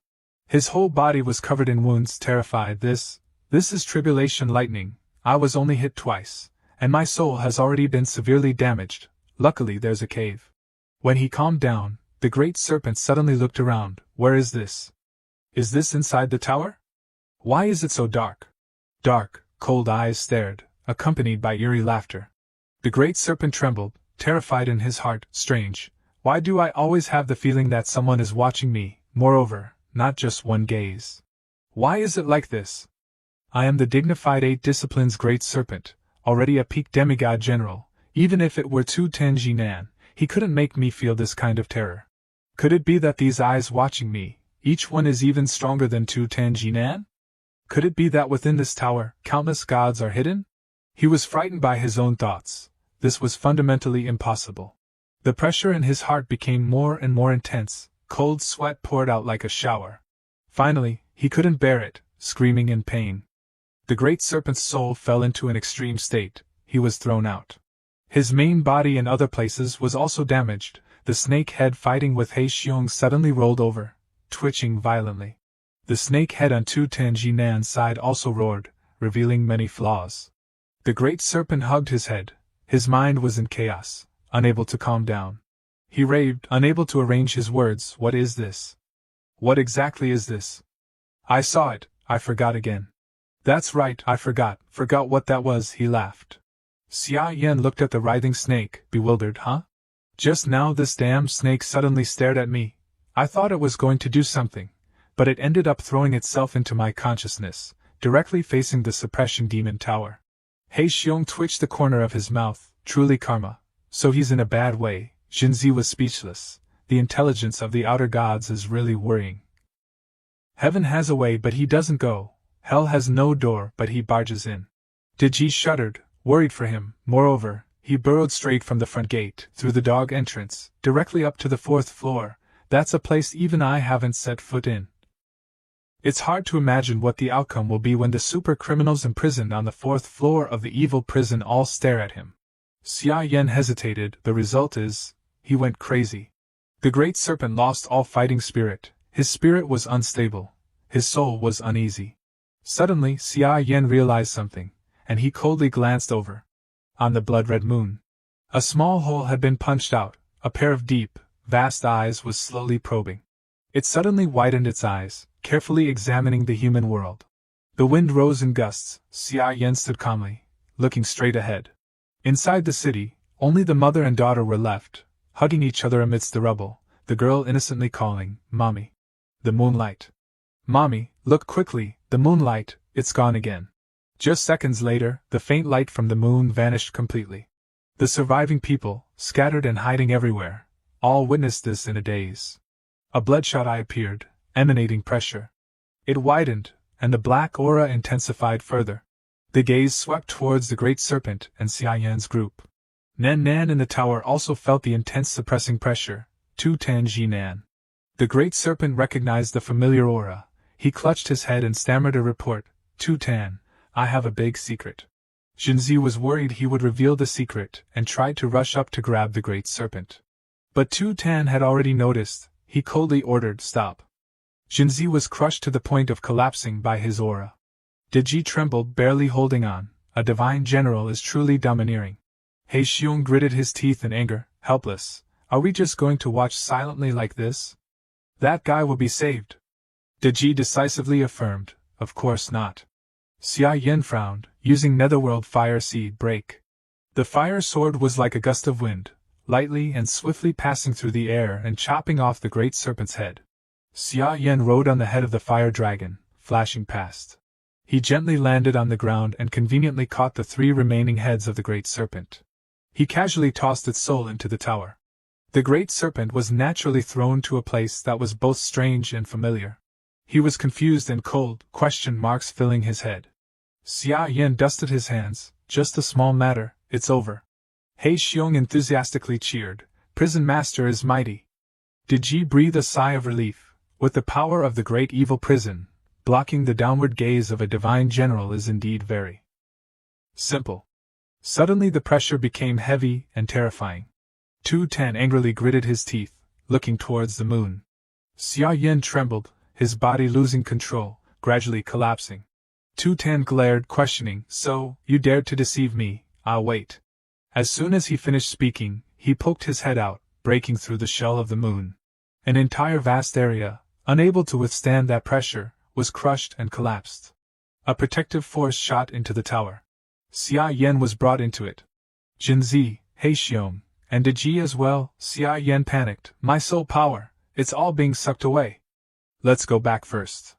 His whole body was covered in wounds, terrified. This is tribulation lightning. I was only hit twice, and my soul has already been severely damaged. Luckily there's a cave. When he calmed down, the great serpent suddenly looked around. Where is this? Is this inside the tower? Why is it so dark? Dark, cold eyes stared, accompanied by eerie laughter. The great serpent trembled, terrified in his heart. Strange. Why do I always have the feeling that someone is watching me? Moreover, not just one gaze. Why is it like this? I am the dignified 8 disciplines great serpent, already a peak demigod general. Even if it were Tu Tenji Nan, he couldn't make me feel this kind of terror. Could it be that these eyes watching me, each one is even stronger than Tu Tenji Nan? Could it be that within this tower, countless gods are hidden? He was frightened by his own thoughts. This was fundamentally impossible. The pressure in his heart became more and more intense. Cold sweat poured out like a shower. Finally, he couldn't bear it, screaming in pain. The great serpent's soul fell into an extreme state. He was thrown out. His main body in other places was also damaged. the snake head fighting with He Xiong suddenly rolled over, twitching violently. The snake head on Tu Tanjinan's side also roared, revealing many flaws. The great serpent hugged his head. His mind was in chaos, unable to calm down. He raved, unable to arrange his words. What is this? What exactly is this? I saw it, I forgot again. That's right, I forgot what that was, he laughed. Xia Yan looked at the writhing snake, bewildered. Huh? Just now this damn snake suddenly stared at me. I thought it was going to do something, but it ended up throwing itself into my consciousness, directly facing the suppression demon tower. He Xiong twitched the corner of his mouth. Truly karma. So he's in a bad way. Jinzi was speechless. The intelligence of the outer gods is really worrying. Heaven has a way but he doesn't go. Hell has no door but he barges in. Diji shuddered, worried for him. Moreover, he burrowed straight from the front gate, through the dog entrance, directly up to the 4th floor. That's a place even I haven't set foot in. It's hard to imagine what the outcome will be when the super criminals imprisoned on the 4th floor of the evil prison all stare at him. Xia Yan hesitated. The result is, he went crazy. The great serpent lost all fighting spirit. His spirit was unstable. His soul was uneasy. Suddenly, Xia Yan realized something, and he coldly glanced over. On the blood-red moon, a small hole had been punched out. A pair of deep, vast eyes was slowly probing. It suddenly widened its eyes, carefully examining the human world. The wind rose in gusts. Xia Yan stood calmly, looking straight ahead. Inside the city, only the mother and daughter were left, hugging each other amidst the rubble, the girl innocently calling, Mommy. The moonlight. Mommy, look quickly, the moonlight, it's gone again. Just seconds later, the faint light from the moon vanished completely. The surviving people, scattered and hiding everywhere, all witnessed this in a daze. A bloodshot eye appeared, emanating pressure. It widened, and the black aura intensified further. The gaze swept towards the great serpent and Xia Yan's group. Nan Nan in the tower also felt the intense suppressing pressure. Tu Tanjinan. The great serpent recognized the familiar aura. He clutched his head and stammered a report. Tu Tan, I have a big secret. Jinzi was worried he would reveal the secret and tried to rush up to grab the great serpent. But Tu Tan had already noticed. He coldly ordered, stop. Jinzi was crushed to the point of collapsing by his aura. Diji trembled, barely holding on. A divine general is truly domineering. He Xiong gritted his teeth in anger, helpless. Are we just going to watch silently like this? That guy will be saved. Diji decisively affirmed, of course not. Xia Yan frowned, using Netherworld Fire Seed Break. The fire sword was like a gust of wind, lightly and swiftly passing through the air and chopping off the great serpent's head. Xia Yan rode on the head of the fire dragon, flashing past. He gently landed on the ground and conveniently caught the 3 remaining heads of the great serpent. He casually tossed its soul into the tower. The great serpent was naturally thrown to a place that was both strange and familiar. He was confused and cold, question marks filling his head. Xia Yan dusted his hands. Just a small matter, it's over. He Xiong enthusiastically cheered. Prison master is mighty. Diji breathed a sigh of relief. With the power of the great evil prison, blocking the downward gaze of a divine general is indeed very simple. Suddenly the pressure became heavy and terrifying. Tu Tan angrily gritted his teeth, looking towards the moon. Xia Yan trembled, his body losing control, gradually collapsing. Tu Tan glared, questioning, so, you dared to deceive me, I'll wait. As soon as he finished speaking, he poked his head out, breaking through the shell of the moon. An entire vast area, unable to withstand that pressure, was crushed and collapsed. A protective force shot into the tower. Xia Yan was brought into it. Jinzi, He Xiong, and Diji as well. Xia Yan panicked. My soul power, it's all being sucked away. Let's go back first.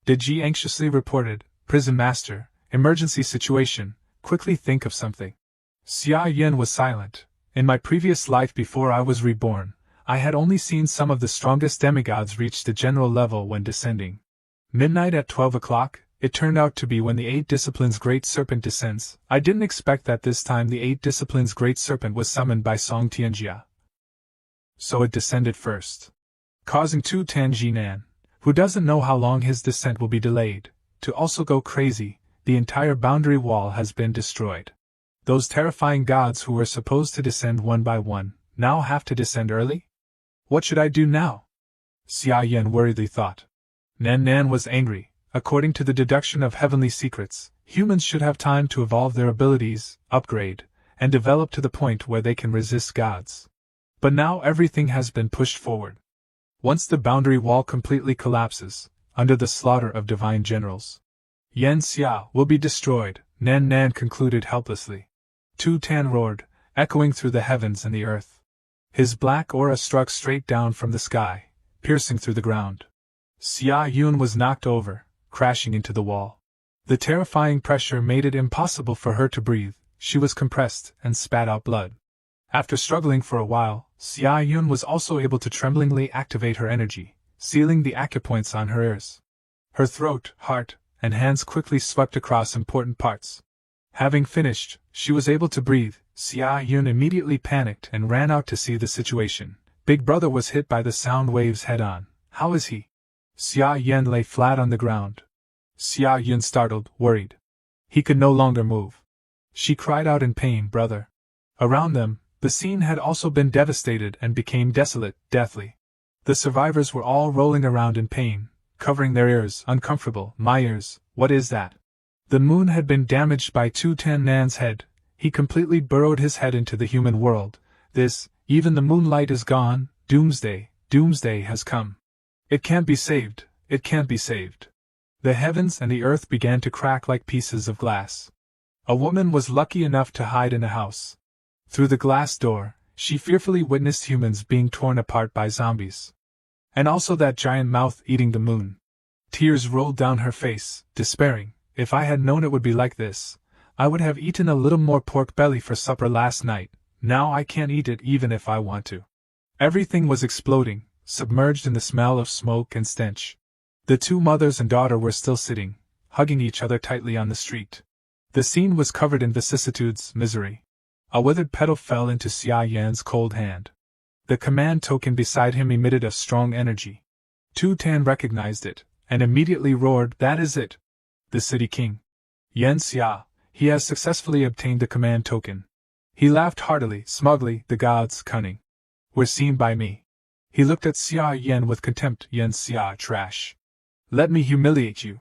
Diji anxiously reported, Prison Master, emergency situation, quickly think of something. Xia Yan was silent. In my previous life before I was reborn, I had only seen some of the strongest demigods reach the general level when descending. Midnight at 12 o'clock, it turned out to be when the 8 Disciplines Great Serpent descends. I didn't expect that this time the 8 Disciplines Great Serpent was summoned by Song Tianjia. So it descended first, causing Tu Tanjinan, who doesn't know how long his descent will be delayed, to also go crazy. The entire boundary wall has been destroyed. Those terrifying gods who were supposed to descend one by one, now have to descend early? What should I do now? Xia Yan worriedly thought. Nan was angry. According to the deduction of heavenly secrets, humans should have time to evolve their abilities, upgrade, and develop to the point where they can resist gods. But now everything has been pushed forward. Once the boundary wall completely collapses, under the slaughter of divine generals, Yan Xia will be destroyed, Nan concluded helplessly. Tu Tan roared, echoing through the heavens and the earth. His black aura struck straight down from the sky, piercing through the ground. Xia Yun was knocked over, crashing into the wall. The terrifying pressure made it impossible for her to breathe. She was compressed and spat out blood. After struggling for a while, Xia Yun was also able to tremblingly activate her energy, sealing the acupoints on her ears. Her throat, heart, and hands quickly swept across important parts. Having finished, she was able to breathe. Xia Yun immediately panicked and ran out to see the situation. Big Brother was hit by the sound waves head-on. How is he? Xia Yan lay flat on the ground. Xia Yun startled, worried. He could no longer move. She cried out in pain, brother. Around them, the scene had also been devastated and became desolate, deathly. The survivors were all rolling around in pain, covering their ears, uncomfortable. My ears, what is that? The moon had been damaged by Tu Tan Nan's head. He completely burrowed his head into the human world. Even the moonlight is gone. Doomsday has come. It can't be saved, it can't be saved. The heavens and the earth began to crack like pieces of glass. A woman was lucky enough to hide in a house. Through the glass door, she fearfully witnessed humans being torn apart by zombies. And also that giant mouth eating the moon. Tears rolled down her face, despairing. If I had known it would be like this, I would have eaten a little more pork belly for supper last night. Now I can't eat it even if I want to. Everything was exploding, submerged in the smell of smoke and stench. The two mothers and daughter were still sitting, hugging each other tightly on the street. The scene was covered in vicissitudes, misery. A withered petal fell into Xia Yan's cold hand. The command token beside him emitted a strong energy. Tu Tan recognized it, and immediately roared, that is it! The city king. Yan Xia, he has successfully obtained the command token. He laughed heartily, smugly, the gods, cunning. Were seen by me. He looked at Xia Yan with contempt. Yan Xia, trash. Let me humiliate you.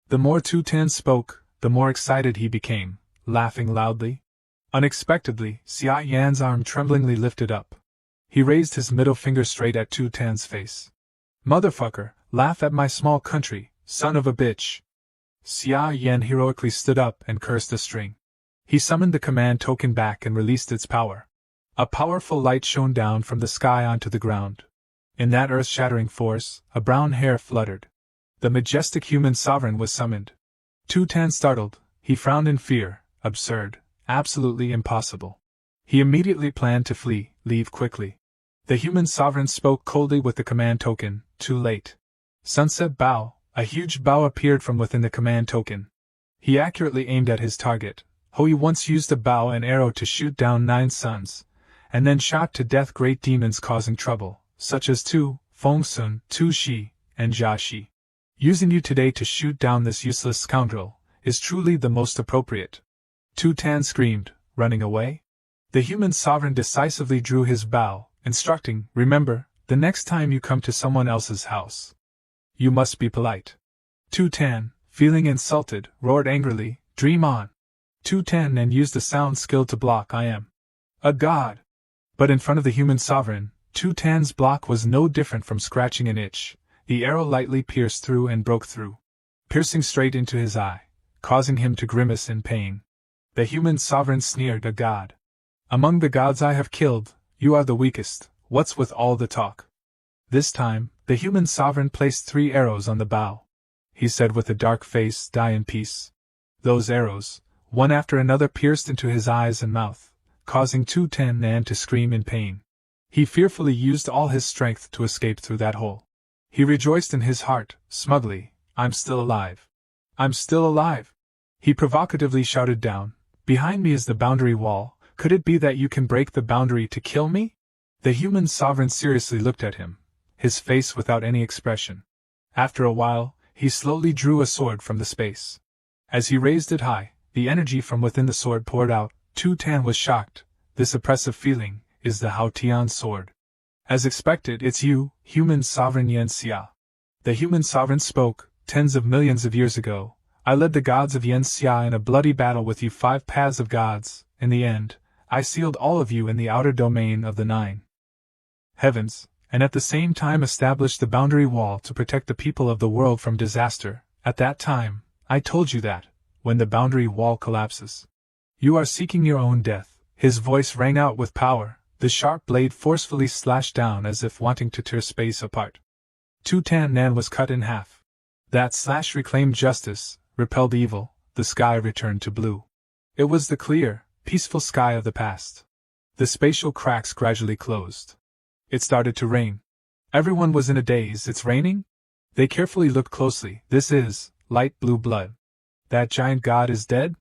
The more Tu Tan spoke, the more excited he became, laughing loudly. Unexpectedly, Xia Yan's arm tremblingly lifted up. He raised his middle finger straight at Tu Tan's face. Motherfucker, laugh at my small country, son of a bitch. Xia Yan heroically stood up and cursed a string. He summoned the command token back and released its power. A powerful light shone down from the sky onto the ground. In that earth-shattering force, a brown hair fluttered. The majestic human sovereign was summoned. Tu Tan startled, he frowned in fear. Absurd, absolutely impossible. He immediately planned to flee, leave quickly. The human sovereign spoke coldly with the command token, too late. Sunset bow, a huge bow appeared from within the command token. He accurately aimed at his target. He once used a bow and arrow to shoot down 9 suns, and then shot to death great demons causing trouble, such as Tu, Feng Sun, Tu Shi, and Jia Shi. Using you today to shoot down this useless scoundrel is truly the most appropriate. Tu Tan screamed, running away. The human sovereign decisively drew his bow, instructing, remember, the next time you come to someone else's house, you must be polite. Tu Tan, feeling insulted, roared angrily, dream on. Tu Tan and used the sound skill to block I am a god. But in front of the human sovereign, Tu Tan's block was no different from scratching an itch. The arrow lightly pierced through and broke through, piercing straight into his eye, causing him to grimace in pain. The human sovereign sneered, a god. Among the gods I have killed, you are the weakest, what's with all the talk? This time, the human sovereign placed 3 arrows on the bow. He said with a dark face, die in peace. Those arrows, one after another, pierced into his eyes and mouth, causing Tu Tan Nan to scream in pain. He fearfully used all his strength to escape through that hole. He rejoiced in his heart, smugly, I'm still alive. I'm still alive. He provocatively shouted down, behind me is the boundary wall, could it be that you can break the boundary to kill me? The human sovereign seriously looked at him, his face without any expression. After a while, he slowly drew a sword from the space. As he raised it high, the energy from within the sword poured out. Tu Tan was shocked. This oppressive feeling is the Hao Tian sword. As expected, it's you, human sovereign Yan Xia. The human sovereign spoke, tens of millions of years ago. I led the gods of Yan Xia in a bloody battle with you 5 paths of gods. In the end, I sealed all of you in the outer domain of the 9 heavens, and at the same time established the boundary wall to protect the people of the world from disaster. At that time, I told you that, when the boundary wall collapses, you are seeking your own death. His voice rang out with power, the sharp blade forcefully slashed down as if wanting to tear space apart. Nan was cut in half. That slash reclaimed justice, repelled evil, the sky returned to blue. It was the clear, peaceful sky of the past. The spatial cracks gradually closed. It started to rain. Everyone was in a daze. It's raining? They carefully looked closely. This is light blue blood. That giant god is dead?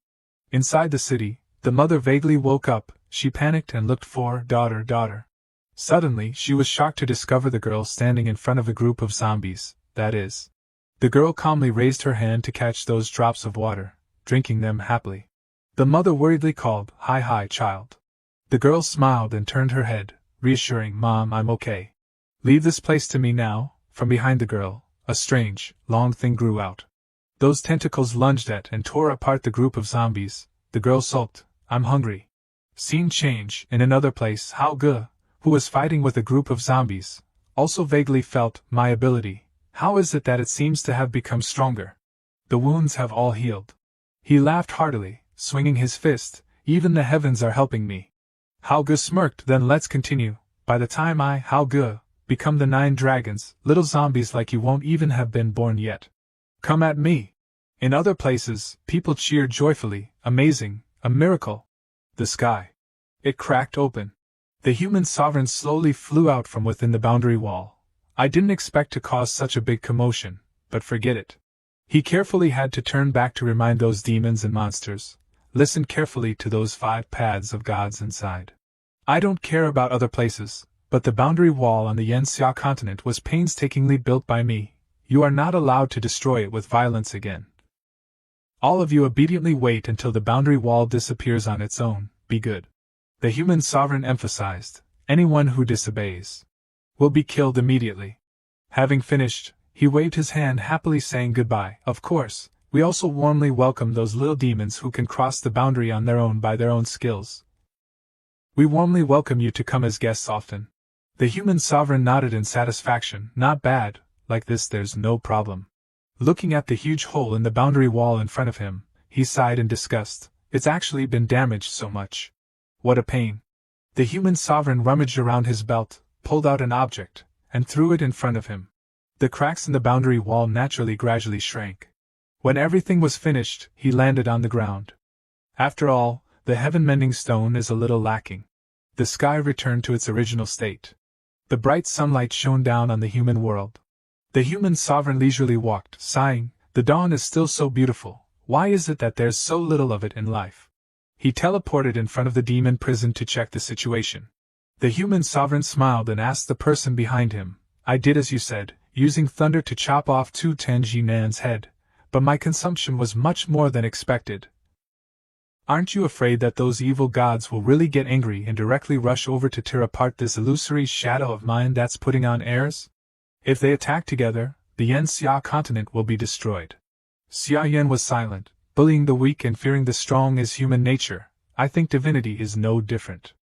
Inside the city, the mother vaguely woke up. She panicked and looked for daughter. Suddenly, she was shocked to discover the girl standing in front of a group of zombies, that is. The girl calmly raised her hand to catch those drops of water, drinking them happily. The mother worriedly called, Hi, child. The girl smiled and turned her head, reassuring, Mom, I'm okay. Leave this place to me now. From behind the girl, a strange, long thing grew out. Those tentacles lunged at and tore apart the group of zombies. The girl sulked, I'm hungry. Scene change. In another place, Hao Ge, who was fighting with a group of zombies, also vaguely felt, my ability. How is it that it seems to have become stronger? The wounds have all healed. He laughed heartily, swinging his fist, even the heavens are helping me. Hao Ge smirked, then let's continue. By the time I, Hao Ge, become the 9 dragons, little zombies like you won't even have been born yet. Come at me. In other places, people cheered joyfully, amazing, a miracle. The sky. It cracked open. The human sovereign slowly flew out from within the boundary wall. I didn't expect to cause such a big commotion, but forget it. He carefully had to turn back to remind those demons and monsters. Listen carefully to those 5 paths of gods inside. I don't care about other places, but the boundary wall on the Yanxia continent was painstakingly built by me. You are not allowed to destroy it with violence again. All of you obediently wait until the boundary wall disappears on its own. Be good. The human sovereign emphasized, anyone who disobeys will be killed immediately. Having finished, he waved his hand happily saying goodbye. Of course, we also warmly welcome those little demons who can cross the boundary on their own by their own skills. We warmly welcome you to come as guests often. The human sovereign nodded in satisfaction. Not bad, like this there's no problem. Looking at the huge hole in the boundary wall in front of him, he sighed in disgust. It's actually been damaged so much. What a pain. The human sovereign rummaged around his belt, pulled out an object, and threw it in front of him. The cracks in the boundary wall naturally gradually shrank. When everything was finished, he landed on the ground. After all, the heaven-mending stone is a little lacking. The sky returned to its original state. The bright sunlight shone down on the human world. The human sovereign leisurely walked, sighing, the dawn is still so beautiful. Why is it that there's so little of it in life? He teleported in front of the demon prison to check the situation. The human sovereign smiled and asked the person behind him, I did as you said, using thunder to chop off Nan's head, but my consumption was much more than expected. Aren't you afraid that those evil gods will really get angry and directly rush over to tear apart this illusory shadow of mine that's putting on airs? If they attack together, the Yanxia continent will be destroyed. Xia Yan was silent. Bullying the weak and fearing the strong is human nature. I think divinity is no different.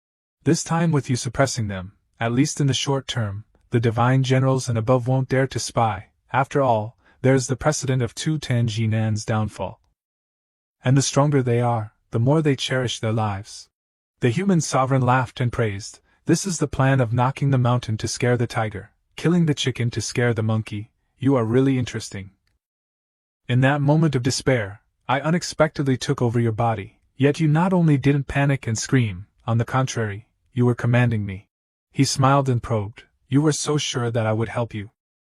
This time with you suppressing them, at least in the short term, the divine generals and above won't dare to spy. After all, there's the precedent of Nan's downfall. And the stronger they are, the more they cherish their lives. The human sovereign laughed and praised. This is the plan of knocking the mountain to scare the tiger, killing the chicken to scare the monkey. You are really interesting. In that moment of despair, I unexpectedly took over your body, yet you not only didn't panic and scream, on the contrary, you were commanding me. He smiled and probed, you were so sure that I would help you.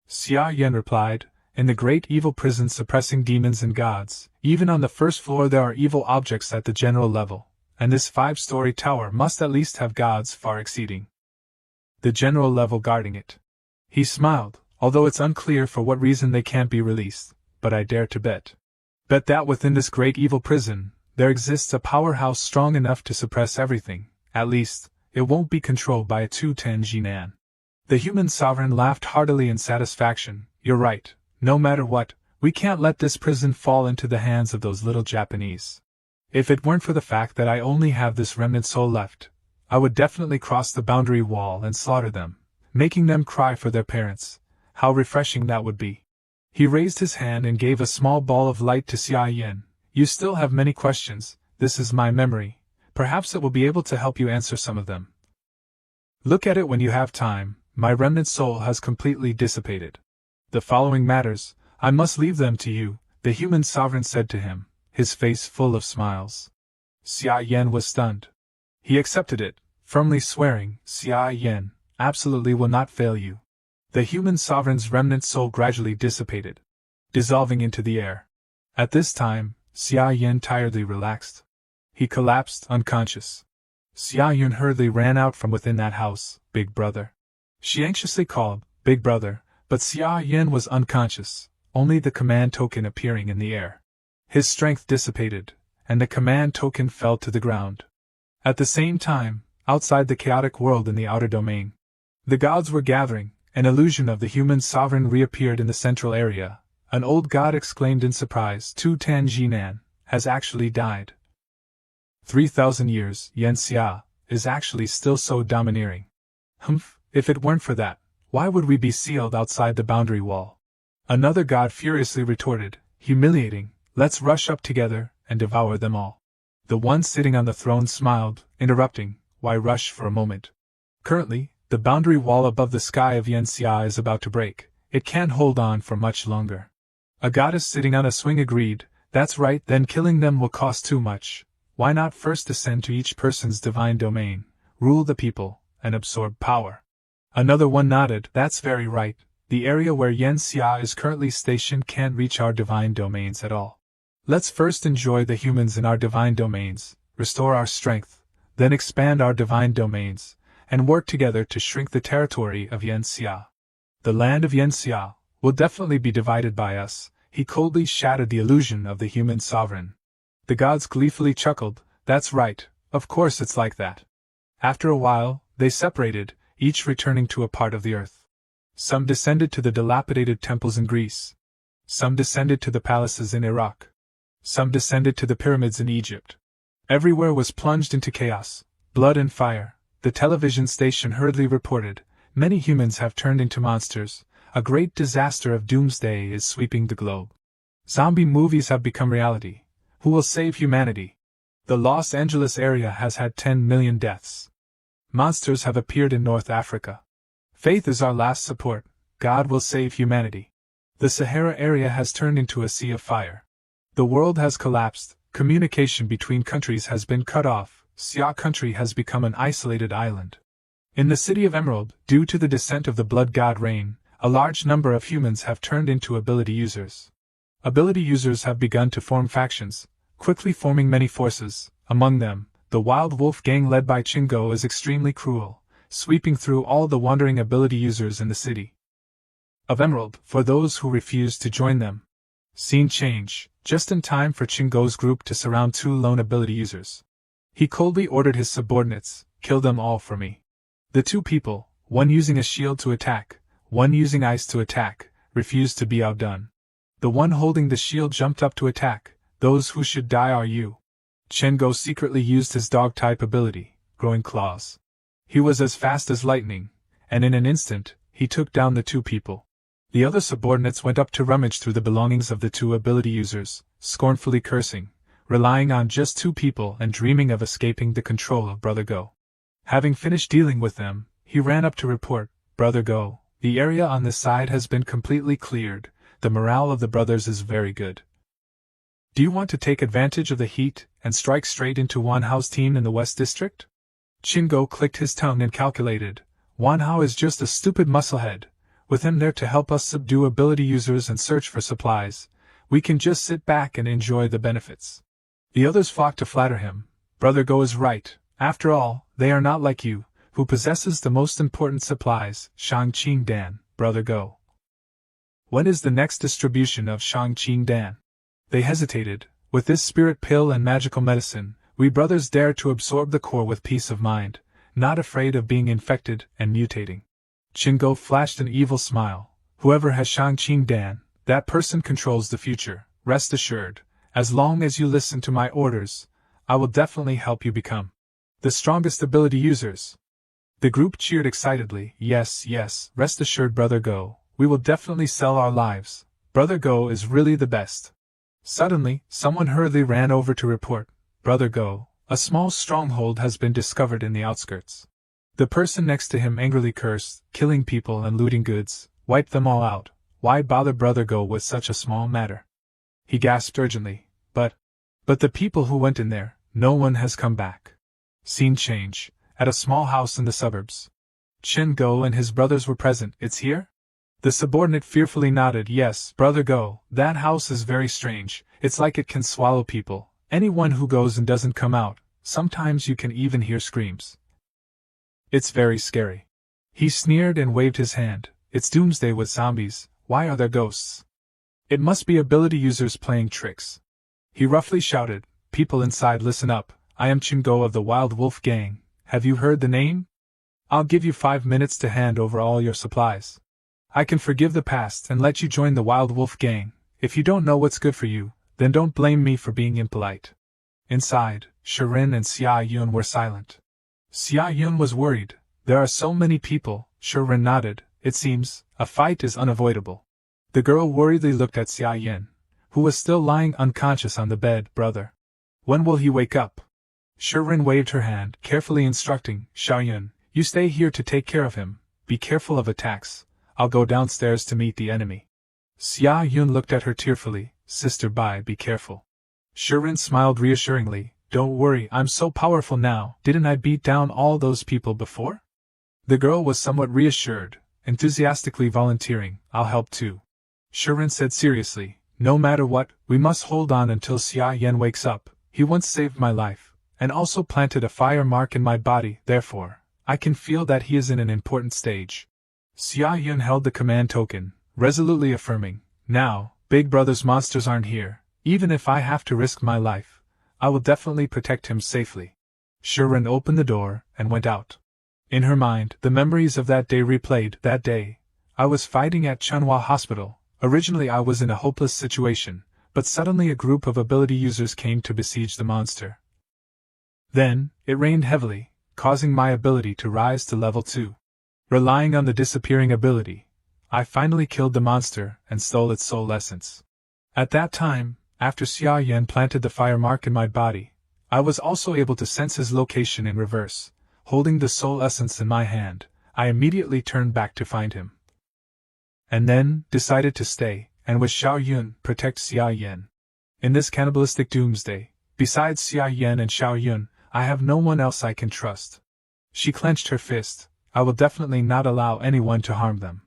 Xia Yan replied, in the great evil prison suppressing demons and gods, even on the first floor there are evil objects at the general level, and this 5-story tower must at least have gods far exceeding the general level guarding it. He smiled, although it's unclear for what reason they can't be released, but I dare to bet that within this great evil prison, there exists a powerhouse strong enough to suppress everything. At least, it won't be controlled by a Nan. The human sovereign laughed heartily in satisfaction. You're right, no matter what, we can't let this prison fall into the hands of those little Japanese. If it weren't for the fact that I only have this remnant soul left, I would definitely cross the boundary wall and slaughter them, making them cry for their parents. How refreshing that would be. He raised his hand and gave a small ball of light to Xia Yan. You still have many questions, this is my memory. Perhaps it will be able to help you answer some of them. Look at it when you have time. My remnant soul has completely dissipated. The following matters, I must leave them to you, the human sovereign said to him, his face full of smiles. Xia Yan was stunned. He accepted it, firmly swearing, Xia Yan absolutely will not fail you. The human sovereign's remnant soul gradually dissipated, dissolving into the air. At this time, Xia Yan tiredly relaxed. He collapsed unconscious. Xia Yan hurriedly ran out from within that house. Big brother. She anxiously called, Big brother, but Xia Yan was unconscious, only the command token appearing in the air. His strength dissipated, and the command token fell to the ground. At the same time, outside the chaotic world in the outer domain, the gods were gathering. An illusion of the human sovereign reappeared in the central area. An old god exclaimed in surprise, Tu Tan Jinan has actually died. 3,000 years, Yan Xia is actually still so domineering. Humph, if it weren't for that, why would we be sealed outside the boundary wall? Another god furiously retorted, humiliating, let's rush up together and devour them all. The one sitting on the throne smiled, interrupting, why rush for a moment? Currently, the boundary wall above the sky of Yan Xia is about to break. It can't hold on for much longer. A goddess sitting on a swing agreed, that's right, then killing them will cost too much. Why not first descend to each person's divine domain, rule the people, and absorb power? Another one nodded, that's very right. The area where Yan Xia is currently stationed can't reach our divine domains at all. Let's first enjoy the humans in our divine domains, restore our strength, then expand our divine domains, and work together to shrink the territory of Yan Xia. The land of Yan Xia will definitely be divided by us. He coldly shattered the illusion of the human sovereign. The gods gleefully chuckled, that's right, of course it's like that. After a while, they separated, each returning to a part of the earth. Some descended to the dilapidated temples in Greece. Some descended to the palaces in Iraq. Some descended to the pyramids in Egypt. Everywhere was plunged into chaos, blood and fire. The television station hurriedly reported, many humans have turned into monsters, a great disaster of doomsday is sweeping the globe. Zombie movies have become reality. Who will save humanity? The Los Angeles area has had 10 million deaths. Monsters have appeared in North Africa. Faith is our last support, God will save humanity. The Sahara area has turned into a sea of fire. The world has collapsed, communication between countries has been cut off. Xia country has become an isolated island. In the city of Emerald, due to the descent of the blood god Rain, a large number of humans have turned into ability users. Ability users have begun to form factions, quickly forming many forces. Among them, the Wild Wolf gang led by Chingo is extremely cruel, sweeping through all the wandering ability users in the city of Emerald for those who refuse to join them. Scene change, just in time for Chingo's group to surround 2 lone ability users. He coldly ordered his subordinates, kill them all for me. The 2 people, one using a shield to attack, one using ice to attack, refused to be outdone. The one holding the shield jumped up to attack, those who should die are you. Chengo secretly used his dog-type ability, growing claws. He was as fast as lightning, and in an instant, he took down the 2 people. The other subordinates went up to rummage through the belongings of the 2 ability users, scornfully cursing, relying on just 2 people and dreaming of escaping the control of Brother Go. Having finished dealing with them, he ran up to report, Brother Go, the area on this side has been completely cleared, the morale of the brothers is very good. Do you want to take advantage of the heat and strike straight into Wanhao's team in the West District? Chingo clicked his tongue and calculated, Wanhao is just a stupid musclehead, with him there to help us subdue ability users and search for supplies, we can just sit back and enjoy the benefits. The others flocked to flatter him. Brother Go is right. After all, they are not like you, who possesses the most important supplies, Shangqing Dan, Brother Go. When is the next distribution of Shangqing Dan? They hesitated. With this spirit pill and magical medicine, we brothers dare to absorb the core with peace of mind, not afraid of being infected and mutating. Qinggo flashed an evil smile. Whoever has Shangqing Dan, that person controls the future. Rest assured, as long as you listen to my orders, I will definitely help you become the strongest ability users. The group cheered excitedly. Yes, yes, rest assured, Brother Go, we will definitely sell our lives. Brother Go is really the best. Suddenly, someone hurriedly ran over to report, Brother Go, a small stronghold has been discovered in the outskirts. The person next to him angrily cursed, killing people and looting goods, wipe them all out. Why bother Brother Go with such a small matter? He gasped urgently, but the people who went in there, no one has come back. Scene change, at a small house in the suburbs. Qin Go and his brothers were present. It's here? The subordinate fearfully nodded. Yes, Brother Go, that house is very strange. It's like it can swallow people. Anyone who goes and doesn't come out. Sometimes you can even hear screams. It's very scary. He sneered and waved his hand. It's doomsday with zombies. Why are there ghosts? It must be ability users playing tricks. He roughly shouted, People inside, listen up. I am Qinggo of the Wild Wolf Gang. Have you heard the name? I'll give you 5 minutes to hand over all your supplies. I can forgive the past and let you join the Wild Wolf Gang. If you don't know what's good for you, then don't blame me for being impolite. Inside, Shirin and Xia Yan were silent. Xia Yan was worried. There are so many people. Shirin nodded. It seems, a fight is unavoidable. The girl worriedly looked at Xia Yan, who was still lying unconscious on the bed. Brother, when will he wake up? Shirin waved her hand, carefully instructing, Xia Yan, you stay here to take care of him. Be careful of attacks. I'll go downstairs to meet the enemy. Xia Yan looked at her tearfully. Sister Bai, be careful. Shirin smiled reassuringly. Don't worry, I'm so powerful now. Didn't I beat down all those people before? The girl was somewhat reassured, enthusiastically volunteering. I'll help too. Shirin said seriously, no matter what, we must hold on until Xia Yan wakes up. He once saved my life, and also planted a fire mark in my body. Therefore, I can feel that he is in an important stage. Xia Yan held the command token, resolutely affirming, now, Big Brother's monsters aren't here. Even if I have to risk my life, I will definitely protect him safely. Shirin opened the door and went out. In her mind, the memories of that day replayed. That day, I was fighting at Chunhua Hospital. Originally I was in a hopeless situation, but suddenly a group of ability users came to besiege the monster. Then, it rained heavily, causing my ability to rise to level 2. Relying on the disappearing ability, I finally killed the monster and stole its soul essence. At that time, after Xia Yan planted the fire mark in my body, I was also able to sense his location in reverse. Holding the soul essence in my hand, I immediately turned back to find him. And then, decided to stay, and with Xiao Yun, protect Xia Yan. In this cannibalistic doomsday, besides Xia Yan and Xiao Yun, I have no one else I can trust. She clenched her fist. I will definitely not allow anyone to harm them.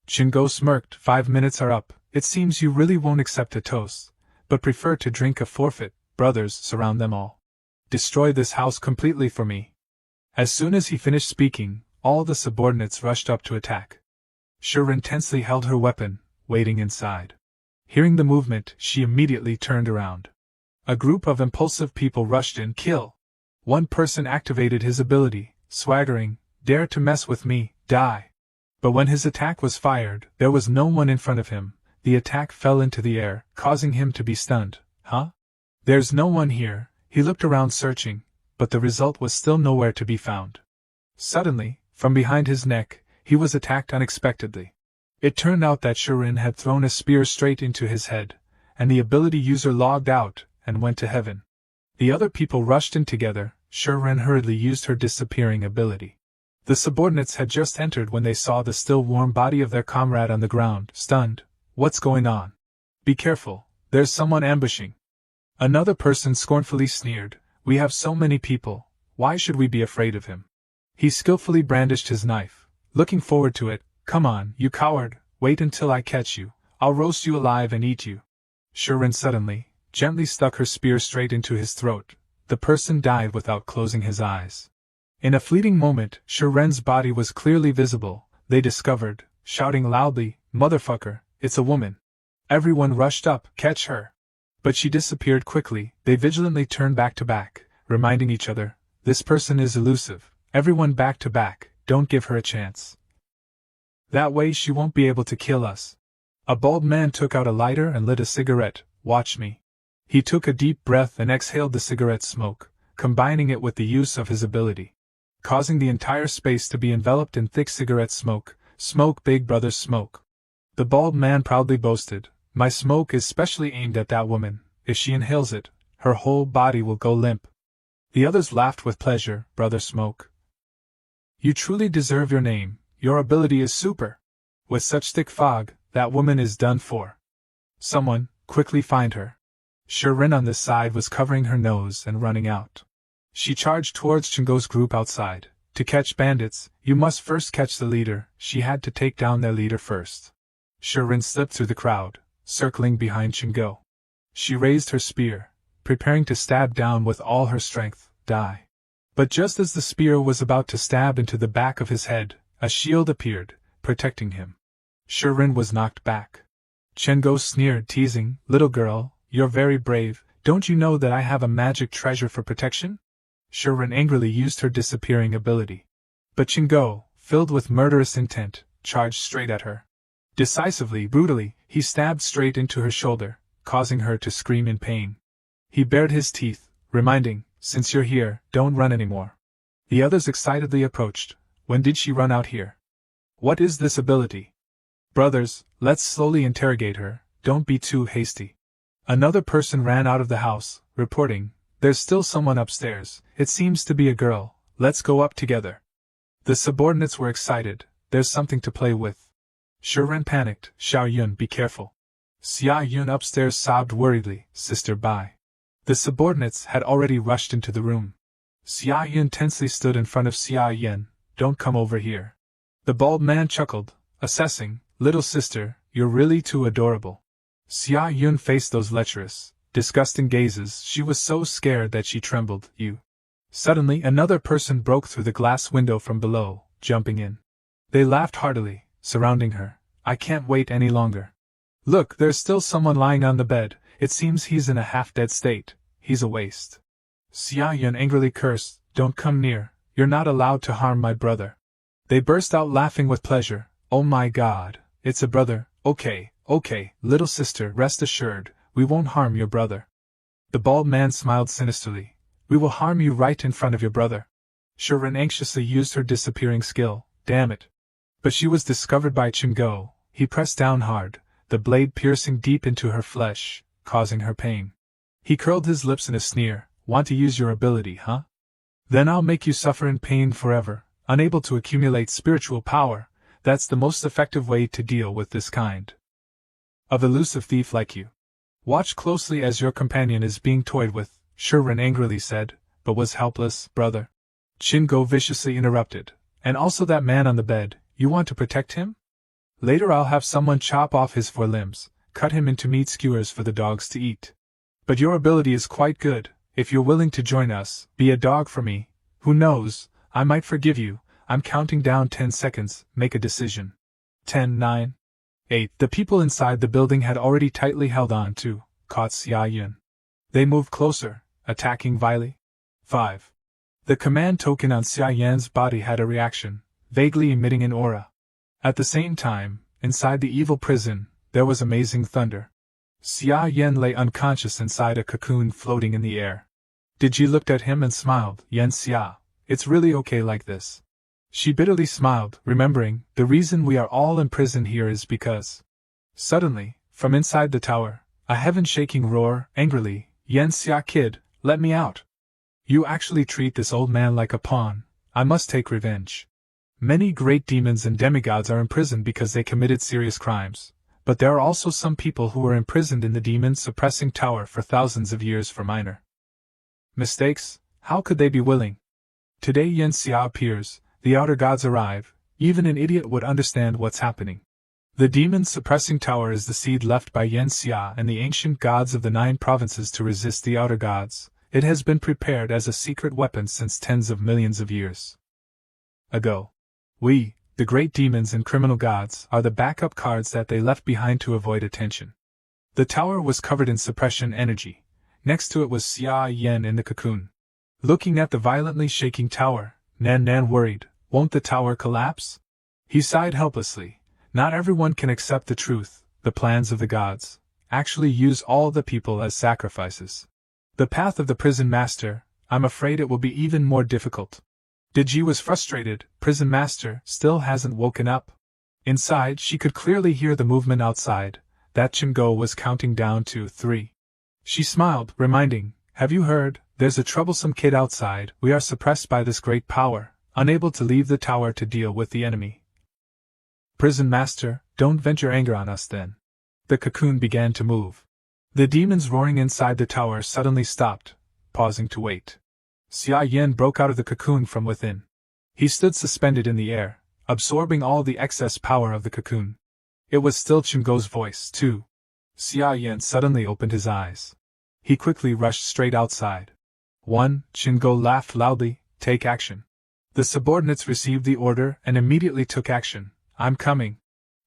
Qinggo smirked. 5 minutes are up. It seems you really won't accept a toast, but prefer to drink a forfeit. Brothers, surround them all. Destroy this house completely for me. As soon as he finished speaking, all the subordinates rushed up to attack. Shirin tensely held her weapon, waiting inside. Hearing the movement, she immediately turned around. A group of impulsive people rushed in. Kill! One person activated his ability, swaggering, dare to mess with me, die! But when his attack was fired, there was no one in front of him. The attack fell into the air, causing him to be stunned. Huh? There's no one here. He looked around searching, but the result was still nowhere to be found. Suddenly, from behind his neck, he was attacked unexpectedly. It turned out that Shirin had thrown a spear straight into his head, and the ability user logged out and went to heaven. The other people rushed in together. Shirin hurriedly used her disappearing ability. The subordinates had just entered when they saw the still warm body of their comrade on the ground, stunned. What's going on? Be careful, there's someone ambushing. Another person scornfully sneered. We have so many people, why should we be afraid of him? He skillfully brandished his knife, looking forward to it. Come on, you coward, wait until I catch you. I'll roast you alive and eat you. Shirin suddenly, gently stuck her spear straight into his throat. The person died without closing his eyes. In a fleeting moment, Shirin's body was clearly visible. They discovered, shouting loudly, Motherfucker, it's a woman. Everyone rushed up, catch her. But she disappeared quickly. They vigilantly turned back to back, reminding each other, this person is elusive. Everyone back to back, don't give her a chance. That way she won't be able to kill us. A bald man took out a lighter and lit a cigarette. Watch me. He took a deep breath and exhaled the cigarette smoke, combining it with the use of his ability, causing the entire space to be enveloped in thick cigarette smoke. Smoke, big brother, smoke. The bald man proudly boasted, my smoke is specially aimed at that woman. If she inhales it, her whole body will go limp. The others laughed with pleasure. Brother Smoke, you truly deserve your name. Your ability is super. With such thick fog, that woman is done for. Someone, quickly find her. Shirin on this side was covering her nose and running out. She charged towards Chingo's group outside. To catch bandits, you must first catch the leader. She had to take down their leader first. Shirin slipped through the crowd, circling behind Chingo. She raised her spear, preparing to stab down with all her strength. Die. But just as the spear was about to stab into the back of his head, a shield appeared, protecting him. Shirin was knocked back. Chingo sneered, teasing, little girl, you're very brave. Don't you know that I have a magic treasure for protection? Shirin angrily used her disappearing ability. But Chingo, filled with murderous intent, charged straight at her. Decisively, brutally, he stabbed straight into her shoulder, causing her to scream in pain. He bared his teeth, reminding, since you're here, don't run anymore. The others excitedly approached. When did she run out here? What is this ability? Brothers, let's slowly interrogate her, don't be too hasty. Another person ran out of the house, reporting, there's still someone upstairs, it seems to be a girl, let's go up together. The subordinates were excited, there's something to play with. Shirin panicked, Xia Yan, be careful. Xia Yan upstairs sobbed worriedly, sister, bye. The subordinates had already rushed into the room. Xia Yan tensely stood in front of Xia Yan, don't come over here. The bald man chuckled, assessing, little sister, you're really too adorable. Xia Yan faced those lecherous, disgusting gazes. She was so scared that she trembled. You. Suddenly another person broke through the glass window from below, jumping in. They laughed heartily, surrounding her. I can't wait any longer. Look, there's still someone lying on the bed. It seems he's in a half-dead state. He's a waste. Xia Yan angrily cursed, don't come near, you're not allowed to harm my brother. They burst out laughing with pleasure. Oh my god, it's a brother. Okay, little sister, rest assured, we won't harm your brother. The bald man smiled sinisterly. We will harm you right in front of your brother. Shirin anxiously used her disappearing skill. Damn it. But she was discovered by Chingo. He pressed down hard, the blade piercing deep into her flesh, causing her pain. He curled his lips in a sneer. Want to use your ability, huh? Then I'll make you suffer in pain forever, unable to accumulate spiritual power. That's the most effective way to deal with this kind of elusive thief like you. Watch closely as your companion is being toyed with, Shirin angrily said, but was helpless, brother. Chingo viciously interrupted. And also that man on the bed, you want to protect him? Later I'll have someone chop off his forelimbs, cut him into meat skewers for the dogs to eat. But your ability is quite good. If you're willing to join us, be a dog for me. Who knows, I might forgive you. I'm counting down 10 seconds, make a decision. 10, 9, 8. The people inside the building had already tightly held on to, caught Xia Yan. They moved closer, attacking vilely. 5. The command token on Xia Yan's body had a reaction, vaguely emitting an aura. At the same time, inside the evil prison, there was amazing thunder. Xia Yan lay unconscious inside a cocoon floating in the air. Digi looked at him and smiled. Yan Xia, it's really okay like this. She bitterly smiled, remembering, the reason we are all imprisoned here is because. Suddenly, from inside the tower, a heaven-shaking roar, angrily, Yan Xia kid, let me out. You actually treat this old man like a pawn. I must take revenge. Many great demons and demigods are imprisoned because they committed serious crimes, but there are also some people who are imprisoned in the demon-suppressing tower for thousands of years for minor mistakes. How could they be willing? Today Yan Xia appears, the outer gods arrive, even an idiot would understand what's happening. The demon-suppressing tower is the seed left by Yan Xia and the ancient gods of the 9 provinces to resist the outer gods. It has been prepared as a secret weapon since tens of millions of years ago. We, the great demons and criminal gods, are the backup cards that they left behind to avoid attention. The tower was covered in suppression energy. Next to it was Xia Yan in the cocoon. Looking at the violently shaking tower, Nan worried, won't the tower collapse? He sighed helplessly, Not everyone can accept the truth, the plans of the gods, actually use all the people as sacrifices. The path of the prison master, I'm afraid it will be even more difficult. Diji was frustrated, prison master still hasn't woken up. Inside she could clearly hear the movement outside, that Chingo was counting down to 3. She smiled, reminding, have you heard, there's a troublesome kid outside, we are suppressed by this great power, unable to leave the tower to deal with the enemy. Prison master, don't vent your anger on us then. The cocoon began to move. The demons roaring inside the tower suddenly stopped, pausing to wait. Xia Yan broke out of the cocoon from within. He stood suspended in the air, absorbing all the excess power of the cocoon. It was still Chingo's voice, too. Xia Yan suddenly opened his eyes. He quickly rushed straight outside. 1. Chingo laughed loudly, take action. The subordinates received the order and immediately took action. I'm coming.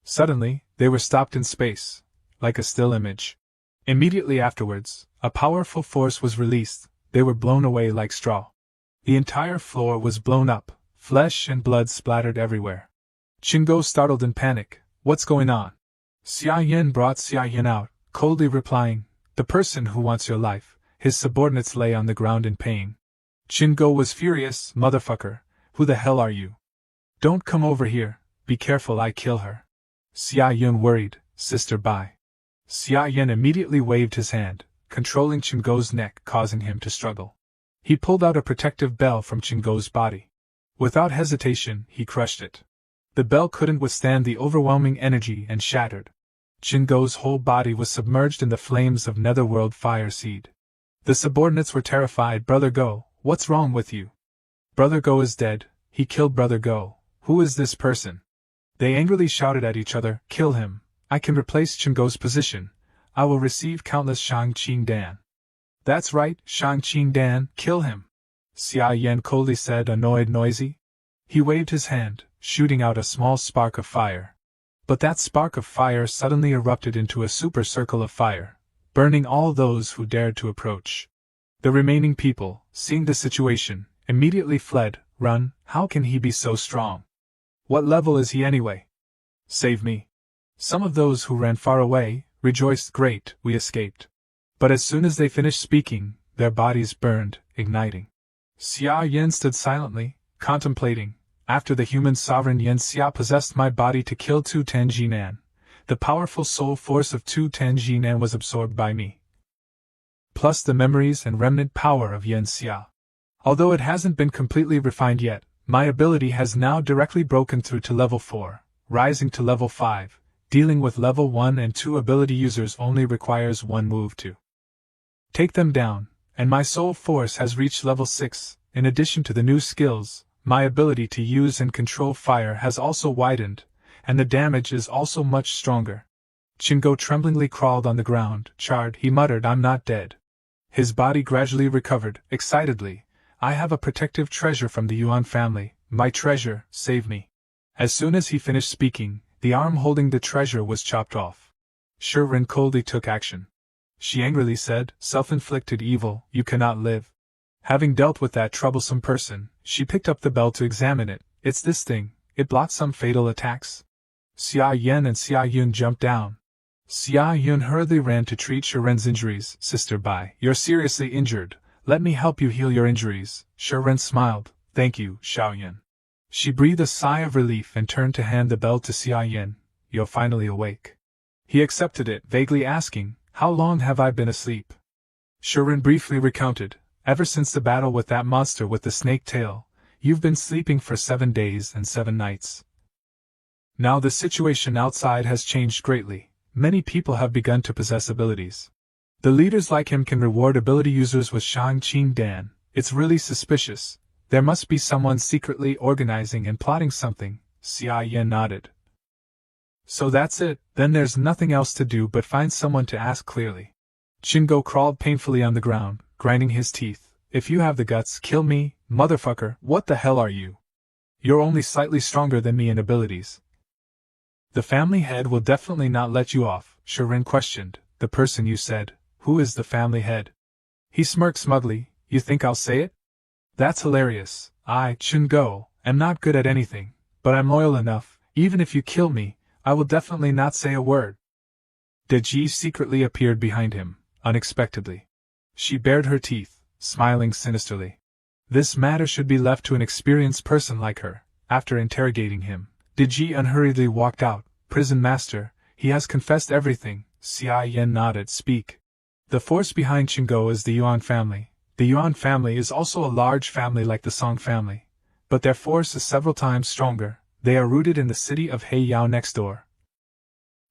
Suddenly, they were stopped in space, like a still image. Immediately afterwards, a powerful force was released. They were blown away like straw. The entire floor was blown up, flesh and blood splattered everywhere. Chingo startled in panic, what's going on? Xia Yan brought Xia Yan out, coldly replying, the person who wants your life. His subordinates lay on the ground in pain. Chingo was furious, motherfucker, who the hell are you? Don't come over here, be careful I kill her. Xia Yan worried, sister bye. Xia Yan immediately waved his hand, controlling Chingo's neck, causing him to struggle. He pulled out a protective bell from Chingo's body. Without hesitation, he crushed it. The bell couldn't withstand the overwhelming energy and shattered. Chingo's whole body was submerged in the flames of Netherworld fire seed. The subordinates were terrified. Brother Go, what's wrong with you? Brother Go is dead, he killed Brother Go. Who is this person? They angrily shouted at each other, kill him. I can replace Chingo's position. I will receive countless Shang-Qing Dan. That's right, Shang-Qing Dan, kill him. Xia Yan coldly said, annoyed noisy. He waved his hand, shooting out a small spark of fire. But that spark of fire suddenly erupted into a super circle of fire, burning all those who dared to approach. The remaining people, seeing the situation, immediately fled. Run, how can he be so strong? What level is he anyway? Save me. Some of those who ran far away rejoiced, great, we escaped. But as soon as they finished speaking, their bodies burned, igniting. Xia Yan stood silently, contemplating. After the human sovereign Yan Xia possessed my body to kill Tu Tenjinan, the powerful soul force of Tu Tenjinan was absorbed by me. Plus the memories and remnant power of Yan Xia. Although it hasn't been completely refined yet, my ability has now directly broken through to level 4, rising to level 5. Dealing with level 1 and 2 ability users only requires one move to take them down, and my soul force has reached level 6. In addition to the new skills, my ability to use and control fire has also widened, and the damage is also much stronger. Chingo tremblingly crawled on the ground, charred. He muttered, I'm not dead. His body gradually recovered, excitedly. I have a protective treasure from the Yuan family, my treasure, save me. As soon as he finished speaking, the arm holding the treasure was chopped off. Shirin coldly took action. She angrily said, self-inflicted evil, you cannot live. Having dealt with that troublesome person, she picked up the bell to examine it. It's this thing, it blocks some fatal attacks. Xia Yan and Xia Yun jumped down. Xia Yun hurriedly ran to treat Shirin's injuries. Sister Bai, you're seriously injured. Let me help you heal your injuries. Shirin smiled. Thank you, Xiao Yan. She breathed a sigh of relief and turned to hand the bell to Xia Yan. You're finally awake. He accepted it, vaguely asking, how long have I been asleep? Shirin briefly recounted. Ever since the battle with that monster with the snake tail, you've been sleeping for 7 days and 7 nights. Now the situation outside has changed greatly. Many people have begun to possess abilities. The leaders like him can reward ability users with Shang-Qing Dan. It's really suspicious. There must be someone secretly organizing and plotting something. Xia Yan nodded. So that's it, then there's nothing else to do but find someone to ask clearly. Chingo crawled painfully on the ground, grinding his teeth. If you have the guts, kill me, motherfucker. What the hell are you? You're only slightly stronger than me in abilities. The family head will definitely not let you off, Shirin questioned. The person you said, who is the family head? He smirked smugly. You think I'll say it? That's hilarious. I, Chingo, am not good at anything, but I'm loyal enough. Even if you kill me, I will definitely not say a word. De Ji secretly appeared behind him, unexpectedly. She bared her teeth, smiling sinisterly. This matter should be left to an experienced person like her. After interrogating him, De Ji unhurriedly walked out. Prison master, he has confessed everything. Xia Yan nodded. Speak. The force behind Qinggo is the Yuan family. The Yuan family is also a large family like the Song family, but their force is several times stronger. They are rooted in the city of Heiyao next door,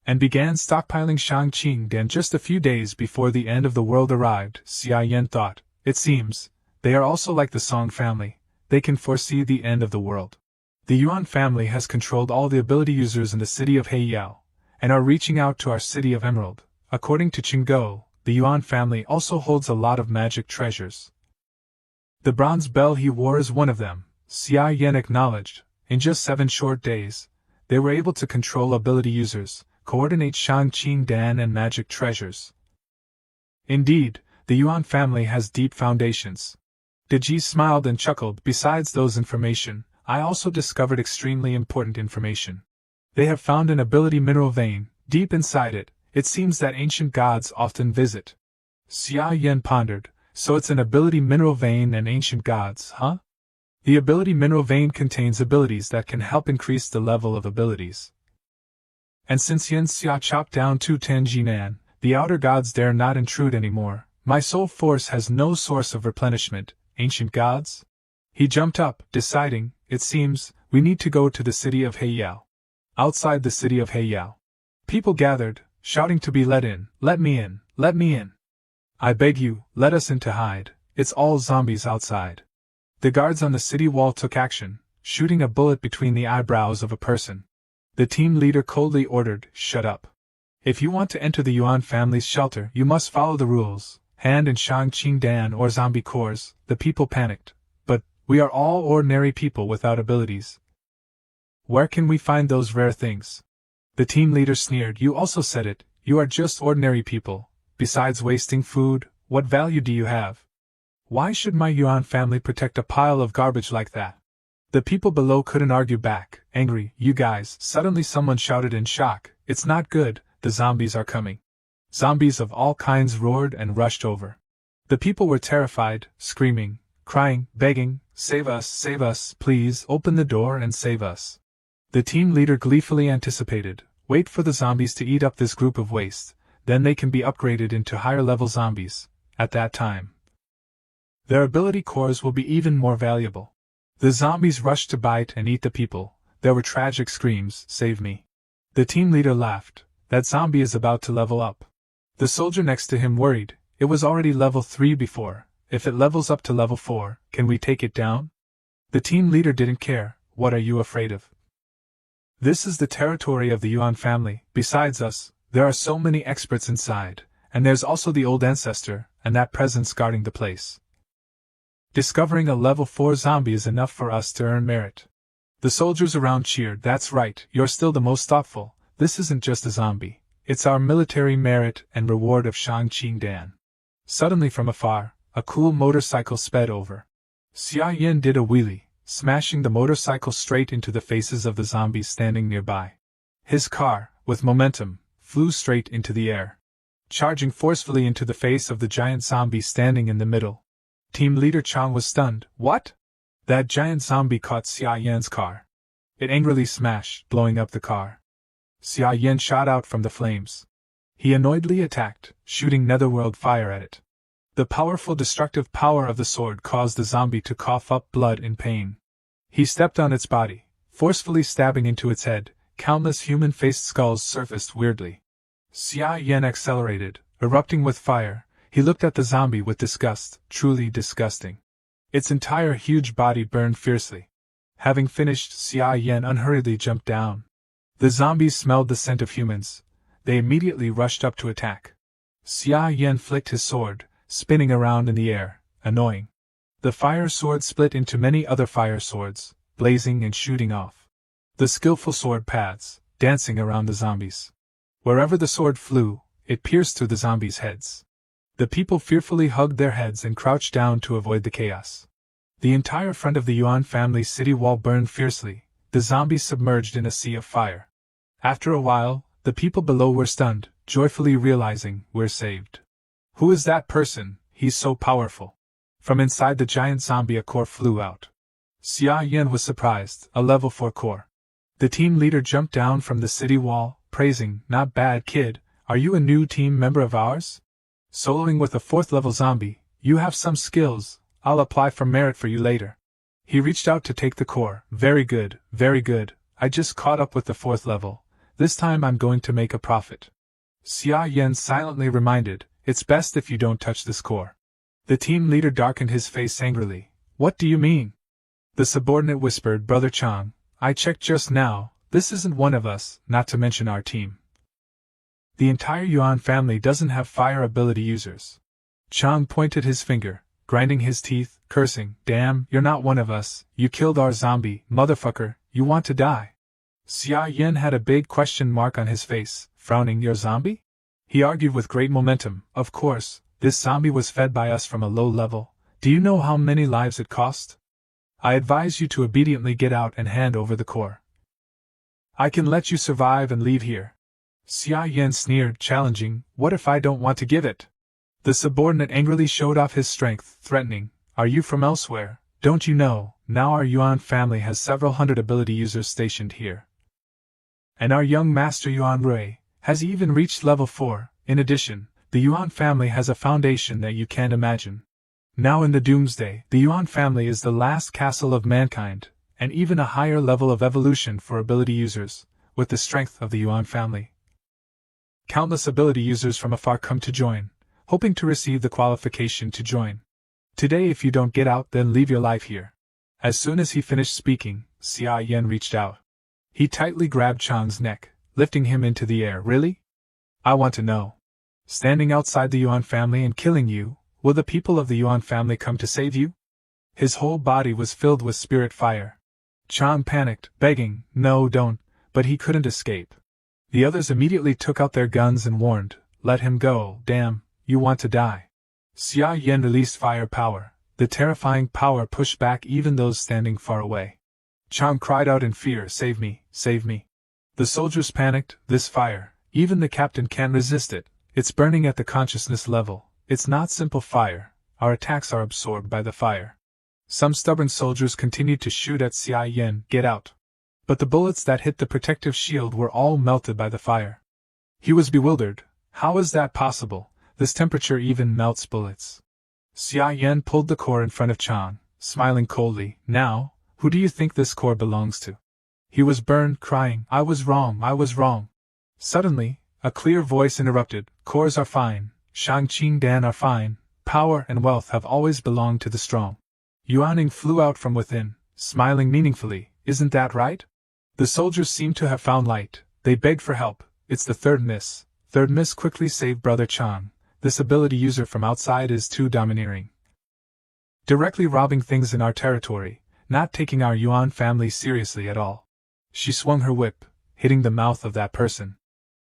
and began stockpiling Shangqing just a few days before the end of the world arrived. Xia Yan thought, it seems, they are also like the Song family, they can foresee the end of the world. The Yuan family has controlled all the ability users in the city of Heiyao, and are reaching out to our city of Emerald. According to Qinggo, the Yuan family also holds a lot of magic treasures. The bronze bell he wore is one of them, Xia Yan acknowledged. In just 7 short days, they were able to control ability users, coordinate Shangqing Dan and magic treasures. Indeed, the Yuan family has deep foundations. De Ji smiled and chuckled. Besides those information, I also discovered extremely important information. They have found an ability mineral vein. Deep inside it, it seems that ancient gods often visit. Xia Yan pondered, so it's an ability mineral vein and ancient gods, huh? The ability mineral vein contains abilities that can help increase the level of abilities. And since Yin Xia chopped down 2 Tenjinan, the outer gods dare not intrude anymore. My soul force has no source of replenishment. Ancient gods? He jumped up, deciding, it seems, we need to go to the city of Heiyao. Outside the city of Heiyao, people gathered, shouting to be let in. Let me in, let me in. I beg you, let us in to hide. It's all zombies outside. The guards on the city wall took action, shooting a bullet between the eyebrows of a person. The team leader coldly ordered, shut up. If you want to enter the Yuan family's shelter, you must follow the rules. Hand in Shangqing Dan or zombie cores. The people panicked. But, we are all ordinary people without abilities. Where can we find those rare things? The team leader sneered. You also said it, you are just ordinary people. Besides wasting food, what value do you have? Why should my Yuan family protect a pile of garbage like that? The people below couldn't argue back, angry. You guys, suddenly someone shouted in shock. It's not good, the zombies are coming. Zombies of all kinds roared and rushed over. The people were terrified, screaming, crying, begging, save us, please, open the door and save us. The team leader gleefully anticipated, wait for the zombies to eat up this group of waste, then they can be upgraded into higher level zombies. At that time, their ability cores will be even more valuable. The zombies rushed to bite and eat the people. There were tragic screams, save me. The team leader laughed, that zombie is about to level up. The soldier next to him worried, it was already level 3 before, if it levels up to level 4, can we take it down? The team leader didn't care, what are you afraid of? This is the territory of the Yuan family. Besides us, there are so many experts inside, and there's also the old ancestor, and that presence guarding the place. Discovering a level 4 zombie is enough for us to earn merit. The soldiers around cheered. That's right, you're still the most thoughtful. This isn't just a zombie. It's our military merit and reward of Shangqing Dan. Suddenly from afar, a cool motorcycle sped over. Xia Yan did a wheelie, smashing the motorcycle straight into the faces of the zombies standing nearby. His car, with momentum, flew straight into the air, charging forcefully into the face of the giant zombie standing in the middle. Team leader Chang was stunned. What? That giant zombie caught Xia Yan's car. It angrily smashed, blowing up the car. Xia Yan shot out from the flames. He annoyedly attacked, shooting netherworld fire at it. The powerful destructive power of the sword caused the zombie to cough up blood in pain. He stepped on its body, forcefully stabbing into its head. Countless human-faced skulls surfaced weirdly. Xia Yan accelerated, erupting with fire. He looked at the zombie with disgust, truly disgusting. Its entire huge body burned fiercely. Having finished, Xia Yan unhurriedly jumped down. The zombies smelled the scent of humans. They immediately rushed up to attack. Xia Yan flicked his sword, spinning around in the air, annoying. The fire sword split into many other fire swords, blazing and shooting off. The skillful sword paths, dancing around the zombies. Wherever the sword flew, it pierced through the zombies' heads. The people fearfully hugged their heads and crouched down to avoid the chaos. The entire front of the Yuan family city wall burned fiercely, the zombies submerged in a sea of fire. After a while, the people below were stunned, joyfully realizing we're saved. Who is that person? He's so powerful. From inside the giant zombie a core flew out. Xia Yan was surprised, a level 4 core. The team leader jumped down from the city wall, praising, "Not bad, kid. Are you a new team member of ours? Soloing with a 4th level zombie, you have some skills. I'll apply for merit for you later." He reached out to take the core. Very good, very good. I just caught up with the 4th level. This time I'm going to make a profit. Xia Yan silently reminded, "It's best if you don't touch this core." The team leader darkened his face angrily. "What do you mean?" The subordinate whispered, "Brother Chang, I checked just now, this isn't one of us, not to mention our team. The entire Yuan family doesn't have fire ability users." Chang pointed his finger, grinding his teeth, cursing, "Damn, you're not one of us, you killed our zombie, motherfucker, you want to die." Xia Yan had a big question mark on his face, frowning, "Your zombie?" He argued with great momentum, "Of course, this zombie was fed by us from a low level. Do you know how many lives it cost? I advise you to obediently get out and hand over the core. I can let you survive and leave here." Xia Yan sneered, challenging, "What if I don't want to give it?" The subordinate angrily showed off his strength, threatening, "Are you from elsewhere? Don't you know, now our Yuan family has several hundred ability users stationed here. And our young master Yuan Rui has even reached level 4, in addition, the Yuan family has a foundation that you can't imagine. Now in the Doomsday, the Yuan family is the last castle of mankind, and even a higher level of evolution for ability users, with the strength of the Yuan family. Countless ability users from afar come to join, hoping to receive the qualification to join. Today if you don't get out, then leave your life here." As soon as he finished speaking, Xia Yan reached out. He tightly grabbed Chang's neck, lifting him into the air. "Really? I want to know. Standing outside the Yuan family and killing you, will the people of the Yuan family come to save you?" His whole body was filled with spirit fire. Chang panicked, begging, "No, don't," but he couldn't escape. The others immediately took out their guns and warned, "Let him go, damn, you want to die." Xia Yan released fire power. The terrifying power pushed back even those standing far away. Chang cried out in fear, "Save me, save me." The soldiers panicked, "This fire, even the captain can't resist it. It's burning at the consciousness level. It's not simple fire. Our attacks are absorbed by the fire." Some stubborn soldiers continued to shoot at Xia Yan, "Get out." But the bullets that hit the protective shield were all melted by the fire. He was bewildered. How is that possible? This temperature even melts bullets. Xia Yan pulled the core in front of Chang, smiling coldly. "Now, who do you think this core belongs to?" He was burned, crying, "I was wrong, I was wrong." Suddenly, a clear voice interrupted, "Cores are fine, Shangqing Dan are fine, power and wealth have always belonged to the strong." Yuaning flew out from within, smiling meaningfully, "Isn't that right?" The soldiers seemed to have found light. They begged for help. "It's the third miss. Third miss, quickly save Brother Chang. This ability user from outside is too domineering. Directly robbing things in our territory, not taking our Yuan family seriously at all." She swung her whip, hitting the mouth of that person.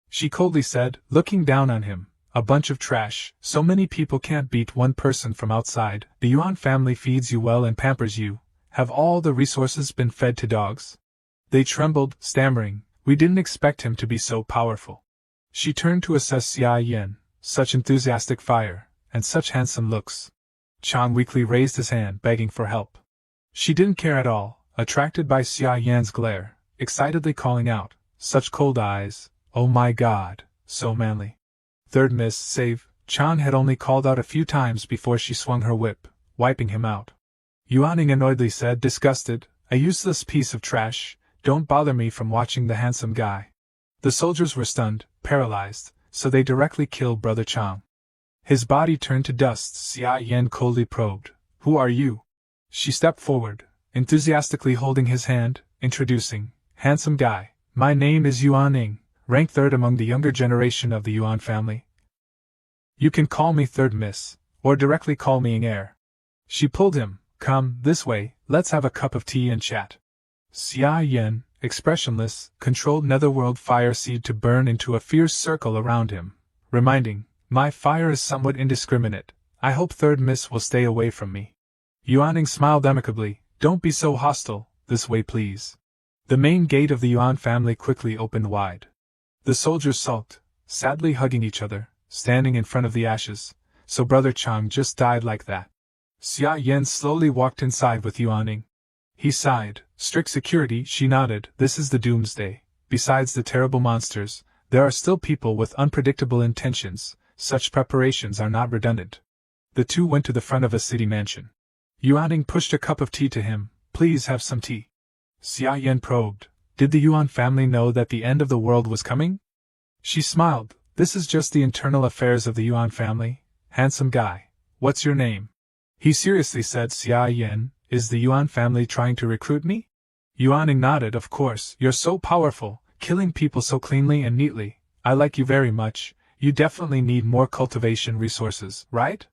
She coldly said, looking down on him, "A bunch of trash, so many people can't beat one person from outside. The Yuan family feeds you well and pampers you. Have all the resources been fed to dogs?" They trembled, stammering, "We didn't expect him to be so powerful." She turned to assess Xia Yan. Such enthusiastic fire, and such handsome looks. Chang weakly raised his hand, begging for help. She didn't care at all, attracted by Xia Yan's glare, excitedly calling out, "Such cold eyes, oh my god, so manly." Third miss, save. Chang had only called out a few times before she swung her whip, wiping him out. Yuaning annoyedly said, disgusted, "A useless piece of trash, don't bother me from watching the handsome guy." The soldiers were stunned, paralyzed, so they directly killed Brother Chang. His body turned to dust. Xia Yan coldly probed, "Who are you?" She stepped forward, enthusiastically holding his hand, introducing, "Handsome guy, my name is Yuaning, rank 3rd among the younger generation of the Yuan family. You can call me Third Miss, or directly call me Ing Air." She pulled him, "Come, this way, let's have a cup of tea and chat." Xia Yan, expressionless, controlled netherworld fire seed to burn into a fierce circle around him, reminding, "My fire is somewhat indiscriminate. I hope Third Miss will stay away from me." Yuaning smiled amicably, "Don't be so hostile, this way please." The main gate of the Yuan family quickly opened wide. The soldiers sulked, sadly hugging each other, standing in front of the ashes. So Brother Chang just died like that. Xia Yan slowly walked inside with Yuan. He sighed. Strict security, she nodded. This is the doomsday. Besides the terrible monsters, there are still people with unpredictable intentions. Such preparations are not redundant. The two went to the front of a city mansion. Yuan pushed a cup of tea to him. Please have some tea. Xia Yan probed. Did the Yuan family know that the end of the world was coming? She smiled. This is just the internal affairs of the Yuan family. Handsome guy. What's your name? He seriously said. Xia Yan, is the Yuan family trying to recruit me? Yuan nodded. Of course, you're so powerful, killing people so cleanly and neatly. I like you very much. You definitely need more cultivation resources, right?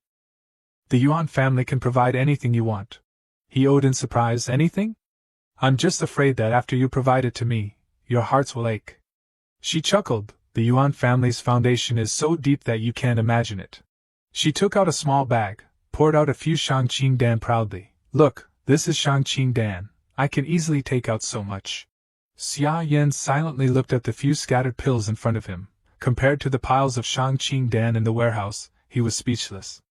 The Yuan family can provide anything you want. He owed in surprise. Anything? I'm just afraid that after you provide it to me, your hearts will ache. She chuckled. The Yuan family's foundation is so deep that you can't imagine it. She took out a small bag, poured out a few Shangqing Dan proudly. Look, this is Shangqing Dan. I can easily take out so much. Xia Yan silently looked at the few scattered pills in front of him. Compared to the piles of Shangqing Dan in the warehouse, he was speechless.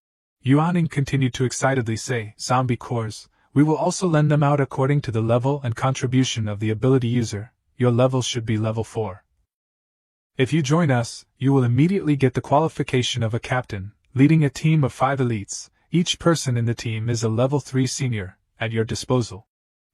Yuan continued to excitedly say, Zombie cores, we will also lend them out according to the level and contribution of the ability user. Your level should be level 4. If you join us, you will immediately get the qualification of a captain, leading a team of 5 elites. Each person in the team is a level 3 senior, at your disposal.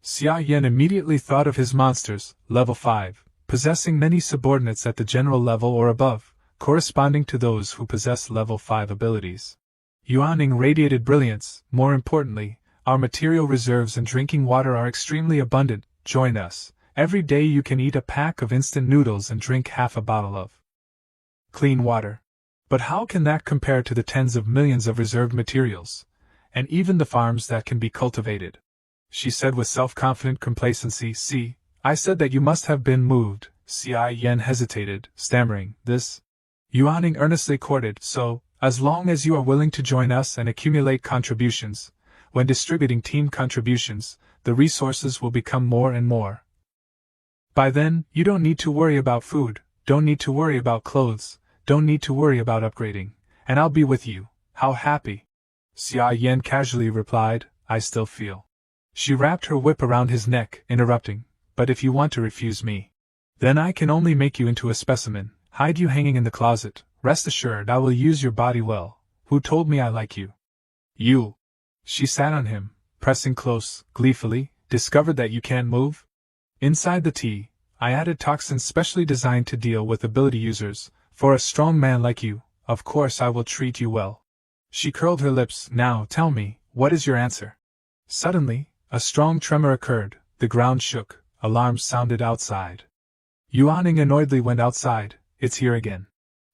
Xia Yan immediately thought of his monsters, level 5, possessing many subordinates at the general level or above, corresponding to those who possess level 5 abilities. Yuan radiated brilliance. More importantly, our material reserves and drinking water are extremely abundant. Join us. Every day you can eat a pack of instant noodles and drink half a bottle of clean water. But how can that compare to the tens of millions of reserved materials, and even the farms that can be cultivated? She said with self-confident complacency. See, I said that you must have been moved. Xia Yan hesitated, stammering, this? Yuan earnestly courted. So, as long as you are willing to join us and accumulate contributions, when distributing team contributions, the resources will become more and more. By then, you don't need to worry about food, don't need to worry about clothes, don't need to worry about upgrading, and I'll be with you. How happy! Xia Yan casually replied, I still feel. She wrapped her whip around his neck, interrupting, but if you want to refuse me, then I can only make you into a specimen, hide you hanging in the closet. Rest assured I will use your body well. Who told me I like you? You. She sat on him, pressing close, gleefully. Discovered that you can't move? Inside the tea, I added toxins specially designed to deal with ability users. For a strong man like you, of course I will treat you well. She curled her lips. Now tell me, what is your answer? Suddenly, a strong tremor occurred. The ground shook. Alarms sounded outside. Yuan annoyedly went outside. It's here again.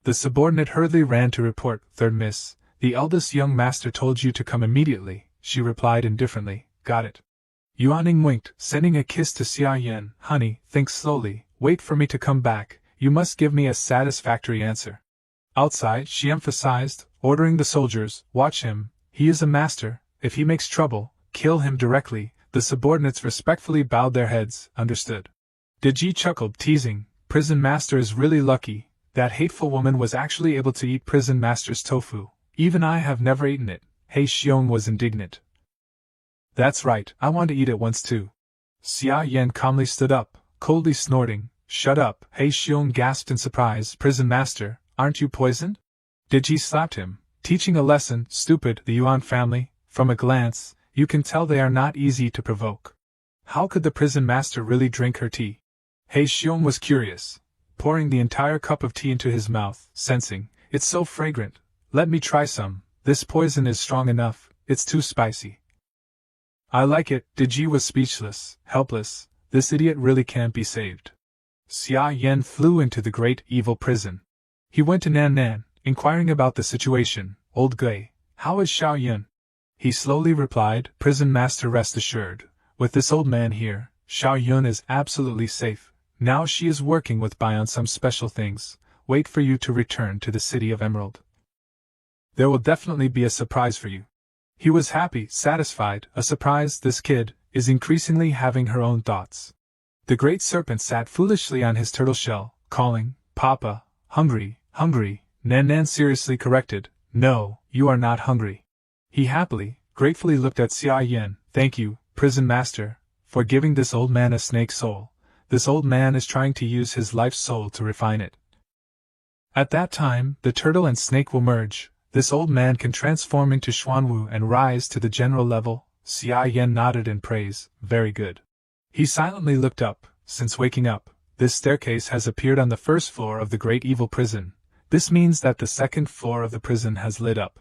The subordinate hurriedly ran to report. Third miss, the eldest young master told you to come immediately, she replied indifferently. Got it. Yuan winked, sending a kiss to Xia Yan. Honey, think slowly, wait for me to come back, you must give me a satisfactory answer. Outside, she emphasized, ordering the soldiers, watch him, he is a master, if he makes trouble, kill him directly. The subordinates respectfully bowed their heads. Understood. Deji chuckled, teasing, prison master is really lucky. That hateful woman was actually able to eat prison master's tofu. Even I have never eaten it. He Xiong was indignant. That's right, I want to eat it once too. Xia Yan calmly stood up, coldly snorting. Shut up, He Xiong gasped in surprise. Prison master, aren't you poisoned? Deji slapped him, teaching a lesson. Stupid. The Yuan family, from a glance, you can tell they are not easy to provoke. How could the prison master really drink her tea? He Xiong was curious, pouring the entire cup of tea into his mouth, sensing, it's so fragrant. Let me try some. This poison is strong enough, it's too spicy. I like it. Deji was speechless, helpless. This idiot really can't be saved. Xia Yan flew into the great evil prison. He went to Nan Nan, inquiring about the situation. Old Gui, how is Xiao Yun? He slowly replied, Prison master, rest assured. With this old man here, Xiao Yun is absolutely safe. Now she is working with Bai on some special things. Wait for you to return to the city of Emerald. There will definitely be a surprise for you. He was happy, satisfied. A surprise. This kid is increasingly having her own thoughts. The great serpent sat foolishly on his turtle shell, calling, "Papa, hungry, hungry." Nan seriously corrected, "No, you are not hungry." He happily, gratefully looked at Xia Yan. "Thank you, prison master, for giving this old man a snake soul. This old man is trying to use his life soul to refine it. At that time, the turtle and snake will merge. This old man can transform into Xuanwu and rise to the general level." Xia Yan nodded in praise. "Very good." He silently looked up. "Since waking up, this staircase has appeared on the first floor of the great evil prison. This means that the second floor of the prison has lit up.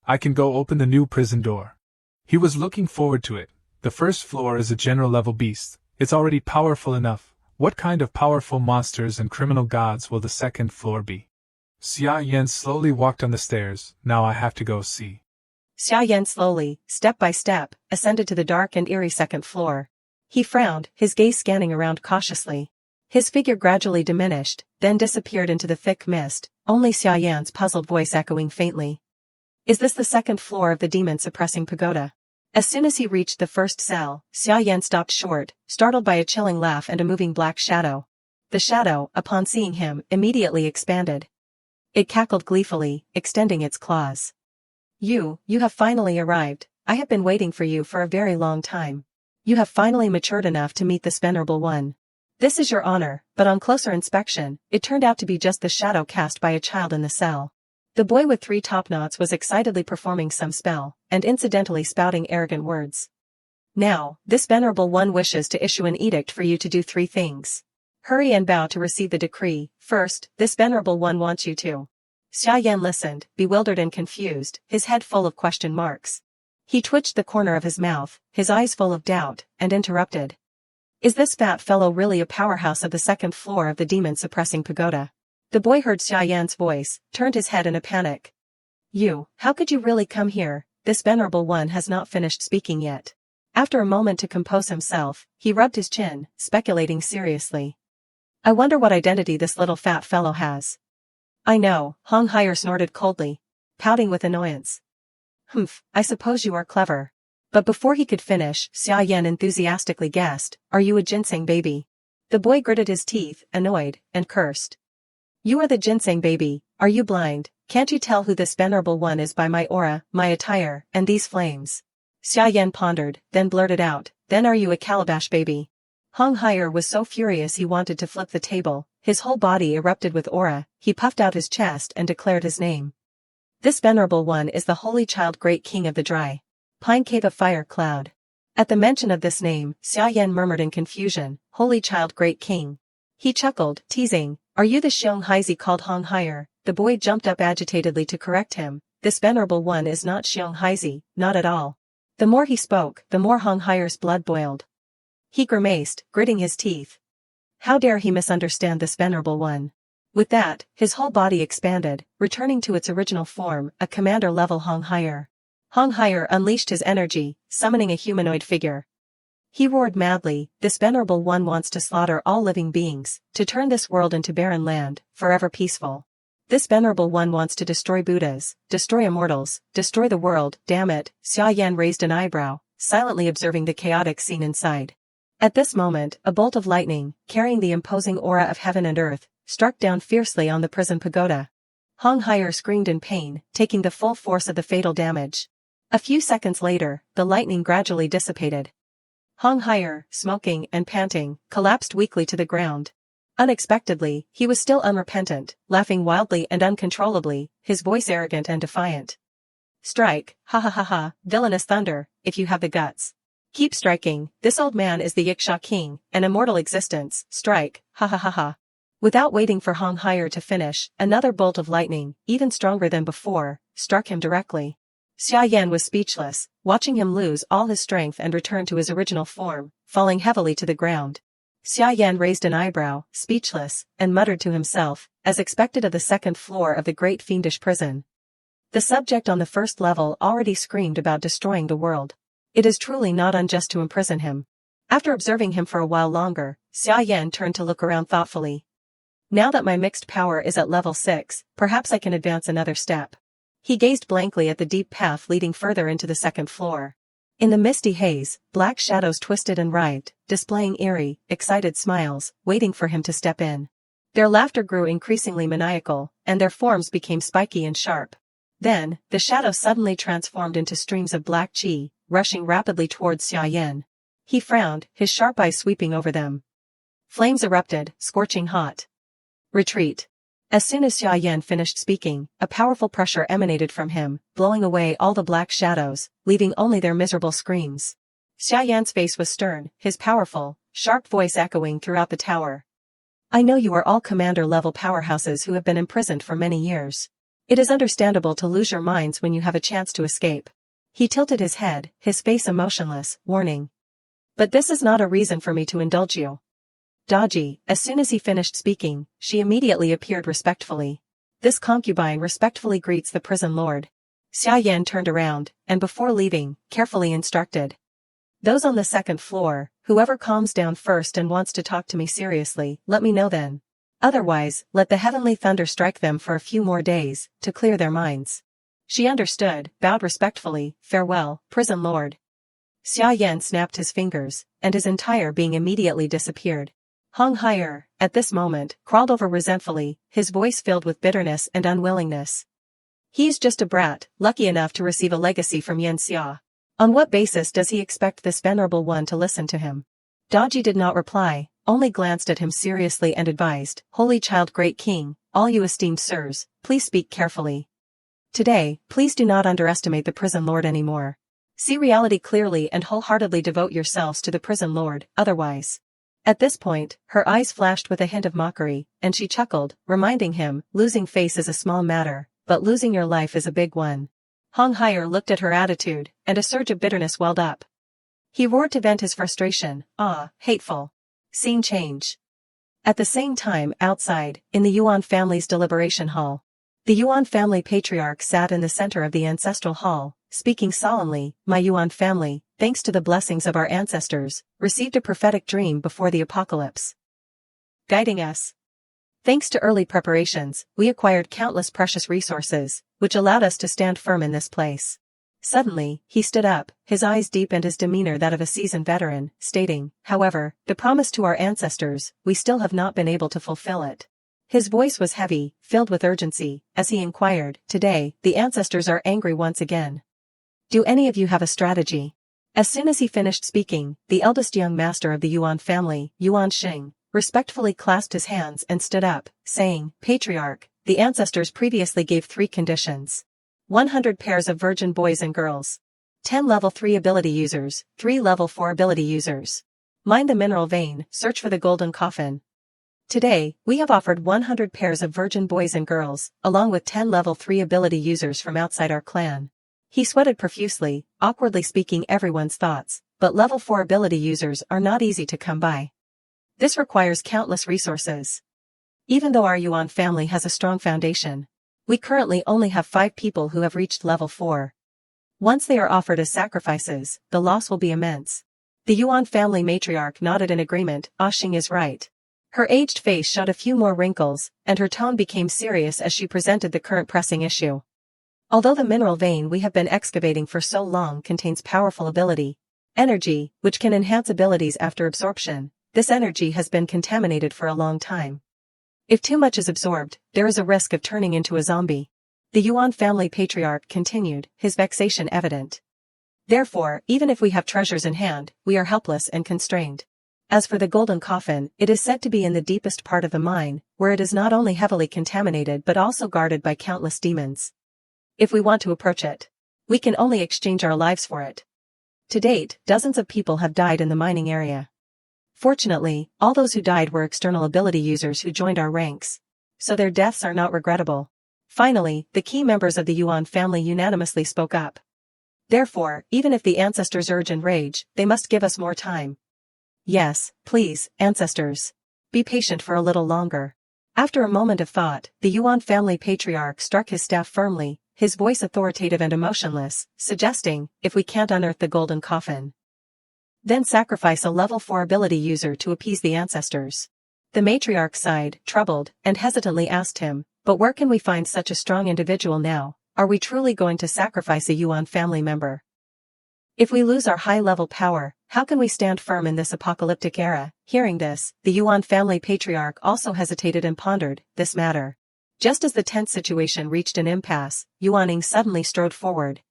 I can go open the new prison door." He was looking forward to it. The first floor is a general level beast. It's already powerful enough. What kind of powerful monsters and criminal gods will the second floor be? Xia Yan slowly walked on the stairs. "Now I have to go see." Xia Yan slowly, step by step, ascended to the dark and eerie second floor. He frowned, his gaze scanning around cautiously. His figure gradually diminished, then disappeared into the thick mist, only Xia Yan's puzzled voice echoing faintly. "Is this the second floor of the demon-suppressing pagoda?" As soon as he reached the first cell, Xia Yan stopped short, startled by a chilling laugh and a moving black shadow. The shadow, upon seeing him, immediately expanded. It cackled gleefully, extending its claws. You have finally arrived. I have been waiting for you for a very long time. You have finally matured enough to meet this venerable one. This is your honor," but on closer inspection, it turned out to be just the shadow cast by a child in the cell. The boy with 3 topknots was excitedly performing some spell, and incidentally spouting arrogant words. "Now, this venerable one wishes to issue an edict for you to do 3 things. Hurry and bow to receive the decree. First, this venerable one wants you to." Xia Yan listened, bewildered and confused, his head full of question marks. He twitched the corner of his mouth, his eyes full of doubt, and interrupted. "Is this fat fellow really a powerhouse of the second floor of the demon-suppressing pagoda?" The boy heard Xia Yan's voice, turned his head in a panic. How could you really come here?" This venerable one has not finished speaking yet. After a moment to compose himself, he rubbed his chin, speculating seriously. "I wonder what identity this little fat fellow has." "I know," Hong Haier snorted coldly, pouting with annoyance. "Humph, I suppose you are clever." But before he could finish, Xia Yan enthusiastically guessed, "Are you a ginseng baby?" The boy gritted his teeth, annoyed, and cursed. "You are the ginseng baby. Are you blind? Can't you tell who this venerable one is by my aura, my attire, and these flames?" Xia Yan pondered, then blurted out, "Then are you a calabash baby?" Hong Haier was so furious he wanted to flip the table, his whole body erupted with aura, he puffed out his chest and declared his name. "This venerable one is the holy child great king of the dry pine cave of fire cloud." At the mention of this name, Xia Yan murmured in confusion, "Holy child great king." He chuckled, teasing, "Are you the Xiong Haizi called Hong Haier?" The boy jumped up agitatedly to correct him. "This venerable one is not Xiong Haizi, not at all." The more he spoke, the more Hong Haier's blood boiled. He grimaced, gritting his teeth. How dare he misunderstand this venerable one? With that, his whole body expanded, returning to its original form, a commander-level Hong Haier. Hong Haier unleashed his energy, summoning a humanoid figure. He roared madly, "This venerable one wants to slaughter all living beings, to turn this world into barren land, forever peaceful. This venerable one wants to destroy Buddhas, destroy immortals, destroy the world, damn it." Xia Yan raised an eyebrow, silently observing the chaotic scene inside. At this moment, a bolt of lightning, carrying the imposing aura of heaven and earth, struck down fiercely on the prison pagoda. Hong Haier screamed in pain, taking the full force of the fatal damage. A few seconds later, the lightning gradually dissipated. Hong Haier, smoking and panting, collapsed weakly to the ground. Unexpectedly, he was still unrepentant, laughing wildly and uncontrollably, his voice arrogant and defiant. "Strike, ha ha ha ha, villainous thunder, if you have the guts. Keep striking, this old man is the Yiksha king, an immortal existence, strike, ha ha ha ha." Without waiting for Hong Haier to finish, another bolt of lightning, even stronger than before, struck him directly. Xia Yan was speechless, watching him lose all his strength and return to his original form, falling heavily to the ground. Xia Yan raised an eyebrow, speechless, and muttered to himself, as expected of the second floor of the great fiendish prison. The subject on the first level already screamed about destroying the world. It is truly not unjust to imprison him. After observing him for a while longer, Xia Yan turned to look around thoughtfully. Now that my mixed power is at level 6, perhaps I can advance another step. He gazed blankly at the deep path leading further into the second floor. In the misty haze, black shadows twisted and writhed, displaying eerie, excited smiles, waiting for him to step in. Their laughter grew increasingly maniacal, and their forms became spiky and sharp. Then, the shadows suddenly transformed into streams of black chi, rushing rapidly towards Xia Yan. He frowned, his sharp eyes sweeping over them. Flames erupted, scorching hot. Retreat. As soon as Xia Yan finished speaking, a powerful pressure emanated from him, blowing away all the black shadows, leaving only their miserable screams. Xia Yan's face was stern, his powerful, sharp voice echoing throughout the tower. I know you are all commander-level powerhouses who have been imprisoned for many years. It is understandable to lose your minds when you have a chance to escape. He tilted his head, his face emotionless, warning. But this is not a reason for me to indulge you. Dodgy, as soon as he finished speaking, she immediately appeared respectfully. This concubine respectfully greets the prison lord. Xia Yan turned around, and before leaving, carefully instructed. Those on the second floor, whoever calms down first and wants to talk to me seriously, let me know then. Otherwise, let the heavenly thunder strike them for a few more days, to clear their minds. She understood, bowed respectfully, farewell, prison lord. Xia Yan snapped his fingers, and his entire being immediately disappeared. Hong Haier, at this moment, crawled over resentfully, his voice filled with bitterness and unwillingness. He's just a brat, lucky enough to receive a legacy from Yan Xia. On what basis does he expect this venerable one to listen to him? Dodgy did not reply, only glanced at him seriously and advised, Holy Child Great King, all you esteemed sirs, please speak carefully. Today, please do not underestimate the prison lord anymore. See reality clearly and wholeheartedly devote yourselves to the prison lord, otherwise. At this point, her eyes flashed with a hint of mockery, and she chuckled, reminding him, losing face is a small matter, but losing your life is a big one. Hong Haier looked at her attitude, and a surge of bitterness welled up. He roared to vent his frustration, hateful. Scene change. At the same time, outside, in the Yuan family's deliberation hall. The Yuan family patriarch sat in the center of the ancestral hall, speaking solemnly, my Yuan family, thanks to the blessings of our ancestors, received a prophetic dream before the apocalypse. Guiding us. Thanks to early preparations, we acquired countless precious resources, which allowed us to stand firm in this place. Suddenly, he stood up, his eyes deep and his demeanor that of a seasoned veteran, stating, however, the promise to our ancestors, we still have not been able to fulfill it. His voice was heavy, filled with urgency, as he inquired, today, the ancestors are angry once again. Do any of you have a strategy? As soon as he finished speaking, the eldest young master of the Yuan family, Yuan Xing, respectfully clasped his hands and stood up, saying, Patriarch, the ancestors previously gave 3 conditions. 100 pairs of virgin boys and girls. 10 level 3 ability users, 3 level 4 ability users. Mine the mineral vein, search for the golden coffin. Today, we have offered 100 pairs of virgin boys and girls, along with 10 level 3 ability users from outside our clan. He sweated profusely, awkwardly speaking everyone's thoughts, but level 4 ability users are not easy to come by. This requires countless resources. Even though our Yuan family has a strong foundation, we currently only have 5 people who have reached level 4. Once they are offered as sacrifices, the loss will be immense. The Yuan family matriarch nodded in agreement, Xing is right. Her aged face showed a few more wrinkles, and her tone became serious as she presented the current pressing issue. Although the mineral vein we have been excavating for so long contains powerful ability, energy, which can enhance abilities after absorption, this energy has been contaminated for a long time. If too much is absorbed, there is a risk of turning into a zombie. The Yuan family patriarch continued, his vexation evident. Therefore, even if we have treasures in hand, we are helpless and constrained. As for the golden coffin, it is said to be in the deepest part of the mine, where it is not only heavily contaminated but also guarded by countless demons. If we want to approach it, we can only exchange our lives for it. To date, dozens of people have died in the mining area. Fortunately, all those who died were external ability users who joined our ranks, so their deaths are not regrettable. Finally, the key members of the Yuan family unanimously spoke up. Therefore, even if the ancestors urge and rage, they must give us more time. Yes, please, ancestors. Be patient for a little longer. After a moment of thought, the Yuan family patriarch struck his staff firmly, his voice authoritative and emotionless, suggesting, if we can't unearth the golden coffin, then sacrifice a level 4 ability user to appease the ancestors. The matriarch sighed, troubled, and hesitantly asked him, but where can we find such a strong individual now? Are we truly going to sacrifice a Yuan family member? If we lose our high-level power, how can we stand firm in this apocalyptic era? Hearing this, the Yuan family patriarch also hesitated and pondered this matter. Just as the tense situation reached an impasse, Yuan suddenly strode forward.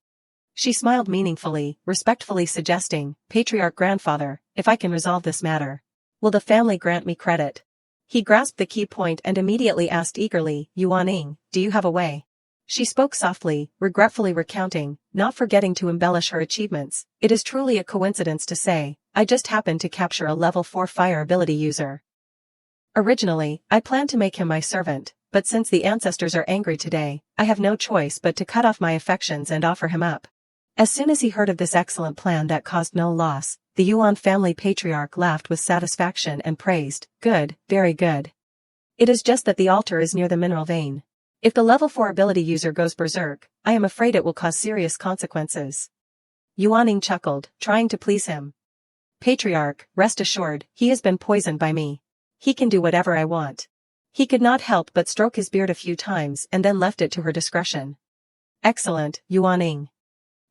She smiled meaningfully, respectfully suggesting, Patriarch Grandfather, if I can resolve this matter, will the family grant me credit? He grasped the key point and immediately asked eagerly, Yuan, do you have a way? She spoke softly, regretfully recounting, not forgetting to embellish her achievements. It is truly a coincidence to say, I just happened to capture a level 4 fire ability user. Originally, I planned to make him my servant, but since the ancestors are angry today, I have no choice but to cut off my affections and offer him up. As soon as he heard of this excellent plan that caused no loss, the Yuan family patriarch laughed with satisfaction and praised, good, very good. It is just that the altar is near the mineral vein. If the level 4 ability user goes berserk, I am afraid it will cause serious consequences. Yuan chuckled, trying to please him. Patriarch, rest assured, he has been poisoned by me. He can do whatever I want. He could not help but stroke his beard a few times and then left it to her discretion. Excellent, Yuan.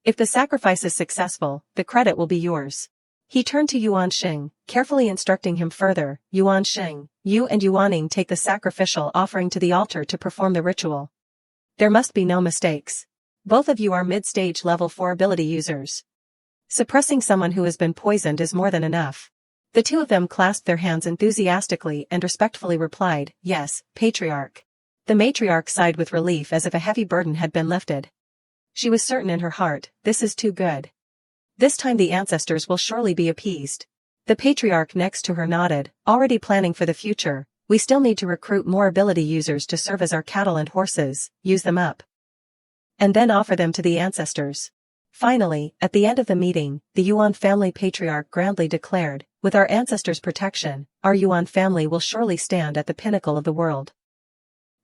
If the sacrifice is successful, the credit will be yours. He turned to Yuan Xing, carefully instructing him further, Yuan Xing, you and Yuan take the sacrificial offering to the altar to perform the ritual. There must be no mistakes. Both of you are mid-stage level 4 ability users. Suppressing someone who has been poisoned is more than enough. The two of them clasped their hands enthusiastically and respectfully replied, yes, Patriarch. The matriarch sighed with relief as if a heavy burden had been lifted. She was certain in her heart, this is too good. This time the ancestors will surely be appeased. The patriarch next to her nodded, already planning for the future. We still need to recruit more ability users to serve as our cattle and horses, use them up, and then offer them to the ancestors. Finally, at the end of the meeting, the Yuan family patriarch grandly declared, with our ancestors' protection, our Yuan family will surely stand at the pinnacle of the world.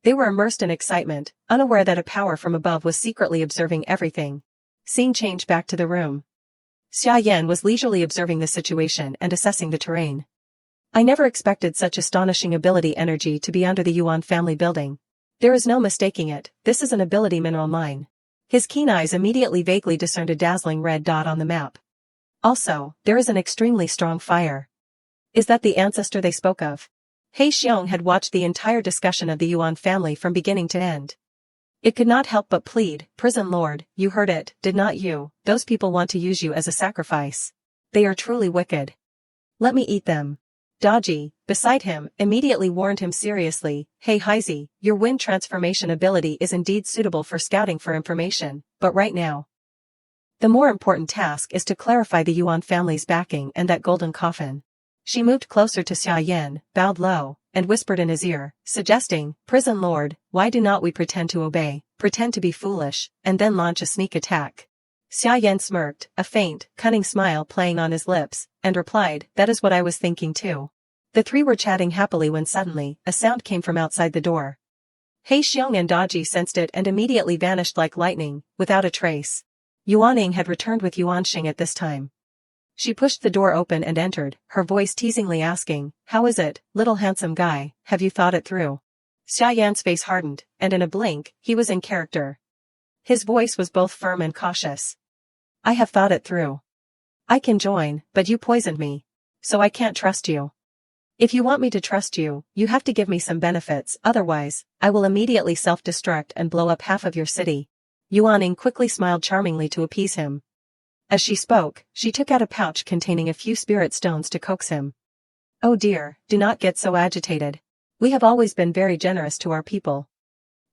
They were immersed in excitement, unaware that a power from above was secretly observing everything. Scene change back to the room. Xia Yan was leisurely observing the situation and assessing the terrain. I never expected such astonishing ability energy to be under the Yuan family building. There is no mistaking it, this is an ability mineral mine. His keen eyes immediately vaguely discerned a dazzling red dot on the map. Also, there is an extremely strong fire. Is that the ancestor they spoke of? He Xiong had watched the entire discussion of the Yuan family from beginning to end. It could not help but plead, Prison Lord, you heard it, did not you? Those people want to use you as a sacrifice. They are truly wicked. Let me eat them. Daji, beside him, immediately warned him seriously, hey Heizi, your wind transformation ability is indeed suitable for scouting for information, but right now, the more important task is to clarify the Yuan family's backing and that golden coffin. She moved closer to Xia Yan, bowed low, and whispered in his ear, suggesting, Prison Lord, why do not we pretend to obey, pretend to be foolish, and then launch a sneak attack? Xia Yan smirked, a faint, cunning smile playing on his lips, and replied, that is what I was thinking too. The three were chatting happily when suddenly, a sound came from outside the door. He Xiong and Daji sensed it and immediately vanished like lightning, without a trace. Yuan had returned with Yuan Xing at this time. She pushed the door open and entered, her voice teasingly asking, how is it, little handsome guy, have you thought it through? Xia Yan's face hardened, and in a blink, he was in character. His voice was both firm and cautious. I have thought it through. I can join, but you poisoned me. So I can't trust you. If you want me to trust you, you have to give me some benefits, otherwise, I will immediately self-destruct and blow up half of your city. Yuan quickly smiled charmingly to appease him. As she spoke, she took out a pouch containing a few spirit stones to coax him. Oh dear, do not get so agitated. We have always been very generous to our people.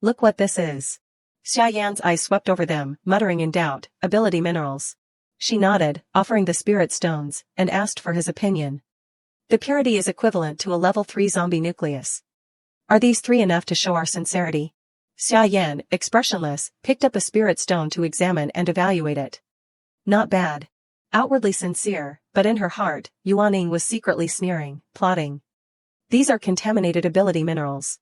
Look what this is. Xia Yan's eyes swept over them, muttering in doubt, ability minerals. She nodded, offering the spirit stones, and asked for his opinion. The purity is equivalent to a level 3 zombie nucleus. Are these three enough to show our sincerity? Xia Yan, expressionless, picked up a spirit stone to examine and evaluate it. Not bad. Outwardly sincere, but in her heart, Yuan was secretly sneering, plotting. These are contaminated ability minerals.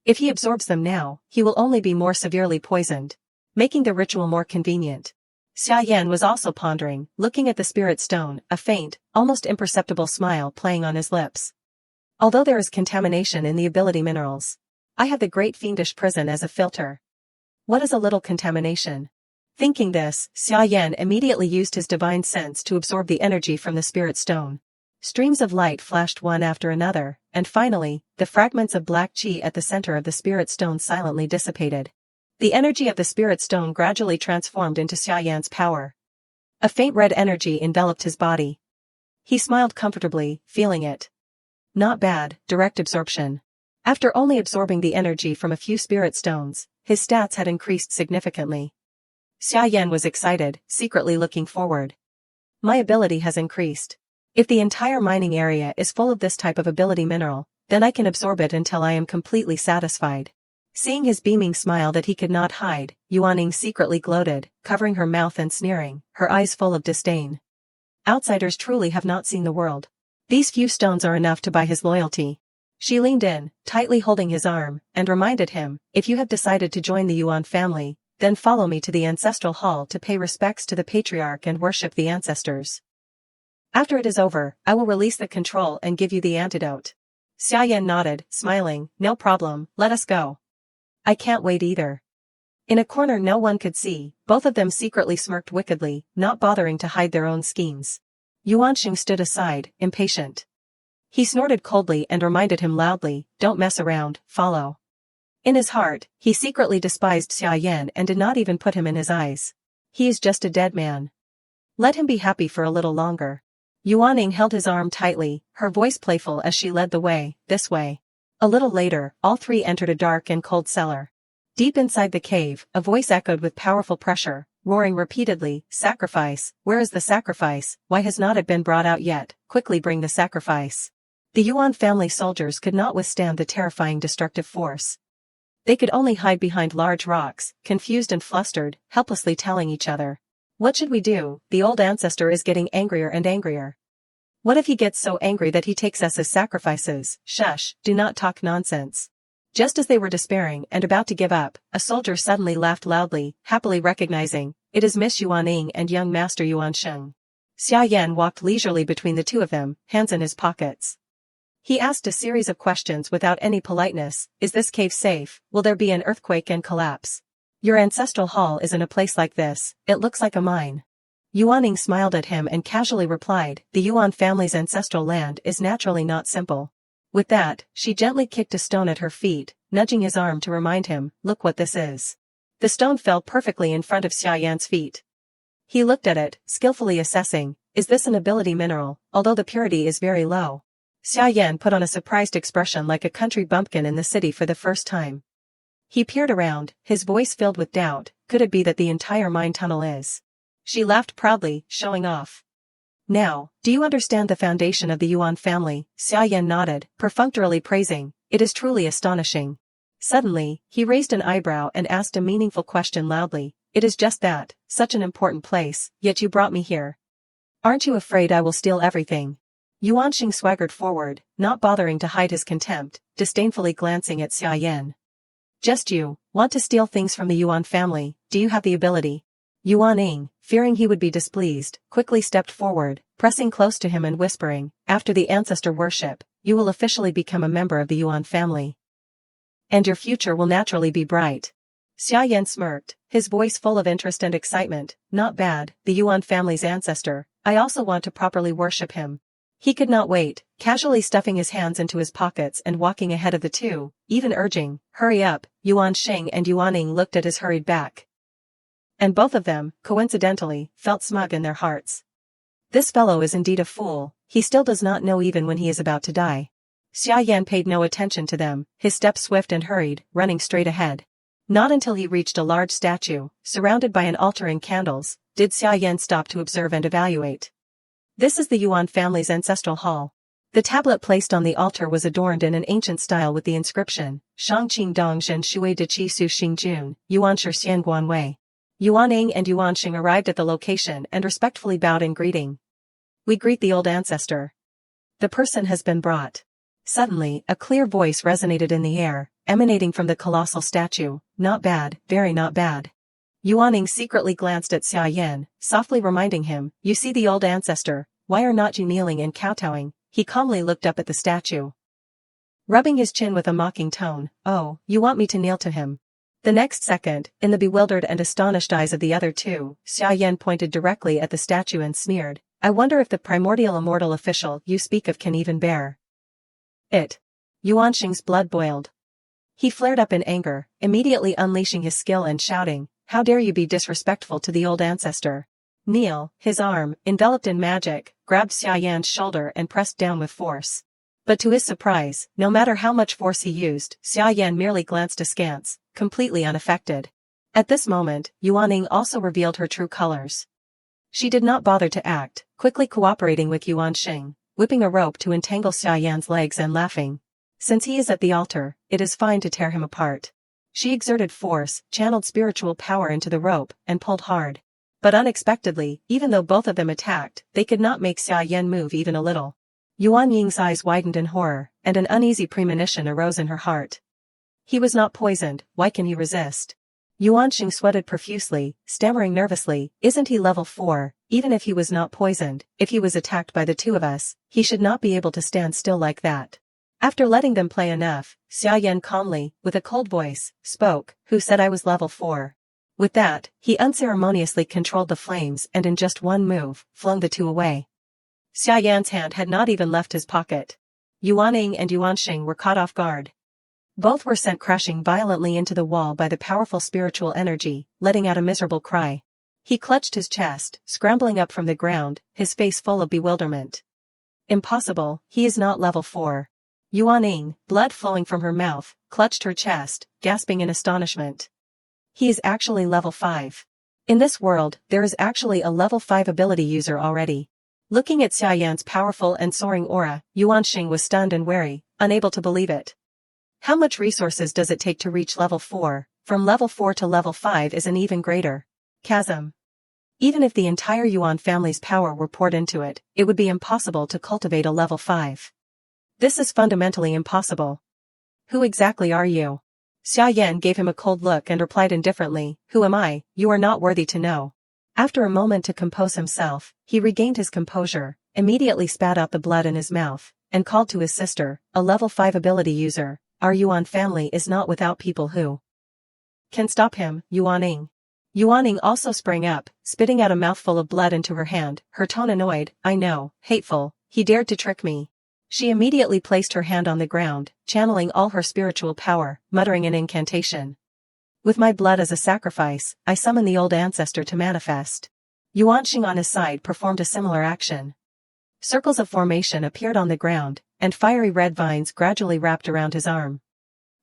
If he absorbs them now, he will only be more severely poisoned, making the ritual more convenient. Xia Yan was also pondering, looking at the spirit stone, a faint, almost imperceptible smile playing on his lips. Although there is contamination in the ability minerals, I have the great fiendish prison as a filter. What is a little contamination? Thinking this, Xia Yan immediately used his divine sense to absorb the energy from the spirit stone. Streams of light flashed one after another, and finally, the fragments of black qi at the center of the spirit stone silently dissipated. The energy of the spirit stone gradually transformed into Xia Yan's power. A faint red energy enveloped his body. He smiled comfortably, feeling it. Not bad, direct absorption. After only absorbing the energy from a few spirit stones, his stats had increased significantly. Xia Yan was excited, secretly looking forward. My ability has increased. If the entire mining area is full of this type of ability mineral, then I can absorb it until I am completely satisfied. Seeing his beaming smile that he could not hide, Yuan secretly gloated, covering her mouth and sneering, her eyes full of disdain. Outsiders truly have not seen the world. These few stones are enough to buy his loyalty. She leaned in, tightly holding his arm, and reminded him, if you have decided to join the Yuan family, then follow me to the ancestral hall to pay respects to the patriarch and worship the ancestors. After it is over, I will release the control and give you the antidote. Xia Yan nodded, smiling, no problem, let us go. I can't wait either. In a corner no one could see, both of them secretly smirked wickedly, not bothering to hide their own schemes. Yuanxing stood aside, impatient. He snorted coldly and reminded him loudly, don't mess around, follow. In his heart, he secretly despised Xia Yan and did not even put him in his eyes. He is just a dead man. Let him be happy for a little longer. Yuan held his arm tightly, her voice playful as she led the way, this way. A little later, all three entered a dark and cold cellar. Deep inside the cave, a voice echoed with powerful pressure, roaring repeatedly, sacrifice, where is the sacrifice, why has not it been brought out yet, quickly bring the sacrifice. The Yuan family soldiers could not withstand the terrifying destructive force. They could only hide behind large rocks, confused and flustered, helplessly telling each other. What should we do? The old ancestor is getting angrier and angrier. What if he gets so angry that he takes us as sacrifices? Shush, do not talk nonsense. Just as they were despairing and about to give up, a soldier suddenly laughed loudly, happily recognizing, it is Miss Yuan and young Master Yuan Sheng. Xia Yan walked leisurely between the two of them, hands in his pockets. He asked a series of questions without any politeness. Is this cave safe? Will there be an earthquake and collapse? Your ancestral hall is in a place like this, it looks like a mine. Yuan smiled at him and casually replied, the Yuan family's ancestral land is naturally not simple. With that, she gently kicked a stone at her feet, nudging his arm to remind him, look what this is. The stone fell perfectly in front of Xia Yan's feet. He looked at it, skillfully assessing, is this an ability mineral, although the purity is very low. Xia Yan put on a surprised expression like a country bumpkin in the city for the first time. He peered around, his voice filled with doubt, could it be that the entire mine tunnel is? She laughed proudly, showing off. Now, do you understand the foundation of the Yuan family? Xia Yan nodded, perfunctorily praising, it is truly astonishing. Suddenly, he raised an eyebrow and asked a meaningful question loudly, it is just that, such an important place, yet you brought me here. Aren't you afraid I will steal everything? Yuanxing swaggered forward, not bothering to hide his contempt, disdainfully glancing at Xia Yan. Just you, want to steal things from the Yuan family, do you have the ability? Yuan, fearing he would be displeased, quickly stepped forward, pressing close to him and whispering, after the ancestor worship, you will officially become a member of the Yuan family. And your future will naturally be bright. Xia Yan smirked, his voice full of interest and excitement, not bad, the Yuan family's ancestor, I also want to properly worship him. He could not wait, casually stuffing his hands into his pockets and walking ahead of the two, even urging, hurry up. Yuanxing and Yuan looked at his hurried back. And both of them, coincidentally, felt smug in their hearts. This fellow is indeed a fool, he still does not know even when he is about to die. Xia Yan paid no attention to them, his steps swift and hurried, running straight ahead. Not until he reached a large statue, surrounded by an altar and candles, did Xia Yan stop to observe and evaluate. This is the Yuan family's ancestral hall. The tablet placed on the altar was adorned in an ancient style with the inscription, Shangqing Dong Zhen Shui De Qi Su Xing Jun, Yuan Shi Xian Guan Wei. Yuan and Yuanxing arrived at the location and respectfully bowed in greeting. We greet the old ancestor. The person has been brought. Suddenly, a clear voice resonated in the air, emanating from the colossal statue, not bad, very not bad. Yuan secretly glanced at Xia Yan, softly reminding him, you see the old ancestor, why are not you kneeling and kowtowing? He calmly looked up at the statue. Rubbing his chin with a mocking tone, oh, you want me to kneel to him? The next second, in the bewildered and astonished eyes of the other two, Xia Yan pointed directly at the statue and sneered, "I wonder if the primordial immortal official you speak of can even bear it." Yuanxing's blood boiled. He flared up in anger, immediately unleashing his skill and shouting, "How dare you be disrespectful to the old ancestor?" Neil, his arm, enveloped in magic, grabbed Xia Yan's shoulder and pressed down with force. But to his surprise, no matter how much force he used, Xia Yan merely glanced askance, completely unaffected. At this moment, Yuan also revealed her true colors. She did not bother to act, quickly cooperating with Yuanxing, whipping a rope to entangle Xia Yan's legs and laughing. "Since he is at the altar, it is fine to tear him apart." She exerted force, channeled spiritual power into the rope, and pulled hard. But unexpectedly, even though both of them attacked, they could not make Xia Yan move even a little. Yuan Ying's eyes widened in horror, and an uneasy premonition arose in her heart. He was not poisoned, why can he resist? Yuanxing sweated profusely, stammering nervously, "Isn't he level 4, even if he was not poisoned, if he was attacked by the two of us, he should not be able to stand still like that." After letting them play enough, Xia Yan calmly, with a cold voice, spoke, "Who said I was level 4? With that, he unceremoniously controlled the flames and in just one move, flung the two away. Xia Yan's hand had not even left his pocket. Yuan and Yuanxing were caught off guard. Both were sent crashing violently into the wall by the powerful spiritual energy, letting out a miserable cry. He clutched his chest, scrambling up from the ground, his face full of bewilderment. "Impossible, he is not level 4. Yuan, blood flowing from her mouth, clutched her chest, gasping in astonishment. "He is actually level 5. In this world, there is actually a level 5 ability user already." Looking at Xia Yan's powerful and soaring aura, Yuanxing was stunned and wary, unable to believe it. How much resources does it take to reach level 4? From level 4 to level 5 is an even greater chasm. Even if the entire Yuan family's power were poured into it, it would be impossible to cultivate a level 5. This is fundamentally impossible. "Who exactly are you?" Xia Yan gave him a cold look and replied indifferently, "Who am I? You are not worthy to know." After a moment to compose himself, he regained his composure, immediately spat out the blood in his mouth, and called to his sister, a level 5 ability user, "Our Yuan family is not without people who can stop him, Yuan." Yuan also sprang up, spitting out a mouthful of blood into her hand, her tone annoyed, "I know, hateful, he dared to trick me." She immediately placed her hand on the ground, channeling all her spiritual power, muttering an incantation. "With my blood as a sacrifice, I summon the old ancestor to manifest." Yuanxing on his side performed a similar action. Circles of formation appeared on the ground, and fiery red vines gradually wrapped around his arm.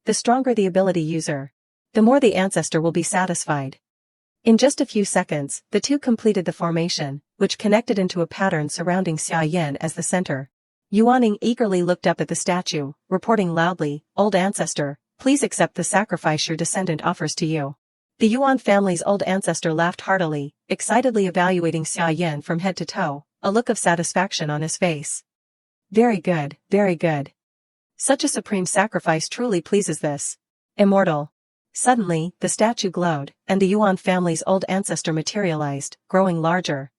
The stronger the ability user, the more the ancestor will be satisfied. In just a few seconds, the two completed the formation, which connected into a pattern surrounding Xia Yan as the center. Yuan eagerly looked up at the statue, reporting loudly, "Old ancestor, please accept the sacrifice your descendant offers to you." The Yuan family's old ancestor laughed heartily, excitedly evaluating Xia Yan from head to toe, a look of satisfaction on his face. Very good, very good. Such a supreme sacrifice truly pleases this immortal." Suddenly, the statue glowed, and the Yuan family's old ancestor materialized, growing larger.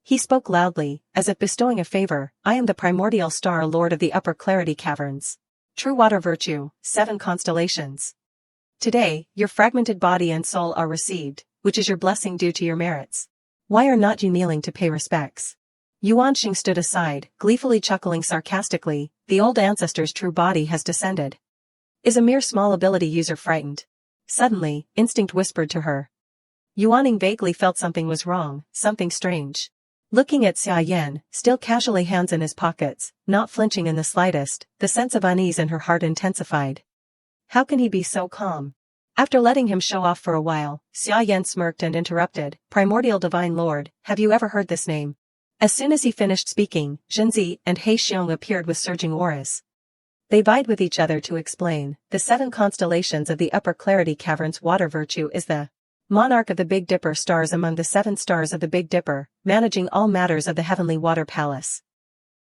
He spoke loudly, as if bestowing a favor, "I am the primordial star lord of the upper clarity caverns. True water virtue, 7 constellations. Today, your fragmented body and soul are received, which is your blessing due to your merits. Why are not you kneeling to pay respects?" Yuanxing stood aside, gleefully chuckling sarcastically, "The old ancestor's true body has descended. Is a mere small ability user frightened?" Suddenly, instinct whispered to her. Yuan vaguely felt something was wrong, something strange. Looking at Xia Yan, still casually hands in his pockets, not flinching in the slightest, the sense of unease in her heart intensified. How can he be so calm? After letting him show off for a while, Xia Yan smirked and interrupted, "Primordial Divine Lord, have you ever heard this name?" As soon as he finished speaking, Zhenzi and He Xiong appeared with surging auras. They vied with each other to explain, the 7 constellations of the upper clarity caverns water virtue is the monarch of the Big Dipper stars among the 7 stars of the Big Dipper, managing all matters of the heavenly water palace.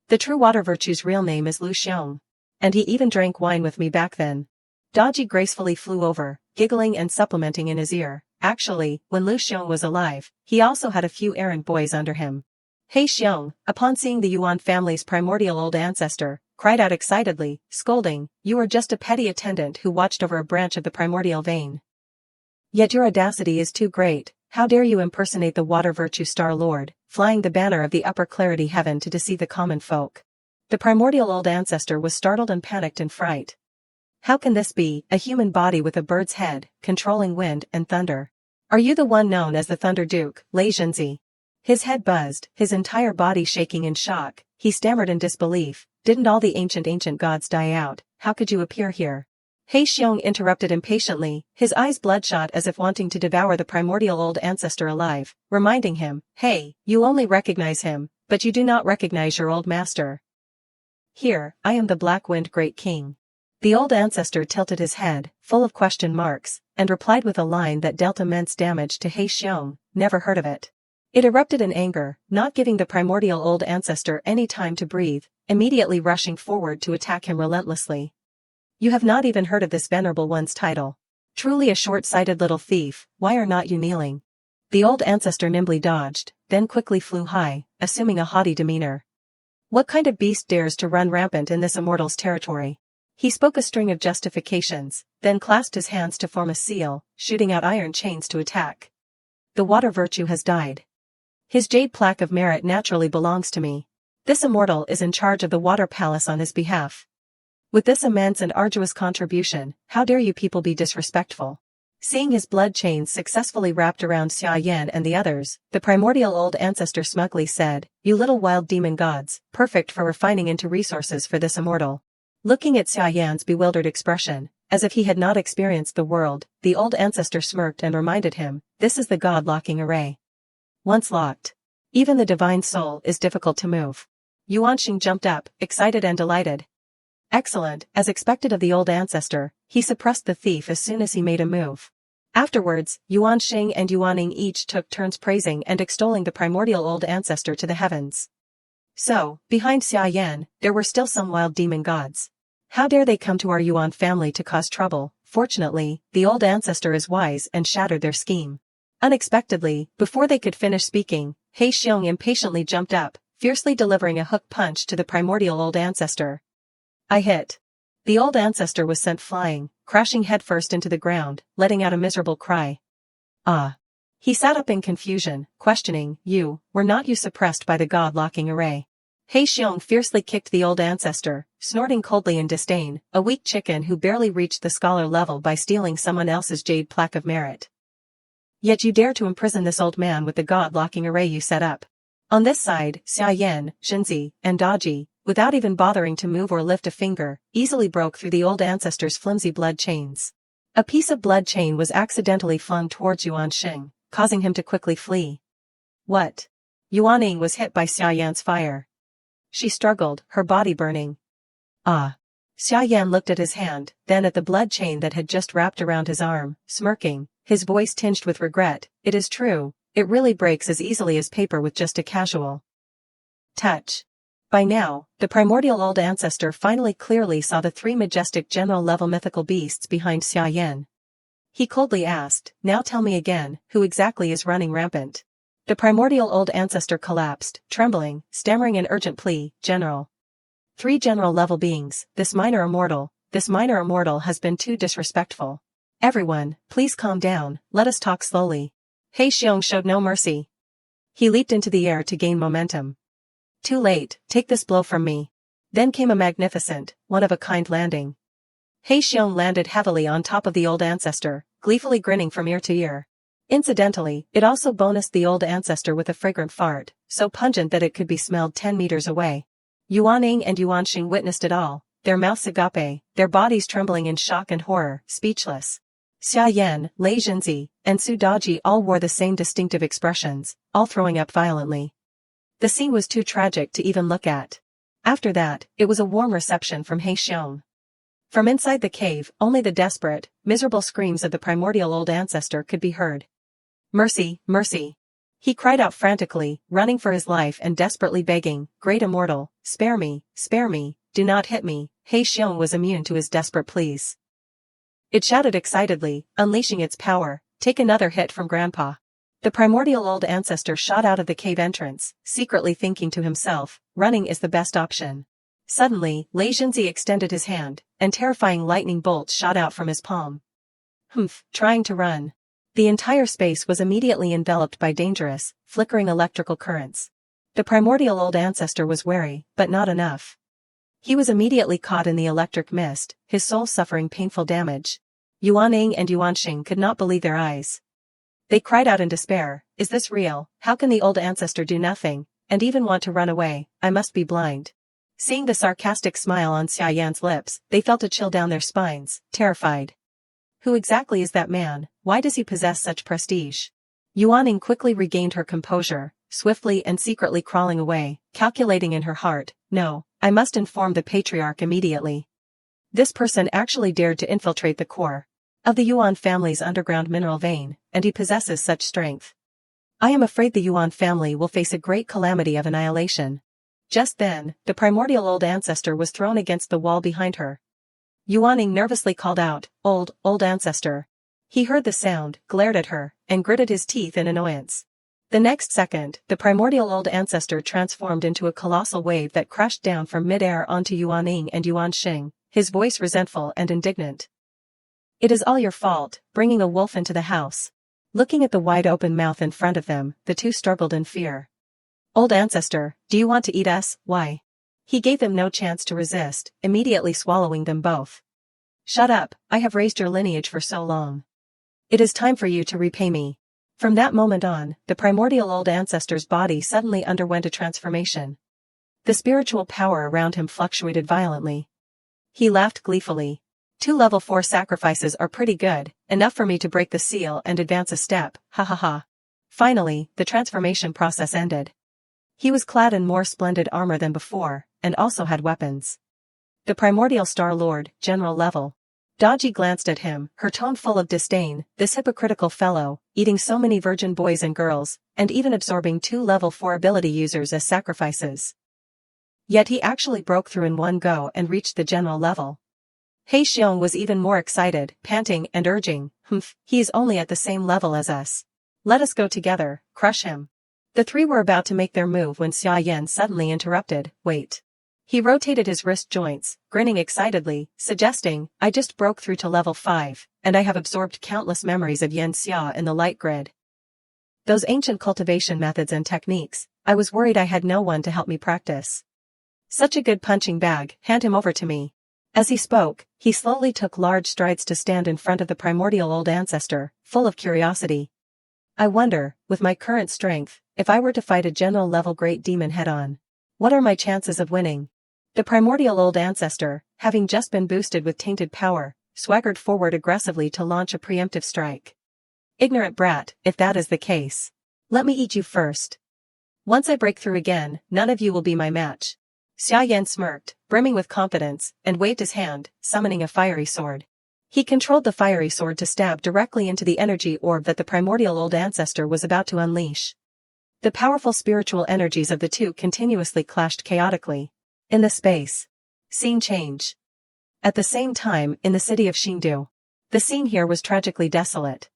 The true water virtue's real name is Lu Xiong. And he even drank wine with me back then. Dodgy gracefully flew over, giggling and supplementing in his ear. Actually, when Lu Xiong was alive, he also had a few errand boys under him. He Xiong, upon seeing the Yuan family's primordial old ancestor, cried out excitedly, scolding, "You are just a petty attendant who watched over a branch of the primordial vein. Yet your audacity is too great. How dare you impersonate the water virtue star lord, flying the banner of the upper clarity heaven to deceive the common folk? The primordial old ancestor was startled and panicked in fright. How can this be, a human body with a bird's head, controlling wind and thunder? Are you the one known as the Thunder Duke, Lei Zhenzi? His head buzzed, his entire body shaking in shock. He stammered in disbelief. Didn't all the ancient gods die out? How could you appear here? He Xiong interrupted impatiently, his eyes bloodshot as if wanting to devour the primordial old ancestor alive, reminding him, hey, you only recognize him, but you do not recognize your old master. Here, I am the Black Wind Great King. The old ancestor tilted his head, full of question marks, and replied with a line that dealt immense damage to He Xiong. Never heard of it. It erupted in anger, not giving the primordial old ancestor any time to breathe, immediately rushing forward to attack him relentlessly. You have not even heard of this venerable one's title. Truly a short-sighted little thief, why are not you kneeling? The old ancestor nimbly dodged, then quickly flew high, assuming a haughty demeanor. What kind of beast dares to run rampant in this immortal's territory? He spoke a string of justifications, then clasped his hands to form a seal, shooting out iron chains to attack. The water virtue has died. His jade plaque of merit naturally belongs to me. This immortal is in charge of the water palace on his behalf. With this immense and arduous contribution, how dare you people be disrespectful? Seeing his blood chains successfully wrapped around Xia Yan and the others, the primordial old ancestor smugly said, you little wild demon gods, perfect for refining into resources for this immortal. Looking at Xia Yan's bewildered expression, as if he had not experienced the world, the old ancestor smirked and reminded him, this is the god-locking array. Once locked, even the divine soul is difficult to move. Yuan jumped up, excited and delighted. Excellent, as expected of the old ancestor, he suppressed the thief as soon as he made a move. Afterwards, Yuan and Yuaning each took turns praising and extolling the primordial old ancestor to the heavens. So, behind Xia Yan, there were still some wild demon gods. How dare they come to our Yuan family to cause trouble? Fortunately, the old ancestor is wise and shattered their scheme. Unexpectedly, before they could finish speaking, He Xiong impatiently jumped up, fiercely delivering a hook punch to the primordial old ancestor. I hit. The old ancestor was sent flying, crashing headfirst into the ground, letting out a miserable cry. Ah. He sat up in confusion, questioning, were not you suppressed by the god-locking array? He Xiong fiercely kicked the old ancestor, snorting coldly in disdain, a weak chicken who barely reached the scholar level by stealing someone else's jade plaque of merit. Yet you dare to imprison this old man with the god-locking array you set up. On this side, Xia Yan, Zhenzi, and Daji, without even bothering to move or lift a finger, easily broke through the old ancestor's flimsy blood chains. A piece of blood chain was accidentally flung towards Yuan, causing him to quickly flee. What? Yuaning was hit by Xia Yan's fire. She struggled, her body burning. Ah. Xia Yan looked at his hand, then at the blood chain that had just wrapped around his arm, smirking, his voice tinged with regret. It is true, it really breaks as easily as paper with just a casual touch. By now, the primordial old ancestor finally clearly saw the three majestic general-level mythical beasts behind Xia Yan. He coldly asked, now tell me again, who exactly is running rampant? The primordial old ancestor collapsed, trembling, stammering an urgent plea, General. 3 general-level beings, this minor immortal has been too disrespectful. Everyone, please calm down, let us talk slowly. He Xiong showed no mercy. He leaped into the air to gain momentum. Too late, take this blow from me. Then came a magnificent, one-of-a-kind landing. He Xiong landed heavily on top of the old ancestor, gleefully grinning from ear to ear. Incidentally, it also bonused the old ancestor with a fragrant fart, so pungent that it could be smelled 10 meters away. Yuaning and Yuanxing witnessed it all, their mouths agape, their bodies trembling in shock and horror, speechless. Xia Yan, Lei Zhenzi, and Su Daji all wore the same distinctive expressions, all throwing up violently. The scene was too tragic to even look at. After that, it was a warm reception from He Xiong. From inside the cave, only the desperate, miserable screams of the primordial old ancestor could be heard. Mercy, mercy. He cried out frantically, running for his life and desperately begging, Great Immortal, spare me, do not hit me. He Xiong was immune to his desperate pleas. It shouted excitedly, unleashing its power, take another hit from Grandpa. The primordial old ancestor shot out of the cave entrance, secretly thinking to himself, running is the best option. Suddenly, Lei Zhenzi extended his hand, and terrifying lightning bolts shot out from his palm. Trying to run. The entire space was immediately enveloped by dangerous, flickering electrical currents. The primordial old ancestor was wary, but not enough. He was immediately caught in the electric mist, his soul suffering painful damage. Yuan and Yuan could not believe their eyes. They cried out in despair, "Is this real? How can the old ancestor do nothing, and even want to run away? I must be blind." Seeing the sarcastic smile on Xia Yan's lips, they felt a chill down their spines, terrified. Who exactly is that man? Why does he possess such prestige? Yuan quickly regained her composure, swiftly and secretly crawling away, calculating in her heart, "No, I must inform the patriarch immediately. This person actually dared to infiltrate the core of the Yuan family's underground mineral vein, and he possesses such strength. I am afraid the Yuan family will face a great calamity of annihilation." Just then, the primordial old ancestor was thrown against the wall behind her. Yuan nervously called out, Old ancestor." He heard the sound, glared at her, and gritted his teeth in annoyance. The next second, the primordial old ancestor transformed into a colossal wave that crashed down from mid-air onto Yuan and Yuan, his voice resentful and indignant. "It is all your fault, bringing a wolf into the house." Looking at the wide-open mouth in front of them, the two struggled in fear. "Old ancestor, do you want to eat us? Why?" He gave them no chance to resist, immediately swallowing them both. "Shut up, I have raised your lineage for so long. It is time for you to repay me." From that moment on, the primordial old ancestor's body suddenly underwent a transformation. The spiritual power around him fluctuated violently. He laughed gleefully. "2 level 4 sacrifices are pretty good, enough for me to break the seal and advance a step, ha ha ha." Finally, the transformation process ended. He was clad in more splendid armor than before, and also had weapons. The primordial Star Lord, general level. Daji glanced at him, her tone full of disdain. This hypocritical fellow, eating so many virgin boys and girls, and even absorbing 2 level 4 ability users as sacrifices. Yet he actually broke through in one go and reached the general level. He Xiong was even more excited, panting and urging, he is only at the same level as us. Let us go together, crush him." The three were about to make their move when Xia Yan suddenly interrupted, "Wait." He rotated his wrist joints, grinning excitedly, suggesting, "I just broke through to level 5, and I have absorbed countless memories of Yan Xia in the light grid. Those ancient cultivation methods and techniques, I was worried I had no one to help me practice. Such a good punching bag, hand him over to me." As he spoke, he slowly took large strides to stand in front of the primordial old ancestor, full of curiosity. "I wonder, with my current strength, if I were to fight a general-level great demon head-on, what are my chances of winning?" The primordial old ancestor, having just been boosted with tainted power, swaggered forward aggressively to launch a preemptive strike. "Ignorant brat, if that is the case. Let me eat you first. Once I break through again, none of you will be my match." Xia Yan smirked, brimming with confidence, and waved his hand, summoning a fiery sword. He controlled the fiery sword to stab directly into the energy orb that the primordial old ancestor was about to unleash. The powerful spiritual energies of the two continuously clashed chaotically. In the space. Scene change. At the same time, in the city of Xingdu. The scene here was tragically desolate.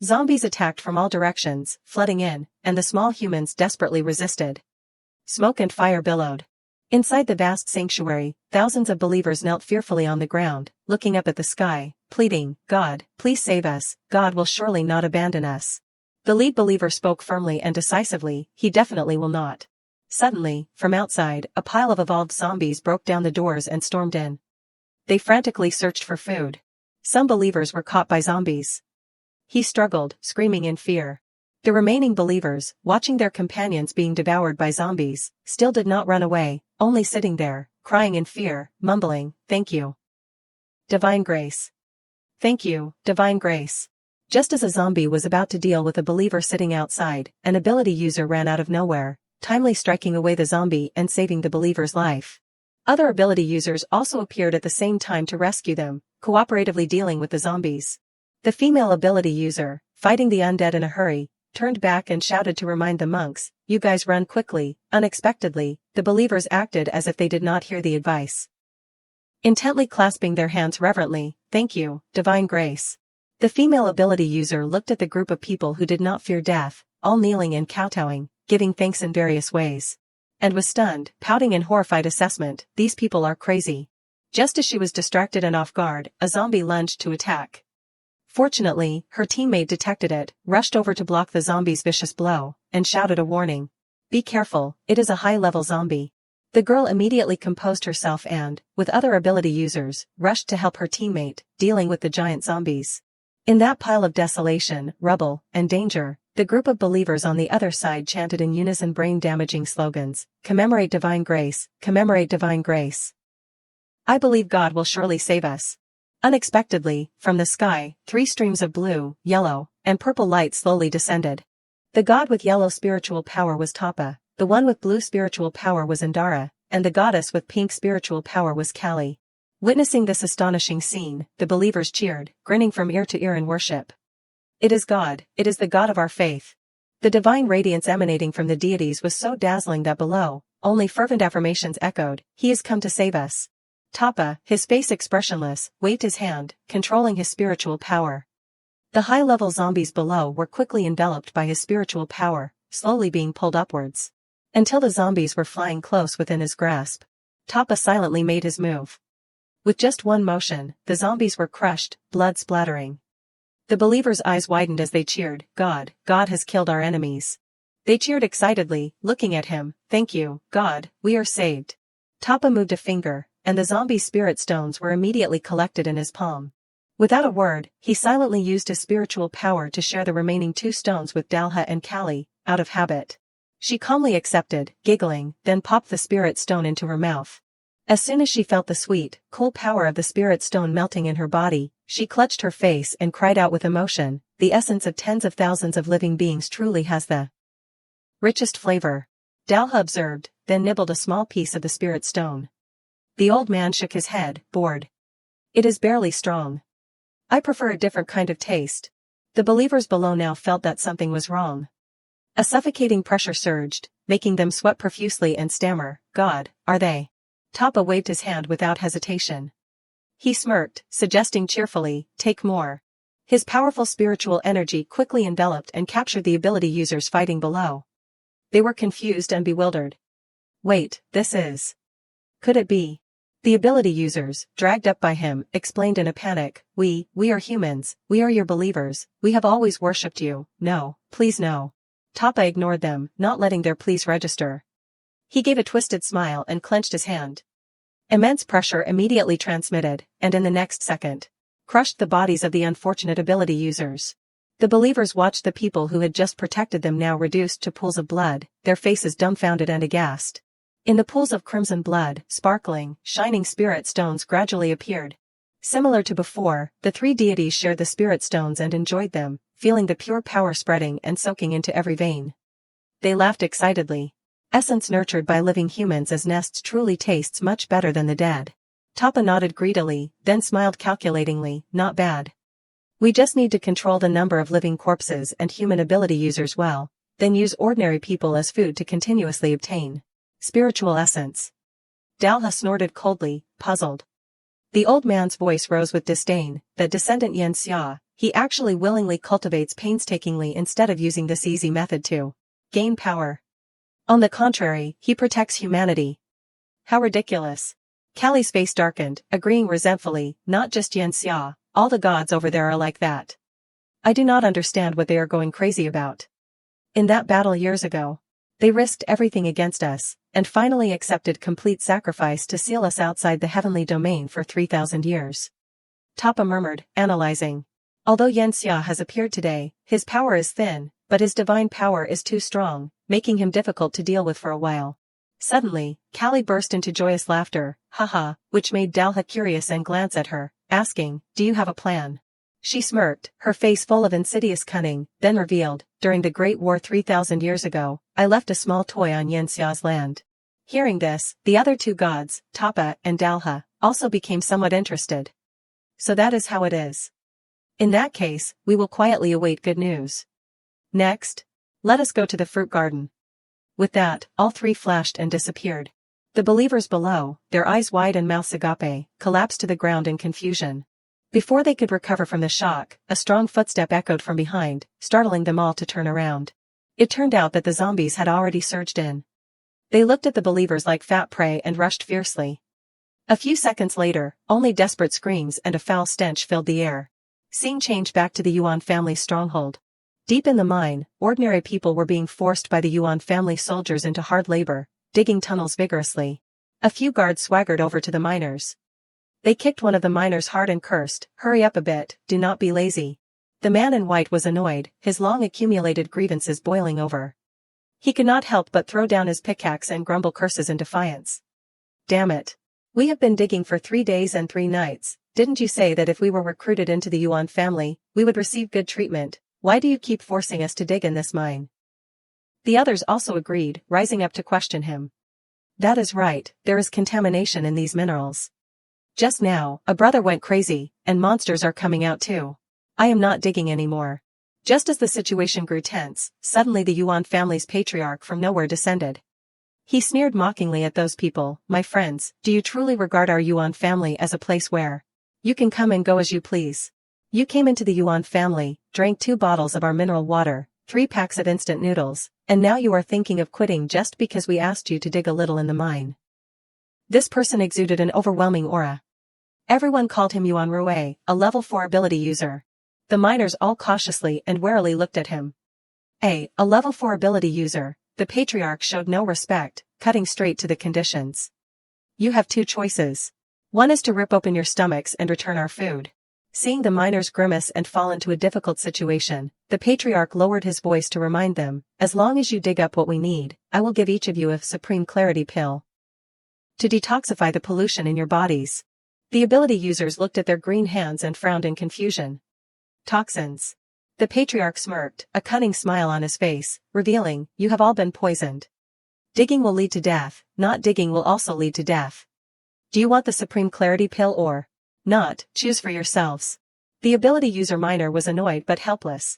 Zombies attacked from all directions, flooding in, and the small humans desperately resisted. Smoke and fire billowed. Inside the vast sanctuary, thousands of believers knelt fearfully on the ground, looking up at the sky, pleading, "God, please save us, God will surely not abandon us." The lead believer spoke firmly and decisively, "He definitely will not." Suddenly, from outside, a pile of evolved zombies broke down the doors and stormed in. They frantically searched for food. Some believers were caught by zombies. He struggled, screaming in fear. The remaining believers, watching their companions being devoured by zombies, still did not run away, only sitting there, crying in fear, mumbling, "Thank you. Divine grace. Thank you, divine grace." Just as a zombie was about to deal with a believer sitting outside, an ability user ran out of nowhere, timely striking away the zombie and saving the believer's life. Other ability users also appeared at the same time to rescue them, cooperatively dealing with the zombies. The female ability user, fighting the undead in a hurry, turned back and shouted to remind the monks, "You guys run quickly." Unexpectedly, the believers acted as if they did not hear the advice. Intently clasping their hands reverently, "Thank you, divine grace." The female ability user looked at the group of people who did not fear death, all kneeling and kowtowing, giving thanks in various ways. And was stunned, pouting in horrified assessment, "These people are crazy." Just as she was distracted and off guard, a zombie lunged to attack. Fortunately, her teammate detected it, rushed over to block the zombie's vicious blow, and shouted a warning. Be careful, it is a high-level zombie. The girl immediately composed herself and, with other ability users, rushed to help her teammate, dealing with the giant zombies. In that pile of desolation, rubble, and danger, the group of believers on the other side chanted in unison brain-damaging slogans, "Commemorate divine grace, commemorate divine grace. I believe God will surely save us." Unexpectedly, from the sky, 3 streams of blue, yellow, and purple light slowly descended. The god with yellow spiritual power was Tapa, the one with blue spiritual power was Indara, and the goddess with pink spiritual power was Callie. Witnessing this astonishing scene, the believers cheered, grinning from ear to ear in worship. It is God, it is the God of our faith. The divine radiance emanating from the deities was so dazzling that below, only fervent affirmations echoed, "He has come to save us." Tapa, his face expressionless, waved his hand, controlling his spiritual power. The high-level zombies below were quickly enveloped by his spiritual power, slowly being pulled upwards. Until the zombies were flying close within his grasp. Tapa silently made his move. With just one motion, the zombies were crushed, blood splattering. The believers' eyes widened as they cheered, "God, God has killed our enemies." They cheered excitedly, looking at him, "Thank you, God, we are saved." Tapa moved a finger, and the zombie spirit stones were immediately collected in his palm. Without a word, he silently used his spiritual power to share the remaining 2 stones with Dalha and Callie, out of habit. She calmly accepted, giggling, then popped the spirit stone into her mouth. As soon as she felt the sweet, cool power of the spirit stone melting in her body, she clutched her face and cried out with emotion, "The essence of tens of thousands of living beings truly has the richest flavor." Dalha observed, then nibbled a small piece of the spirit stone. The old man shook his head, bored. "It is barely strong. I prefer a different kind of taste." The believers below now felt that something was wrong. A suffocating pressure surged, making them sweat profusely and stammer, "God, are they?" Tapa waved his hand without hesitation. He smirked, suggesting cheerfully, "Take more." His powerful spiritual energy quickly enveloped and captured the ability users fighting below. They were confused and bewildered. "Wait, this is... Could it be?" The ability users, dragged up by him, explained in a panic, We are humans, we are your believers, we have always worshipped you, no, please no." Tapa ignored them, not letting their pleas register. He gave a twisted smile and clenched his hand. Immense pressure immediately transmitted, and in the next second, crushed the bodies of the unfortunate ability users. The believers watched the people who had just protected them now reduced to pools of blood, their faces dumbfounded and aghast. In the pools of crimson blood, sparkling, shining spirit stones gradually appeared. Similar to before, the 3 deities shared the spirit stones and enjoyed them, feeling the pure power spreading and soaking into every vein. They laughed excitedly. Essence nurtured by living humans as nests truly tastes much better than the dead. Tapa nodded greedily, then smiled calculatingly, "Not bad. We just need to control the number of living corpses and human ability users well, then use ordinary people as food to continuously obtain spiritual essence." Dalha snorted coldly, puzzled. The old man's voice rose with disdain, "That descendant Yan Xia, he actually willingly cultivates painstakingly instead of using this easy method to gain power. On the contrary, he protects humanity. How ridiculous." Callie's face darkened, agreeing resentfully, "Not just Yan Xia, all the gods over there are like that. I do not understand what they are going crazy about. In that battle years ago, they risked everything against us, and finally accepted complete sacrifice to seal us outside the heavenly domain for 3,000 years. Tapa murmured, analyzing. Although Yan Xia has appeared today, his power is thin, but his divine power is too strong, making him difficult to deal with for a while. Suddenly, Callie burst into joyous laughter, haha, which made Dalha curious and glance at her, asking, "Do you have a plan?" She smirked, her face full of insidious cunning, then revealed, "During the Great War 3,000 years ago, I left a small toy on Yan Xia's land." Hearing this, the other 2 gods, Tapa and Dalha, also became somewhat interested. "So that is how it is. In that case, we will quietly await good news. Next, let us go to the fruit garden." With that, all 3 flashed and disappeared. The believers below, their eyes wide and mouths agape, collapsed to the ground in confusion. Before they could recover from the shock, a strong footstep echoed from behind, startling them all to turn around. It turned out that the zombies had already surged in. They looked at the believers like fat prey and rushed fiercely. A few seconds later, only desperate screams and a foul stench filled the air. Scene change back to the Yuan family's stronghold. Deep in the mine, ordinary people were being forced by the Yuan family soldiers into hard labor, digging tunnels vigorously. A few guards swaggered over to the miners. They kicked one of the miners hard and cursed, "Hurry up a bit, do not be lazy." The man in white was annoyed, his long-accumulated grievances boiling over. He could not help but throw down his pickaxe and grumble curses in defiance. "Damn it. We have been digging for 3 days and 3 nights. Didn't you say that if we were recruited into the Yuan family, we would receive good treatment? Why do you keep forcing us to dig in this mine?" The others also agreed, rising up to question him. "That is right, there is contamination in these minerals. Just now, a brother went crazy, and monsters are coming out too. I am not digging anymore." Just as the situation grew tense, suddenly the Yuan family's patriarch from nowhere descended. He sneered mockingly at those people. "My friends, do you truly regard our Yuan family as a place where you can come and go as you please? You came into the Yuan family, drank 2 bottles of our mineral water, 3 packs of instant noodles, and now you are thinking of quitting just because we asked you to dig a little in the mine." This person exuded an overwhelming aura. Everyone called him Yuan Rue, a level 4 ability user. The miners all cautiously and warily looked at him. A level 4 ability user. The patriarch showed no respect, cutting straight to the conditions. "You have 2 choices. One is to rip open your stomachs and return our food." Seeing the miners grimace and fall into a difficult situation, the patriarch lowered his voice to remind them, "As long as you dig up what we need, I will give each of you a supreme clarity pill to detoxify the pollution in your bodies." The ability users looked at their green hands and frowned in confusion. "Toxins." The patriarch smirked, a cunning smile on his face, revealing, "You have all been poisoned. Digging will lead to death, not digging will also lead to death. Do you want the supreme clarity pill or not? Choose for yourselves." The ability user miner was annoyed but helpless.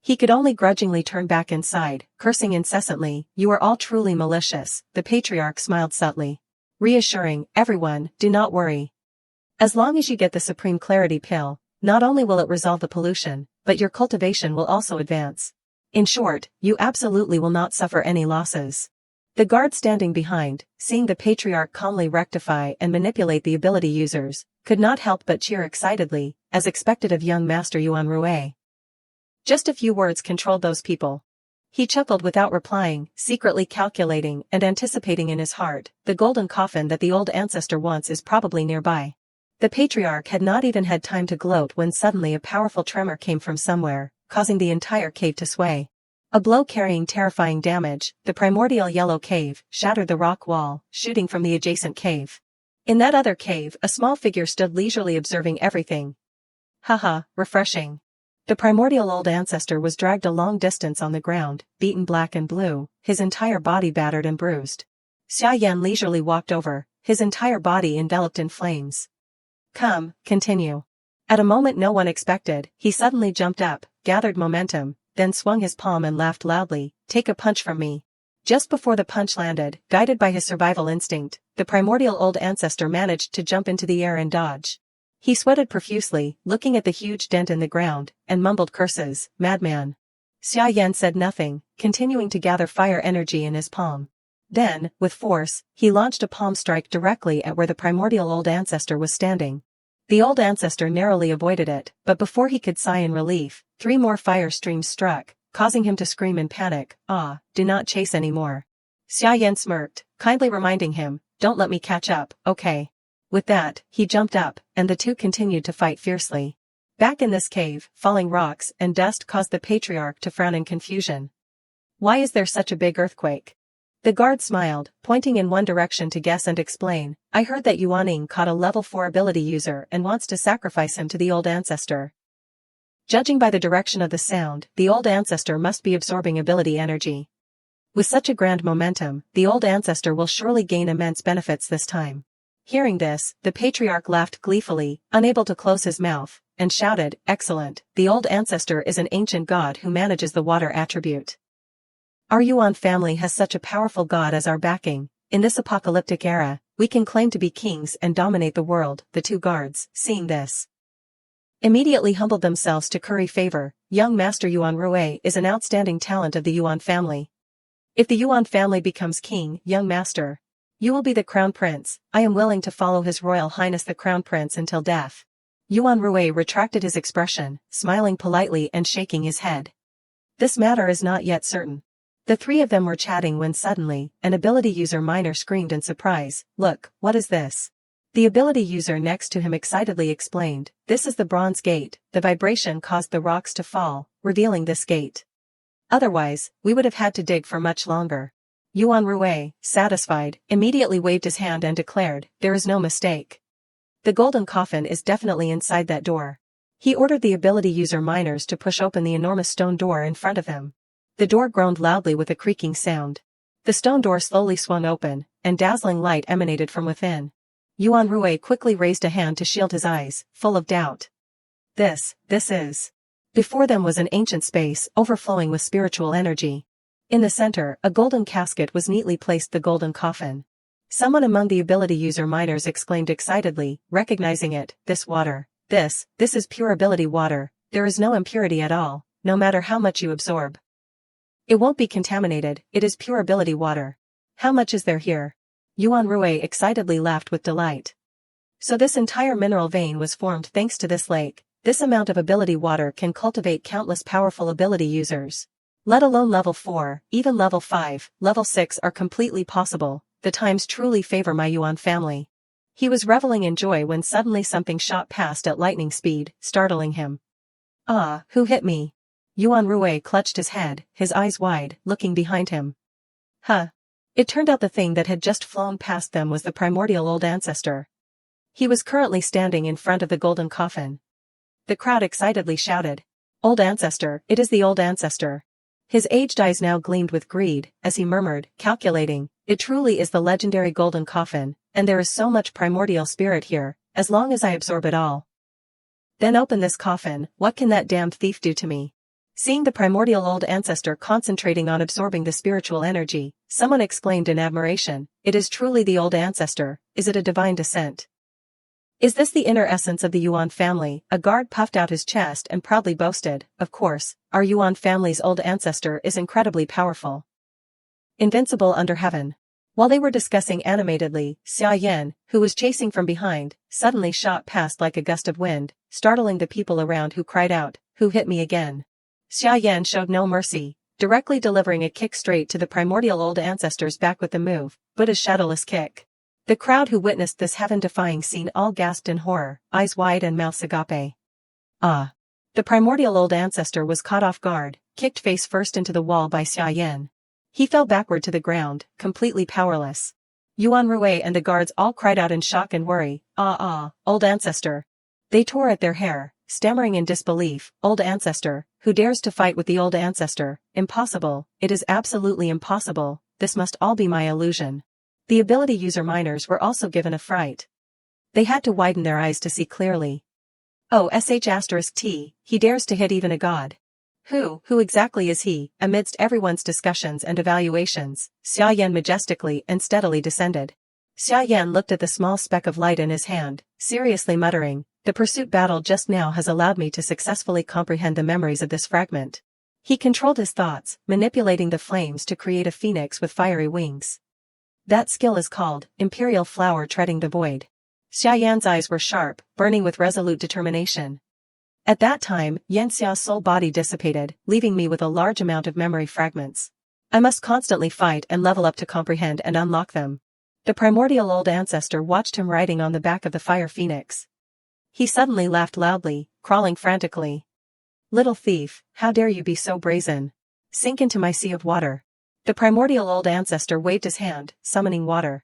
He could only grudgingly turn back inside, cursing incessantly. "You are all truly malicious." The patriarch smiled subtly, reassuring, "Everyone, do not worry. As long as you get the supreme clarity pill, not only will it resolve the pollution, but your cultivation will also advance. In short, you absolutely will not suffer any losses." The guard standing behind, seeing the patriarch calmly rectify and manipulate the ability users, could not help but cheer excitedly, as expected of young Master Yuan Rue. Just a few words controlled those people. He chuckled without replying, secretly calculating and anticipating in his heart, the golden coffin that the old ancestor wants is probably nearby. The patriarch had not even had time to gloat when suddenly a powerful tremor came from somewhere, causing the entire cave to sway. A blow carrying terrifying damage, the primordial yellow cave shattered the rock wall, shooting from the adjacent cave. In that other cave, a small figure stood leisurely observing everything. "Haha, refreshing." The primordial old ancestor was dragged a long distance on the ground, beaten black and blue, his entire body battered and bruised. Xia Yan leisurely walked over, his entire body enveloped in flames. "Come, continue." At a moment no one expected, he suddenly jumped up, gathered momentum, then swung his palm and laughed loudly. "Take a punch from me." Just before the punch landed, guided by his survival instinct, the primordial old ancestor managed to jump into the air and dodge. He sweated profusely, looking at the huge dent in the ground, and mumbled curses. "Madman." Xia Yan said nothing, continuing to gather fire energy in his palm. Then, with force, he launched a palm strike directly at where the primordial old ancestor was standing. The old ancestor narrowly avoided it, but before he could sigh in relief, 3 more fire streams struck, causing him to scream in panic. "Ah, do not chase anymore." Xia Yan smirked, kindly reminding him, "Don't let me catch up, okay?" With that, he jumped up, and the two continued to fight fiercely. Back in this cave, falling rocks and dust caused the patriarch to frown in confusion. "Why is there such a big earthquake?" The guard smiled, pointing in one direction to guess and explain. "I heard that Yuan caught a level 4 ability user and wants to sacrifice him to the old ancestor." Judging by the direction of the sound, the old ancestor must be absorbing ability energy. With such a grand momentum, the old ancestor will surely gain immense benefits this time. Hearing this, the patriarch laughed gleefully, unable to close his mouth, and shouted, "Excellent, the old ancestor is an ancient god who manages the water attribute. Our Yuan family has such a powerful god as our backing. In this apocalyptic era, we can claim to be kings and dominate the world." The 2 guards, seeing this, immediately humbled themselves to curry favor. "Young Master Yuan Rue is an outstanding talent of the Yuan family. If the Yuan family becomes king, young master, you will be the crown prince. I am willing to follow His Royal Highness the Crown Prince until death." Yuan Rui retracted his expression, smiling politely and shaking his head. This matter is not yet certain. The three of them were chatting when suddenly, an ability user minor screamed in surprise, "Look, what is this?" The ability user next to him excitedly explained, "This is the bronze gate, the vibration caused the rocks to fall, revealing this gate. Otherwise, we would have had to dig for much longer." Yuan Rui, satisfied, immediately waved his hand and declared, "There is no mistake. The golden coffin is definitely inside that door." He ordered the ability user miners to push open the enormous stone door in front of him. The door groaned loudly with a creaking sound. The stone door slowly swung open, and dazzling light emanated from within. Yuan Rui quickly raised a hand to shield his eyes, full of doubt. This is. Before them was an ancient space overflowing with spiritual energy. In the center, a golden casket was neatly placed the golden coffin. Someone among the ability user miners exclaimed excitedly, recognizing it, "This water. This is pure ability water, there is no impurity at all, no matter how much you absorb. It won't be contaminated, it is pure ability water. How much is there here?" Yuan Rui excitedly laughed with delight. So this entire mineral vein was formed thanks to this lake. This amount of ability water can cultivate countless powerful ability users. Let alone level 4, even level 5, level 6 are completely possible. The times truly favor my Yuan family. He was reveling in joy when suddenly something shot past at lightning speed, startling him. "Ah, who hit me?" Yuan Rui clutched his head, his eyes wide, looking behind him. Huh. It turned out the thing that had just flown past them was the primordial old ancestor. He was currently standing in front of the golden coffin. The crowd excitedly shouted, "Old ancestor, it is the old ancestor." His aged eyes now gleamed with greed, as he murmured, calculating, "It truly is the legendary golden coffin, and there is so much primordial spirit here, as long as I absorb it all. Then open this coffin, what can that damned thief do to me?" Seeing the primordial old ancestor concentrating on absorbing the spiritual energy, someone exclaimed in admiration, "It is truly the old ancestor, is it a divine descent? Is this the inner essence of the Yuan family?" A guard puffed out his chest and proudly boasted, "Of course, our Yuan family's old ancestor is incredibly powerful. Invincible under heaven." While they were discussing animatedly, Xia Yan, who was chasing from behind, suddenly shot past like a gust of wind, startling the people around who cried out, "Who hit me again?" Xia Yan showed no mercy, directly delivering a kick straight to the primordial old ancestor's back with the move, Buddha's shadowless kick. The crowd who witnessed this heaven-defying scene all gasped in horror, eyes wide and mouths agape. Ah! The primordial old ancestor was caught off guard, kicked face first into the wall by Xia Yan. He fell backward to the ground, completely powerless. Yuan Rui and the guards all cried out in shock and worry, "Ah, old ancestor." They tore at their hair, stammering in disbelief, "Old ancestor, who dares to fight with the old ancestor? Impossible, it is absolutely impossible, this must all be my illusion." The ability user miners were also given a fright. They had to widen their eyes to see clearly. "Oh *T, he dares to hit even a god. Who exactly is he?" Amidst everyone's discussions and evaluations, Xia Yan majestically and steadily descended. Xia Yan looked at the small speck of light in his hand, seriously muttering, "The pursuit battle just now has allowed me to successfully comprehend the memories of this fragment." He controlled his thoughts, manipulating the flames to create a phoenix with fiery wings. That skill is called Imperial Flower Treading the Void. Xia Yan's eyes were sharp, burning with resolute determination. At that time, Yan Xia's soul body dissipated, leaving me with a large amount of memory fragments. I must constantly fight and level up to comprehend and unlock them. The primordial old ancestor watched him riding on the back of the fire phoenix. He suddenly laughed loudly, crawling frantically. "Little thief, how dare you be so brazen? Sink into my sea of water." The primordial old ancestor waved his hand, summoning water.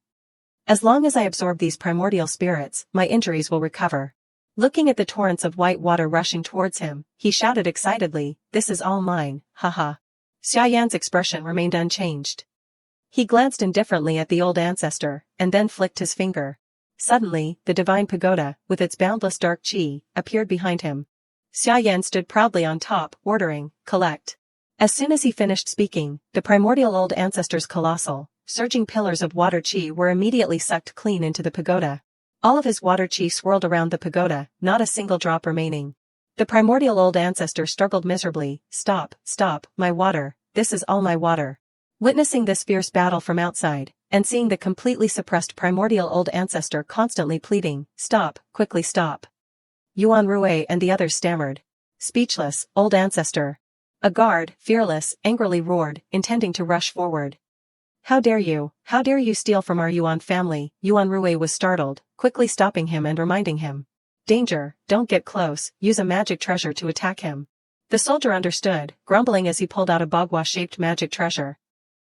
"As long as I absorb these primordial spirits, my injuries will recover." Looking at the torrents of white water rushing towards him, he shouted excitedly, "This is all mine, haha." Xia Yan's expression remained unchanged. He glanced indifferently at the old ancestor, and then flicked his finger. Suddenly, the divine pagoda, with its boundless dark qi, appeared behind him. Xia Yan stood proudly on top, ordering, "Collect." As soon as he finished speaking, the primordial old ancestor's colossal, surging pillars of water qi were immediately sucked clean into the pagoda. All of his water qi swirled around the pagoda, not a single drop remaining. The primordial old ancestor struggled miserably, "Stop, my water, this is all my water." Witnessing this fierce battle from outside, and seeing the completely suppressed primordial old ancestor constantly pleading, "Stop, quickly stop. Yuan Rui and the others stammered. Speechless, old ancestor. A guard, fearless, angrily roared, intending to rush forward. How dare you steal from our Yuan family? Yuan Rui was startled, quickly stopping him and reminding him. Danger, don't get close, use a magic treasure to attack him. The soldier understood, grumbling as he pulled out a bagua-shaped magic treasure.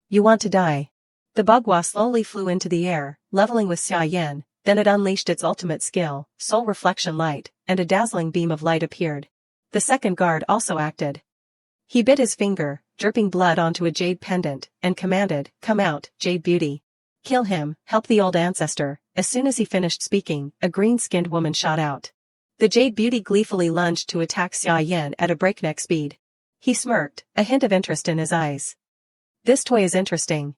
You want to die? The bagua slowly flew into the air, leveling with Xia Yan, then it unleashed its ultimate skill, soul reflection light, and a dazzling beam of light appeared. The second guard also acted. He bit his finger, dripping blood onto a jade pendant, and commanded, "Come out, Jade Beauty. Kill him, help the old ancestor." As soon as he finished speaking, a green-skinned woman shot out. The Jade Beauty gleefully lunged to attack Xia Yan at a breakneck speed. He smirked, a hint of interest in his eyes. This toy is interesting.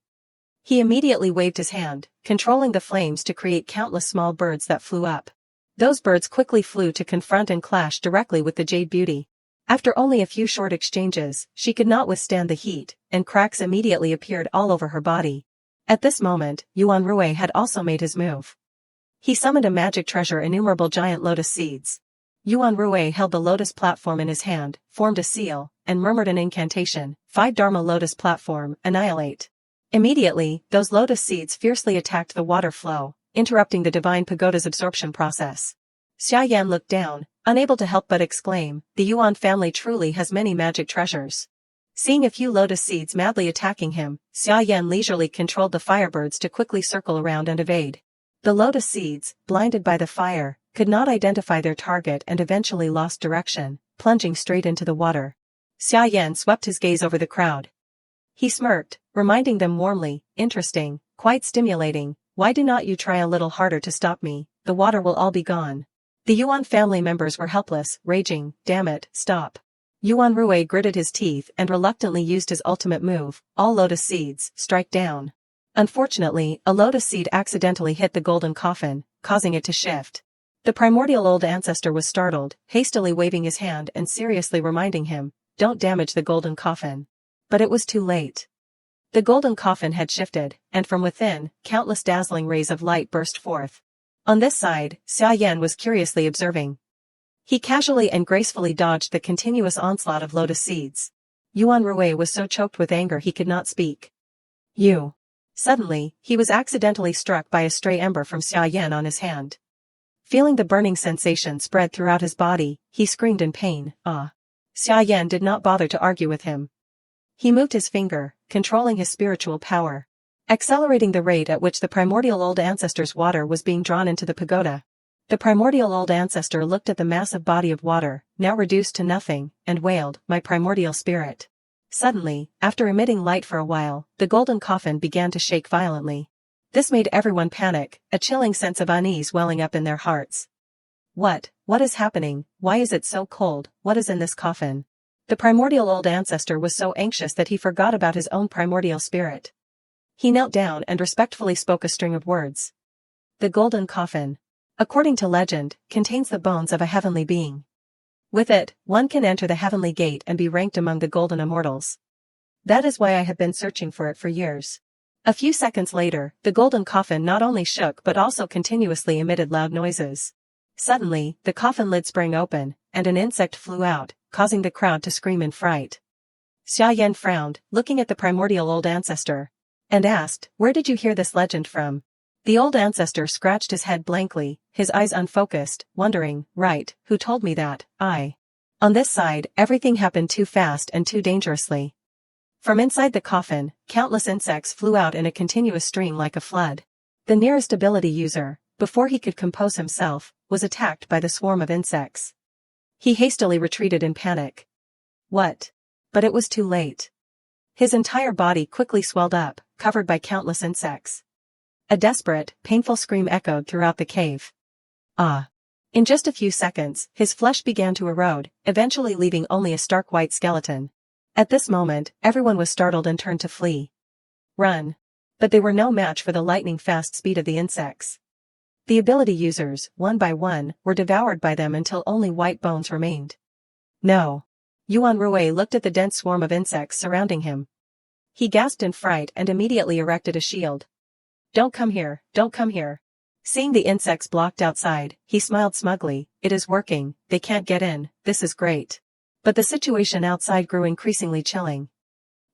He immediately waved his hand, controlling the flames to create countless small birds that flew up. Those birds quickly flew to confront and clash directly with the Jade Beauty. After only a few short exchanges, she could not withstand the heat, and cracks immediately appeared all over her body. At this moment, Yuan Rui had also made his move. He summoned a magic treasure, innumerable giant lotus seeds. Yuan Rui held the lotus platform in his hand, formed a seal, and murmured an incantation, 5 Dharma lotus platform, annihilate. Immediately, those lotus seeds fiercely attacked the water flow, interrupting the divine pagoda's absorption process. Xia Yan looked down, unable to help but exclaim, the Yuan family truly has many magic treasures. Seeing a few lotus seeds madly attacking him, Xia Yan leisurely controlled the firebirds to quickly circle around and evade. The lotus seeds, blinded by the fire, could not identify their target and eventually lost direction, plunging straight into the water. Xia Yan swept his gaze over the crowd. He smirked, reminding them warmly, interesting, quite stimulating, why do not you try a little harder to stop me, the water will all be gone. The Yuan family members were helpless, raging, damn it, stop. Yuan Rui gritted his teeth and reluctantly used his ultimate move, all lotus seeds, strike down. Unfortunately, a lotus seed accidentally hit the golden coffin, causing it to shift. The primordial old ancestor was startled, hastily waving his hand and seriously reminding him, don't damage the golden coffin. But it was too late. The golden coffin had shifted, and from within, countless dazzling rays of light burst forth. On this side, Xia Yan was curiously observing. He casually and gracefully dodged the continuous onslaught of lotus seeds. Yuan Rui was so choked with anger he could not speak. You. Suddenly, he was accidentally struck by a stray ember from Xia Yan on his hand. Feeling the burning sensation spread throughout his body, he screamed in pain, ah. Xia Yan did not bother to argue with him. He moved his finger, controlling his spiritual power, accelerating the rate at which the primordial old ancestor's water was being drawn into the pagoda. The primordial old ancestor looked at the massive body of water, now reduced to nothing, and wailed, my primordial spirit. Suddenly, after emitting light for a while, the golden coffin began to shake violently. This made everyone panic, a chilling sense of unease welling up in their hearts. What is happening? Why is it so cold? What is in this coffin? The primordial old ancestor was so anxious that he forgot about his own primordial spirit. He knelt down and respectfully spoke a string of words. The golden coffin, according to legend, contains the bones of a heavenly being. With it, one can enter the heavenly gate and be ranked among the golden immortals. That is why I have been searching for it for years. A few seconds later, the golden coffin not only shook but also continuously emitted loud noises. Suddenly, the coffin lid sprang open, and an insect flew out, causing the crowd to scream in fright. Xia Yan frowned, looking at the primordial old ancestor, and asked, where did you hear this legend from? The old ancestor scratched his head blankly, his eyes unfocused, wondering, right, who told me that? On this side, everything happened too fast and too dangerously. From inside the coffin, countless insects flew out in a continuous stream like a flood. The nearest ability user, before he could compose himself, was attacked by the swarm of insects. He hastily retreated in panic. What? But it was too late. His entire body quickly swelled up, covered by countless insects. A desperate, painful scream echoed throughout the cave. Ah! In just a few seconds, his flesh began to erode, eventually leaving only a stark white skeleton. At this moment, everyone was startled and turned to flee. Run! But they were no match for the lightning-fast speed of the insects. The ability users, one by one, were devoured by them until only white bones remained. No! Yuan Rui looked at the dense swarm of insects surrounding him. He gasped in fright and immediately erected a shield. Don't come here, don't come here. Seeing the insects blocked outside, he smiled smugly. It is working, they can't get in, this is great. But the situation outside grew increasingly chilling.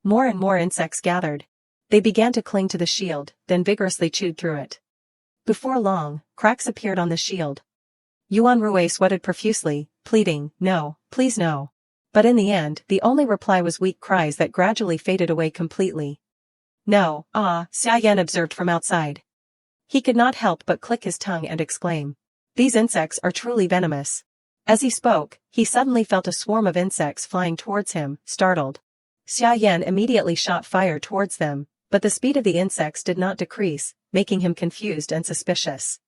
More and more insects gathered. They began to cling to the shield, then vigorously chewed through it. Before long, cracks appeared on the shield. Yuan Rui sweated profusely, pleading, "No, please no." But in the end, the only reply was weak cries that gradually faded away completely. "No, Xia Yan observed from outside." He could not help but click his tongue and exclaim. "These insects are truly venomous." As he spoke, he suddenly felt a swarm of insects flying towards him, startled. Xia Yan immediately shot fire towards them, but the speed of the insects did not decrease, making him confused and suspicious.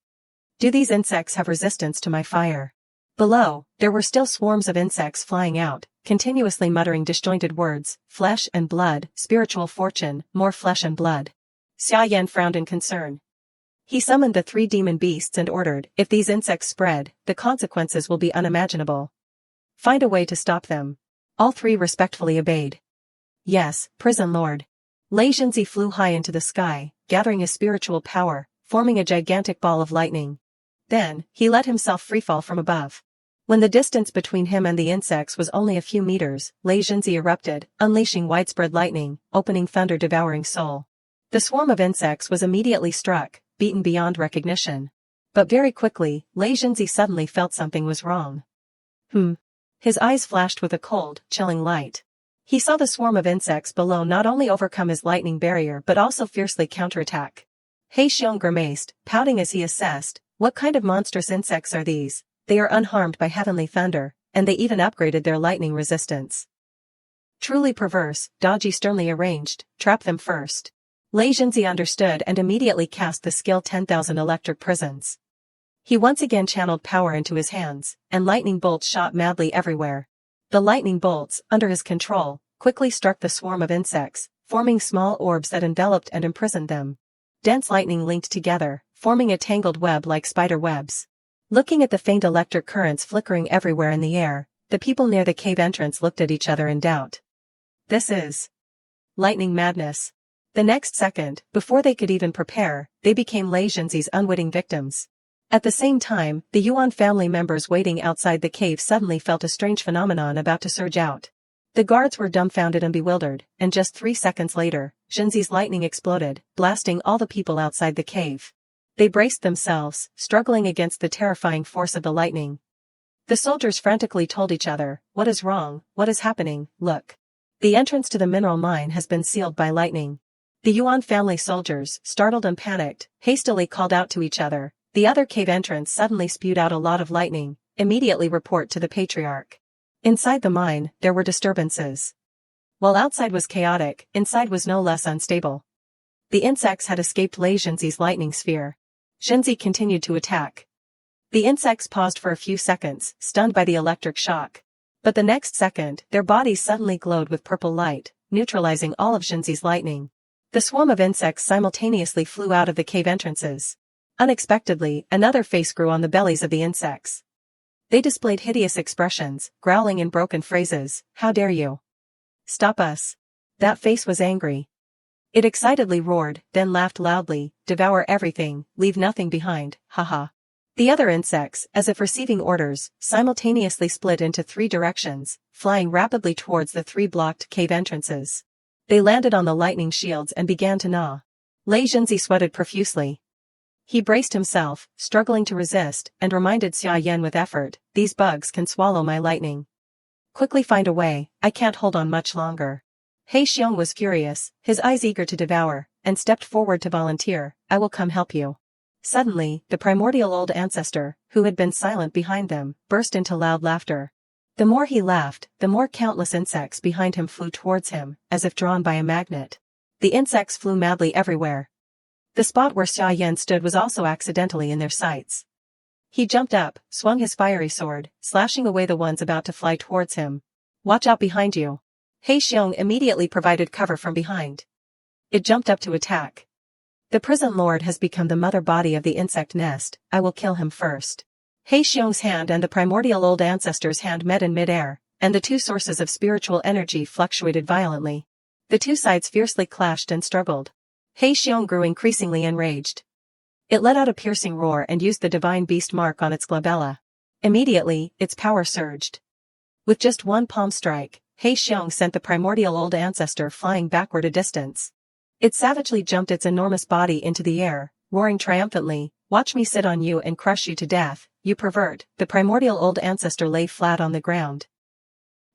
Do these insects have resistance to my fire? Below, there were still swarms of insects flying out, continuously muttering disjointed words, flesh and blood, spiritual fortune, more flesh and blood. Xia Yan frowned in concern. He summoned the 3 demon beasts and ordered, if these insects spread, the consequences will be unimaginable. Find a way to stop them. All 3 respectfully obeyed. Yes, prison lord. Lei Jinzi flew high into the sky, gathering his spiritual power, forming a gigantic ball of lightning. Then, he let himself freefall from above. When the distance between him and the insects was only a few meters, Lei Jinzi erupted, unleashing widespread lightning, opening thunder-devouring soul. The swarm of insects was immediately struck, beaten beyond recognition. But very quickly, Lei Jinzi suddenly felt something was wrong. His eyes flashed with a cold, chilling light. He saw the swarm of insects below not only overcome his lightning barrier but also fiercely counterattack. He Xiong grimaced, pouting as he assessed, what kind of monstrous insects are these? They are unharmed by heavenly thunder, and they even upgraded their lightning resistance. Truly perverse, Daji sternly arranged, trap them first. Lei Jinzi understood and immediately cast the skill 10,000 electric prisons. He once again channeled power into his hands, and lightning bolts shot madly everywhere. The lightning bolts, under his control, quickly struck the swarm of insects, forming small orbs that enveloped and imprisoned them. Dense lightning linked together, forming a tangled web like spider webs. Looking at the faint electric currents flickering everywhere in the air, the people near the cave entrance looked at each other in doubt. This is lightning madness. The next second, before they could even prepare, they became Lei Jinzi's unwitting victims. At the same time, the Yuan family members waiting outside the cave suddenly felt a strange phenomenon about to surge out. The guards were dumbfounded and bewildered, and just 3 seconds later, Jinzi's lightning exploded, blasting all the people outside the cave. They braced themselves, struggling against the terrifying force of the lightning. The soldiers frantically told each other, "What is wrong? What is happening? Look. The entrance to the mineral mine has been sealed by lightning." The Yuan family soldiers, startled and panicked, hastily called out to each other. The other cave entrance suddenly spewed out a lot of lightning. Immediately report to the patriarch. Inside the mine, there were disturbances. While outside was chaotic, inside was no less unstable. The insects had escaped Lei Jinzi's lightning sphere. Jinzi continued to attack. The insects paused for a few seconds, stunned by the electric shock. But the next second, their bodies suddenly glowed with purple light, neutralizing all of Jinzi's lightning. The swarm of insects simultaneously flew out of the cave entrances. Unexpectedly, another face grew on the bellies of the insects. They displayed hideous expressions, growling in broken phrases, "How dare you? Stop us." That face was angry. It excitedly roared, then laughed loudly, "Devour everything, leave nothing behind, haha." The other insects, as if receiving orders, simultaneously split into 3 directions, flying rapidly towards the 3 blocked cave entrances. They landed on the lightning shields and began to gnaw. Lei Jinzi sweated profusely. He braced himself, struggling to resist, and reminded Xia Yan with effort, "These bugs can swallow my lightning. Quickly find a way, I can't hold on much longer." He Xiong was furious, his eyes eager to devour, and stepped forward to volunteer, "I will come help you." Suddenly, the primordial old ancestor, who had been silent behind them, burst into loud laughter. The more he laughed, the more countless insects behind him flew towards him, as if drawn by a magnet. The insects flew madly everywhere. The spot where Xia Yan stood was also accidentally in their sights. He jumped up, swung his fiery sword, slashing away the ones about to fly towards him. "Watch out behind you." He Xiong immediately provided cover from behind. It jumped up to attack. "The prison lord has become the mother body of the insect nest, I will kill him first." He Xiong's hand and the primordial old ancestor's hand met in midair, and the 2 sources of spiritual energy fluctuated violently. The 2 sides fiercely clashed and struggled. He Xiong grew increasingly enraged. It let out a piercing roar and used the divine beast mark on its glabella. Immediately, its power surged. With just one palm strike, He Xiong sent the primordial old ancestor flying backward a distance. It savagely jumped its enormous body into the air, roaring triumphantly, "Watch me sit on you and crush you to death, you pervert." The primordial old ancestor lay flat on the ground.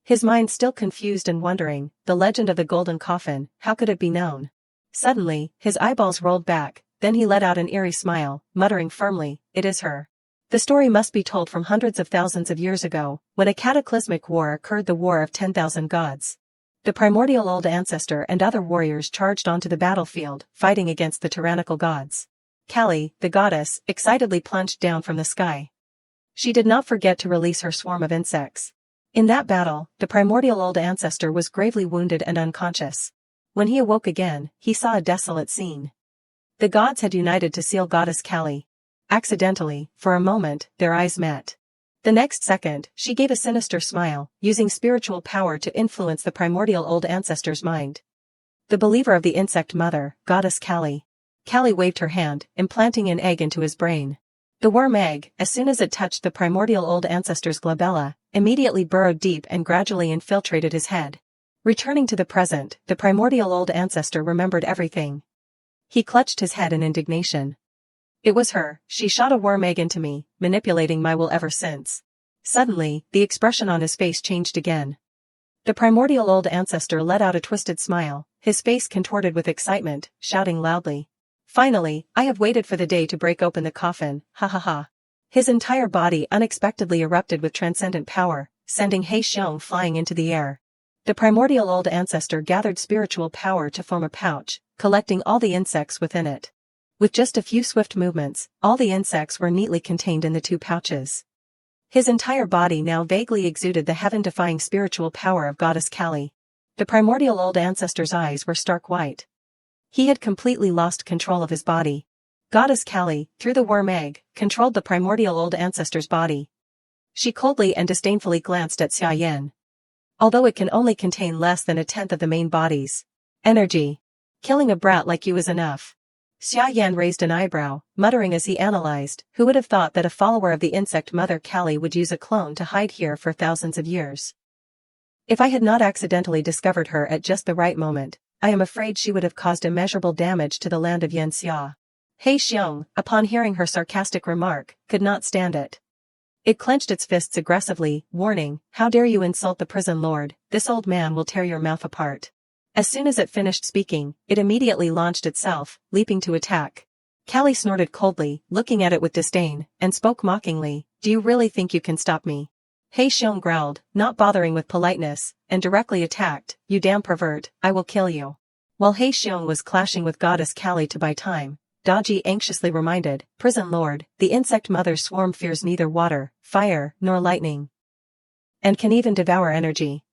His mind still confused and wondering, the legend of the golden coffin, how could it be known? Suddenly, his eyeballs rolled back, then he let out an eerie smile, muttering firmly, "It is her." The story must be told from hundreds of thousands of years ago, when a cataclysmic war occurred, the War of 10,000 Gods. The primordial old ancestor and other warriors charged onto the battlefield, fighting against the tyrannical gods. Callie, the goddess, excitedly plunged down from the sky. She did not forget to release her swarm of insects. In that battle, the primordial old ancestor was gravely wounded and unconscious. When he awoke again, he saw a desolate scene. The gods had united to seal goddess Callie. Accidentally, for a moment, their eyes met. The next second, she gave a sinister smile, using spiritual power to influence the primordial old ancestor's mind. The believer of the insect mother, goddess Callie. Callie waved her hand, implanting an egg into his brain. The worm egg, as soon as it touched the primordial old ancestor's glabella, immediately burrowed deep and gradually infiltrated his head. Returning to the present, the primordial old ancestor remembered everything. He clutched his head in indignation. It was her, she shot a worm egg into me, manipulating my will ever since. Suddenly, the expression on his face changed again. The primordial old ancestor let out a twisted smile, his face contorted with excitement, shouting loudly. "Finally, I have waited for the day to break open the coffin, ha ha ha." His entire body unexpectedly erupted with transcendent power, sending He Xiong flying into the air. The primordial old ancestor gathered spiritual power to form a pouch, collecting all the insects within it. With just a few swift movements, all the insects were neatly contained in the two pouches. His entire body now vaguely exuded the heaven-defying spiritual power of goddess Callie. The primordial old ancestor's eyes were stark white. He had completely lost control of his body. Goddess Callie, through the worm egg, controlled the primordial old ancestor's body. She coldly and disdainfully glanced at Xia Yan. Although it can only contain less than a tenth of the main body's energy, killing a brat like you is enough. Xia Yan raised an eyebrow, muttering as he analyzed, who would have thought that a follower of the insect mother Callie would use a clone to hide here for thousands of years. If I had not accidentally discovered her at just the right moment, I am afraid she would have caused immeasurable damage to the land of Yanxia. He Xiong, upon hearing her sarcastic remark, could not stand it. It clenched its fists aggressively, warning, "How dare you insult the prison lord, this old man will tear your mouth apart." As soon as it finished speaking, it immediately launched itself, leaping to attack. Callie snorted coldly, looking at it with disdain, and spoke mockingly, "Do you really think you can stop me?" He Xiong growled, not bothering with politeness, and directly attacked, "You damn pervert, I will kill you." While He Xiong was clashing with goddess Callie to buy time, Daji anxiously reminded, "Prison lord, the insect mother's swarm fears neither water, fire, nor lightning, and can even devour energy.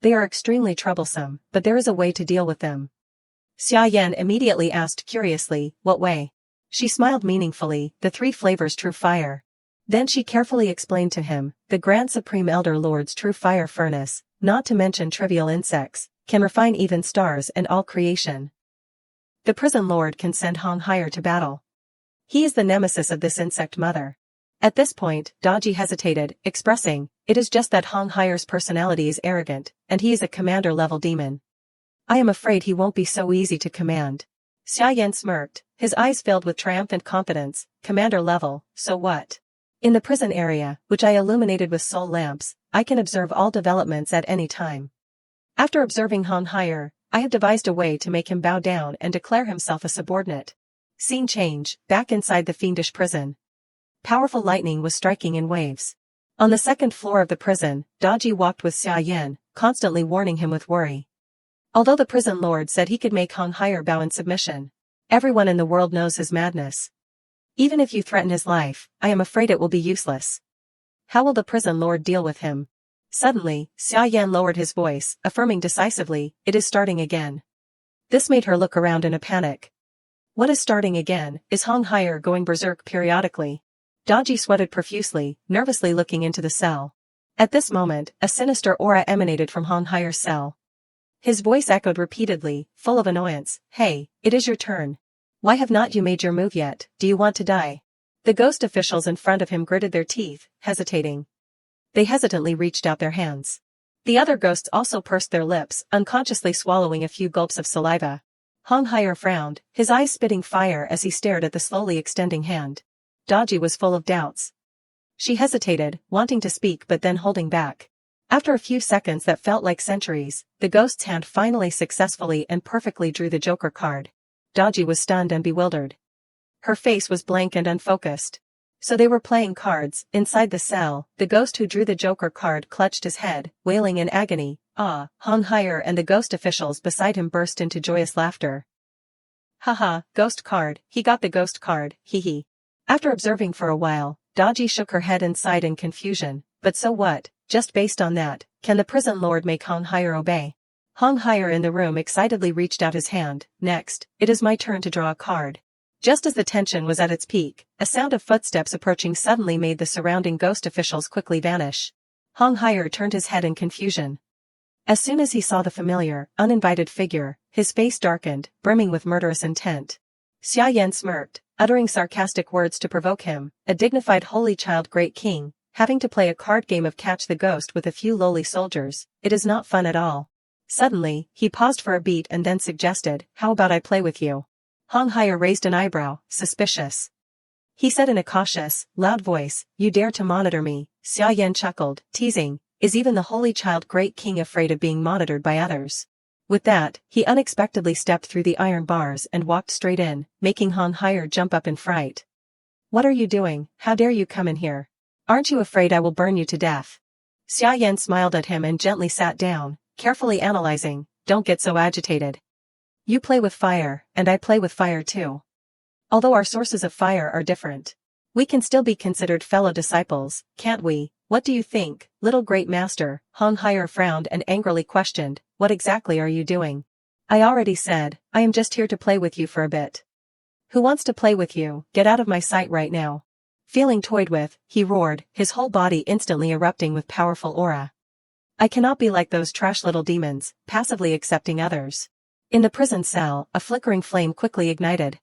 They are extremely troublesome, but there is a way to deal with them." Xia Yan immediately asked curiously, "What way?" She smiled meaningfully, "The three flavors true fire." Then she carefully explained to him, "The Grand Supreme Elder Lord's true fire furnace, not to mention trivial insects, can refine even stars and all creation. The prison lord can send Hong Higher to battle. He is the nemesis of this insect mother." At this point, Daji hesitated, expressing, "It is just that Hong Higher's personality is arrogant, and he is a commander-level demon. I am afraid he won't be so easy to command." Xia Yan smirked, his eyes filled with triumphant confidence, "Commander level, so what? In the prison area, which I illuminated with soul lamps, I can observe all developments at any time. After observing Hong Higher, I have devised a way to make him bow down and declare himself a subordinate." Scene change, back inside the fiendish prison. Powerful lightning was striking in waves. On the second floor of the prison, Daji walked with Xia Yan, constantly warning him with worry. Although the prison lord said he could make Hong Higher bow in submission, everyone in the world knows his madness. Even if you threaten his life, I am afraid it will be useless. How will the prison lord deal with him? Suddenly, Xia Yan lowered his voice, affirming decisively, "It is starting again." This made her look around in a panic. What is starting again? Is Hong Higher going berserk periodically? Daji sweated profusely, nervously looking into the cell. At this moment, a sinister aura emanated from Hong Higher's cell. His voice echoed repeatedly, full of annoyance, "Hey, it is your turn. Why have not you made your move yet? Do you want to die? The ghost officials in front of him gritted their teeth, hesitating. They hesitantly reached out their hands. The other ghosts also pursed their lips, unconsciously swallowing a few gulps of saliva. Hong Haier frowned, his eyes spitting fire as he stared at the slowly extending hand. Daji was full of doubts. She hesitated, wanting to speak but then holding back. After a few seconds that felt like centuries, the ghost's hand finally successfully and perfectly drew the Joker card. Daji was stunned and bewildered. Her face was blank and unfocused. So they were playing cards. Inside the cell, the ghost who drew the Joker card clutched his head, wailing in agony. Ah, Hong Haier and the ghost officials beside him burst into joyous laughter. Haha, ghost card, he got the ghost card, hee hee. After observing for a while, Daji shook her head and sighed in confusion. But so what? Just based on that, can the prison lord make Hong Haier obey? Hong Haier in the room excitedly reached out his hand. Next, it is my turn to draw a card. Just as the tension was at its peak, a sound of footsteps approaching suddenly made the surrounding ghost officials quickly vanish. Hong Haier turned his head in confusion. As soon as he saw the familiar, uninvited figure, his face darkened, brimming with murderous intent. Xia Yan smirked, uttering sarcastic words to provoke him, a dignified holy child great king, having to play a card game of catch the ghost with a few lowly soldiers. It is not fun at all. Suddenly, he paused for a beat and then suggested, how about I play with you? Hong Haier raised an eyebrow, suspicious. He said in a cautious, loud voice, you dare to monitor me. Xia Yan chuckled, teasing, is even the holy child great king afraid of being monitored by others? With that, he unexpectedly stepped through the iron bars and walked straight in, making Hong Haier jump up in fright. What are you doing? How dare you come in here? Aren't you afraid I will burn you to death? Xia Yan smiled at him and gently sat down, carefully analyzing, don't get so agitated. You play with fire, and I play with fire too. Although our sources of fire are different, we can still be considered fellow disciples, can't we? What do you think, little great master? Hong Haier frowned and angrily questioned, what exactly are you doing? I already said, I am just here to play with you for a bit. Who wants to play with you? Get out of my sight right now. Feeling toyed with, he roared, his whole body instantly erupting with powerful aura. I cannot be like those trash little demons, passively accepting others. In the prison cell, a flickering flame quickly ignited.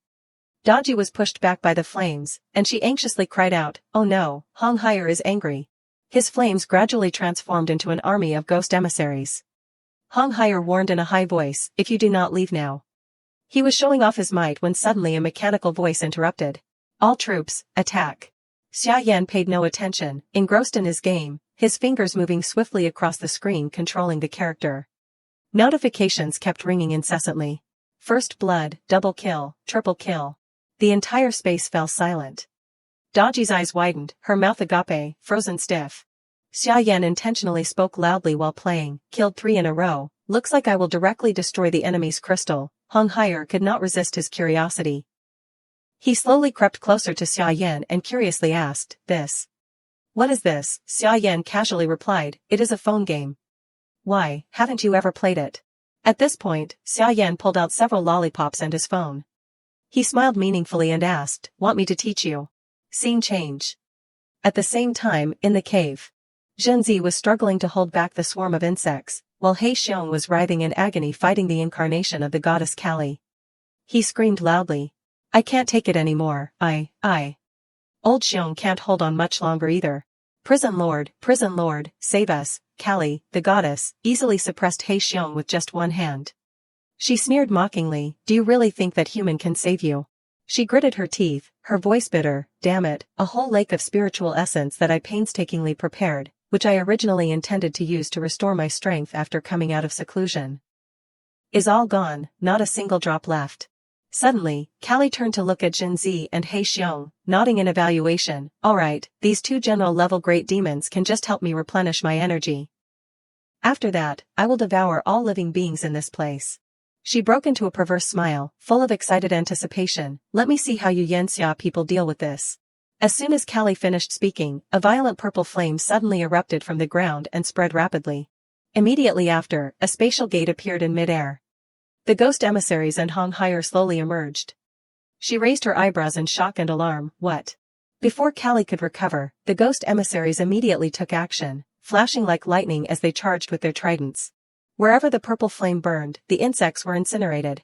Daji was pushed back by the flames, and she anxiously cried out, oh no, Hong Haier is angry. His flames gradually transformed into an army of ghost emissaries. Hong Haier warned in a high voice, if you do not leave now. He was showing off his might when suddenly a mechanical voice interrupted. All troops, attack. Xia Yan paid no attention, engrossed in his game, his fingers moving swiftly across the screen controlling the character. Notifications kept ringing incessantly. First blood, double kill, triple kill. The entire space fell silent. Daji's eyes widened, her mouth agape, frozen stiff. Xia Yan intentionally spoke loudly while playing, killed 3 in a row, looks like I will directly destroy the enemy's crystal. Hong Haier could not resist his curiosity. He slowly crept closer to Xia Yan and curiously asked, this? What is this? Xia Yan casually replied, it is a phone game. Why, haven't you ever played it? At this point, Xia Yan pulled out several lollipops and his phone. He smiled meaningfully and asked, want me to teach you? Scene change. At the same time, in the cave, Zhenzi was struggling to hold back the swarm of insects, while He Xiong was writhing in agony fighting the incarnation of the goddess Callie. He screamed loudly. I can't take it anymore, Old Xiong can't hold on much longer either. Prison Lord, save us. Callie, the goddess, easily suppressed He Xiong with just one hand. She sneered mockingly, do you really think that human can save you? She gritted her teeth, her voice bitter, damn it, a whole lake of spiritual essence that I painstakingly prepared, which I originally intended to use to restore my strength after coming out of seclusion, is all gone, not a single drop left. Suddenly, Callie turned to look at Zhenzi and He Xiong, nodding in evaluation. Alright, these 2 general-level great demons can just help me replenish my energy. After that, I will devour all living beings in this place. She broke into a perverse smile, full of excited anticipation. Let me see how you Yanxia people deal with this. As soon as Callie finished speaking, a violent purple flame suddenly erupted from the ground and spread rapidly. Immediately after, a spatial gate appeared in mid-air. The ghost emissaries and Hong Haier slowly emerged. She raised her eyebrows in shock and alarm. What? Before Callie could recover, the ghost emissaries immediately took action, flashing like lightning as they charged with their tridents. Wherever the purple flame burned, the insects were incinerated.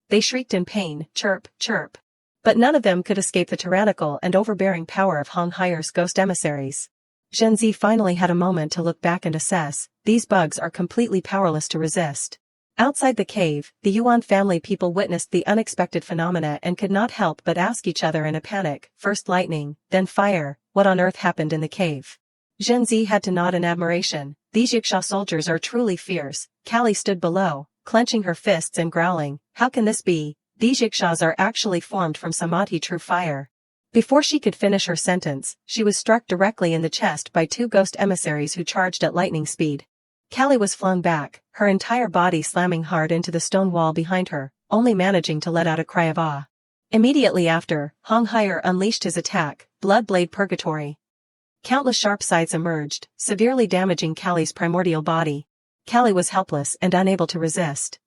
they shrieked in pain, chirp, chirp. But none of them could escape the tyrannical and overbearing power of Hong Hai's ghost emissaries. Zhenzi finally had a moment to look back and assess, these bugs are completely powerless to resist. Outside the cave, the Yuan family people witnessed the unexpected phenomena and could not help but ask each other in a panic, first lightning, then fire, what on earth happened in the cave? Zhenzi had to nod in admiration, these Yiksha soldiers are truly fierce. Callie stood below, clenching her fists and growling, how can this be? These Yikshas are actually formed from Samadhi true fire. Before she could finish her sentence, she was struck directly in the chest by two ghost emissaries who charged at lightning speed. Callie was flung back, her entire body slamming hard into the stone wall behind her, only managing to let out a cry of awe. Immediately after, Hong Hai unleashed his attack, Blood Blade Purgatory. Countless sharp sides emerged, severely damaging Callie's primordial body. Callie was helpless and unable to resist.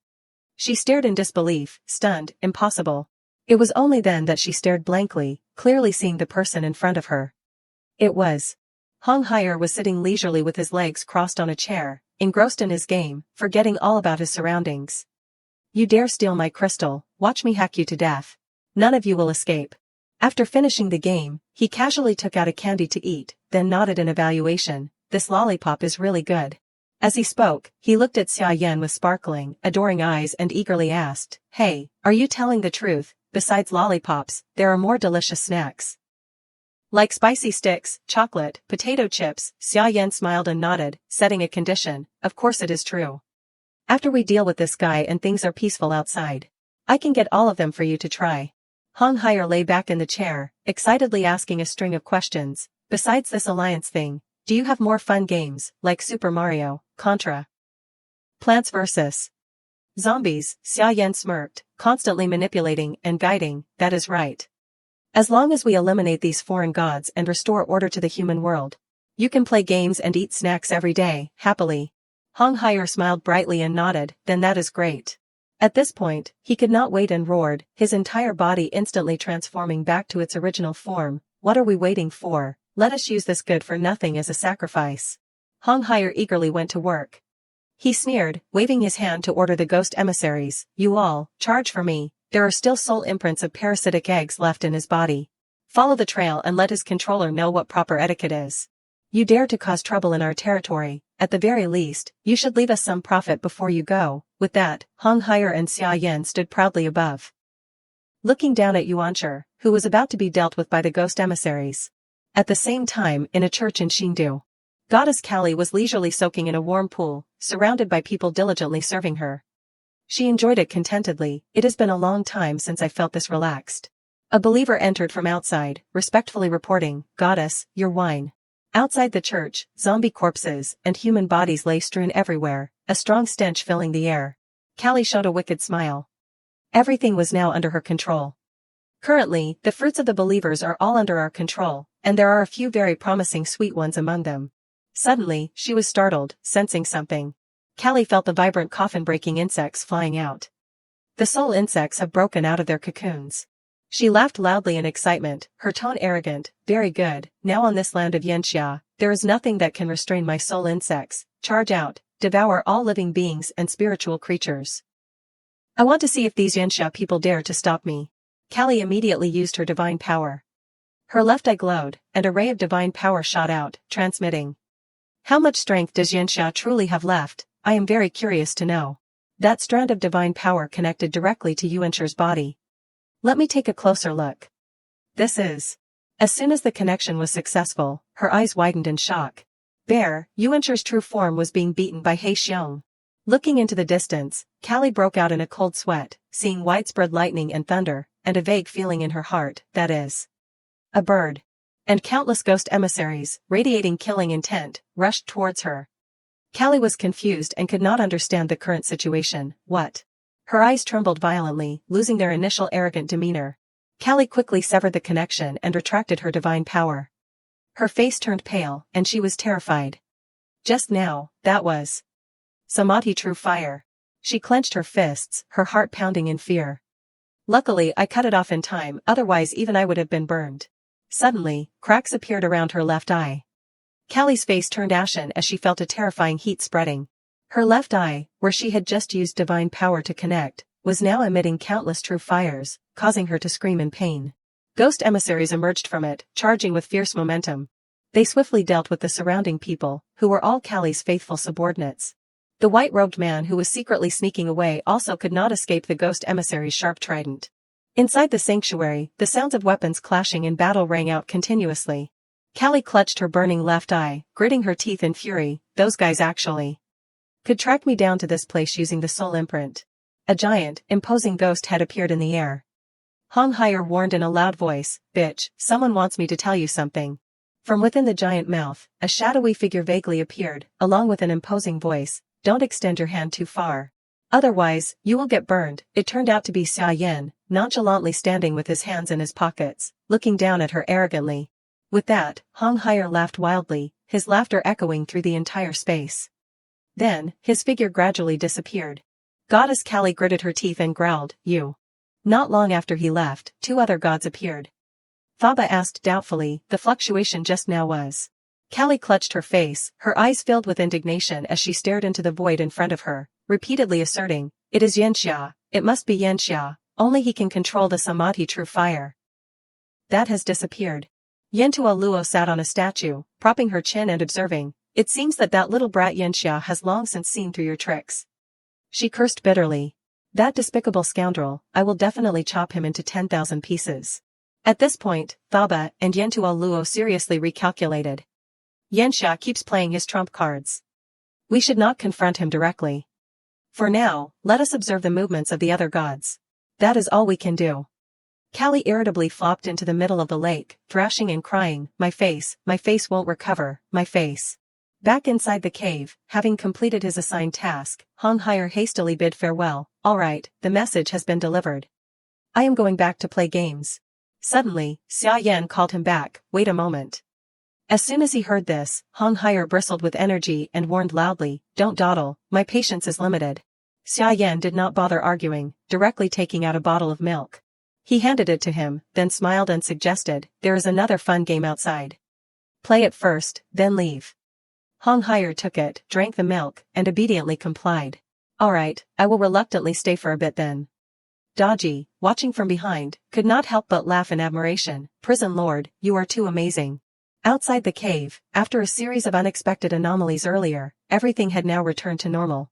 She stared in disbelief, stunned, impossible. It was only then that she stared blankly, clearly seeing the person in front of her. It was. Hong Hai was sitting leisurely with his legs crossed on a chair, engrossed in his game, forgetting all about his surroundings. You dare steal my crystal, watch me hack you to death. None of you will escape. After finishing the game, he casually took out a candy to eat, then nodded in evaluation, this lollipop is really good. As he spoke, he looked at Xia Yan with sparkling, adoring eyes and eagerly asked, hey, are you telling the truth? Besides lollipops, there are more delicious snacks. Like spicy sticks, chocolate, potato chips, Xia Yan smiled and nodded, setting a condition, of course it is true. After we deal with this guy and things are peaceful outside, I can get all of them for you to try. Hong Hai lay back in the chair, excitedly asking a string of questions. Besides this alliance thing, do you have more fun games, like Super Mario, Contra? Plants vs. Zombies, Xia Yan smirked, constantly manipulating and guiding, that is right. As long as we eliminate these foreign gods and restore order to the human world, you can play games and eat snacks every day, happily. Hong Hai smiled brightly and nodded, then that is great. At this point, he could not wait and roared, his entire body instantly transforming back to its original form. What are we waiting for? Let us use this good for nothing as a sacrifice. Hong Hai eagerly went to work. He sneered, waving his hand to order the ghost emissaries, you all, charge for me, there are still soul imprints of parasitic eggs left in his body. Follow the trail and let his controller know what proper etiquette is. You dare to cause trouble in our territory, at the very least, you should leave us some profit before you go. With that, Hong Hai and Xia Yan stood proudly above, looking down at Yuan, who was about to be dealt with by the ghost emissaries. At the same time, in a church in Xingdu, Goddess Callie was leisurely soaking in a warm pool, surrounded by people diligently serving her. She enjoyed it contentedly. It has been a long time since I felt this relaxed. A believer entered from outside, respectfully reporting, Goddess, your wine. Outside the church, zombie corpses and human bodies lay strewn everywhere, a strong stench filling the air. Callie showed a wicked smile. Everything was now under her control. Currently, the fruits of the believers are all under our control, and there are a few very promising sweet ones among them. Suddenly, she was startled, sensing something. Callie felt the vibrant coffin-breaking insects flying out. The soul insects have broken out of their cocoons. She laughed loudly in excitement, her tone arrogant, very good, now on this land of Yanxia, there is nothing that can restrain my soul insects, charge out, devour all living beings and spiritual creatures. I want to see if these Yanxia people dare to stop me. Callie immediately used her divine power. Her left eye glowed, and a ray of divine power shot out, transmitting. How much strength does Yanxia truly have left? I am very curious to know. That strand of divine power connected directly to Yuan's body. Let me take a closer look. This is. As soon as the connection was successful, her eyes widened in shock. There, Yuan's true form was being beaten by He Xiong. Looking into the distance, Callie broke out in a cold sweat, seeing widespread lightning and thunder, and a vague feeling in her heart, that is. A bird. And countless ghost emissaries, radiating killing intent, rushed towards her. Callie was confused and could not understand the current situation. What? Her eyes trembled violently, losing their initial arrogant demeanor. Callie quickly severed the connection and retracted her divine power. Her face turned pale, and she was terrified. Just now, that was Samadhi true fire. She clenched her fists, her heart pounding in fear. Luckily, I cut it off in time, otherwise even I would have been burned. Suddenly, cracks appeared around her left eye. Callie's face turned ashen as she felt a terrifying heat spreading. Her left eye, where she had just used divine power to connect, was now emitting countless true fires, causing her to scream in pain. Ghost emissaries emerged from it, charging with fierce momentum. They swiftly dealt with the surrounding people, who were all Callie's faithful subordinates. The white-robed man who was secretly sneaking away also could not escape the ghost emissary's sharp trident. Inside the sanctuary, the sounds of weapons clashing in battle rang out continuously. Callie clutched her burning left eye, gritting her teeth in fury. Those guys actually could track me down to this place using the soul imprint. A giant, imposing ghost had appeared in the air. Hong Haier warned in a loud voice, "Bitch, someone wants me to tell you something." From within the giant mouth, a shadowy figure vaguely appeared, along with an imposing voice, "Don't extend your hand too far. Otherwise, you will get burned." It turned out to be Xia Yan, nonchalantly standing with his hands in his pockets, looking down at her arrogantly. With that, Hong Haier laughed wildly, his laughter echoing through the entire space. Then, his figure gradually disappeared. Goddess Callie gritted her teeth and growled, "You." Not long after he left, 2 other gods appeared. Thaba asked doubtfully, "The fluctuation just now was?" Callie clutched her face, her eyes filled with indignation as she stared into the void in front of her, repeatedly asserting, "It is Yanxia, it must be Yanxia, only he can control the Samadhi true fire." That has disappeared. Yentua Luo sat on a statue, propping her chin and observing, "It seems that little brat Yanxia has long since seen through your tricks." She cursed bitterly. "That despicable scoundrel, I will definitely chop him into 10,000 pieces." At this point, Thaba and Yentua Luo seriously recalculated. Yanxia keeps playing his trump cards. We should not confront him directly. For now, let us observe the movements of the other gods. That is all we can do. Callie irritably flopped into the middle of the lake, thrashing and crying, my face won't recover, my face." Back inside the cave, having completed his assigned task, Hong Haier hastily bid farewell. "All right, the message has been delivered. I am going back to play games." Suddenly, Xia Yan called him back, "Wait a moment." As soon as he heard this, Hong Haier bristled with energy and warned loudly, "Don't dawdle, my patience is limited." Xia Yan did not bother arguing, directly taking out a bottle of milk. He handed it to him, then smiled and suggested, "There is another fun game outside. Play it first, then leave." Hong Haier took it, drank the milk, and obediently complied. "All right, I will reluctantly stay for a bit then." Dodgy, watching from behind, could not help but laugh in admiration. "Prison Lord, you are too amazing." Outside the cave, after a series of unexpected anomalies earlier, everything had now returned to normal.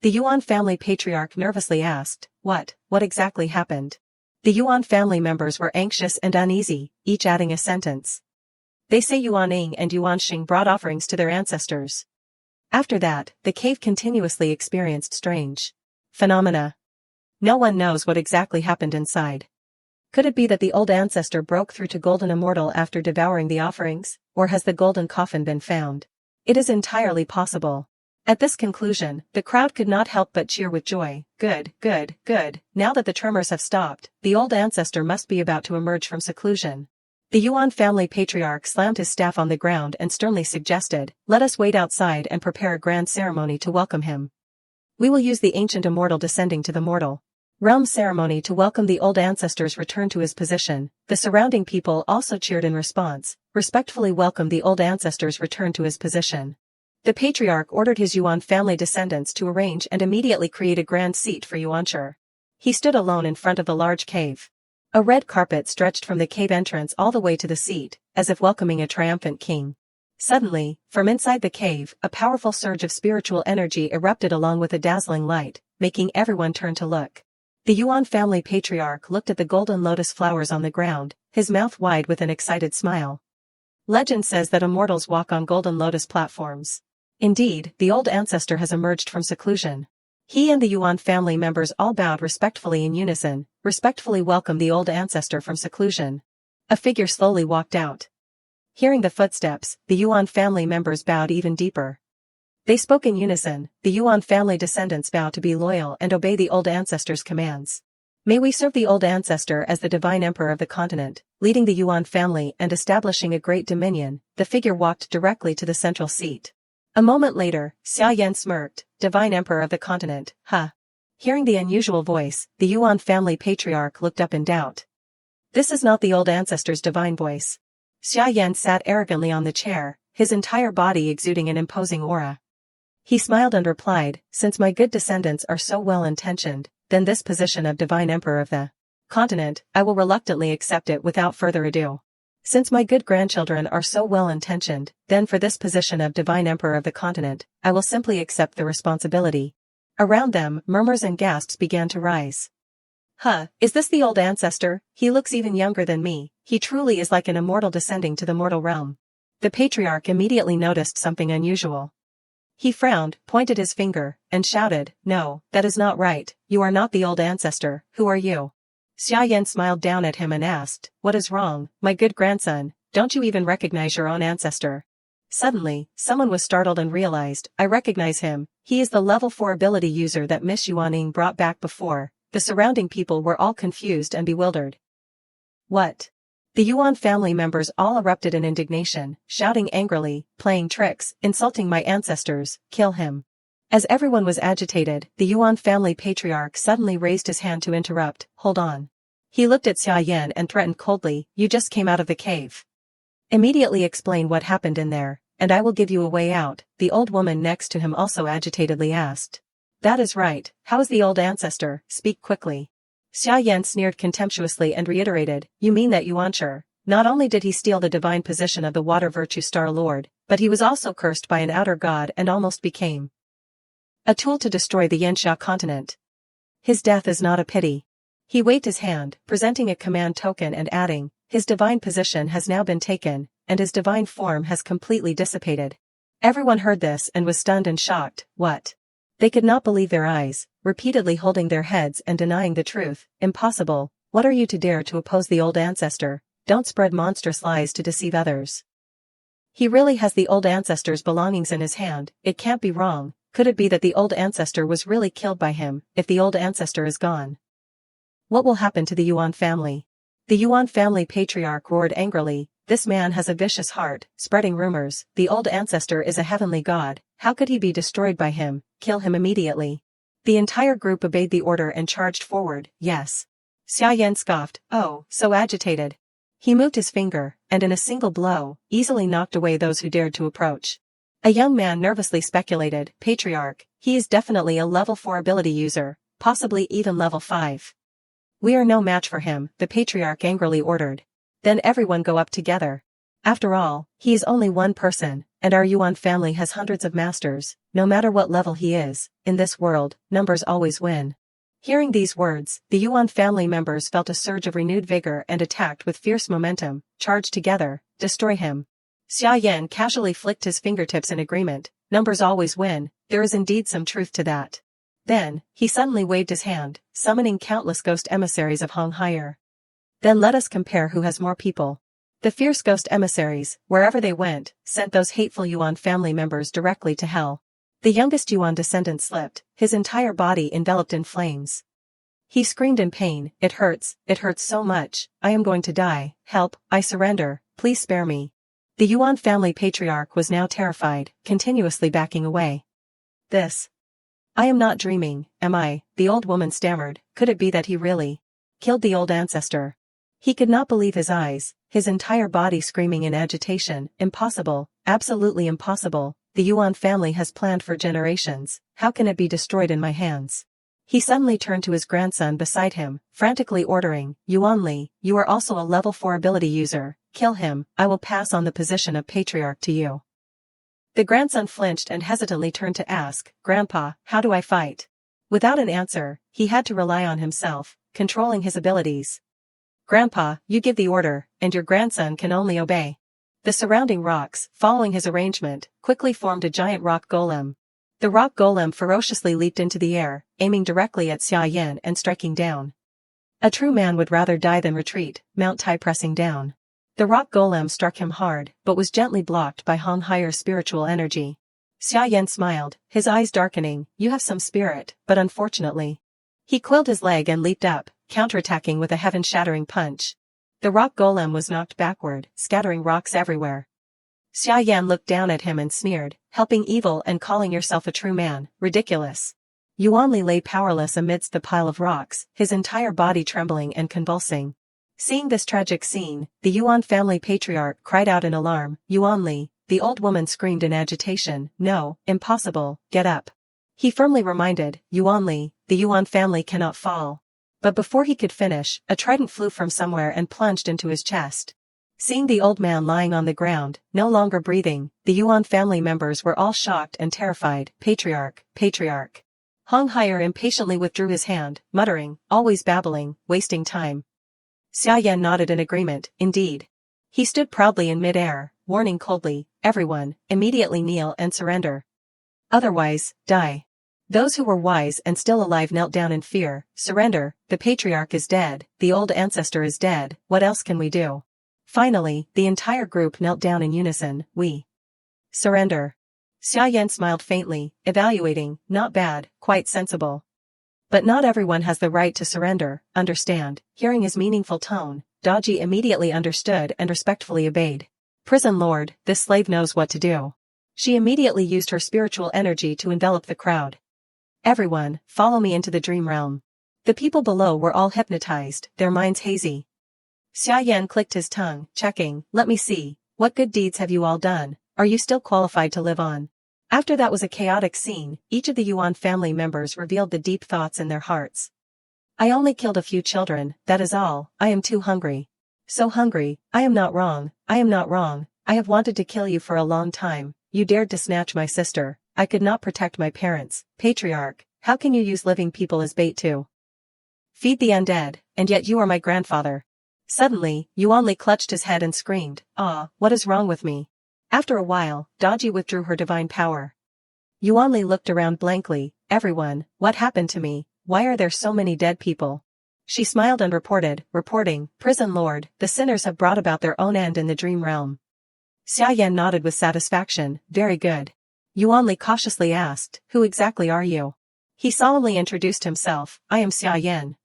The Yuan family patriarch nervously asked, What exactly happened?" The Yuan family members were anxious and uneasy, each adding a sentence. "They say Yuan Ying and Yuan Xing brought offerings to their ancestors." After that, the cave continuously experienced strange phenomena. No one knows what exactly happened inside. Could it be that the old ancestor broke through to Golden Immortal after devouring the offerings, or has the golden coffin been found? It is entirely possible. At this conclusion, the crowd could not help but cheer with joy. Good. Now that the tremors have stopped, the old ancestor must be about to emerge from seclusion. The Yuan family patriarch slammed his staff on the ground and sternly suggested, "Let us wait outside and prepare a grand ceremony to welcome him. We will use the ancient immortal descending to the mortal realm ceremony to welcome the old ancestor's return to his position." The surrounding people also cheered in response, respectfully welcomed the old ancestor's return to his position. The patriarch ordered his Yuan family descendants to arrange and immediately create a grand seat for Yuancher. He stood alone in front of the large cave. A red carpet stretched from the cave entrance all the way to the seat, as if welcoming a triumphant king. Suddenly, from inside the cave, a powerful surge of spiritual energy erupted along with a dazzling light, making everyone turn to look. The Yuan family patriarch looked at the golden lotus flowers on the ground, his mouth wide with an excited smile. Legend says that immortals walk on golden lotus platforms. Indeed, the old ancestor has emerged from seclusion. He and the Yuan family members all bowed respectfully in unison, respectfully welcomed the old ancestor from seclusion. A figure slowly walked out. Hearing the footsteps, the Yuan family members bowed even deeper. They spoke in unison. The Yuan family descendants vow to be loyal and obey the old ancestor's commands. May we serve the old ancestor as the divine emperor of the continent, leading the Yuan family and establishing a great dominion. The figure walked directly to the central seat. A moment later, Xia Yan smirked, "Divine emperor of the continent, huh?" Hearing the unusual voice, the Yuan family patriarch looked up in doubt. This is not the old ancestor's divine voice. Xia Yan sat arrogantly on the chair, his entire body exuding an imposing aura. He smiled and replied, "Since my good descendants are so well-intentioned, then this position of Divine Emperor of the continent, I will reluctantly accept it without further ado. Since my good grandchildren are so well-intentioned, then for this position of Divine Emperor of the continent, I will simply accept the responsibility. Around them, murmurs and gasps began to rise. Huh, is this the old ancestor? He looks even younger than me. He truly is like an immortal descending to the mortal realm. The patriarch immediately noticed something unusual. He frowned, pointed his finger, and shouted, "No, that is not right. You are not the old ancestor. Who are you?" Xia Yan smiled down at him and asked, "What is wrong, my good grandson? Don't you even recognize your own ancestor?" Suddenly, someone was startled and realized, "I recognize him. He is the level 4 ability user that Miss Yuan brought back before." The surrounding people were all confused and bewildered. What? The Yuan family members all erupted in indignation, shouting angrily, "Playing tricks, insulting my ancestors, kill him." As everyone was agitated, the Yuan family patriarch suddenly raised his hand to interrupt. "Hold on." He looked at Xia Yan and threatened coldly, "You just came out of the cave. Immediately explain what happened in there, and I will give you a way out." The old woman next to him also agitatedly asked. "That is right. How is the old ancestor? Speak quickly." Xia Yan sneered contemptuously and reiterated, "You mean that Yuancher? Not only did he steal the divine position of the Water Virtue Star Lord, but he was also cursed by an outer god and almost became a tool to destroy the Yanxia continent. His death is not a pity." He waved his hand, presenting a command token and adding, "His divine position has now been taken, and his divine form has completely dissipated." Everyone heard this and was stunned and shocked. What? They could not believe their eyes, repeatedly holding their heads and denying the truth. "Impossible. What are you to dare to oppose the old ancestor? Don't spread monstrous lies to deceive others. He really has the old ancestor's belongings in his hand. It can't be wrong. Could it be that the old ancestor was really killed by him? If the old ancestor is gone, what will happen to the Yuan family?" The Yuan family patriarch roared angrily, "This man has a vicious heart, spreading rumors. The old ancestor is a heavenly god. How could he be destroyed by him? Kill him immediately." The entire group obeyed the order and charged forward. "Yes." Xia Yan scoffed, "Oh, so agitated." He moved his finger, and in a single blow, easily knocked away those who dared to approach. A young man nervously speculated, "Patriarch, he is definitely a level 4 ability user, possibly even level 5. We are no match for him," the patriarch angrily ordered. "Then everyone go up together. After all, he is only one person, and our Yuan family has hundreds of masters. No matter what level he is, in this world, numbers always win." Hearing these words, the Yuan family members felt a surge of renewed vigor and attacked with fierce momentum. "Charge together, destroy him." Xia Yan casually flicked his fingertips in agreement. Numbers always win. There is indeed some truth to that. Then, he suddenly waved his hand, summoning countless ghost emissaries of Hong Higher. "Then let us compare who has more people." The fierce ghost emissaries, wherever they went, sent those hateful Yuan family members directly to hell. The youngest Yuan descendant slipped, his entire body enveloped in flames. He screamed in pain, it hurts so much, I am going to die, help, I surrender, please spare me." The Yuan family patriarch was now terrified, continuously backing away. "This. I am not dreaming, am I?" the old woman stammered. Could it be that he really killed the old ancestor? He could not believe his eyes, his entire body screaming in agitation. "Impossible, absolutely impossible. The Yuan family has planned for generations. How can it be destroyed in my hands?" He suddenly turned to his grandson beside him, frantically ordering, "Yuan Li, you are also a level 4 ability user. Kill him. I will pass on the position of patriarch to you." The grandson flinched and hesitantly turned to ask, "Grandpa, how do I fight?" Without an answer, he had to rely on himself, controlling his abilities. "Grandpa, you give the order, and your grandson can only obey." The surrounding rocks, following his arrangement, quickly formed a giant rock golem. The rock golem ferociously leaped into the air, aiming directly at Xia Yan and striking down. A true man would rather die than retreat, Mount Tai pressing down. The rock golem struck him hard, but was gently blocked by Hong Higher's spiritual energy. Xia Yan smiled, his eyes darkening, "You have some spirit, but unfortunately." He quilled his leg and leaped up, counterattacking with a heaven-shattering punch. The rock golem was knocked backward, scattering rocks everywhere. Xia Yan looked down at him and sneered, "Helping evil and calling yourself a true man, ridiculous." Yuan Li lay powerless amidst the pile of rocks, his entire body trembling and convulsing. Seeing this tragic scene, the Yuan family patriarch cried out in alarm, "Yuan Li!" The old woman screamed in agitation, "No, impossible, get up." He firmly reminded Yuan Li, the Yuan family cannot fall. But before he could finish, a trident flew from somewhere and plunged into his chest. Seeing the old man lying on the ground, no longer breathing, the Yuan family members were all shocked and terrified. Patriarch, patriarch. Hong Haier impatiently withdrew his hand, muttering, always babbling, wasting time. Xia Yan nodded in agreement, indeed. He stood proudly in mid-air, warning coldly, everyone, immediately kneel and surrender. Otherwise, die. Those who were wise and still alive knelt down in fear. Surrender, the patriarch is dead, the old ancestor is dead, what else can we do? Finally, the entire group knelt down in unison. We surrender. Xia Yan smiled faintly, evaluating, not bad, quite sensible. But not everyone has the right to surrender, understand. Hearing his meaningful tone, Daji immediately understood and respectfully obeyed. Prison Lord, this slave knows what to do. She immediately used her spiritual energy to envelop the crowd. Everyone, follow me into the dream realm. The people below were all hypnotized, their minds hazy. Xia Yan clicked his tongue, checking, let me see, what good deeds have you all done, are you still qualified to live on? After that was a chaotic scene, each of the Yuan family members revealed the deep thoughts in their hearts. I only killed a few children, that is all, I am too hungry. So hungry, I am not wrong, I am not wrong, I have wanted to kill you for a long time, you dared to snatch my sister, I could not protect my parents, patriarch, how can you use living people as bait to feed the undead, and yet you are my grandfather. Suddenly, Yuan Li clutched his head and screamed, ah, what is wrong with me? After a while, Daji withdrew her divine power. Yuan Li looked around blankly, everyone, what happened to me, why are there so many dead people? She smiled and reporting, Prison Lord, the sinners have brought about their own end in the dream realm. Xia Yan nodded with satisfaction, very good. Yuan Li cautiously asked, who exactly are you? He solemnly introduced himself, I am Xia Yan.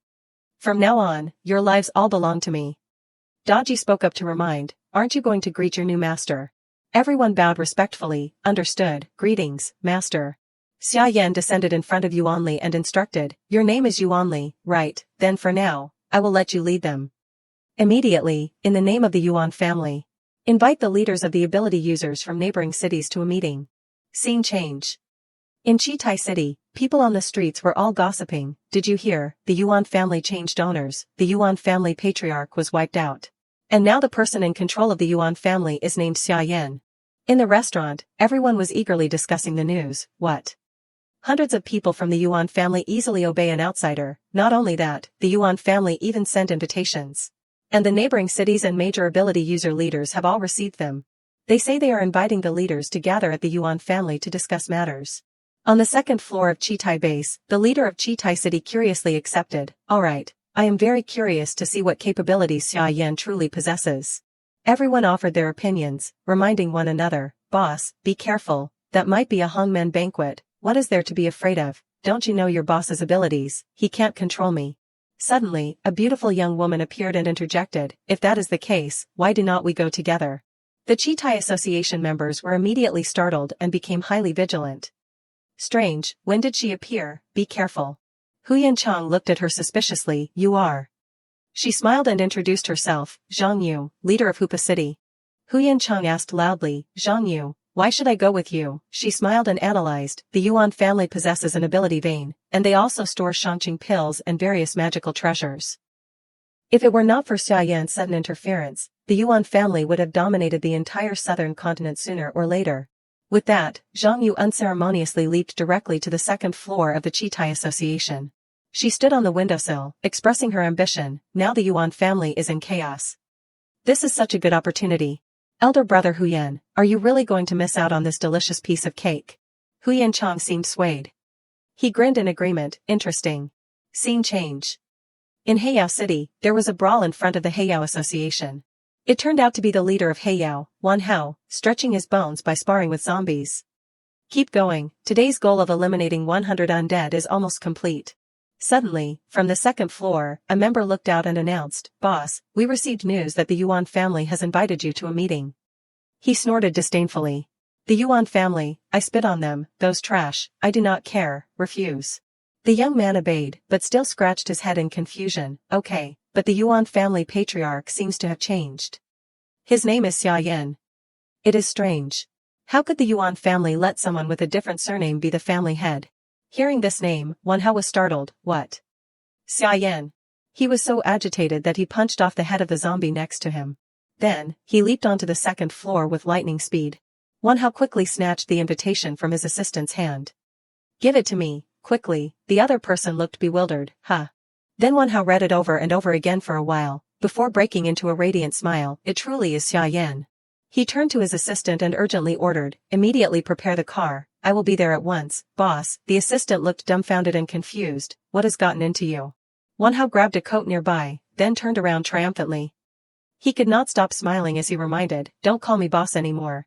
From now on, your lives all belong to me. Daji spoke up to remind, aren't you going to greet your new master? Everyone bowed respectfully, understood, greetings, master. Xia Yan descended in front of Yuan Li and instructed, your name is Yuan Li, right, then for now, I will let you lead them. Immediately, in the name of the Yuan family, invite the leaders of the ability users from neighboring cities to a meeting. Scene change. In Chitai City, people on the streets were all gossiping, did you hear, the Yuan family changed owners, the Yuan family patriarch was wiped out. And now the person in control of the Yuan family is named Xia Yan. In the restaurant, everyone was eagerly discussing the news, what? Hundreds of people from the Yuan family easily obey an outsider, not only that, the Yuan family even sent invitations. And the neighboring cities and major ability user leaders have all received them. They say they are inviting the leaders to gather at the Yuan family to discuss matters. On the second floor of Chitai Base, the leader of Chitai City curiously accepted, alright, I am very curious to see what capabilities Xia Yan truly possesses. Everyone offered their opinions, reminding one another, boss, be careful, that might be a hangmen banquet, what is there to be afraid of, don't you know your boss's abilities, he can't control me. Suddenly, a beautiful young woman appeared and interjected, if that is the case, why do not we go together? The Chitai Association members were immediately startled and became highly vigilant. Strange, when did she appear, be careful. Huyan Chang looked at her suspiciously, you are. She smiled and introduced herself, Zhang Yu, leader of Hupa City. Huyan Chang asked loudly, Zhang Yu, why should I go with you? She smiled and analyzed, the Yuan family possesses an ability vein, and they also store Shangqing pills and various magical treasures. If it were not for Xia Yan's sudden interference, the Yuan family would have dominated the entire southern continent sooner or later. With that, Zhang Yu unceremoniously leaped directly to the second floor of the Chitai Association. She stood on the windowsill, expressing her ambition, now the Yuan family is in chaos. This is such a good opportunity. Elder brother Huyan, are you really going to miss out on this delicious piece of cake? Huyan Chang seemed swayed. He grinned in agreement, interesting. Scene change. In Heiyao City, there was a brawl in front of the Heiyao Association. It turned out to be the leader of Heiyao, Wan Hao, stretching his bones by sparring with zombies. Keep going, today's goal of eliminating 100 undead is almost complete. Suddenly, from the second floor, a member looked out and announced, Boss, we received news that the Yuan family has invited you to a meeting. He snorted disdainfully. The Yuan family, I spit on them, those trash, I do not care, refuse. The young man obeyed, but still scratched his head in confusion, okay, but the Yuan family patriarch seems to have changed. His name is Xia Yan. It is strange. How could the Yuan family let someone with a different surname be the family head? Hearing this name, Manhwa was startled. What? Xia Yan. He was so agitated that he punched off the head of the zombie next to him. Then, he leaped onto the second floor with lightning speed. Manhwa quickly snatched the invitation from his assistant's hand. Give it to me, quickly. The other person looked bewildered. Huh. Then Manhwa read it over and over again for a while, before breaking into a radiant smile. It truly is Xia Yan. He turned to his assistant and urgently ordered, immediately prepare the car. I will be there at once, boss. The assistant looked dumbfounded and confused. What has gotten into you? Manhwa grabbed a coat nearby, then turned around triumphantly. He could not stop smiling as he reminded, don't call me boss anymore.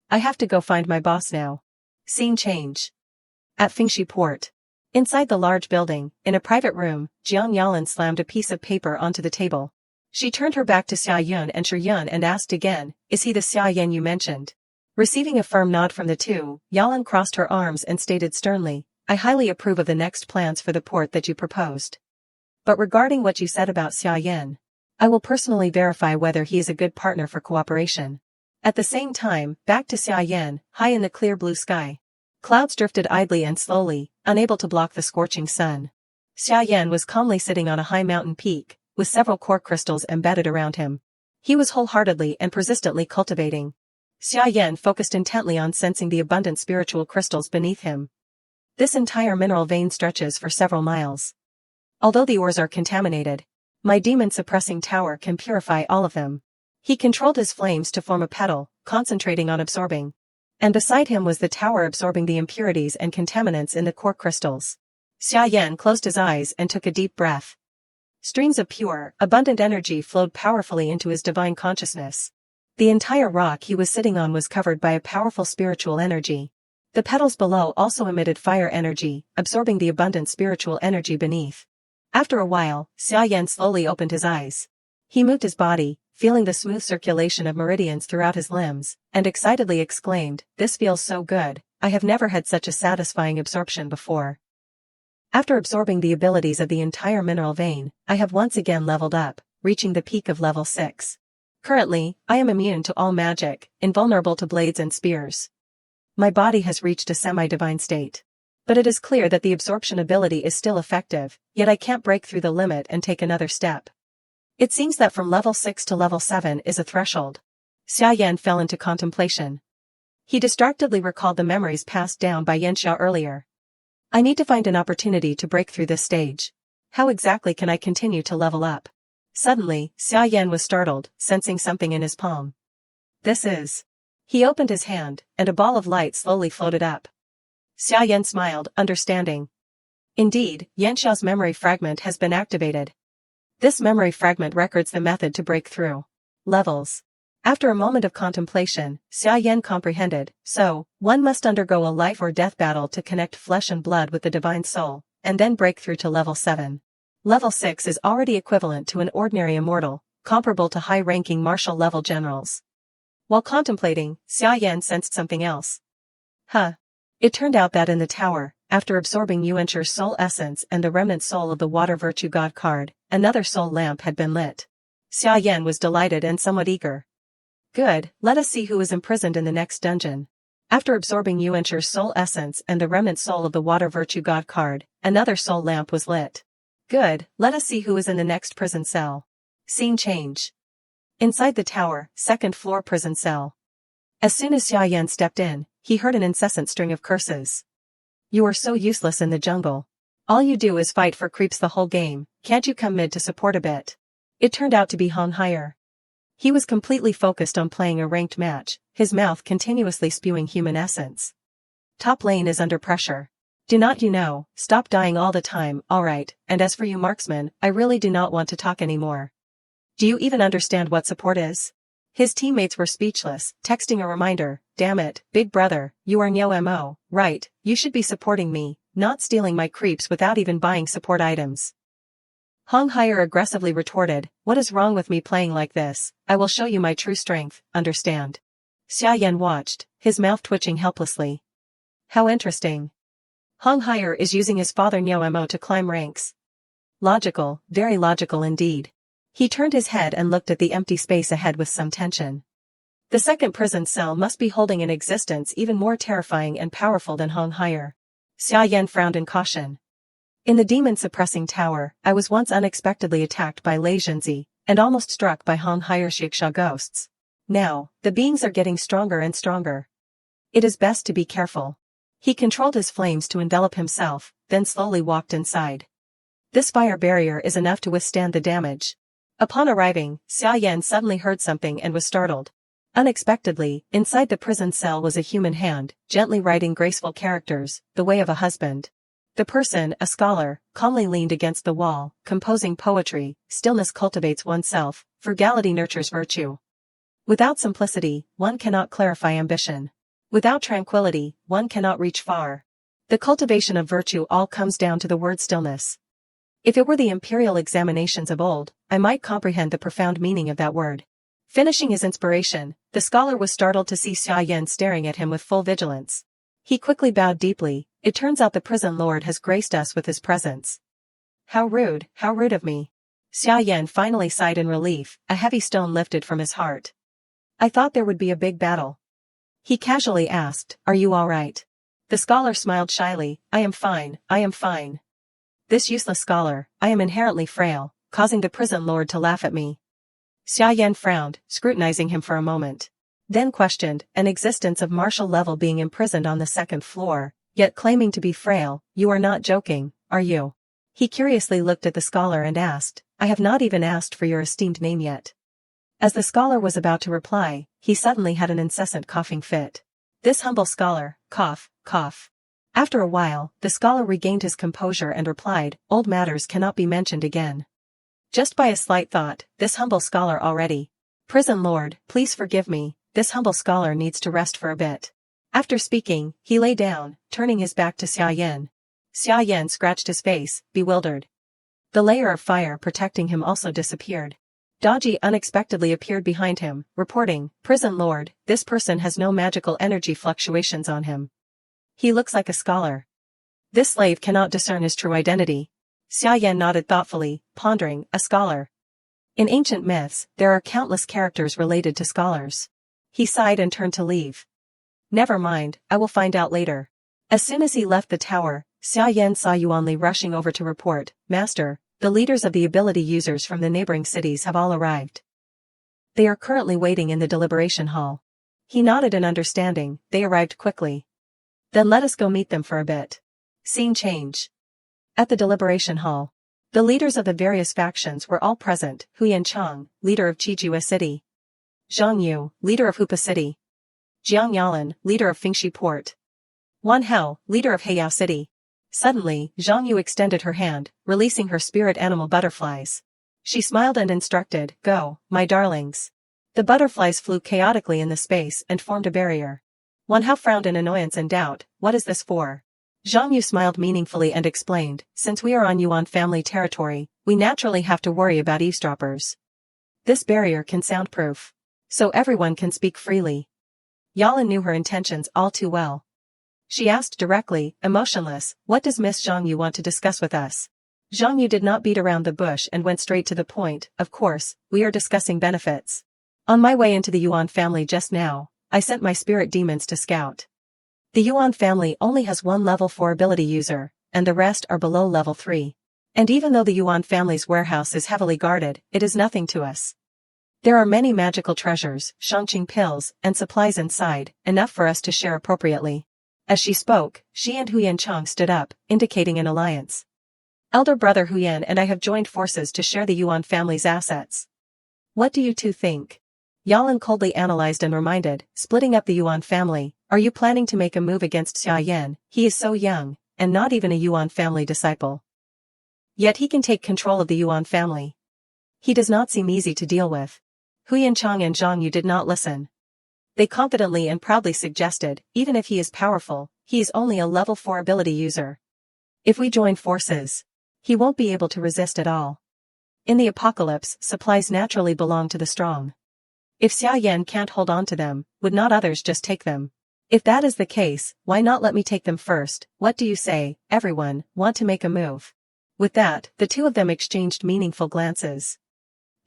I have to go find my boss now. Scene change. At Fingxi Port. Inside the large building, in a private room, Zhong Yalan slammed a piece of paper onto the table. She turned her back to Xia Yan and Shirin and asked again, is he the Xia Yan you mentioned? Receiving a firm nod from the two, Yalan crossed her arms and stated sternly, I highly approve of the next plans for the port that you proposed. But regarding what you said about Xia Yan, I will personally verify whether he is a good partner for cooperation. At the same time, back to Xia Yan, high in the clear blue sky. Clouds drifted idly and slowly, unable to block the scorching sun. Xia Yan was calmly sitting on a high mountain peak, with several core crystals embedded around him. He was wholeheartedly and persistently cultivating. Xia Yan focused intently on sensing the abundant spiritual crystals beneath him. This entire mineral vein stretches for several miles. Although the ores are contaminated, my demon-suppressing tower can purify all of them. He controlled his flames to form a petal, concentrating on absorbing. And beside him was the tower absorbing the impurities and contaminants in the core crystals. Xia Yan closed his eyes and took a deep breath. Streams of pure, abundant energy flowed powerfully into his divine consciousness. The entire rock he was sitting on was covered by a powerful spiritual energy. The petals below also emitted fire energy, absorbing the abundant spiritual energy beneath. After a while, Xia Yan slowly opened his eyes. He moved his body, feeling the smooth circulation of meridians throughout his limbs, and excitedly exclaimed, this feels so good, I have never had such a satisfying absorption before. After absorbing the abilities of the entire mineral vein, I have once again leveled up, reaching the peak of level 6. Currently, I am immune to all magic, invulnerable to blades and spears. My body has reached a semi-divine state. But it is clear that the absorption ability is still effective, yet I can't break through the limit and take another step. It seems that from level 6 to level 7 is a threshold. Xia Yan fell into contemplation. He distractedly recalled the memories passed down by Yanxia earlier. I need to find an opportunity to break through this stage. How exactly can I continue to level up? Suddenly, Xia Yan was startled, sensing something in his palm. This is. He opened his hand, and a ball of light slowly floated up. Xia Yan smiled, understanding. Indeed, Yanxia's memory fragment has been activated. This memory fragment records the method to break through levels. After a moment of contemplation, Xia Yan comprehended, so, one must undergo a life or death battle to connect flesh and blood with the divine soul, and then break through to level 7. Level 6 is already equivalent to an ordinary immortal, comparable to high-ranking martial-level generals. While contemplating, Xia Yan sensed something else. It turned out that in the tower, after absorbing Yuan's soul essence and the remnant soul of the water virtue god card, another soul lamp had been lit. Xia Yan was delighted and somewhat eager. Good, let us see who is imprisoned in the next dungeon. After absorbing Yuan's soul essence and the remnant soul of the water virtue god card, another soul lamp was lit. Good, let us see who is in the next prison cell. Scene change. Inside the tower, second floor prison cell. As soon as Xia Yan stepped in, he heard an incessant string of curses. You are so useless in the jungle. All you do is fight for creeps the whole game, can't you come mid to support a bit? It turned out to be Hong Haier. He was completely focused on playing a ranked match, his mouth continuously spewing human essence. Top lane is under pressure. Do not you know, stop dying all the time, alright, and as for you marksman, I really do not want to talk anymore. Do you even understand what support is? His teammates were speechless, texting a reminder, damn it, big brother, you are Nyo Mo, right, you should be supporting me, not stealing my creeps without even buying support items. Hong Haier aggressively retorted, what is wrong with me playing like this? I will show you my true strength, understand? Xia Yan watched, his mouth twitching helplessly. How interesting. Hong Haier is using his father Nyo Mo to climb ranks. Logical, very logical indeed. He turned his head and looked at the empty space ahead with some tension. The second prison cell must be holding an existence even more terrifying and powerful than Hong Haier. Xia Yan frowned in caution. In the demon-suppressing tower, I was once unexpectedly attacked by Lei Zhenzi, and almost struck by Han Hierxiaxia ghosts. Now, the beings are getting stronger and stronger. It is best to be careful. He controlled his flames to envelop himself, then slowly walked inside. This fire barrier is enough to withstand the damage. Upon arriving, Xia Yan suddenly heard something and was startled. Unexpectedly, inside the prison cell was a human hand, gently writing graceful characters, the way of a husband. The person, a scholar, calmly leaned against the wall, composing poetry. Stillness cultivates oneself, frugality nurtures virtue. Without simplicity, one cannot clarify ambition. Without tranquility, one cannot reach far. The cultivation of virtue all comes down to the word stillness. If it were the imperial examinations of old, I might comprehend the profound meaning of that word. Finishing his inspiration, the scholar was startled to see Xia Yan staring at him with full vigilance. He quickly bowed deeply. It turns out the prison lord has graced us with his presence. How rude of me. Xia Yan finally sighed in relief, a heavy stone lifted from his heart. I thought there would be a big battle. He casually asked, are you all right? The scholar smiled shyly, I am fine. This useless scholar, I am inherently frail, causing the prison lord to laugh at me. Xia Yan frowned, scrutinizing him for a moment. Then questioned, an existence of martial level being imprisoned on the second floor, yet claiming to be frail, you are not joking, are you? He curiously looked at the scholar and asked, I have not even asked for your esteemed name yet. As the scholar was about to reply, he suddenly had an incessant coughing fit. This humble scholar, cough. After a while, the scholar regained his composure and replied, old matters cannot be mentioned again. Just by a slight thought, this humble scholar already. Prison lord, please forgive me, this humble scholar needs to rest for a bit. After speaking, he lay down, turning his back to Xia Yan. Xia Yan scratched his face, bewildered. The layer of fire protecting him also disappeared. Daji unexpectedly appeared behind him, reporting, Prison Lord, this person has no magical energy fluctuations on him. He looks like a scholar. This slave cannot discern his true identity. Xia Yan nodded thoughtfully, pondering, a scholar. In ancient myths, there are countless characters related to scholars. He sighed and turned to leave. Never mind, I will find out later. As soon as he left the tower, Xia Yan saw Yuan Li rushing over to report, Master, the leaders of the ability users from the neighboring cities have all arrived. They are currently waiting in the deliberation hall. He nodded in understanding, they arrived quickly. Then let us go meet them for a bit. Scene change. At the deliberation hall. The leaders of the various factions were all present, Huyan Chang, leader of Qijua City. Zhang Yu, leader of Hupa City. Jiang Yalan, leader of Fingxi Port. Wan Hao, leader of Heiyao City. Suddenly, Zhang Yu extended her hand, releasing her spirit animal butterflies. She smiled and instructed, go, my darlings. The butterflies flew chaotically in the space and formed a barrier. Wan Hao frowned in annoyance and doubt, what is this for? Zhang Yu smiled meaningfully and explained, since we are on Yuan family territory, we naturally have to worry about eavesdroppers. This barrier can soundproof. So everyone can speak freely. Yalan knew her intentions all too well. She asked directly, emotionless, what does Miss Zhang Yu want to discuss with us? Zhang Yu did not beat around the bush and went straight to the point, of course, we are discussing benefits. On my way into the Yuan family just now, I sent my spirit demons to scout. The Yuan family only has one level 4 ability user, and the rest are below level 3. And even though the Yuan family's warehouse is heavily guarded, it is nothing to us. There are many magical treasures, Shangqing pills, and supplies inside, enough for us to share appropriately. As she spoke, she and Huyan Chang stood up, indicating an alliance. Elder brother Huyan and I have joined forces to share the Yuan family's assets. What do you two think? Yalan coldly analyzed and reminded, splitting up the Yuan family, are you planning to make a move against Xia Yan? He is so young, and not even a Yuan family disciple. Yet he can take control of the Yuan family. He does not seem easy to deal with. Huyan Chang and Zhang Yu did not listen. They confidently and proudly suggested, even if he is powerful, he is only a level 4 ability user. If we join forces, he won't be able to resist at all. In the apocalypse, supplies naturally belong to the strong. If Xia Yan can't hold on to them, would not others just take them? If that is the case, why not let me take them first? What do you say, everyone, want to make a move? With that, the two of them exchanged meaningful glances.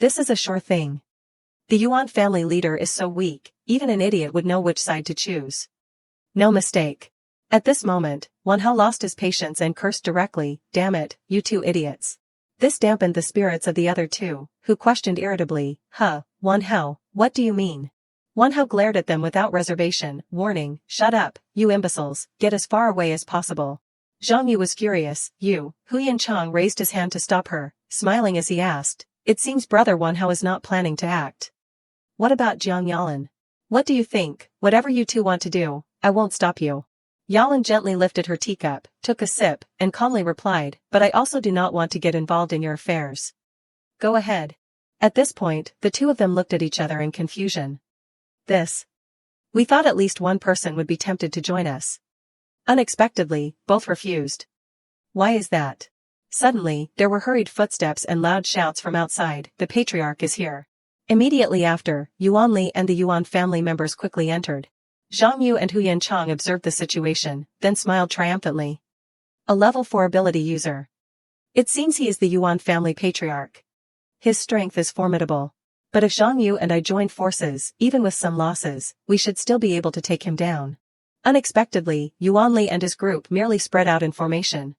This is a sure thing. The Yuan family leader is so weak, even an idiot would know which side to choose. No mistake. At this moment, Wanhao lost his patience and cursed directly, "Damn it, you two idiots." This dampened the spirits of the other two, who questioned irritably, Wanhao, what do you mean? Wanhao glared at them without reservation, warning, "Shut up, you imbeciles, get as far away as possible." Zhong Yu was furious. Huyan Chang raised his hand to stop her, smiling as he asked, "It seems brother Wanhao is not planning to act. What about Jiang Yalan? What do you think? Whatever you two want to do, I won't stop you." Yalan gently lifted her teacup, took a sip, and calmly replied, "But I also do not want to get involved in your affairs." "Go ahead." At this point, the two of them looked at each other in confusion. We thought at least one person would be tempted to join us. Unexpectedly, both refused. Why is that? Suddenly, there were hurried footsteps and loud shouts from outside, "The patriarch is here." Immediately after, Yuan Li and the Yuan family members quickly entered. Zhang Yu and Huyan Chang observed the situation, then smiled triumphantly. A level 4 ability user. It seems he is the Yuan family patriarch. His strength is formidable. But if Zhang Yu and I join forces, even with some losses, we should still be able to take him down. Unexpectedly, Yuan Li and his group merely spread out in formation.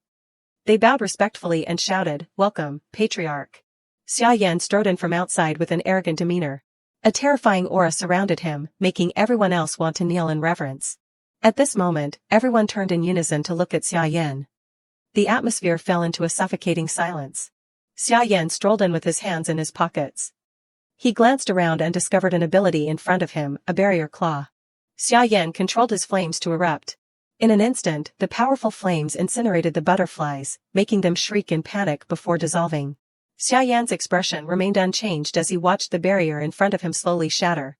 They bowed respectfully and shouted, "Welcome, patriarch." Xia Yan strode in from outside with an arrogant demeanor. A terrifying aura surrounded him, making everyone else want to kneel in reverence. At this moment, everyone turned in unison to look at Xia Yan. The atmosphere fell into a suffocating silence. Xia Yan strolled in with his hands in his pockets. He glanced around and discovered an ability in front of him, a barrier claw. Xia Yan controlled his flames to erupt. In an instant, the powerful flames incinerated the butterflies, making them shriek in panic before dissolving. Xia Yan's expression remained unchanged as he watched the barrier in front of him slowly shatter.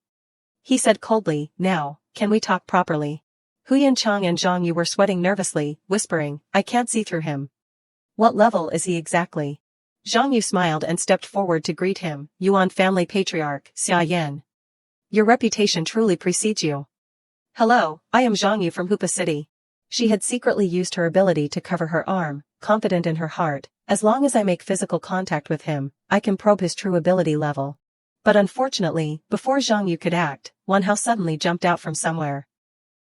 He said coldly, "Now, can we talk properly?" Huyan Chang and Zhang Yu were sweating nervously, whispering, "I can't see through him." "What level is he exactly?" Zhang Yu smiled and stepped forward to greet him, "Yuan family patriarch, Xia Yan. Your reputation truly precedes you." "Hello, I am Zhang Yu from Hupa City." She had secretly used her ability to cover her arm, confident in her heart, "As long as I make physical contact with him, I can probe his true ability level." But unfortunately, before Zhang Yu could act, Wanhao suddenly jumped out from somewhere.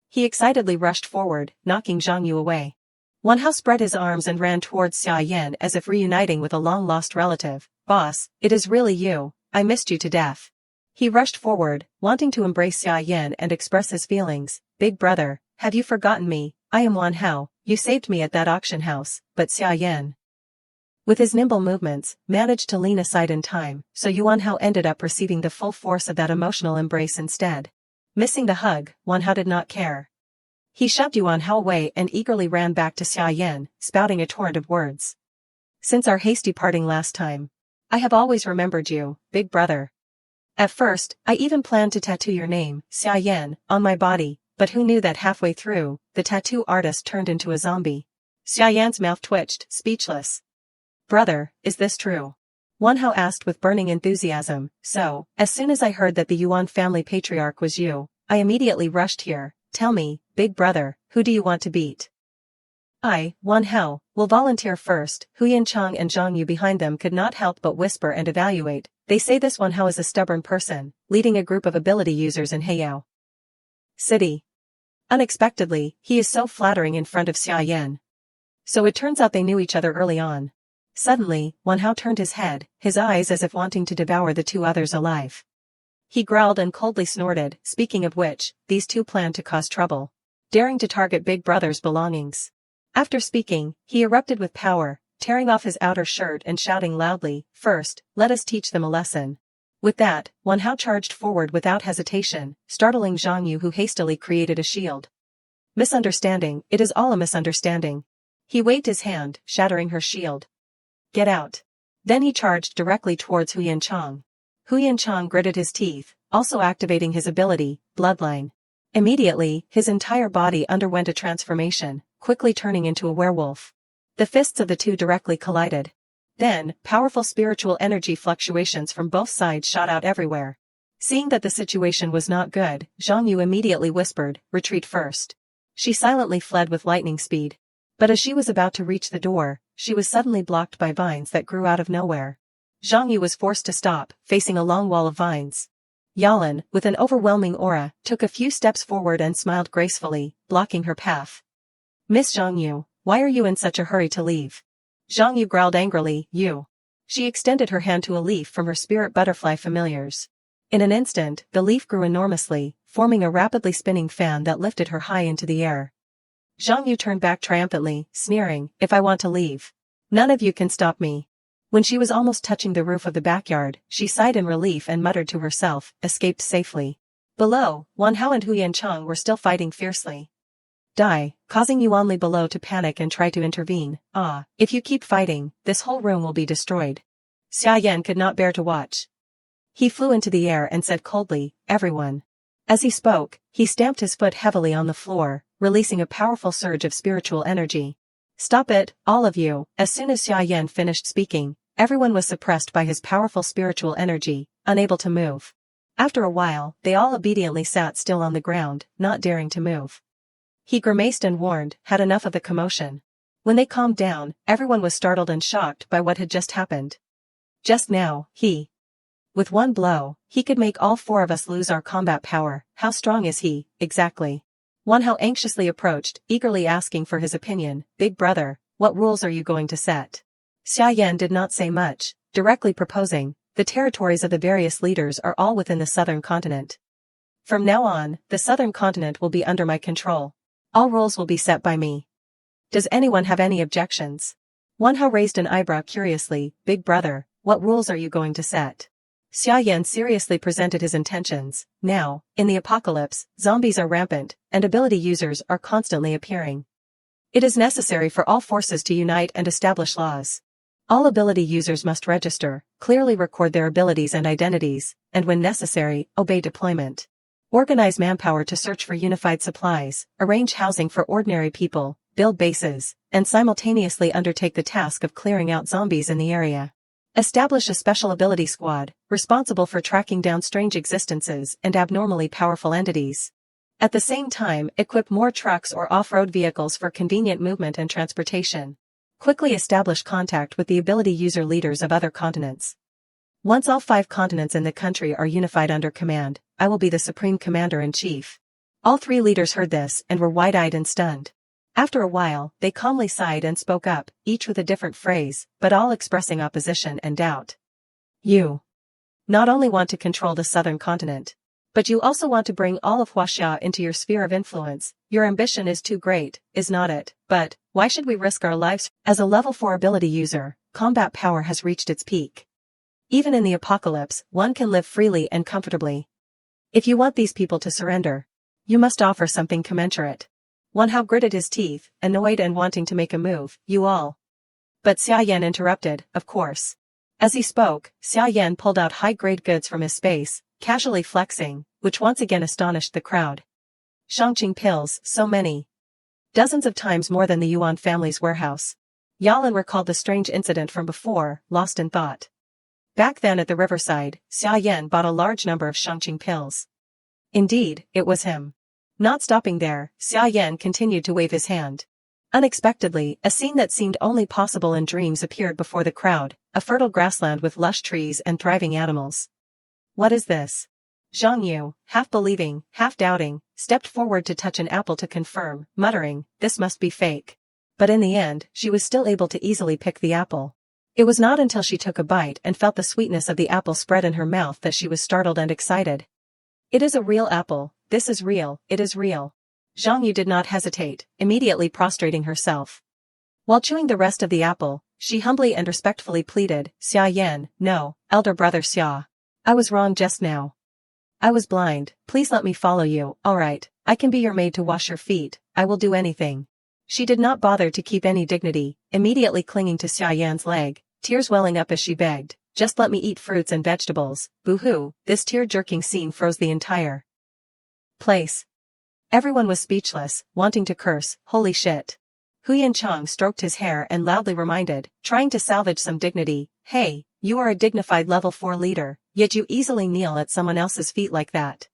He excitedly rushed forward, knocking Zhang Yu away. Wanhao spread his arms and ran towards Xia Yan as if reuniting with a long-lost relative. "Boss, it is really you, I missed you to death." He rushed forward, wanting to embrace Xia Yan and express his feelings. "Big brother, have you forgotten me? I am Wanhao, you saved me at that auction house." But Xia Yan, with his nimble movements, managed to lean aside in time, so Wanhao ended up receiving the full force of that emotional embrace instead. Missing the hug, Wanhao did not care. He shoved Wanhao away and eagerly ran back to Xia Yan, spouting a torrent of words. "Since our hasty parting last time, I have always remembered you, big brother. At first, I even planned to tattoo your name, Xia Yan, on my body, but who knew that halfway through, the tattoo artist turned into a zombie." Xia Yan's mouth twitched, speechless. "Brother, is this true?" Wanhao asked with burning enthusiasm. "So, as soon as I heard that the Yuan family patriarch was you, I immediately rushed here. Tell me, big brother, who do you want to beat?" "I, Wanhao, will volunteer first." Huyan Chang and Zhang Yu behind them could not help but whisper and evaluate. They say this Wanhao is a stubborn person, leading a group of ability users in Heiyao City. Unexpectedly, he is so flattering in front of Xia Yan. So it turns out they knew each other early on. Suddenly, Wanhao turned his head, his eyes as if wanting to devour the two others alive. He growled and coldly snorted, "Speaking of which, these two plan to cause trouble, daring to target Big Brother's belongings." After speaking, he erupted with power, tearing off his outer shirt and shouting loudly, "First, let us teach them a lesson." With that, Wanhao charged forward without hesitation, startling Zhang Yu, who hastily created a shield. "Misunderstanding, it is all a misunderstanding." He waved his hand, shattering her shield. "Get out." Then he charged directly towards Huyan Chang. Huyan Chang gritted his teeth, also activating his ability, Bloodline. Immediately, his entire body underwent a transformation, quickly turning into a werewolf. The fists of the two directly collided. Then, powerful spiritual energy fluctuations from both sides shot out everywhere. Seeing that the situation was not good, Zhang Yu immediately whispered, "Retreat first." She silently fled with lightning speed. But as she was about to reach the door, she was suddenly blocked by vines that grew out of nowhere. Zhang Yu was forced to stop, facing a long wall of vines. Yalan, with an overwhelming aura, took a few steps forward and smiled gracefully, blocking her path. Miss Zhang Yu, why are you in such a hurry to leave? Zhang Yu growled angrily, you. She extended her hand to a leaf from her spirit butterfly familiars. In an instant, the leaf grew enormously, forming a rapidly spinning fan that lifted her high into the air. Zhang Yu turned back triumphantly, sneering, if I want to leave, none of you can stop me. When she was almost touching the roof of the backyard, she sighed in relief and muttered to herself, escaped safely. Below, Wan Hao and Hu Yancheng were still fighting fiercely. Die, causing Yuan Li below to panic and try to intervene. If you keep fighting, this whole room will be destroyed. Xia Yan could not bear to watch. He flew into the air and said coldly, everyone. As he spoke, he stamped his foot heavily on the floor, releasing a powerful surge of spiritual energy. Stop it, all of you. As soon as Xia Yan finished speaking, everyone was suppressed by his powerful spiritual energy, unable to move. After a while, they all obediently sat still on the ground, not daring to move. He grimaced and warned, had enough of the commotion. When they calmed down, everyone was startled and shocked by what had just happened. Just now, with one blow, he could make all four of us lose our combat power. How strong is he, exactly? Wan Hao anxiously approached, eagerly asking for his opinion. Big brother, what rules are you going to set? Xia Yan did not say much, directly proposing, the territories of the various leaders are all within the southern continent. From now on, the southern continent will be under my control. All rules will be set by me. Does anyone have any objections? Wan Hao raised an eyebrow curiously. Big brother, what rules are you going to set? Xia Yan seriously presented his intentions. Now, in the apocalypse, zombies are rampant, and ability users are constantly appearing. It is necessary for all forces to unite and establish laws. All ability users must register, clearly record their abilities and identities, and when necessary, obey deployment. Organize manpower to search for unified supplies, arrange housing for ordinary people, build bases, and simultaneously undertake the task of clearing out zombies in the area. Establish a special ability squad, responsible for tracking down strange existences and abnormally powerful entities. At the same time, equip more trucks or off-road vehicles for convenient movement and transportation. Quickly establish contact with the ability user leaders of other continents. Once all 5 continents in the country are unified under command, I will be the Supreme Commander-in-Chief. All 3 leaders heard this and were wide-eyed and stunned. After a while, they calmly sighed and spoke up, each with a different phrase, but all expressing opposition and doubt. You not only want to control the southern continent, but you also want to bring all of Huaxia into your sphere of influence. Your ambition is too great, is not it? But why should we risk our lives? As a level 4 ability user, combat power has reached its peak. Even in the apocalypse, one can live freely and comfortably. If you want these people to surrender, you must offer something commensurate. Wan Hao gritted his teeth, annoyed and wanting to make a move. You all. But Xia Yan interrupted, of course. As he spoke, Xia Yan pulled out high-grade goods from his space, casually flexing, which once again astonished the crowd. Shangqing pills, so many. Dozens of times more than the Yuan family's warehouse. Yalan recalled the strange incident from before, lost in thought. Back then at the riverside, Xia Yan bought a large number of Shangqing pills. Indeed, it was him. Not stopping there, Xia Yan continued to wave his hand. Unexpectedly, a scene that seemed only possible in dreams appeared before the crowd, a fertile grassland with lush trees and thriving animals. What is this? Zhang Yu, half believing, half doubting, stepped forward to touch an apple to confirm, muttering, this must be fake. But in the end, she was still able to easily pick the apple. It was not until she took a bite and felt the sweetness of the apple spread in her mouth that she was startled and excited. It is a real apple, this is real, it is real. Zhang Yu did not hesitate, immediately prostrating herself. While chewing the rest of the apple, she humbly and respectfully pleaded, Xia Yan, no, elder brother Xia. I was wrong just now. I was blind, please let me follow you. Alright, I can be your maid to wash your feet, I will do anything. She did not bother to keep any dignity, immediately clinging to Xia Yan's leg, tears welling up as she begged, just let me eat fruits and vegetables. Boo-hoo, this tear-jerking scene froze the entire place. Everyone was speechless, wanting to curse, holy shit. Hu Yancheng stroked his hair and loudly reminded, trying to salvage some dignity, hey, you are a dignified level 4 leader, yet you easily kneel at someone else's feet like that.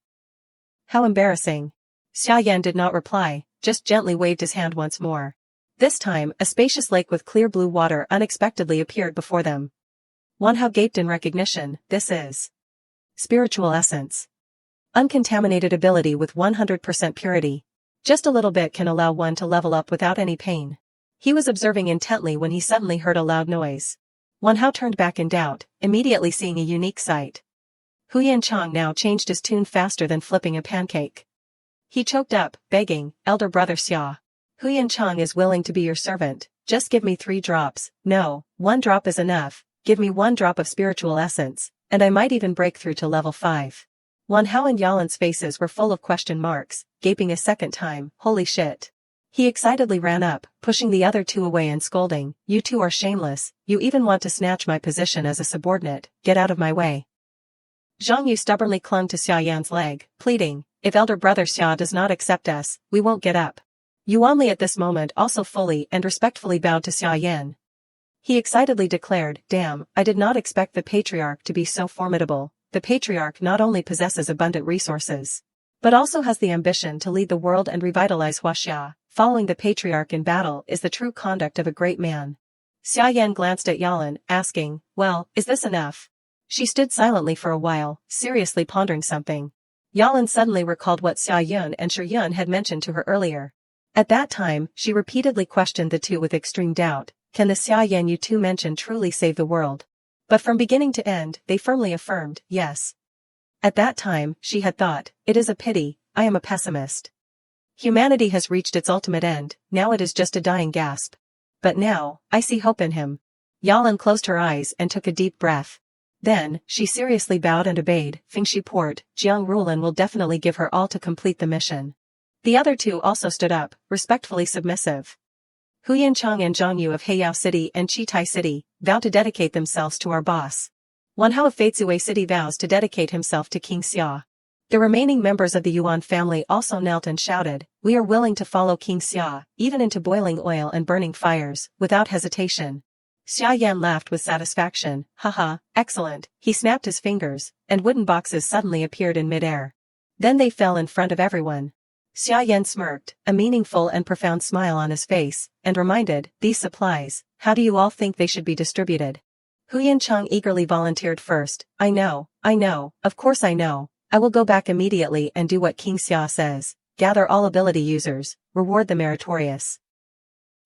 How embarrassing. Xia Yan did not reply, just gently waved his hand once more. This time, a spacious lake with clear blue water unexpectedly appeared before them. Wan Hao gaped in recognition, this is spiritual essence. Uncontaminated ability with 100% purity. Just a little bit can allow one to level up without any pain. He was observing intently when he suddenly heard a loud noise. Wanhao turned back in doubt, immediately seeing a unique sight. Huyan Chang now changed his tune faster than flipping a pancake. He choked up, begging, "Elder brother Xia. Huyan Chang is willing to be your servant, just give me 3 drops, no, 1 drop is enough, give me 1 drop of spiritual essence, and I might even break through to level 5. Wanhao and Yalan's faces were full of question marks, gaping a second time, holy shit. He excitedly ran up, pushing the other 2 away and scolding, "You 2 are shameless, you even want to snatch my position as a subordinate, get out of my way." Zhong Yu stubbornly clung to Xia Yan's leg, pleading, "If elder brother Xia does not accept us, we won't get up." Yuan at this moment also fully and respectfully bowed to Xia Yan. He excitedly declared, "Damn, I did not expect the patriarch to be so formidable. The patriarch not only possesses abundant resources, but also has the ambition to lead the world and revitalize Huaxia. Following the patriarch in battle is the true conduct of a great man." Xia Yan glanced at Yalan, asking, "Well, is this enough?" She stood silently for a while, seriously pondering something. Yalan suddenly recalled what Xia Yan and Shirin had mentioned to her earlier. At that time, she repeatedly questioned the 2 with extreme doubt, can the Xia Yan you 2 mentioned truly save the world? But from beginning to end, they firmly affirmed, yes. At that time, she had thought, it is a pity, I am a pessimist. Humanity has reached its ultimate end, now it is just a dying gasp. But now, I see hope in him. Yalan closed her eyes and took a deep breath. Then, she seriously bowed and obeyed, Fingxi Port, Jiang Rulan will definitely give her all to complete the mission. The other 2 also stood up, respectfully submissive. Huyan Chang and Zhong Yu of Heiyao City and Chitai City vow to dedicate themselves to our boss. Wanhao of Feizue City vows to dedicate himself to King Xia. The remaining members of the Yuan family also knelt and shouted, "We are willing to follow King Xia, even into boiling oil and burning fires, without hesitation." Xia Yan laughed with satisfaction, "Haha, excellent." He snapped his fingers, and wooden boxes suddenly appeared in midair. Then they fell in front of everyone. Xia Yan smirked, a meaningful and profound smile on his face, and reminded, "These supplies, how do you all think they should be distributed?" Huyan Chang eagerly volunteered first, I know, of course I know. I will go back immediately and do what King Xia says, gather all ability users, reward the meritorious,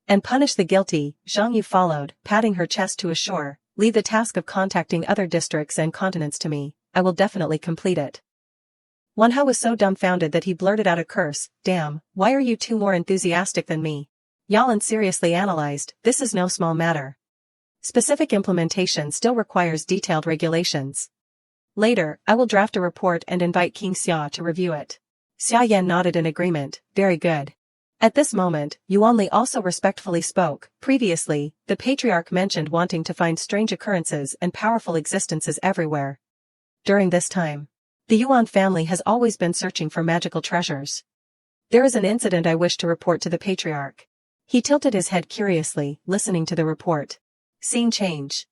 and punish the guilty." Zhong Yu followed, patting her chest to assure, "Leave the task of contacting other districts and continents to me, I will definitely complete it." Wanhao was so dumbfounded that he blurted out a curse, "Damn, why are you 2 more enthusiastic than me?" Yalan seriously analyzed, this is no small matter. Specific implementation still requires detailed regulations. Later, I will draft a report and invite King Xia to review it. Xia Yan nodded in agreement, very good. At this moment, Yuan also respectfully spoke. Previously, the patriarch mentioned wanting to find strange occurrences and powerful existences everywhere. During this time, the Yuan family has always been searching for magical treasures. There is an incident I wish to report to the patriarch. He tilted his head curiously, listening to the report. Scene change.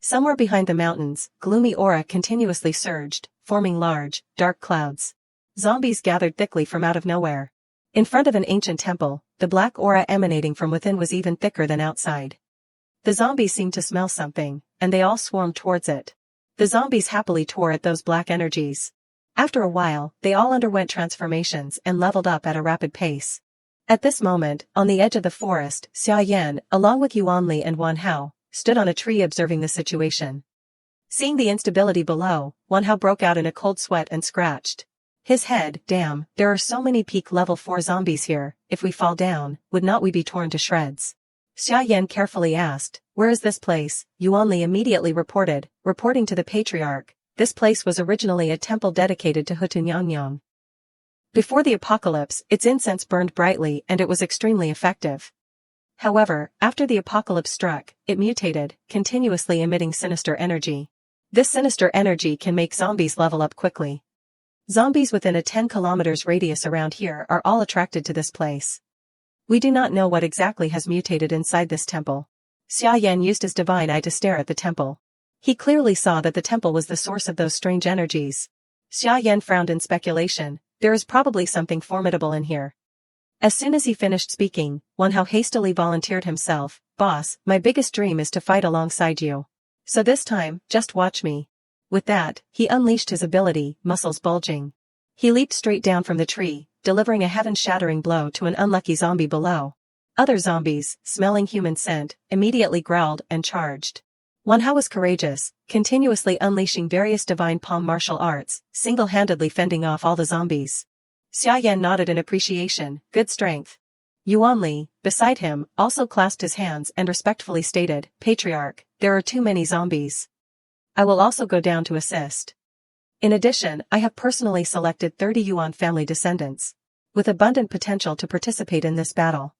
Somewhere behind the mountains, gloomy aura continuously surged, forming large, dark clouds. Zombies gathered thickly from out of nowhere. In front of an ancient temple, the black aura emanating from within was even thicker than outside. The zombies seemed to smell something, and they all swarmed towards it. The zombies happily tore at those black energies. After a while, they all underwent transformations and leveled up at a rapid pace. At this moment, on the edge of the forest, Xia Yan, along with Yuan and Wanhao, stood on a tree observing the situation. Seeing the instability below, Wanhao broke out in a cold sweat and scratched his head. Damn, there are so many peak level 4 zombies here, if we fall down, would not we be torn to shreds? Xia Yan carefully asked, where is this place? Yuan immediately reporting to the patriarch, this place was originally a temple dedicated to Hutunyang. Before the apocalypse, its incense burned brightly and it was extremely effective. However, after the apocalypse struck, it mutated, continuously emitting sinister energy. This sinister energy can make zombies level up quickly. Zombies within a 10 kilometers radius around here are all attracted to this place. We do not know what exactly has mutated inside this temple. Xia Yan used his divine eye to stare at the temple. He clearly saw that the temple was the source of those strange energies. Xia Yan frowned in speculation, there is probably something formidable in here. As soon as he finished speaking, Wanhao hastily volunteered himself, boss, my biggest dream is to fight alongside you. So this time, just watch me. With that, he unleashed his ability, muscles bulging. He leaped straight down from the tree, delivering a heaven-shattering blow to an unlucky zombie below. Other zombies, smelling human scent, immediately growled and charged. Manhwa was courageous, continuously unleashing various divine palm martial arts, single-handedly fending off all the zombies. Xia Yan nodded in appreciation, good strength. Yuan, beside him, also clasped his hands and respectfully stated, Patriarch, there are too many zombies. I will also go down to assist. In addition, I have personally selected 30 Yuan family descendants, with abundant potential to participate in this battle.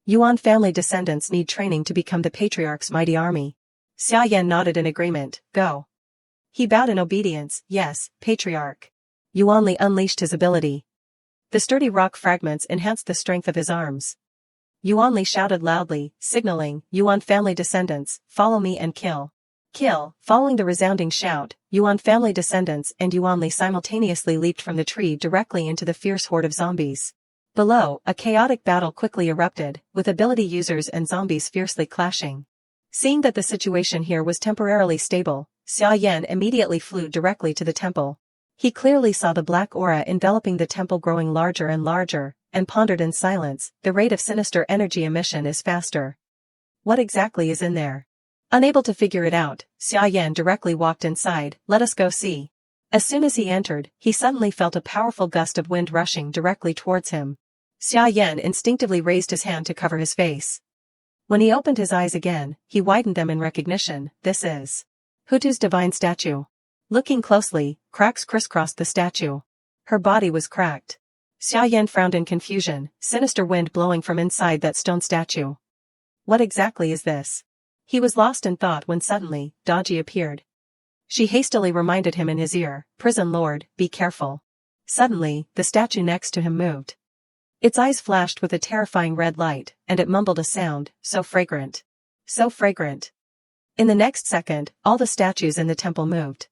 Yuan family descendants need training to become the Patriarch's mighty army. Xia Yan nodded in agreement, go. He bowed in obedience, yes, Patriarch. Yuan unleashed his ability. The sturdy rock fragments enhanced the strength of his arms. Yuan shouted loudly, signaling, Yuan family descendants, follow me and kill. Kill. Following the resounding shout, Yuan family descendants and Yuan simultaneously leaped from the tree directly into the fierce horde of zombies. Below, a chaotic battle quickly erupted, with ability users and zombies fiercely clashing. Seeing that the situation here was temporarily stable, Xia Yan immediately flew directly to the temple. He clearly saw the black aura enveloping the temple growing larger and larger, and pondered in silence, the rate of sinister energy emission is faster. What exactly is in there? Unable to figure it out, Xia Yan directly walked inside, let us go see. As soon as he entered, he suddenly felt a powerful gust of wind rushing directly towards him. Xia Yan instinctively raised his hand to cover his face. When he opened his eyes again, he widened them in recognition, this is Hutu's divine statue. Looking closely, cracks crisscrossed the statue. Her body was cracked. Xia Yan frowned in confusion, sinister wind blowing from inside that stone statue. What exactly is this? He was lost in thought when suddenly, Daji appeared. She hastily reminded him in his ear, Prison Lord, be careful. Suddenly, the statue next to him moved. Its eyes flashed with a terrifying red light, and it mumbled a sound, so fragrant. So fragrant. In the next second, all the statues in the temple moved.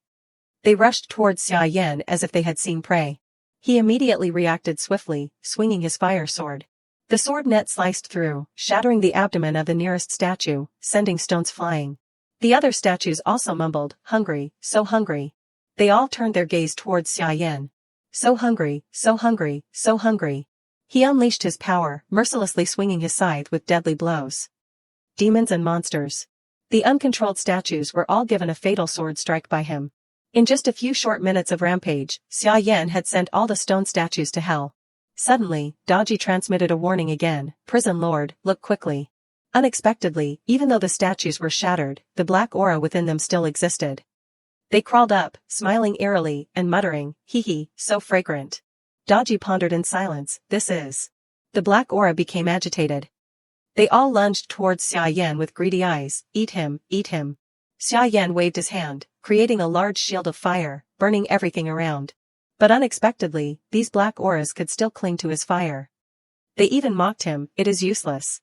They rushed towards Xia Yan as if they had seen prey. He immediately reacted swiftly, swinging his fire sword. The sword net sliced through, shattering the abdomen of the nearest statue, sending stones flying. The other statues also mumbled, hungry, so hungry. They all turned their gaze towards Xia Yan. So hungry, so hungry, so hungry. He unleashed his power, mercilessly swinging his scythe with deadly blows. Demons and monsters. The uncontrolled statues were all given a fatal sword strike by him. In just a few short minutes of rampage, Xia Yan had sent all the stone statues to hell. Suddenly, Daji transmitted a warning again, Prison Lord, look quickly. Unexpectedly, even though the statues were shattered, the black aura within them still existed. They crawled up, smiling eerily, and muttering, hee hee, so fragrant. Daji pondered in silence, this is. The black aura became agitated. They all lunged towards Xia Yan with greedy eyes, eat him, eat him. Xia Yan waved his hand, creating a large shield of fire, burning everything around. But unexpectedly, these black auras could still cling to his fire. They even mocked him, it is useless.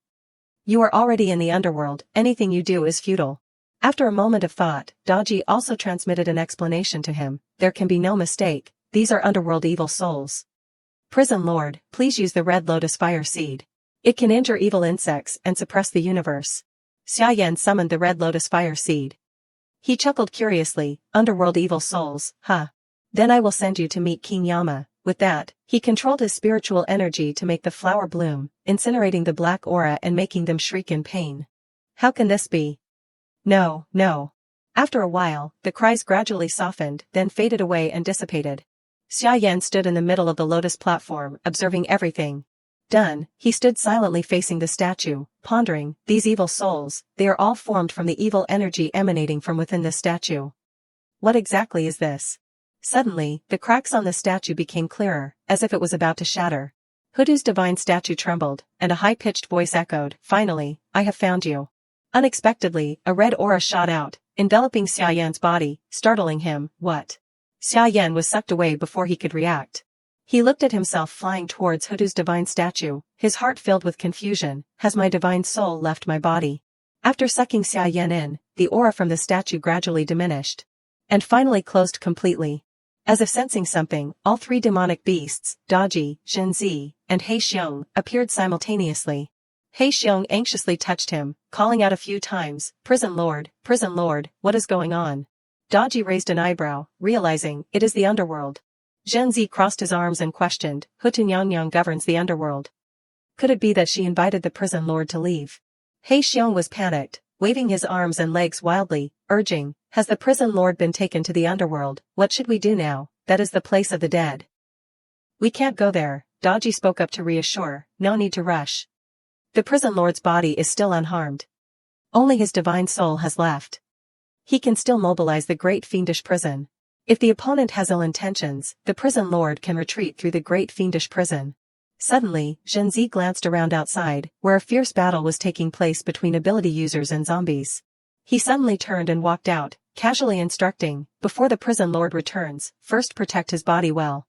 You are already in the underworld, anything you do is futile. After a moment of thought, Daji also transmitted an explanation to him, there can be no mistake, these are underworld evil souls. Prison Lord, please use the red lotus fire seed. It can injure evil insects and suppress the universe. Xia Yan summoned the red lotus fire seed. He chuckled curiously, underworld evil souls, huh? Then I will send you to meet King Yama. With that, he controlled his spiritual energy to make the flower bloom, incinerating the black aura and making them shriek in pain. How can this be? No, no. After a while, the cries gradually softened, then faded away and dissipated. Xia Yan stood in the middle of the lotus platform, observing everything. Done, he stood silently facing the statue, pondering, these evil souls, they are all formed from the evil energy emanating from within the statue. What exactly is this? Suddenly, the cracks on the statue became clearer, as if it was about to shatter. Hutu's divine statue trembled, and a high-pitched voice echoed, finally, I have found you. Unexpectedly, a red aura shot out, enveloping Xia Yan's body, startling him, what? Xia Yan was sucked away before he could react. He looked at himself flying towards Hutu's divine statue, his heart filled with confusion, has my divine soul left my body? After sucking Xia Yan in, the aura from the statue gradually diminished. And finally closed completely. As if sensing something, all three demonic beasts, Daji, Zhenzi, and He Xiong, appeared simultaneously. He Xiong anxiously touched him, calling out a few times, Prison Lord, what is going on? Daji raised an eyebrow, realizing, it is the underworld. Zhenzi crossed his arms and questioned, Hutunyang governs the underworld. Could it be that she invited the prison lord to leave? He Xiong was panicked, waving his arms and legs wildly, urging, has the prison lord been taken to the underworld? What should we do now? That is the place of the dead. We can't go there, Daji spoke up to reassure, no need to rush. The prison lord's body is still unharmed. Only his divine soul has left. He can still mobilize the great fiendish prison. If the opponent has ill intentions, the prison lord can retreat through the great fiendish prison. Suddenly, Zhenzi glanced around outside, where a fierce battle was taking place between ability users and zombies. He suddenly turned and walked out, casually instructing, before the prison lord returns, first protect his body well.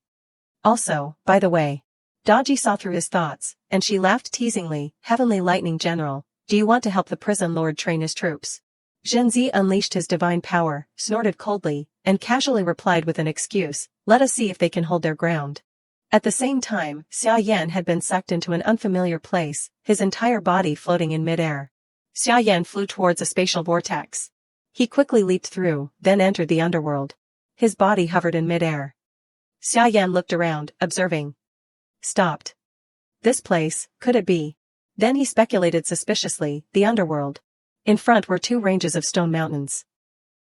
Also, by the way. Daji saw through his thoughts, and she laughed teasingly, Heavenly Lightning General, do you want to help the prison lord train his troops? Zhenzi unleashed his divine power, snorted coldly, and casually replied with an excuse, let us see if they can hold their ground. At the same time, Xia Yan had been sucked into an unfamiliar place, his entire body floating in midair. Xia Yan flew towards a spatial vortex. He quickly leaped through, then entered the underworld. His body hovered in midair. Xia Yan looked around, observing. Stopped. This place, could it be? Then he speculated suspiciously, the underworld. In front were two ranges of stone mountains.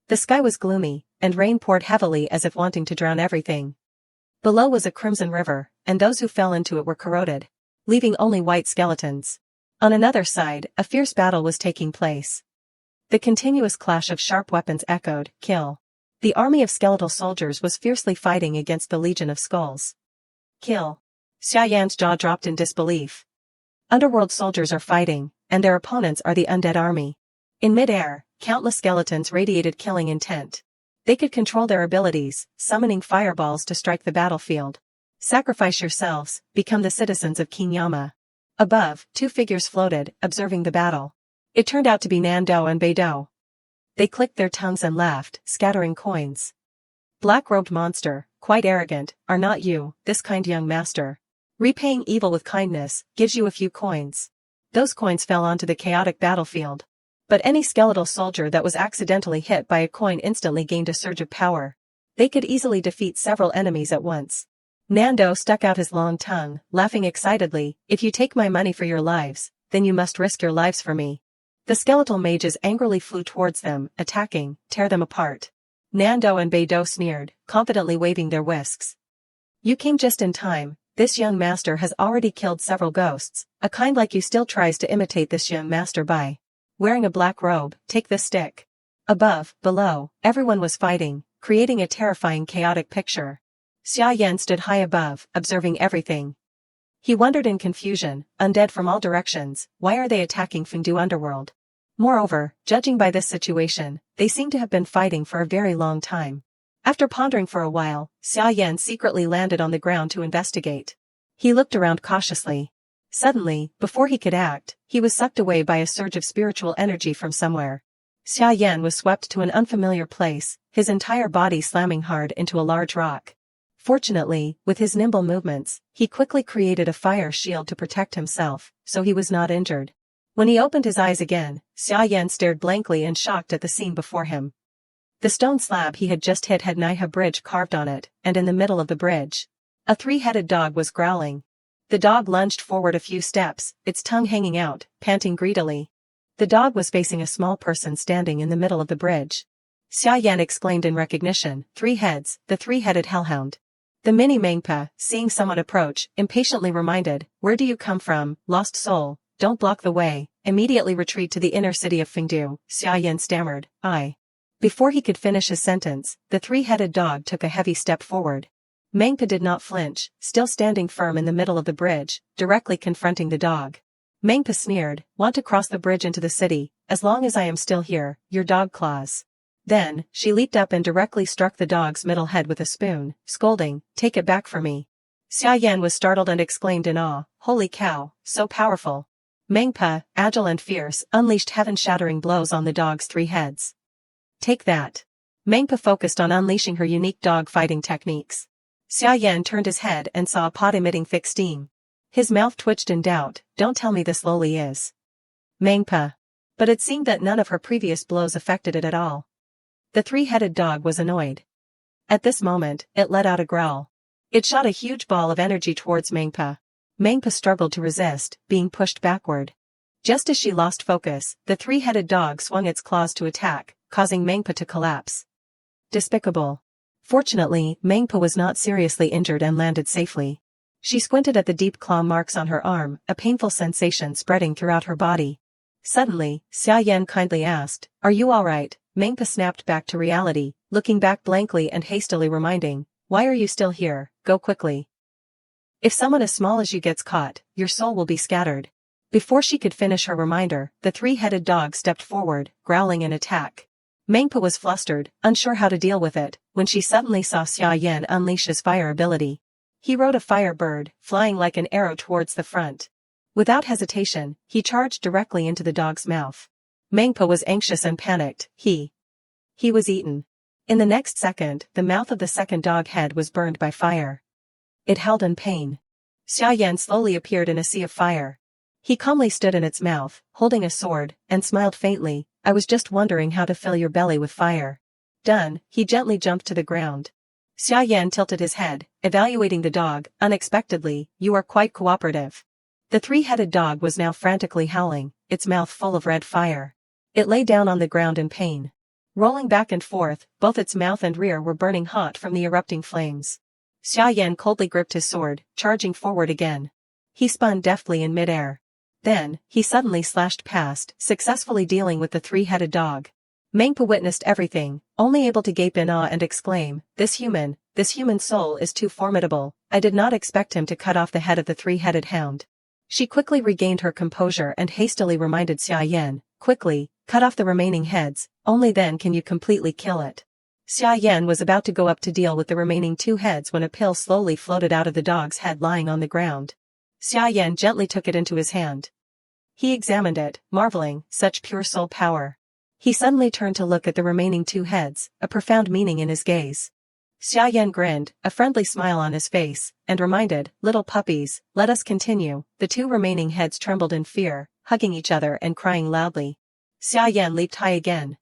The sky was gloomy, and rain poured heavily as if wanting to drown everything. Below was a crimson river, and those who fell into it were corroded, leaving only white skeletons. On another side, a fierce battle was taking place. The continuous clash of sharp weapons echoed, kill. The army of skeletal soldiers was fiercely fighting against the legion of skulls. Kill. Xia Yan's jaw dropped in disbelief. Underworld soldiers are fighting, and their opponents are the undead army. In midair, countless skeletons radiated killing intent. They could control their abilities, summoning fireballs to strike the battlefield. Sacrifice yourselves, become the citizens of Kinyama. Above, two figures floated, observing the battle. It turned out to be Nando and Beidou. They clicked their tongues and laughed, scattering coins. Black-robed monster, quite arrogant, are not you, this kind young master. Repaying evil with kindness, gives you a few coins. Those coins fell onto the chaotic battlefield. But any skeletal soldier that was accidentally hit by a coin instantly gained a surge of power. They could easily defeat several enemies at once. Nando stuck out his long tongue, laughing excitedly, if you take my money for your lives, then you must risk your lives for me. The skeletal mages angrily flew towards them, attacking, tear them apart. Nando and Beidou sneered, confidently waving their whisks. You came just in time. This young master has already killed several ghosts. A kind like you still tries to imitate this young master by wearing a black robe. Take this stick. Above, below, everyone was fighting, creating a terrifying chaotic picture. Xia Yan stood high above, observing everything. He wondered in confusion, undead from all directions, why are they attacking Fengdu Underworld? Moreover, judging by this situation, they seem to have been fighting for a very long time. After pondering for a while, Xia Yan secretly landed on the ground to investigate. He looked around cautiously. Suddenly, before he could act, he was sucked away by a surge of spiritual energy from somewhere. Xia Yan was swept to an unfamiliar place, his entire body slamming hard into a large rock. Fortunately, with his nimble movements, he quickly created a fire shield to protect himself, so he was not injured. When he opened his eyes again, Xia Yan stared blankly and shocked at the scene before him. The stone slab he had just hit had Naiha Bridge carved on it, and in the middle of the bridge, a three-headed dog was growling. The dog lunged forward a few steps, its tongue hanging out, panting greedily. The dog was facing a small person standing in the middle of the bridge. Xia Yan exclaimed in recognition, 3 heads, the three-headed hellhound. The mini Mengpa, seeing someone approach, impatiently reminded, where do you come from, lost soul, don't block the way, immediately retreat to the inner city of Fengdu, Xia Yan stammered, I. Before he could finish his sentence, the three-headed dog took a heavy step forward. Mengpa did not flinch, still standing firm in the middle of the bridge, directly confronting the dog. Mengpa sneered, want to cross the bridge into the city, as long as I am still here, your dog claws. Then, she leaped up and directly struck the dog's middle head with a spoon, scolding, take it back from me. Xia Yan was startled and exclaimed in awe, holy cow, so powerful. Mengpa, agile and fierce, unleashed heaven-shattering blows on the dog's 3 heads. Take that. Mengpa focused on unleashing her unique dog fighting techniques. Xia Yan turned his head and saw a pot emitting thick steam. His mouth twitched in doubt, don't tell me this lowly is Mengpa. But it seemed that none of her previous blows affected it at all. The three-headed dog was annoyed. At this moment, it let out a growl. It shot a huge ball of energy towards Manhwa. Manhwa struggled to resist, being pushed backward. Just as she lost focus, the three-headed dog swung its claws to attack, causing Manhwa to collapse. Despicable. Fortunately, Manhwa was not seriously injured and landed safely. She squinted at the deep claw marks on her arm, a painful sensation spreading throughout her body. Suddenly, Xia Yan kindly asked, "Are you alright?" Manhwa snapped back to reality, looking back blankly and hastily reminding, "Why are you still here? Go quickly. If someone as small as you gets caught, your soul will be scattered." Before she could finish her reminder, the three-headed dog stepped forward, growling in attack. Manhwa was flustered, unsure how to deal with it, when she suddenly saw Xia Yan unleash his fire ability. He rode a fire bird, flying like an arrow towards the front. Without hesitation, he charged directly into the dog's mouth. Manhwa was anxious and panicked. He was eaten. In the next second, the mouth of the second dog head was burned by fire. It howled in pain. Xia Yan slowly appeared in a sea of fire. He calmly stood in its mouth, holding a sword, and smiled faintly. "I was just wondering how to fill your belly with fire." Done, he gently jumped to the ground. Xia Yan tilted his head, evaluating the dog. Unexpectedly, "You are quite cooperative." The three-headed dog was now frantically howling, its mouth full of red fire. It lay down on the ground in pain. Rolling back and forth, both its mouth and rear were burning hot from the erupting flames. Xia Yan coldly gripped his sword, charging forward again. He spun deftly in midair. Then, he suddenly slashed past, successfully dealing with the three-headed dog. Manhwa witnessed everything, only able to gape in awe and exclaim, this human soul is too formidable. I did not expect him to cut off the head of the three-headed hound." She quickly regained her composure and hastily reminded Xia Yan, "Quickly, cut off the remaining heads, only then can you completely kill it." Xia Yan was about to go up to deal with the remaining two heads when a pill slowly floated out of the dog's head lying on the ground. Xia Yan gently took it into his hand. He examined it, marveling, such pure soul power. He suddenly turned to look at the remaining two heads, a profound meaning in his gaze. Xia Yan grinned, a friendly smile on his face, and reminded, "Little puppies, let us continue." The two remaining heads trembled in fear, hugging each other and crying loudly. Xia Yan leaped high again.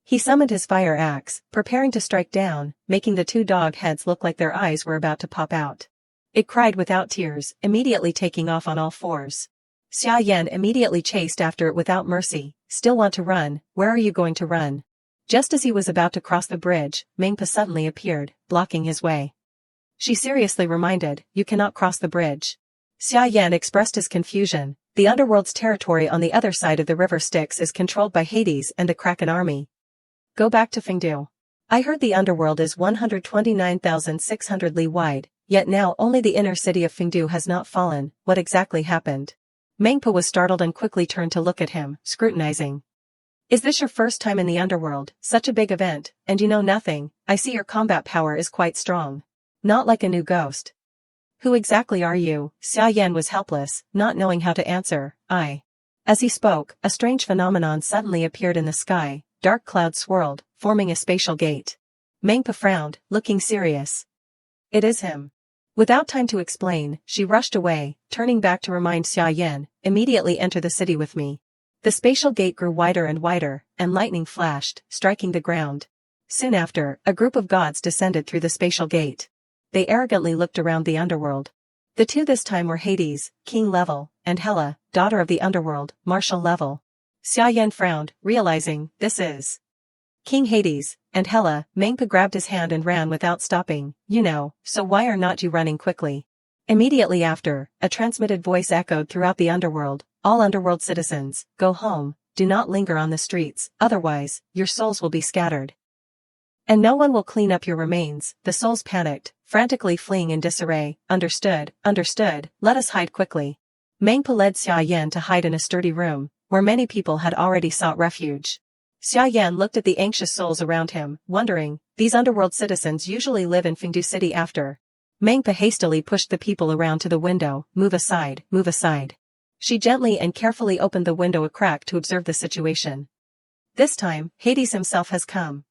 He summoned his fire axe, preparing to strike down, making the two dog heads look like their eyes were about to pop out. It cried without tears, immediately taking off on all fours. Xia Yan immediately chased after it without mercy. "Still want to run? Where are you going to run?" Just as he was about to cross the bridge, Manhwa suddenly appeared, blocking his way. She seriously reminded, "You cannot cross the bridge." Xia Yan expressed his confusion. The Underworld's territory on the other side of the river Styx is controlled by Hades and the Kraken army. Go back to Fengdu. I heard the Underworld is 129,600 li wide, yet now only the inner city of Fengdu has not fallen. What exactly happened? Manhwa was startled and quickly turned to look at him, scrutinizing. "Is this your first time in the Underworld? Such a big event, and you know nothing. I see your combat power is quite strong. Not like a new ghost." "Who exactly are you?" Xia Yan was helpless, not knowing how to answer. As he spoke, a strange phenomenon suddenly appeared in the sky. Dark clouds swirled, forming a spatial gate. Manhwa frowned, looking serious. "It is him." Without time to explain, she rushed away, turning back to remind Xia Yan, "Immediately enter the city with me." The spatial gate grew wider and wider, and lightning flashed, striking the ground. Soon after, a group of gods descended through the spatial gate. They arrogantly looked around the Underworld. The two this time were Hades, king level, and Hela, daughter of the Underworld, martial level. Xia Yan frowned, realizing, this is King Hades, and Hela. Manhwa grabbed his hand and ran without stopping. "You know, so why are not you running quickly?" Immediately after, a transmitted voice echoed throughout the Underworld. "All Underworld citizens, go home, do not linger on the streets, otherwise, your souls will be scattered. And no one will clean up your remains." The souls panicked, frantically fleeing in disarray. Understood, let us hide quickly." Manhwa led Xia Yan to hide in a sturdy room, where many people had already sought refuge. Xia Yan looked at the anxious souls around him, wondering, these Underworld citizens usually live in Fengdu City after. Manhwa hastily pushed the people around to the window. Move aside, move aside." She gently and carefully opened the window a crack to observe the situation. This time, Hades himself has come.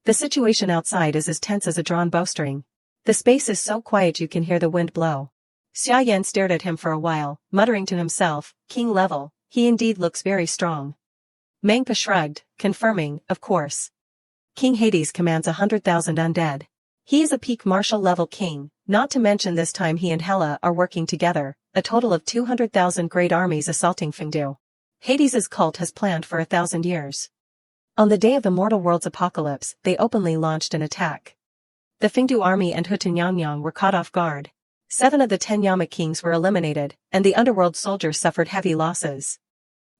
The situation outside is as tense as a drawn bowstring. The space is so quiet you can hear the wind blow. Xia Yan stared at him for a while, muttering to himself, "King level, he indeed looks very strong." Manhwa shrugged, confirming, "Of course. King Hades commands 100,000 undead. He is a peak martial level king, Not to mention this time he and Hela are working together, a total of 200,000 great armies assaulting Fengdu. Hades's cult has planned for 1,000 years. On the day of the mortal world's apocalypse, they openly launched an attack. The Fengdu army and Hutunyang were caught off guard. 7 of the 10 Yama kings were eliminated, and the underworld soldiers suffered heavy losses.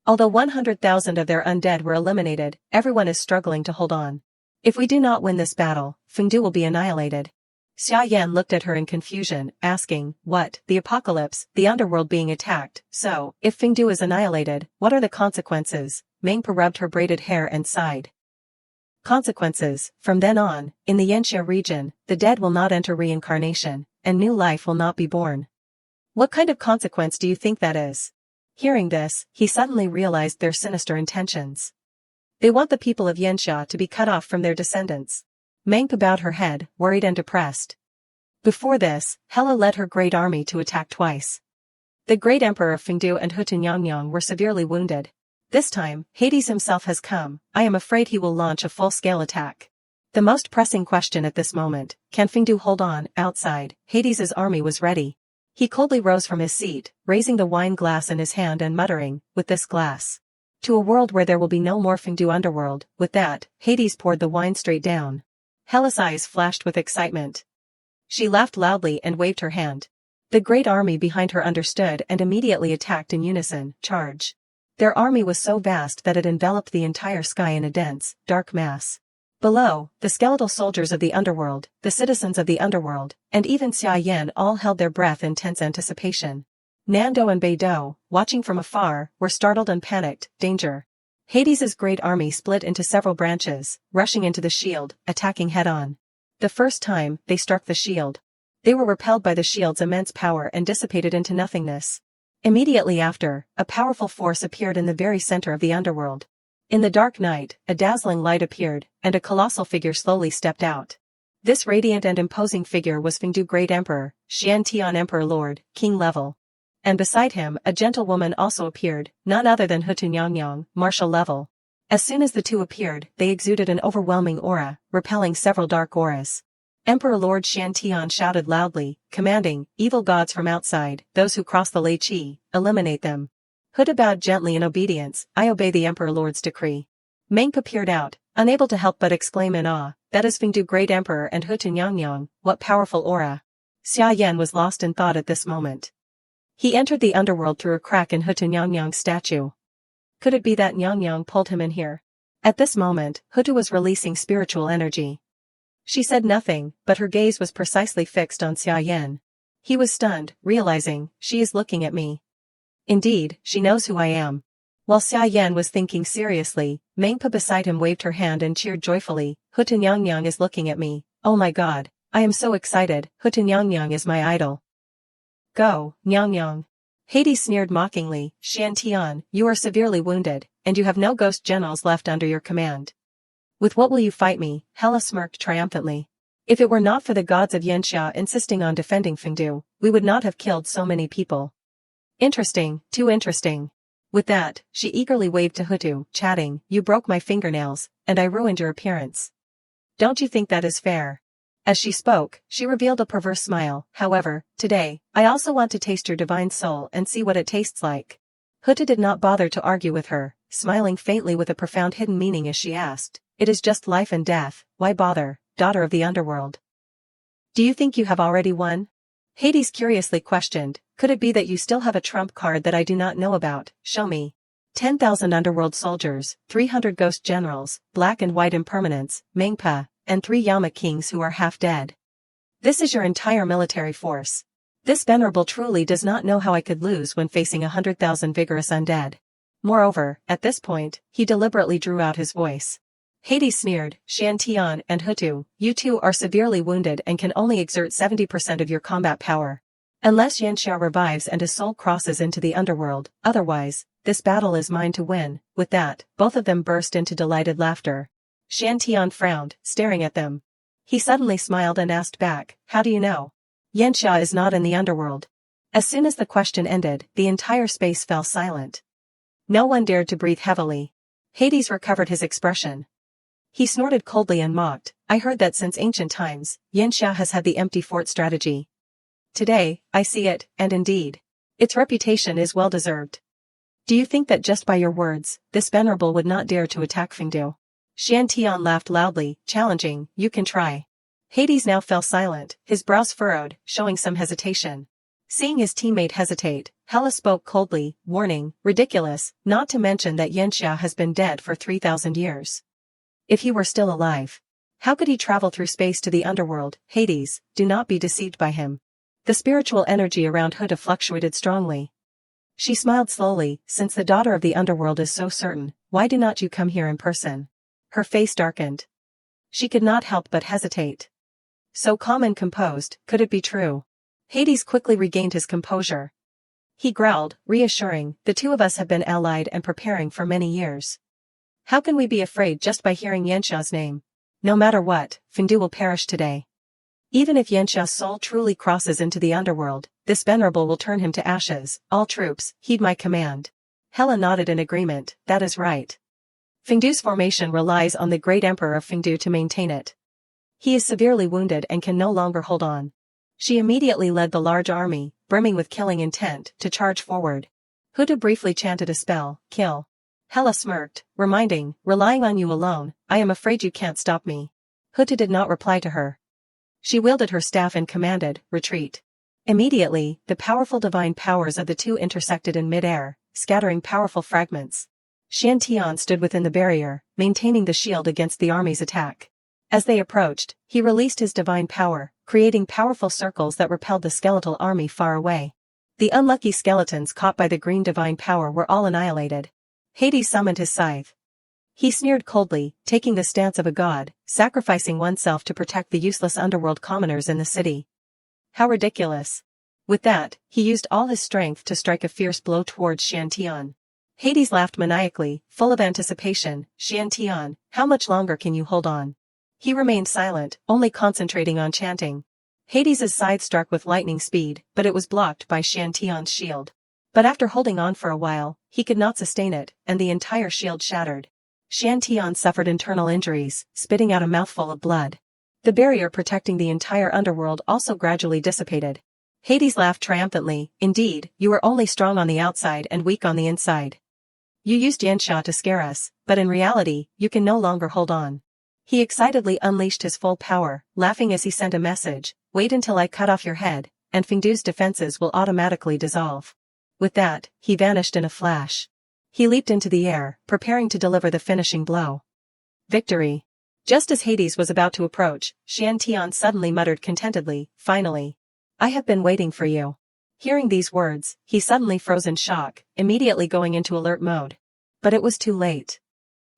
Although 100,000 of their undead were eliminated, everyone is struggling to hold on. If we do not win this battle, Fengdu will be annihilated. Xia Yan looked at her in confusion, asking, what, the apocalypse, the underworld being attacked, so, if Fengdu is annihilated, what are the consequences? Mengpa rubbed her braided hair and sighed. Consequences, from then on, in the Yanxia region, the dead will not enter reincarnation, and new life will not be born. What kind of consequence do you think that is? Hearing this, he suddenly realized their sinister intentions. They want the people of Yanxia to be cut off from their descendants. Mengpa bowed her head, worried and depressed. Before this, Hela led her great army to attack twice. The great emperor of Fengdu and Hutunyang were severely wounded. This time, Hades himself has come. I am afraid he will launch a full-scale attack. The most pressing question at this moment, can Fengdu hold on? Outside, Hades's army was ready. He coldly rose from his seat, raising the wine glass in his hand and muttering, with this glass. To a world where there will be no more Fengdu underworld. With that, Hades poured the wine straight down. Hela's eyes flashed with excitement. She laughed loudly and waved her hand. The great army behind her understood and immediately attacked in unison. Charge. Their army was so vast that it enveloped the entire sky in a dense, dark mass. Below, the skeletal soldiers of the underworld, the citizens of the underworld, and even Xia Yan all held their breath in tense anticipation. Nando and Beidou, watching from afar, were startled and panicked. Danger. Hades's great army split into several branches, rushing into the shield, attacking head-on. The first time, they struck the shield. They were repelled by the shield's immense power and dissipated into nothingness. Immediately after, a powerful force appeared in the very center of the underworld. In the dark night, a dazzling light appeared, and a colossal figure slowly stepped out. This radiant and imposing figure was Fengdu Great Emperor, Xian Emperor Lord, King level. And beside him, a gentlewoman also appeared, none other than Hutunyang, martial level. As soon as the two appeared, they exuded an overwhelming aura, repelling several dark auras. Emperor Lord Xian shouted loudly, commanding, evil gods from outside, those who cross the Lei Qi, eliminate them. Huda bowed gently in obedience, I obey the Emperor Lord's decree. Mengpa peered out, unable to help but exclaim in awe, that is Fengdu Great Emperor and Hutunyang, what powerful aura. Xia Yan was lost in thought at this moment. He entered the underworld through a crack in Hutunyang's statue. Could it be that Nyang pulled him in here? At this moment, Hutu was releasing spiritual energy. She said nothing, but her gaze was precisely fixed on Xia Yan. He was stunned, realizing, she is looking at me. Indeed, she knows who I am. While Xia Yan was thinking seriously, Mengpa beside him waved her hand and cheered joyfully, Hutunyang is looking at me, oh my god, I am so excited, Hutunyang is my idol. Go, Nyang. Hades sneered mockingly, Xian, you are severely wounded, and you have no ghost generals left under your command. With what will you fight me? Hela smirked triumphantly. If it were not for the gods of Yanxia insisting on defending Fengdu, we would not have killed so many people. Interesting, too interesting. With that, she eagerly waved to Hutu, chatting, you broke my fingernails, and I ruined your appearance. Don't you think that is fair? As she spoke, she revealed a perverse smile, however, today, I also want to taste your divine soul and see what it tastes like. Hutu did not bother to argue with her, smiling faintly with a profound hidden meaning as she asked, it is just life and death, why bother, daughter of the underworld? Do you think you have already won? Hades curiously questioned, could it be that you still have a trump card that I do not know about? Show me. 10,000 underworld soldiers, 300 ghost generals, black and white impermanents, Mengpa, and 3 Yama kings who are half dead. This is your entire military force. This venerable truly does not know how I could lose when facing 100,000 vigorous undead. Moreover, at this point, he deliberately drew out his voice. Hades sneered, Xian and Hutu, you two are severely wounded and can only exert 70% of your combat power. Unless Yanxia revives and his soul crosses into the underworld, otherwise, this battle is mine to win. With that, both of them burst into delighted laughter. Xian frowned, staring at them. He suddenly smiled and asked back, how do you know? Yanxia is not in the underworld. As soon as the question ended, the entire space fell silent. No one dared to breathe heavily. Hades recovered his expression. He snorted coldly and mocked, I heard that since ancient times, Yanxia has had the empty fort strategy. Today, I see it, and indeed, its reputation is well deserved. Do you think that just by your words, this venerable would not dare to attack Fengdu? Xian Tian laughed loudly, challenging, you can try. Hades now fell silent, his brows furrowed, showing some hesitation. Seeing his teammate hesitate, Hela spoke coldly, warning, ridiculous, not to mention that Yanxia has been dead for 3,000 years. If he were still alive, how could he travel through space to the underworld? Hades, do not be deceived by him. The spiritual energy around Huda fluctuated strongly. She smiled slowly, since the daughter of the underworld is so certain, why do not you come here in person? Her face darkened. She could not help but hesitate. So calm and composed, could it be true? Hades quickly regained his composure. He growled, reassuring, the two of us have been allied and preparing for many years. How can we be afraid just by hearing Yanxia's name? No matter what, Fengdu will perish today. Even if Yanxia's soul truly crosses into the underworld, this venerable will turn him to ashes. All troops, heed my command. Hela nodded in agreement, that is right. Fengdu's formation relies on the great emperor of Fengdu to maintain it. He is severely wounded and can no longer hold on. She immediately led the large army, brimming with killing intent, to charge forward. Huda briefly chanted a spell, kill. Hela smirked, relying on you alone, I am afraid you can't stop me. Huda did not reply to her. She wielded her staff and commanded, retreat. Immediately, the powerful divine powers of the two intersected in mid-air, scattering powerful fragments. Xian Tian stood within the barrier, maintaining the shield against the army's attack. As they approached, he released his divine power, creating powerful circles that repelled the skeletal army far away. The unlucky skeletons caught by the green divine power were all annihilated. Hades summoned his scythe. He sneered coldly, taking the stance of a god, sacrificing oneself to protect the useless underworld commoners in the city. How ridiculous. With that, he used all his strength to strike a fierce blow towards Xian Tian. Hades laughed maniacally, full of anticipation, Xian Tian, how much longer can you hold on? He remained silent, only concentrating on chanting. Hades' scythe struck with lightning speed, but it was blocked by Xian Tian's shield. But after holding on for a while, he could not sustain it, and the entire shield shattered. Xian Tian suffered internal injuries, spitting out a mouthful of blood. The barrier protecting the entire underworld also gradually dissipated. Hades laughed triumphantly, indeed, you are only strong on the outside and weak on the inside. You used Yanxia to scare us, but in reality, you can no longer hold on. He excitedly unleashed his full power, laughing as he sent a message, wait until I cut off your head, and Fengdu's defenses will automatically dissolve. With that, he vanished in a flash. He leaped into the air, preparing to deliver the finishing blow. Victory. Just as Hades was about to approach, Xian Tian suddenly muttered contentedly, finally. I have been waiting for you. Hearing these words, he suddenly froze in shock, immediately going into alert mode. But it was too late.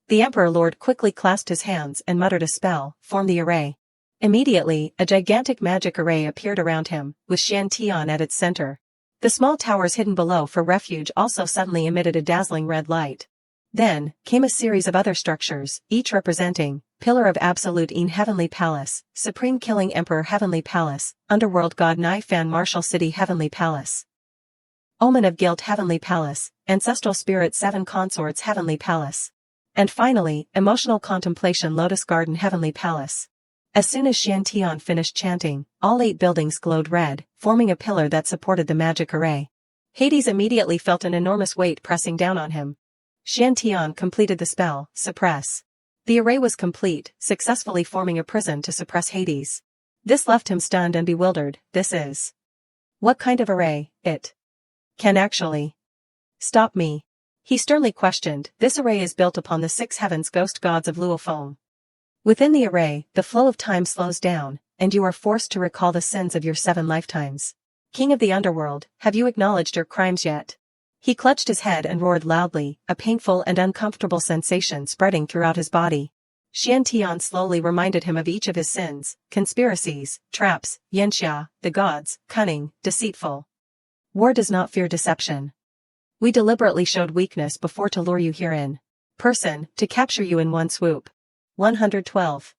The Emperor Lord quickly clasped his hands and muttered a spell, form the array. Immediately, a gigantic magic array appeared around him, with Xian Tian at its center. The small towers hidden below for refuge also suddenly emitted a dazzling red light. Then, came a series of other structures, each representing, Pillar of Absolute in Heavenly Palace, Supreme Killing Emperor Heavenly Palace, Underworld God Nai Fan Martial City Heavenly Palace. Omen of Guilt Heavenly Palace, Ancestral Spirit 7 Consorts Heavenly Palace. And finally, Emotional Contemplation Lotus Garden Heavenly Palace. As soon as Xian Tian finished chanting, all 8 buildings glowed red, forming a pillar that supported the magic array. Hades immediately felt an enormous weight pressing down on him. Xian Tian completed the spell, Suppress. The array was complete, successfully forming a prison to suppress Hades. This left him stunned and bewildered. This is... what kind of array? It can actually stop me? He sternly questioned. This array is built upon the 6 heavens ghost gods of Luofeng. Within the array, the flow of time slows down, and you are forced to recall the sins of your 7 lifetimes. King of the underworld, have you acknowledged your crimes yet? He clutched his head and roared loudly, a painful and uncomfortable sensation spreading throughout his body. Xian Tian slowly reminded him of each of his sins, conspiracies, traps, Yanxia, the gods, cunning, deceitful. War does not fear deception. We deliberately showed weakness before to lure you herein. Person, to capture you in one swoop. 112.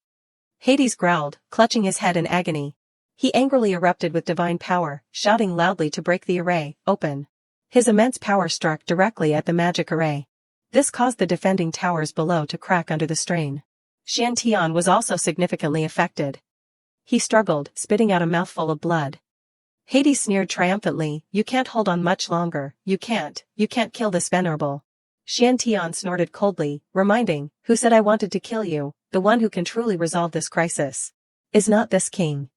Hades growled, clutching his head in agony. He angrily erupted with divine power, shouting loudly to break the array, open. His immense power struck directly at the magic array. This caused the defending towers below to crack under the strain. Xian Tian was also significantly affected. He struggled, spitting out a mouthful of blood. Hades sneered triumphantly, you can't hold on much longer, you can't kill this venerable. Xian snorted coldly, reminding, who said I wanted to kill you, the one who can truly resolve this crisis. Is not this king?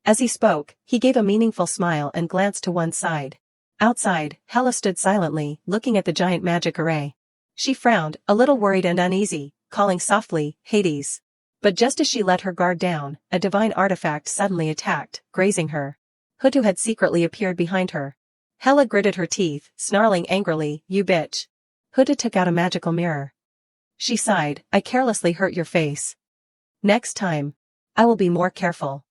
As he spoke, he gave a meaningful smile and glanced to one side. Outside, Hela stood silently, looking at the giant magic array. She frowned, a little worried and uneasy, calling softly, Hades. But just as she let her guard down, a divine artifact suddenly attacked, grazing her. Hutu had secretly appeared behind her. Hela gritted her teeth, snarling angrily, you bitch. Hutu took out a magical mirror. She sighed, I carelessly hurt your face. Next time. I will be more careful.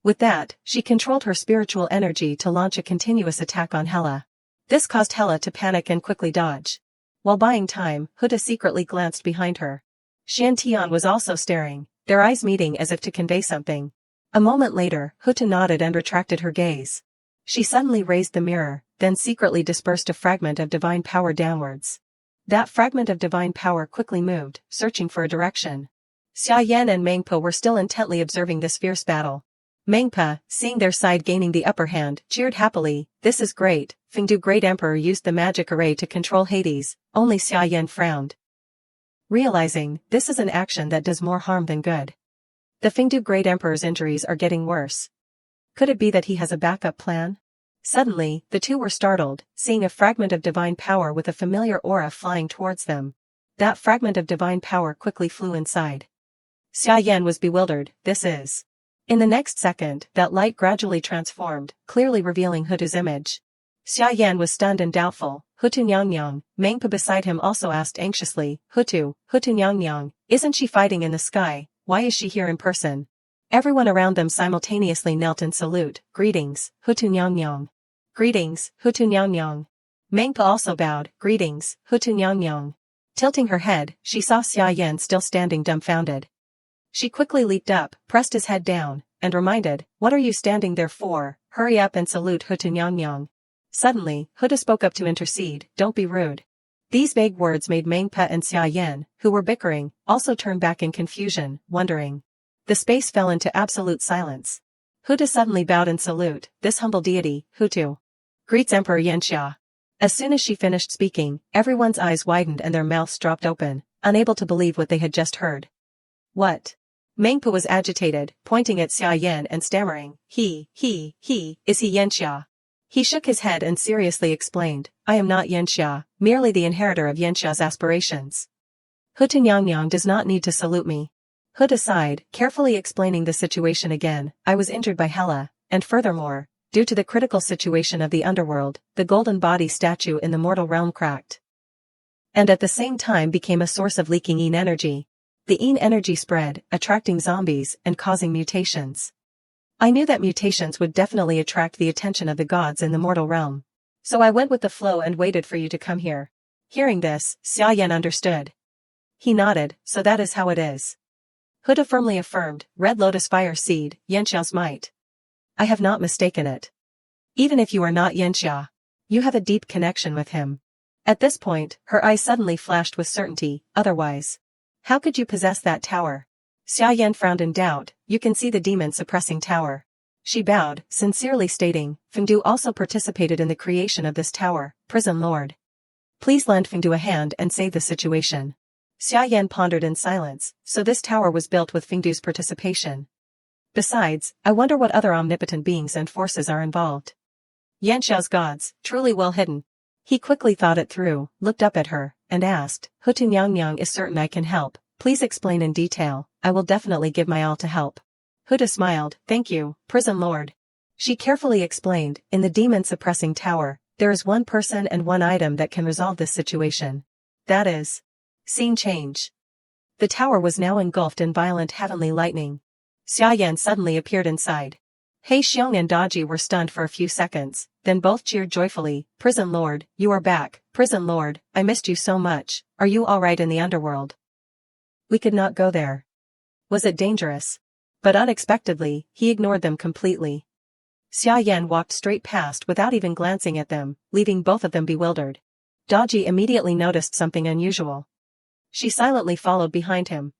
With that, she controlled her spiritual energy to launch a continuous attack on Hela. This caused Hela to panic and quickly dodge. While buying time, Hutu secretly glanced behind her. Xian was also staring, their eyes meeting as if to convey something. A moment later, Hutu nodded and retracted her gaze. She suddenly raised the mirror, then secretly dispersed a fragment of divine power downwards. That fragment of divine power quickly moved, searching for a direction. Xia Yan and Mengpa were still intently observing this fierce battle. Mengpa, seeing their side gaining the upper hand, cheered happily, this is great, Fengdu Great Emperor used the magic array to control Hades, only Xia Yan frowned. Realizing, this is an action that does more harm than good. The Fengdu Great Emperor's injuries are getting worse. Could it be that he has a backup plan? Suddenly, the two were startled, seeing a fragment of divine power with a familiar aura flying towards them. That fragment of divine power quickly flew inside. Xia Yan was bewildered, this is. In the next second, that light gradually transformed, clearly revealing Hutu's image. Xia Yan was stunned and doubtful. Hutu Nyang, Mengpa beside him also asked anxiously, Hutu Nyang, isn't she fighting in the sky, why is she here in person? Everyone around them simultaneously knelt in salute, greetings, Hutu Nyang. Greetings, Hutu Nyang. Mengpa also bowed, greetings, Hutu Nyang. Tilting her head, she saw Xia Yan still standing dumbfounded. She quickly leaped up, pressed his head down, and reminded, what are you standing there for, hurry up and salute Hutu Nyang. Suddenly, Hutu spoke up to intercede, don't be rude. These vague words made Mengpa and Xia Yan, who were bickering, also turn back in confusion, wondering. The space fell into absolute silence. Hutu suddenly bowed in salute, this humble deity, Hutu. Greets Emperor Yanxia. As soon as she finished speaking, everyone's eyes widened and their mouths dropped open, unable to believe what they had just heard. What? Mengpa was agitated, pointing at Xia Yan and stammering, is he Yanxia? He shook his head and seriously explained, I am not Yanxia, merely the inheritor of Yanxia's aspirations. Hutu Nyang does not need to salute me. Hutu sighed, carefully explaining the situation again, I was injured by Hela, and furthermore, due to the critical situation of the Underworld, the golden body statue in the mortal realm cracked. And at the same time became a source of leaking Yin energy. The Yin energy spread, attracting zombies and causing mutations. I knew that mutations would definitely attract the attention of the gods in the mortal realm. So I went with the flow and waited for you to come here. Hearing this, Xia Yan understood. He nodded, so that is how it is. Hutu firmly affirmed, Red Lotus Fire Seed, Yanxia's might. I have not mistaken it. Even if you are not Yanxia, you have a deep connection with him. At this point, her eyes suddenly flashed with certainty, otherwise. How could you possess that tower? Xia Yan frowned in doubt, you can see the demon-suppressing tower. She bowed, sincerely stating, Fengdu also participated in the creation of this tower, Prison Lord. Please lend Fengdu a hand and save the situation. Xia Yan pondered in silence, so this tower was built with Fengdu's participation. Besides, I wonder what other omnipotent beings and forces are involved. Yanxia's gods, truly well hidden. He quickly thought it through, looked up at her, and asked, Hutu Nyang is certain I can help, please explain in detail, I will definitely give my all to help. Hutu smiled, thank you, Prison Lord. She carefully explained, in the demon-suppressing tower, there is one person and one item that can resolve this situation. That is. Scene change. The tower was now engulfed in violent heavenly lightning. Xia Yan suddenly appeared inside. He Xiong and Daji were stunned for a few seconds, then both cheered joyfully, Prison Lord, you are back, Prison Lord, I missed you so much, are you alright in the Underworld? We could not go there. Was it dangerous? But unexpectedly, he ignored them completely. Xia Yan walked straight past without even glancing at them, leaving both of them bewildered. Daji immediately noticed something unusual. She silently followed behind him.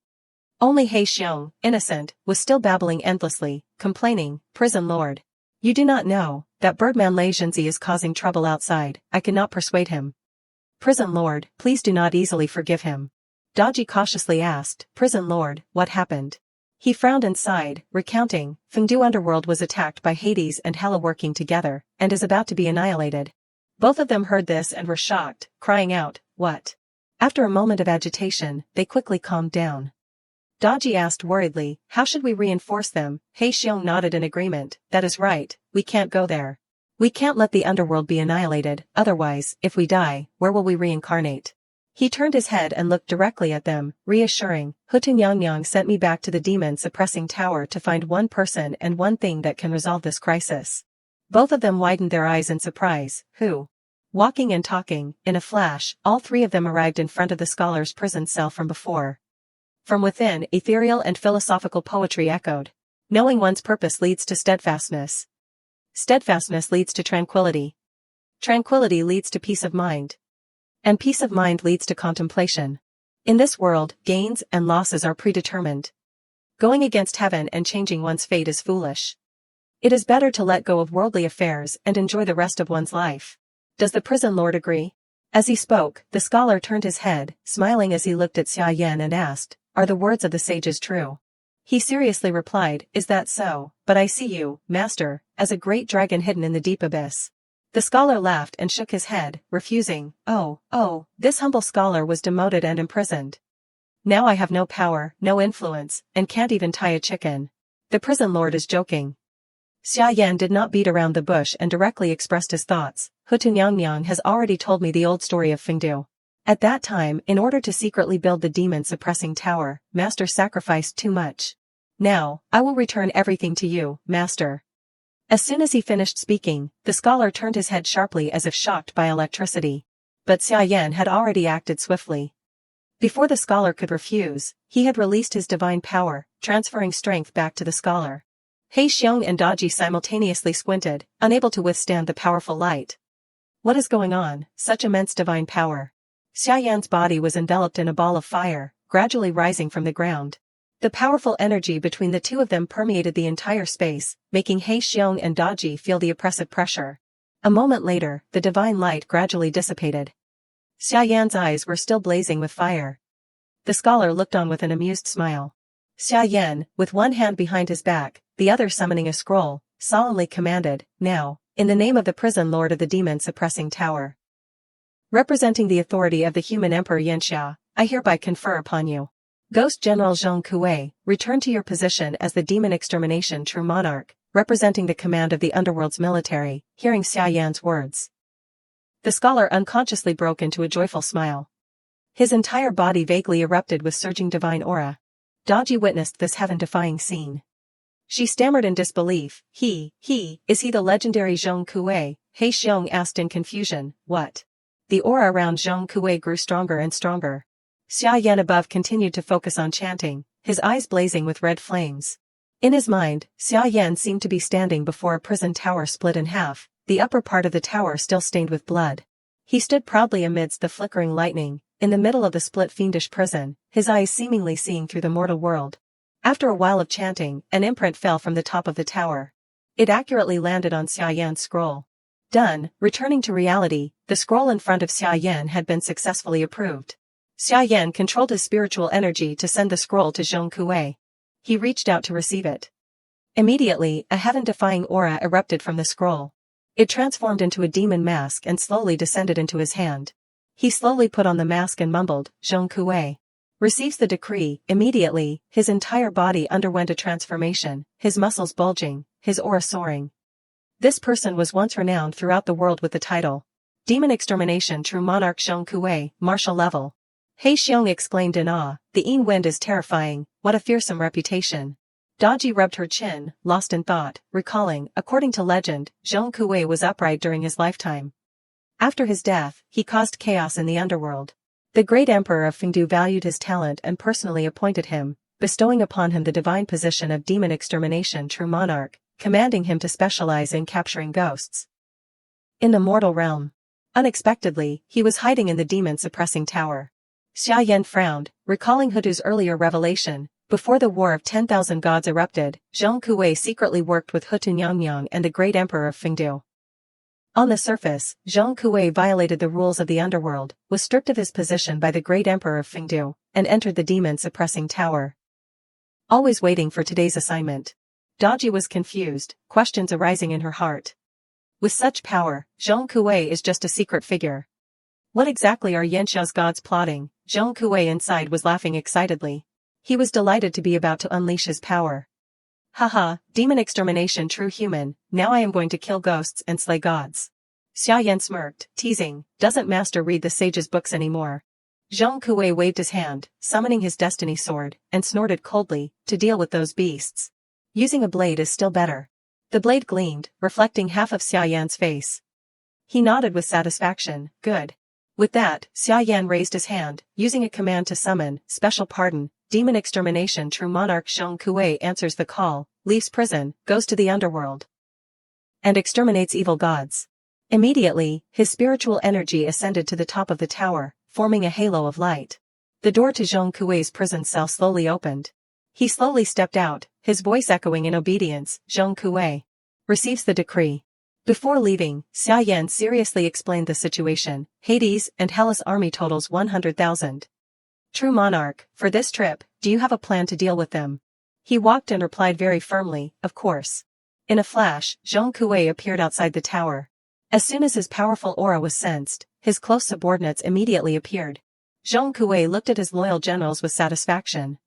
Only He Xiong, innocent, was still babbling endlessly, complaining, Prison Lord. You do not know that birdman Lei Zhenzi is causing trouble outside. I cannot persuade him. Prison Lord, please do not easily forgive him. Daji cautiously asked, Prison Lord, what happened? He frowned and sighed, recounting, Fengdu Underworld was attacked by Hades and Hela working together, and is about to be annihilated. Both of them heard this and were shocked, crying out, what? After a moment of agitation, they quickly calmed down. Daji asked worriedly, how should we reinforce them? He Xiong nodded in agreement, that is right, we can't go there. We can't let the underworld be annihilated, otherwise, if we die, where will we reincarnate? He turned his head and looked directly at them, reassuring, Hutunyangyang sent me back to the demon-suppressing tower to find one person and one thing that can resolve this crisis. Both of them widened their eyes in surprise. Who? Walking and talking, in a flash, all three of them arrived in front of the scholar's prison cell from before. From within, ethereal and philosophical poetry echoed. Knowing one's purpose leads to steadfastness. Steadfastness leads to tranquility. Tranquility leads to peace of mind. And peace of mind leads to contemplation. In this world, gains and losses are predetermined. Going against heaven and changing one's fate is foolish. It is better to let go of worldly affairs and enjoy the rest of one's life. Does the prison lord agree? As he spoke, the scholar turned his head, smiling as he looked at Xia Yan and asked, are the words of the sages true? He seriously replied, is that so? But I see you, master, as a great dragon hidden in the deep abyss. The scholar laughed and shook his head, refusing, oh, this humble scholar was demoted and imprisoned. Now I have no power, no influence, and can't even tie a chicken. The prison lord is joking. Xia Yan did not beat around the bush and directly expressed his thoughts. Hutunyangyang has already told me the old story of Fengdu. At that time, in order to secretly build the demon-suppressing tower, Master sacrificed too much. Now, I will return everything to you, Master. As soon as he finished speaking, the scholar turned his head sharply as if shocked by electricity. But Xia Yan had already acted swiftly. Before the scholar could refuse, he had released his divine power, transferring strength back to the scholar. He Xiong and Daji simultaneously squinted, unable to withstand the powerful light. What is going on? Such immense divine power. Xia Yan's body was enveloped in a ball of fire, gradually rising from the ground. The powerful energy between the two of them permeated the entire space, making He Xiong and Daji feel the oppressive pressure. A moment later, the divine light gradually dissipated. Xia Yan's eyes were still blazing with fire. The scholar looked on with an amused smile. Xia Yan, with one hand behind his back, the other summoning a scroll, solemnly commanded, now, in the name of the prison lord of the demon-suppressing tower. Representing the authority of the human emperor Yanxia, I hereby confer upon you. Ghost General Zhong Kui, return to your position as the demon extermination true monarch, representing the command of the Underworld's military. Hearing Xia Yan's words, the scholar unconsciously broke into a joyful smile. His entire body vaguely erupted with surging divine aura. Daji witnessed this heaven-defying scene. She stammered in disbelief. Is he the legendary Zhong Kui? He Xiong asked in confusion. What? The aura around Zhong Kui grew stronger and stronger. Xia Yan above continued to focus on chanting, his eyes blazing with red flames. In his mind, Xia Yan seemed to be standing before a prison tower split in half, the upper part of the tower still stained with blood. He stood proudly amidst the flickering lightning, in the middle of the split fiendish prison, his eyes seemingly seeing through the mortal world. After a while of chanting, an imprint fell from the top of the tower. It accurately landed on Xia Yan's scroll. Done, returning to reality, the scroll in front of Xia Yan had been successfully approved. Xia Yan controlled his spiritual energy to send the scroll to Zhong Kui. He reached out to receive it. Immediately, a heaven-defying aura erupted from the scroll. It transformed into a demon mask and slowly descended into his hand. He slowly put on the mask and mumbled, Zhong Kui receives the decree. Immediately, his entire body underwent a transformation, his muscles bulging, his aura soaring. This person was once renowned throughout the world with the title Demon Extermination True Monarch Zhong Kui, martial level. He Xiong exclaimed in awe, the Yin wind is terrifying, what a fearsome reputation. Daji rubbed her chin, lost in thought, recalling, according to legend, Zhong Kui was upright during his lifetime. After his death, he caused chaos in the underworld. The great emperor of Fengdu valued his talent and personally appointed him, bestowing upon him the divine position of Demon Extermination True Monarch, commanding him to specialize in capturing ghosts. In the mortal realm. Unexpectedly, he was hiding in the demon-suppressing tower. Xia Yan frowned, recalling Hutu's earlier revelation. Before the War of 10,000 Gods erupted, Zhong Kui secretly worked with Hutunyangyang and the great emperor of Fengdu. On the surface, Zhong Kui violated the rules of the underworld, was stripped of his position by the great emperor of Fengdu, and entered the demon-suppressing tower. Always waiting for today's assignment. Daji was confused, questions arising in her heart. With such power, Zhong Kui is just a secret figure. What exactly are Yanxia's gods plotting? Zhong Kui inside was laughing excitedly. He was delighted to be about to unleash his power. Haha, demon extermination true human, now I am going to kill ghosts and slay gods. Xia Yan smirked, teasing, doesn't master read the sage's books anymore. Zhong Kui waved his hand, summoning his destiny sword, and snorted coldly, to deal with those beasts. Using a blade is still better. The blade gleamed, reflecting half of Xia Yan's face. He nodded with satisfaction, good. With that, Xia Yan raised his hand, using a command to summon, special pardon, demon extermination true monarch Zhong Kui answers the call, leaves prison, goes to the underworld, and exterminates evil gods. Immediately, his spiritual energy ascended to the top of the tower, forming a halo of light. The door to Zhong Kui's prison cell slowly opened. He slowly stepped out, his voice echoing in obedience, Zhong Kui receives the decree. Before leaving, Xia Yan seriously explained the situation. Hades and Hellas army totals 100,000. True monarch, for this trip, do you have a plan to deal with them? He walked and replied very firmly, of course. In a flash, Zhong Kui appeared outside the tower. As soon as his powerful aura was sensed, his close subordinates immediately appeared. Zhong Kui looked at his loyal generals with satisfaction.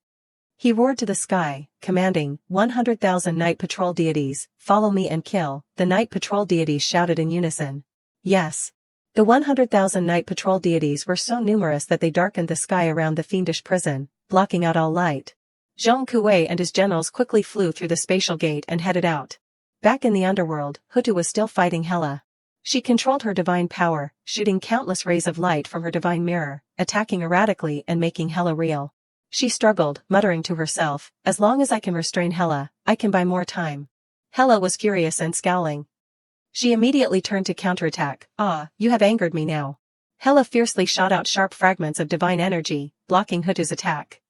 He roared to the sky, commanding, 100,000 night patrol deities, follow me and kill. The night patrol deities shouted in unison. Yes. The 100,000 night patrol deities were so numerous that they darkened the sky around the fiendish prison, blocking out all light. Zhong Kui and his generals quickly flew through the spatial gate and headed out. Back in the underworld, Hutu was still fighting Hela. She controlled her divine power, shooting countless rays of light from her divine mirror, attacking erratically and making Hela reel. She struggled, muttering to herself, as long as I can restrain Hela, I can buy more time. Hela was furious and scowling. She immediately turned to counterattack. Ah, you have angered me now. Hela fiercely shot out sharp fragments of divine energy, blocking Hutu's attack.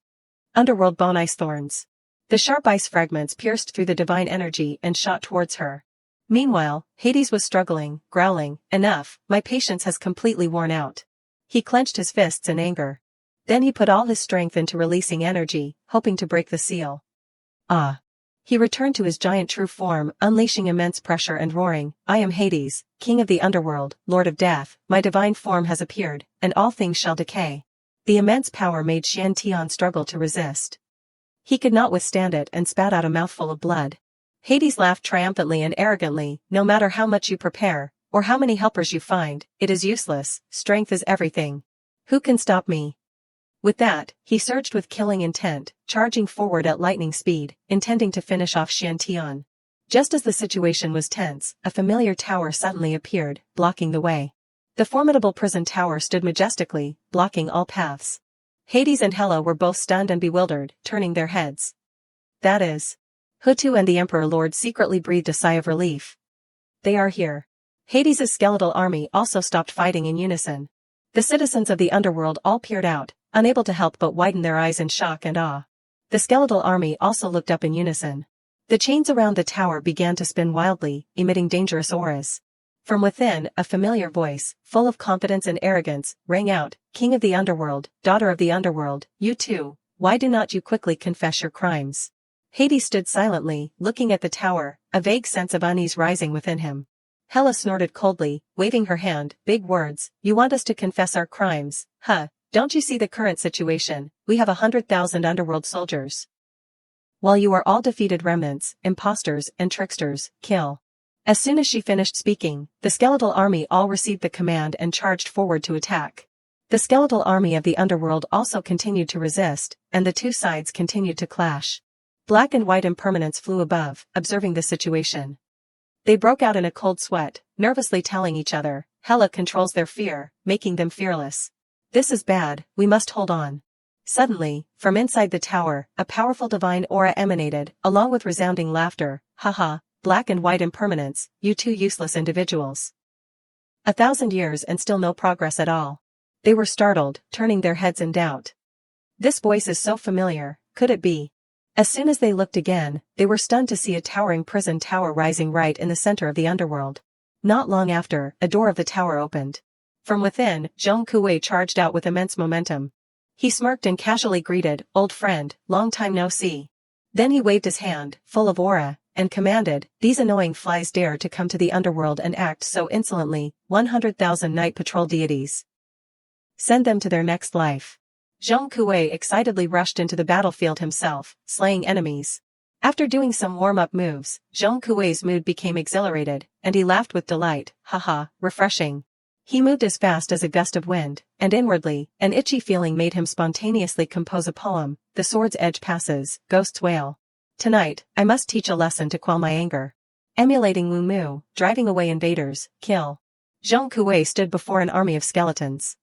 Underworld bone ice thorns. The sharp ice fragments pierced through the divine energy and shot towards her. Meanwhile, Hades was struggling, growling, enough, my patience has completely worn out. He clenched his fists in anger. Then he put all his strength into releasing energy, hoping to break the seal. Ah. He returned to his giant true form, unleashing immense pressure and roaring, I am Hades, king of the underworld, lord of death, my divine form has appeared, and all things shall decay. The immense power made Shen Tian struggle to resist. He could not withstand it and spat out a mouthful of blood. Hades laughed triumphantly and arrogantly, no matter how much you prepare, or how many helpers you find, it is useless, strength is everything. Who can stop me? With that, he surged with killing intent, charging forward at lightning speed, intending to finish off Shen Tian. Just as the situation was tense, a familiar tower suddenly appeared, blocking the way. The formidable prison tower stood majestically, blocking all paths. Hades and Hela were both stunned and bewildered, turning their heads. That is. Hutu and the Emperor Lord secretly breathed a sigh of relief. They are here. Hades' skeletal army also stopped fighting in unison. The citizens of the underworld all peered out, unable to help but widen their eyes in shock and awe. The skeletal army also looked up in unison. The chains around the tower began to spin wildly, emitting dangerous auras. From within, a familiar voice, full of confidence and arrogance, rang out, King of the underworld, daughter of the underworld, you too, why do not you quickly confess your crimes? Hades stood silently, looking at the tower, a vague sense of unease rising within him. Hela snorted coldly, waving her hand, big words, you want us to confess our crimes, huh? Don't you see the current situation? We have 100,000 underworld soldiers. While you are all defeated remnants, imposters, and tricksters, kill. As soon as she finished speaking, the skeletal army all received the command and charged forward to attack. The skeletal army of the underworld also continued to resist, and the two sides continued to clash. Black and white impermanents flew above, observing the situation. They broke out in a cold sweat, nervously telling each other, Hela controls their fear, making them fearless. This is bad, we must hold on. Suddenly, from inside the tower, a powerful divine aura emanated, along with resounding laughter, haha, black and white impermanents, you two useless individuals. 1,000 years and still no progress at all. They were startled, turning their heads in doubt. This voice is so familiar, could it be? As soon as they looked again, they were stunned to see a towering prison tower rising right in the center of the underworld. Not long after, a door of the tower opened. From within, Zhong Kui charged out with immense momentum. He smirked and casually greeted, "Old friend, long time no see." Then he waved his hand, full of aura, and commanded, "These annoying flies dare to come to the underworld and act so insolently, 100,000 night patrol deities. Send them to their next life." Zhong Kui excitedly rushed into the battlefield himself, slaying enemies. After doing some warm-up moves, Zhong Kui's mood became exhilarated, and he laughed with delight, "Haha, refreshing." He moved as fast as a gust of wind, and inwardly, an itchy feeling made him spontaneously compose a poem, "The sword's edge passes, ghosts wail. Tonight, I must teach a lesson to quell my anger. Emulating Wu Mu, driving away invaders, kill." Zhong Kui stood before an army of skeletons.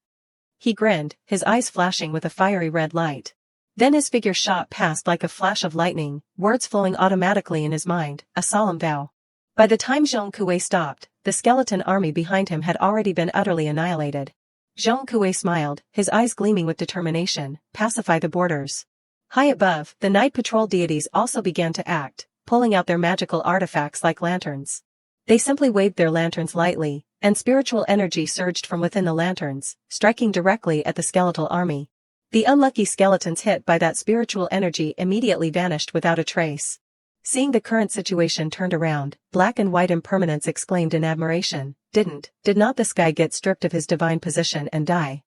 He grinned, his eyes flashing with a fiery red light. Then his figure shot past like a flash of lightning, words flowing automatically in his mind, a solemn vow. By the time Zhong Kui stopped, the skeleton army behind him had already been utterly annihilated. Zhong Kui smiled, his eyes gleaming with determination, "Pacify the borders." High above, the night patrol deities also began to act, pulling out their magical artifacts like lanterns. They simply waved their lanterns lightly, and spiritual energy surged from within the lanterns, striking directly at the skeletal army. The unlucky skeletons hit by that spiritual energy immediately vanished without a trace. Seeing the current situation turned around, Black and White Impermanence exclaimed in admiration, Did not this guy get stripped of his divine position and die?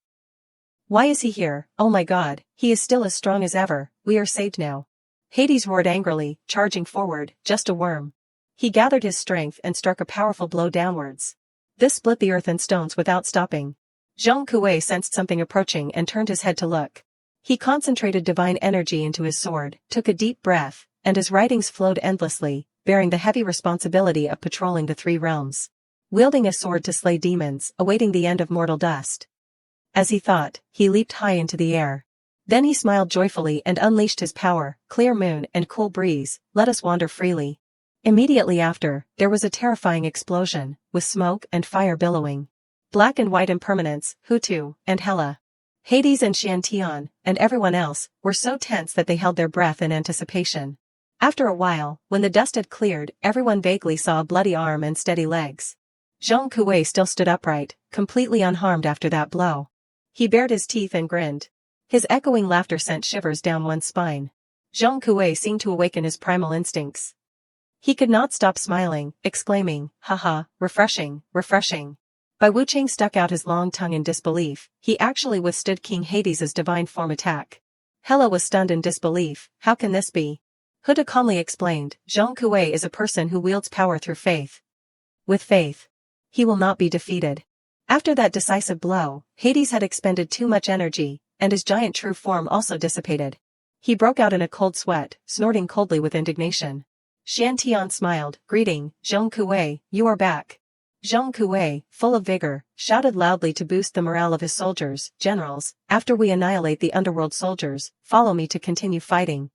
Why is he here? Oh my god, he is still as strong as ever, we are saved now." Hades roared angrily, charging forward, just a worm. He gathered his strength and struck a powerful blow downwards. This split the earth and stones without stopping. Zhong Kui sensed something approaching and turned his head to look. He concentrated divine energy into his sword, took a deep breath, and his writings flowed endlessly, bearing the heavy responsibility of patrolling the three realms. Wielding a sword to slay demons, awaiting the end of mortal dust. As he thought, he leaped high into the air. Then he smiled joyfully and unleashed his power, "Clear moon and cool breeze, let us wander freely." Immediately after, there was a terrifying explosion, with smoke and fire billowing. Black and White Impermanence, Hutu, and Hela, Hades and Xian, and everyone else, were so tense that they held their breath in anticipation. After a while, when the dust had cleared, everyone vaguely saw a bloody arm and steady legs. Zhong Kui still stood upright, completely unharmed after that blow. He bared his teeth and grinned. His echoing laughter sent shivers down one's spine. Zhong Kui seemed to awaken his primal instincts. He could not stop smiling, exclaiming, "Haha, refreshing, refreshing." Bai Wucheng stuck out his long tongue in disbelief. He actually withstood King Hades' divine form attack. Hela was stunned in disbelief. How can this be? Huda calmly explained, Zhong Kui is a person who wields power through faith. With faith, he will not be defeated. After that decisive blow, Hades had expended too much energy, and his giant true form also dissipated. He broke out in a cold sweat, snorting coldly with indignation. Xian smiled, greeting, "Zhong Kui, you are back." Zhong Kui, full of vigor, shouted loudly to boost the morale of his soldiers, "Generals, after we annihilate the underworld soldiers, follow me to continue fighting.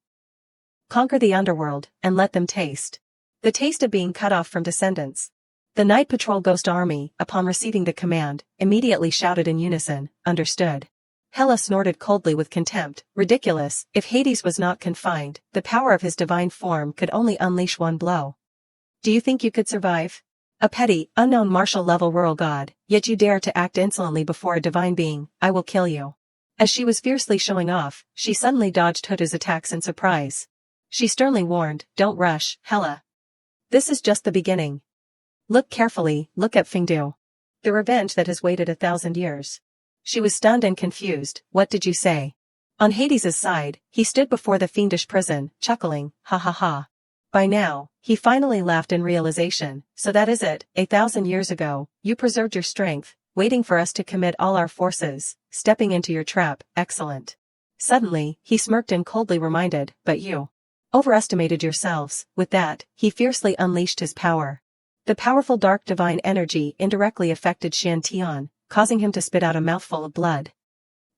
Conquer the underworld, and let them taste the taste of being cut off from descendants." The Night Patrol Ghost Army, upon receiving the command, immediately shouted in unison, "Understood." Hela snorted coldly with contempt, "Ridiculous, if Hades was not confined, the power of his divine form could only unleash one blow. Do you think you could survive? A petty, unknown martial-level rural god, yet you dare to act insolently before a divine being, I will kill you." As she was fiercely showing off, she suddenly dodged Huda's attacks in surprise. She sternly warned, "Don't rush, Hela. This is just the beginning. Look carefully, look at Fingdu. The revenge that has waited 1,000 years. She was stunned and confused. "What did you say?" On Hades' side, he stood before the fiendish prison, chuckling, "Ha ha ha." By now, he finally laughed in realization. "So that is it, 1,000 years ago, you preserved your strength, waiting for us to commit all our forces, stepping into your trap, excellent." Suddenly, he smirked and coldly reminded, "But you overestimated yourselves." With that, he fiercely unleashed his power. The powerful dark divine energy indirectly affected Xian, causing him to spit out a mouthful of blood.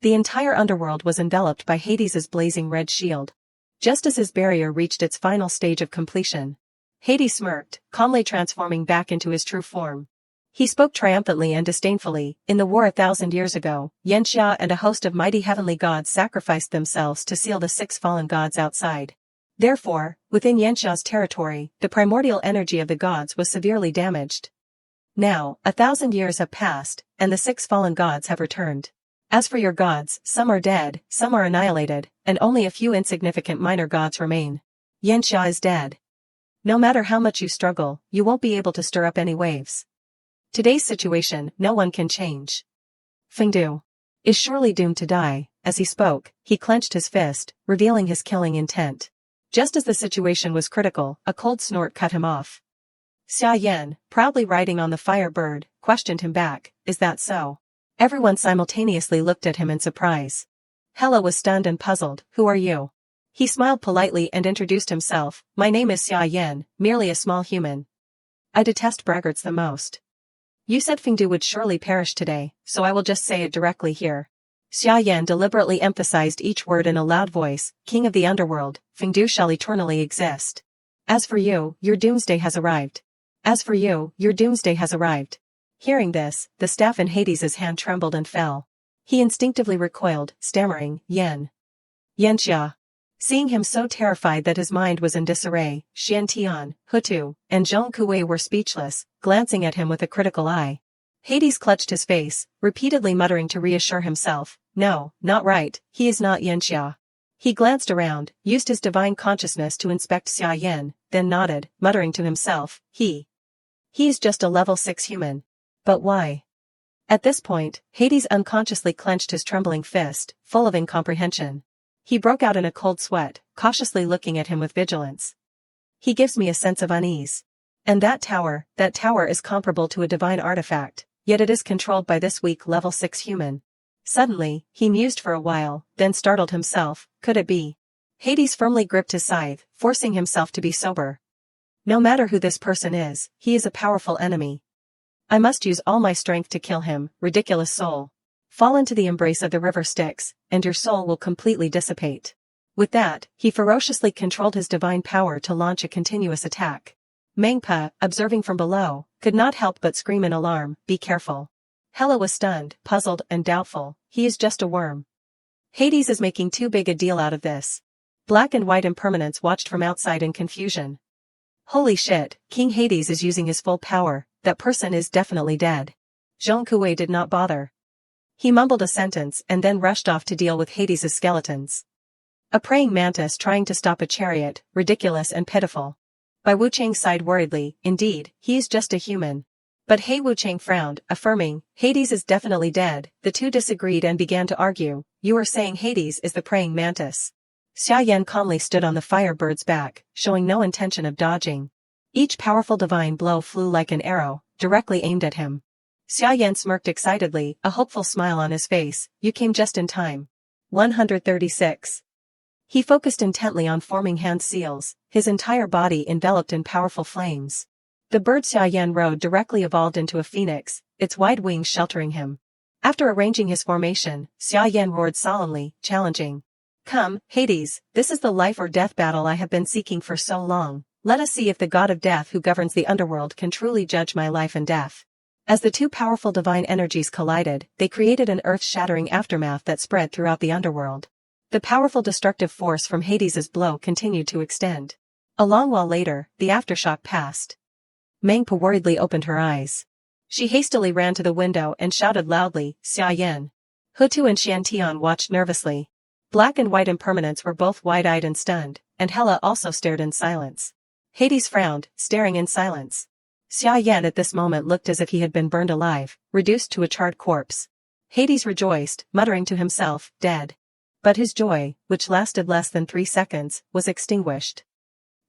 The entire underworld was enveloped by Hades' blazing red shield. Just as his barrier reached its final stage of completion, Hades smirked, calmly transforming back into his true form. He spoke triumphantly and disdainfully, "In the war 1,000 years ago, Yanxia and a host of mighty heavenly gods sacrificed themselves to seal the 6 fallen gods outside. Therefore, within Yanxia's territory, the primordial energy of the gods was severely damaged. Now, 1,000 years have passed, and the 6 fallen gods have returned. As for your gods, some are dead, some are annihilated, and only a few insignificant minor gods remain. Yanxia is dead. No matter how much you struggle, you won't be able to stir up any waves. Today's situation, no one can change. Fengdu is surely doomed to die. As he spoke, he clenched his fist, revealing his killing intent. Just as the situation was critical, a cold snort cut him off. Xia Yan, proudly riding on the fire bird, questioned him back, "Is that so?" Everyone simultaneously looked at him in surprise. Hela was stunned and puzzled. "Who are you?" He smiled politely and introduced himself. "My name is Xia Yan, merely a small human. I detest braggarts the most. You said Fengdu would surely perish today, so I will just say it directly here." Xia Yan deliberately emphasized each word in a loud voice. "King of the Underworld, Fengdu shall eternally exist. As for you, your doomsday has arrived. As for you, your doomsday has arrived." Hearing this, the staff in Hades' hand trembled and fell. He instinctively recoiled, stammering, Yanxia. Seeing him so terrified that his mind was in disarray, Xiantian, Hutu, and Zhong Kui were speechless, glancing at him with a critical eye. Hades clutched his face, repeatedly muttering to reassure himself, "No, not right, he is not Yanxia." He glanced around, used his divine consciousness to inspect Xia Yan, then nodded, muttering to himself, He is just a level 6 human. But why?" At this point, Hades unconsciously clenched his trembling fist, full of incomprehension. He broke out in a cold sweat, cautiously looking at him with vigilance. "He gives me a sense of unease. And that tower is comparable to a divine artifact, yet it is controlled by this weak level 6 human." Suddenly, he mused for a while, then startled himself. Could it be? Hades firmly gripped his scythe, forcing himself to be sober. No matter who this person is, he is a powerful enemy. I must use all my strength to kill him, ridiculous soul. Fall into the embrace of the river Styx, and your soul will completely dissipate. With that, he ferociously controlled his divine power to launch a continuous attack. Mengpa, observing from below, could not help but scream in alarm, "Be careful." Hela was stunned, puzzled, and doubtful. He is just a worm. Hades is making too big a deal out of this. Black and white impermanence watched from outside in confusion. Holy shit, King Hades is using his full power. That person is definitely dead. Zhong Kui did not bother. He mumbled a sentence and then rushed off to deal with Hades' skeletons. A praying mantis trying to stop a chariot, ridiculous and pitiful. Bai Wuchang sighed worriedly. Indeed, he is just a human. But He Wuchang frowned, affirming, Hades is definitely dead. The two disagreed and began to argue. You are saying Hades is the praying mantis. Xia Yan calmly stood on the firebird's back, showing no intention of dodging. Each powerful divine blow flew like an arrow, directly aimed at him. Xia Yan smirked excitedly, a hopeful smile on his face. You came just in time. 136. He focused intently on forming hand seals, his entire body enveloped in powerful flames. The bird Xia Yan rode directly evolved into a phoenix, its wide wings sheltering him. After arranging his formation, Xia Yan roared solemnly, challenging. Come, Hades, this is the life or death battle I have been seeking for so long. Let us see if the god of death who governs the underworld can truly judge my life and death. As the two powerful divine energies collided, they created an earth-shattering aftermath that spread throughout the underworld. The powerful destructive force from Hades' blow continued to extend. A long while later, the aftershock passed. Mengpa worriedly opened her eyes. She hastily ran to the window and shouted loudly, Xia Yan. Hutu and Xiantian watched nervously. Black and white impermanents were both wide-eyed and stunned, and Hela also stared in silence. Hades frowned, staring in silence. Xia Yan at this moment looked as if he had been burned alive, reduced to a charred corpse. Hades rejoiced, muttering to himself, dead. But his joy, which lasted less than 3 seconds, was extinguished.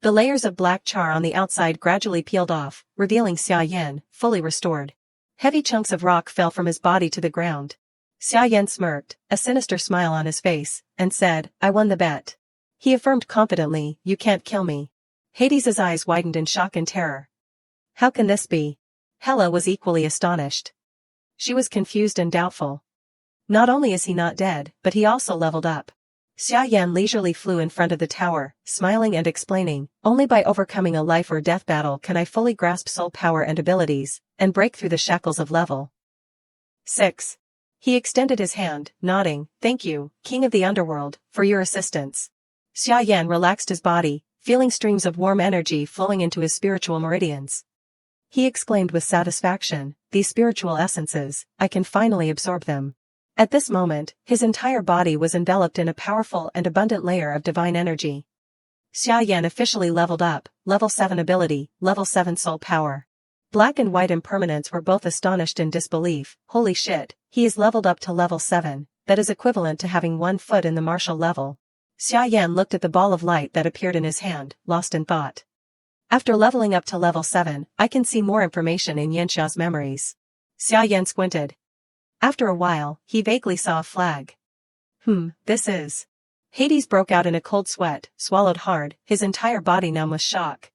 The layers of black char on the outside gradually peeled off, revealing Xia Yan, fully restored. Heavy chunks of rock fell from his body to the ground. Xia Yan smirked, a sinister smile on his face, and said, I won the bet. He affirmed confidently, you can't kill me. Hades' eyes widened in shock and terror. How can this be? Hela was equally astonished. She was confused and doubtful. Not only is he not dead, but he also leveled up. Xia Yan leisurely flew in front of the tower, smiling and explaining, only by overcoming a life or death battle can I fully grasp soul power and abilities, and break through the shackles of level 6. He extended his hand, nodding, thank you, King of the Underworld, for your assistance. Xia Yan relaxed his body, feeling streams of warm energy flowing into his spiritual meridians. He exclaimed with satisfaction, "These spiritual essences, I can finally absorb them." At this moment, his entire body was enveloped in a powerful and abundant layer of divine energy. Xia Yan officially leveled up, level 7 ability, level 7 soul power. Black and White Impermanence were both astonished in disbelief. Holy shit, he is leveled up to level 7, that is equivalent to having 1 foot in the martial level. Xia Yan looked at the ball of light that appeared in his hand, lost in thought. After leveling up to level 7, I can see more information in Yanxia's memories. Xia Yan squinted. After a while, he vaguely saw a flag. This is... Hades broke out in a cold sweat, swallowed hard, his entire body numb with shock.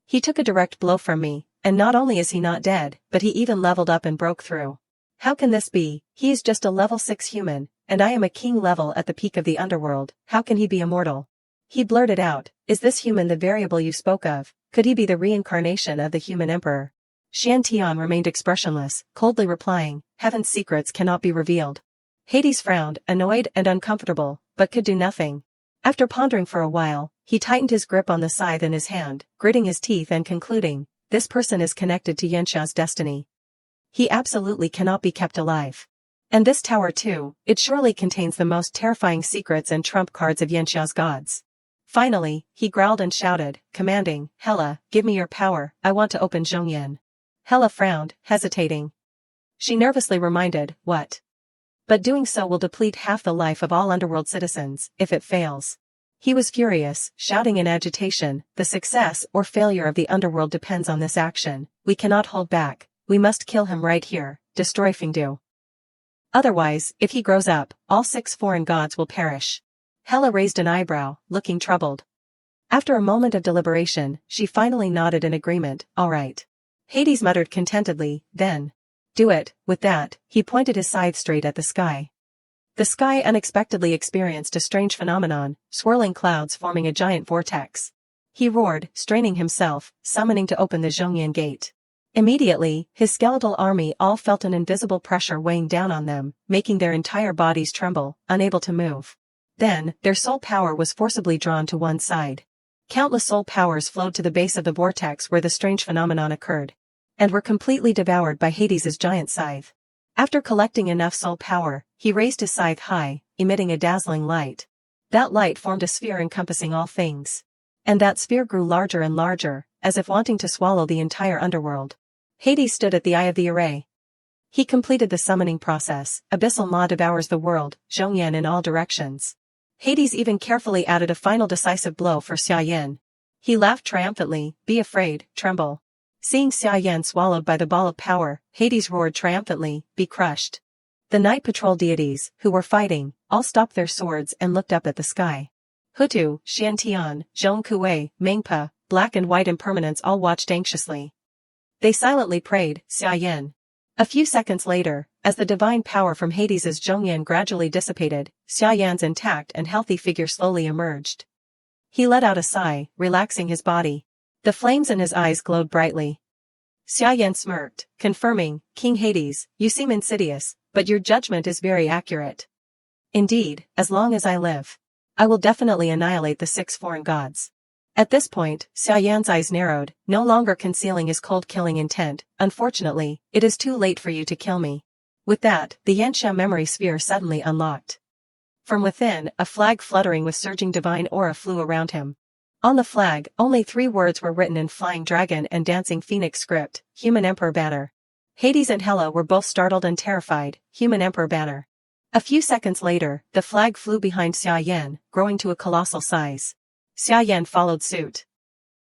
He took a direct blow from me, and not only is he not dead, but he even leveled up and broke through. How can this be? He is just a level 6 human, and I am a king level at the peak of the underworld. How can he be immortal? He blurted out, "Is this human the variable you spoke of? Could he be the reincarnation of the human emperor?" Xiantian remained expressionless, coldly replying, "Heaven's secrets cannot be revealed." Hades frowned, annoyed and uncomfortable, but could do nothing. After pondering for a while, he tightened his grip on the scythe in his hand, gritting his teeth and concluding, "This person is connected to Yanxia's destiny. He absolutely cannot be kept alive. And this tower too, it surely contains the most terrifying secrets and trump cards of Yanxia's gods." Finally, he growled and shouted, commanding, "Hela, give me your power, I want to open Zhongyan." Hela frowned, hesitating. She nervously reminded, "What? But doing so will deplete half the life of all Underworld citizens, if it fails." He was furious, shouting in agitation, "The success or failure of the Underworld depends on this action. We cannot hold back. We must kill him right here, destroy Fengdu. Otherwise, if he grows up, all 6 foreign gods will perish." Hela raised an eyebrow, looking troubled. After a moment of deliberation, she finally nodded in agreement, "All right." Hades muttered contentedly, "Then. Do it." With that, he pointed his scythe straight at the sky. The sky unexpectedly experienced a strange phenomenon, swirling clouds forming a giant vortex. He roared, straining himself, summoning to open the Zhongyan gate. Immediately, his skeletal army all felt an invisible pressure weighing down on them, making their entire bodies tremble, unable to move. Then, their soul power was forcibly drawn to one side. Countless soul powers flowed to the base of the vortex where the strange phenomenon occurred, and were completely devoured by Hades's giant scythe. After collecting enough soul power, he raised his scythe high, emitting a dazzling light. That light formed a sphere encompassing all things. And that sphere grew larger and larger, as if wanting to swallow the entire underworld. Hades stood at the eye of the array. He completed the summoning process. Abyssal maw devours the world, Zhongyan in all directions. Hades even carefully added a final decisive blow for Xia Yan. He laughed triumphantly, "Be afraid, tremble." Seeing Xia Yan swallowed by the ball of power, Hades roared triumphantly, "Be crushed." The Night Patrol deities, who were fighting, all stopped their swords and looked up at the sky. Hutu, Xiantian, Zhong Kui, Mengpa, Black and White Impermanence all watched anxiously. They silently prayed, "Xia Yan." A few seconds later, as the divine power from Hades's Zhongyan gradually dissipated, Xia Yan's intact and healthy figure slowly emerged. He let out a sigh, relaxing his body. The flames in his eyes glowed brightly. Xia Yan smirked, confirming, "King Hades, you seem insidious, but your judgment is very accurate. Indeed, as long as I live, I will definitely annihilate the 6 foreign gods." At this point, Xia Yan's eyes narrowed, no longer concealing his cold killing intent. "Unfortunately, it is too late for you to kill me." With that, the Yanxia memory sphere suddenly unlocked. From within, a flag fluttering with surging divine aura flew around him. On the flag, only 3 words were written in flying dragon and dancing phoenix script, "Human Emperor Banner." Hades and Hela were both startled and terrified, "Human Emperor Banner." A few seconds later, the flag flew behind Xia Yan, growing to a colossal size. Xia Yan followed suit.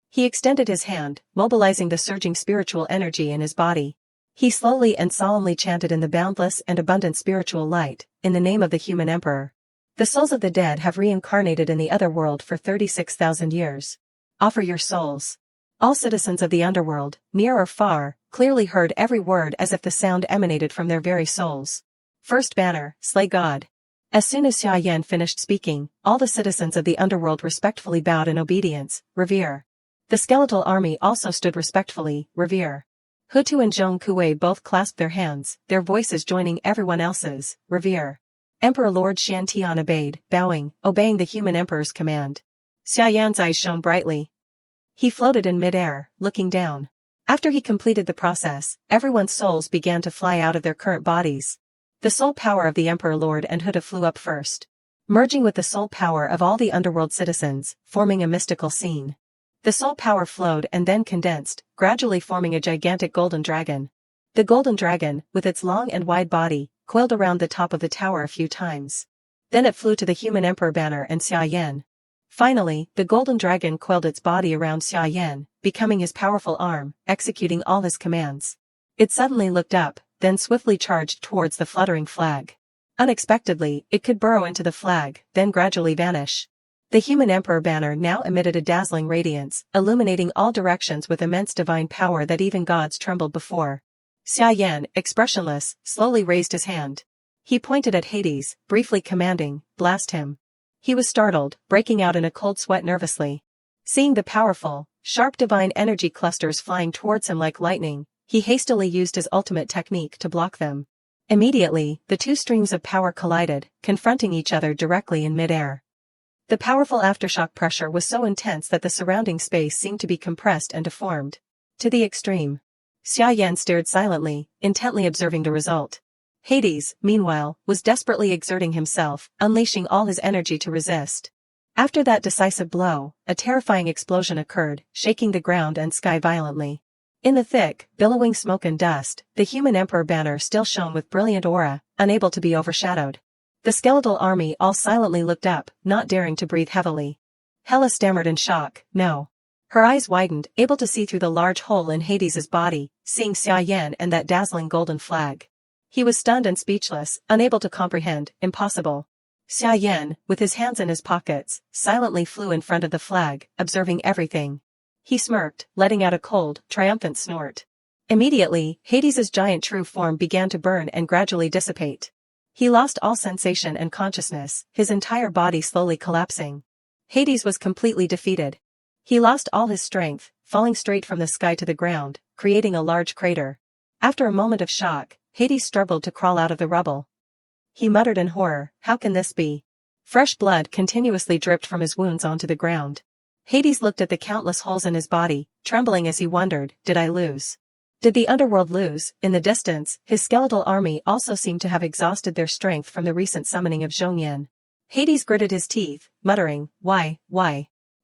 He extended his hand, mobilizing the surging spiritual energy in his body. He slowly and solemnly chanted in the boundless and abundant spiritual light, "In the name of the human emperor. The souls of the dead have reincarnated in the other world for 36,000 years. Offer your souls." All citizens of the underworld, near or far, clearly heard every word as if the sound emanated from their very souls. First banner, slay God. As soon as Xia Yan finished speaking, all the citizens of the underworld respectfully bowed in obedience, "Revere." The skeletal army also stood respectfully, "Revere." Hutu and Zhong Kui both clasped their hands, their voices joining everyone else's, "Revere." Emperor Lord Xiantian obeyed, bowing, obeying the human emperor's command. Xia Yan's eyes shone brightly. He floated in mid-air, looking down. After he completed the process, everyone's souls began to fly out of their current bodies. The soul power of the Emperor Lord and Huda flew up first, merging with the soul power of all the Underworld citizens, forming a mystical scene. The soul power flowed and then condensed, gradually forming a gigantic golden dragon. The golden dragon, with its long and wide body, coiled around the top of the tower a few times. Then it flew to the human emperor banner and Xia Yan. Finally, the golden dragon coiled its body around Xia Yan, becoming his powerful arm, executing all his commands. It suddenly looked up, then swiftly charged towards the fluttering flag. Unexpectedly, it could burrow into the flag, then gradually vanish. The human emperor banner now emitted a dazzling radiance, illuminating all directions with immense divine power that even gods trembled before. Xia Yan, expressionless, slowly raised his hand. He pointed at Hades, briefly commanding, "Blast him." He was startled, breaking out in a cold sweat nervously. Seeing the powerful, sharp divine energy clusters flying towards him like lightning, he hastily used his ultimate technique to block them. Immediately, the two streams of power collided, confronting each other directly in midair. The powerful aftershock pressure was so intense that the surrounding space seemed to be compressed and deformed. To the extreme. Xia Yan stared silently, intently observing the result. Hades, meanwhile, was desperately exerting himself, unleashing all his energy to resist. After that decisive blow, a terrifying explosion occurred, shaking the ground and sky violently. In the thick, billowing smoke and dust, the human emperor banner still shone with brilliant aura, unable to be overshadowed. The skeletal army all silently looked up, not daring to breathe heavily. Hela stammered in shock, "No." Her eyes widened, able to see through the large hole in Hades's body, seeing Xia Yan and that dazzling golden flag. He was stunned and speechless, unable to comprehend, impossible. Xia Yan, with his hands in his pockets, silently flew in front of the flag, observing everything. He smirked, letting out a cold, triumphant snort. Immediately, Hades's giant true form began to burn and gradually dissipate. He lost all sensation and consciousness, his entire body slowly collapsing. Hades was completely defeated. He lost all his strength, falling straight from the sky to the ground, creating a large crater. After a moment of shock, Hades struggled to crawl out of the rubble. He muttered in horror, "How can this be?" Fresh blood continuously dripped from his wounds onto the ground. Hades looked at the countless holes in his body, trembling as he wondered, did I lose? Did the Underworld lose? In the distance, his skeletal army also seemed to have exhausted their strength from the recent summoning of Zhong Yan. Hades gritted his teeth, muttering, Why?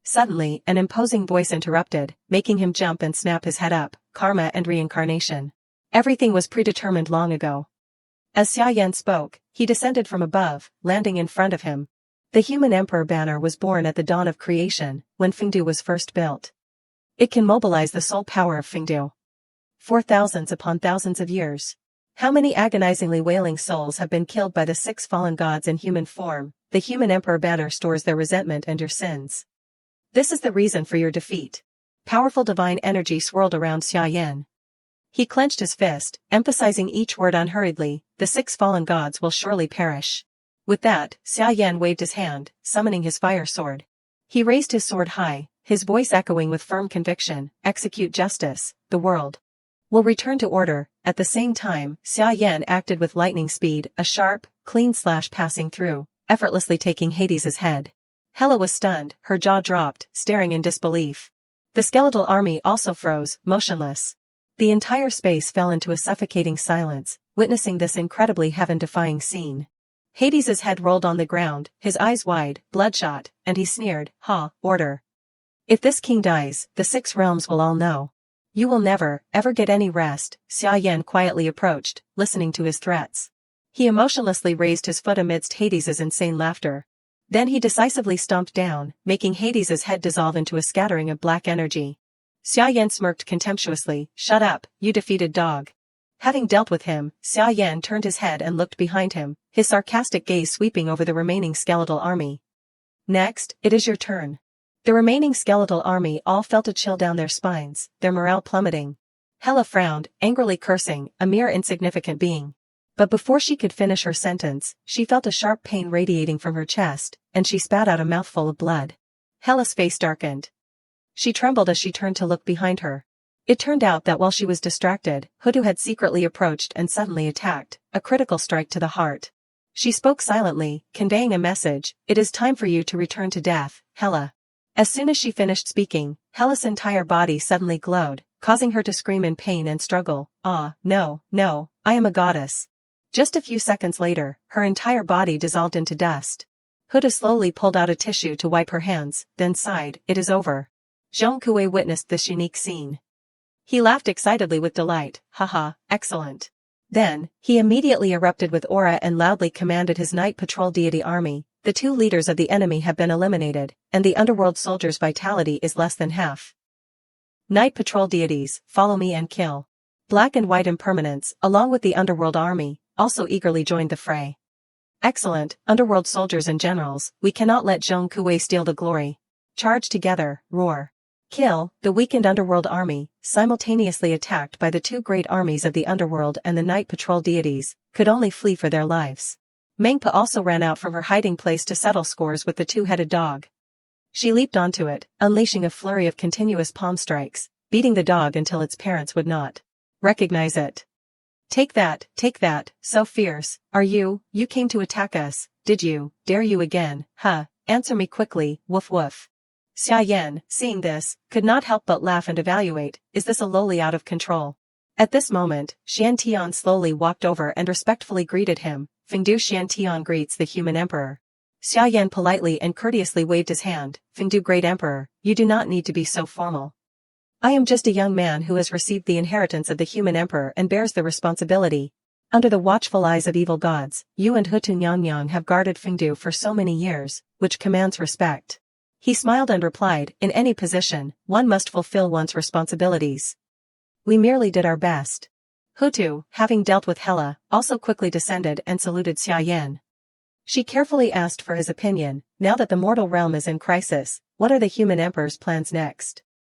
Suddenly, an imposing voice interrupted, making him jump and snap his head up, karma and reincarnation. Everything was predetermined long ago. As Xia Yan spoke, he descended from above, landing in front of him. The human emperor banner was born at the dawn of creation, when Fengdu was first built. It can mobilize the soul power of Fengdu. For thousands upon thousands of years. How many agonizingly wailing souls have been killed by the 6 fallen gods in human form? The human emperor banner stores their resentment and your sins. This is the reason for your defeat. Powerful divine energy swirled around Xia Yan. He clenched his fist, emphasizing each word unhurriedly, the 6 fallen gods will surely perish. With that, Xia Yan waved his hand, summoning his fire sword. He raised his sword high, his voice echoing with firm conviction, execute justice, the world will return to order. At the same time, Xia Yan acted with lightning speed, a sharp, clean slash passing through, effortlessly taking Hades's head. Hela was stunned, her jaw dropped, staring in disbelief. The skeletal army also froze, motionless. The entire space fell into a suffocating silence, witnessing this incredibly heaven-defying scene. Hades's head rolled on the ground, his eyes wide, bloodshot, and he sneered, order. If this king dies, the 6 realms will all know. You will never, ever get any rest. Xia Yan quietly approached, listening to his threats. He emotionlessly raised his foot amidst Hades's insane laughter. Then he decisively stomped down, making Hades's head dissolve into a scattering of black energy. Xia Yan smirked contemptuously, shut up, you defeated dog. Having dealt with him, Xia Yan turned his head and looked behind him, his sarcastic gaze sweeping over the remaining skeletal army. Next, it is your turn. The remaining skeletal army all felt a chill down their spines, their morale plummeting. Hela frowned, angrily cursing, a mere insignificant being. But before she could finish her sentence, she felt a sharp pain radiating from her chest, and she spat out a mouthful of blood. Hela's face darkened. She trembled as she turned to look behind her. It turned out that while she was distracted, Hudu had secretly approached and suddenly attacked, a critical strike to the heart. She spoke silently, conveying a message, it is time for you to return to death, Hela. As soon as she finished speaking, Hela's entire body suddenly glowed, causing her to scream in pain and struggle. "Ah, no, no, I am a goddess." Just a few seconds later, her entire body dissolved into dust. Huda slowly pulled out a tissue to wipe her hands, then sighed, "It is over." Zhong Kui witnessed this unique scene. He laughed excitedly with delight. "Haha, excellent." Then, he immediately erupted with aura and loudly commanded his night patrol deity army. "The two leaders of the enemy have been eliminated, and the underworld soldiers' vitality is less than half. Night patrol deities, follow me and kill." Black and white impermanents, along with the underworld army, also eagerly joined the fray. "Excellent, underworld soldiers and generals, we cannot let Zhong Kui steal the glory. Charge together, roar. Kill." The weakened underworld army, simultaneously attacked by the two great armies of the underworld and the night patrol deities, could only flee for their lives. Mengpa also ran out from her hiding place to settle scores with the two-headed dog. She leaped onto it, unleashing a flurry of continuous palm strikes, beating the dog until its parents would not recognize it. Take that, so fierce, are you came to attack us, did you, dare you again, huh, answer me quickly, woof woof." Xia Yan, seeing this, could not help but laugh and evaluate, is this a lowly out of control? At this moment, Xiantian slowly walked over and respectfully greeted him. "Fengdu." Xiantian greets the human emperor. Xia Yan politely and courteously waved his hand. "Fengdu Great Emperor, you do not need to be so formal. I am just a young man who has received the inheritance of the human emperor and bears the responsibility. Under the watchful eyes of evil gods, you and Hutu Nyang have guarded Fengdu for so many years, which commands respect." He smiled and replied, "In any position, one must fulfill one's responsibilities. We merely did our best." Hutu, having dealt with Hela, also quickly descended and saluted Xia Yan. She carefully asked for his opinion. "Now that the mortal realm is in crisis, what are the human emperor's plans next?"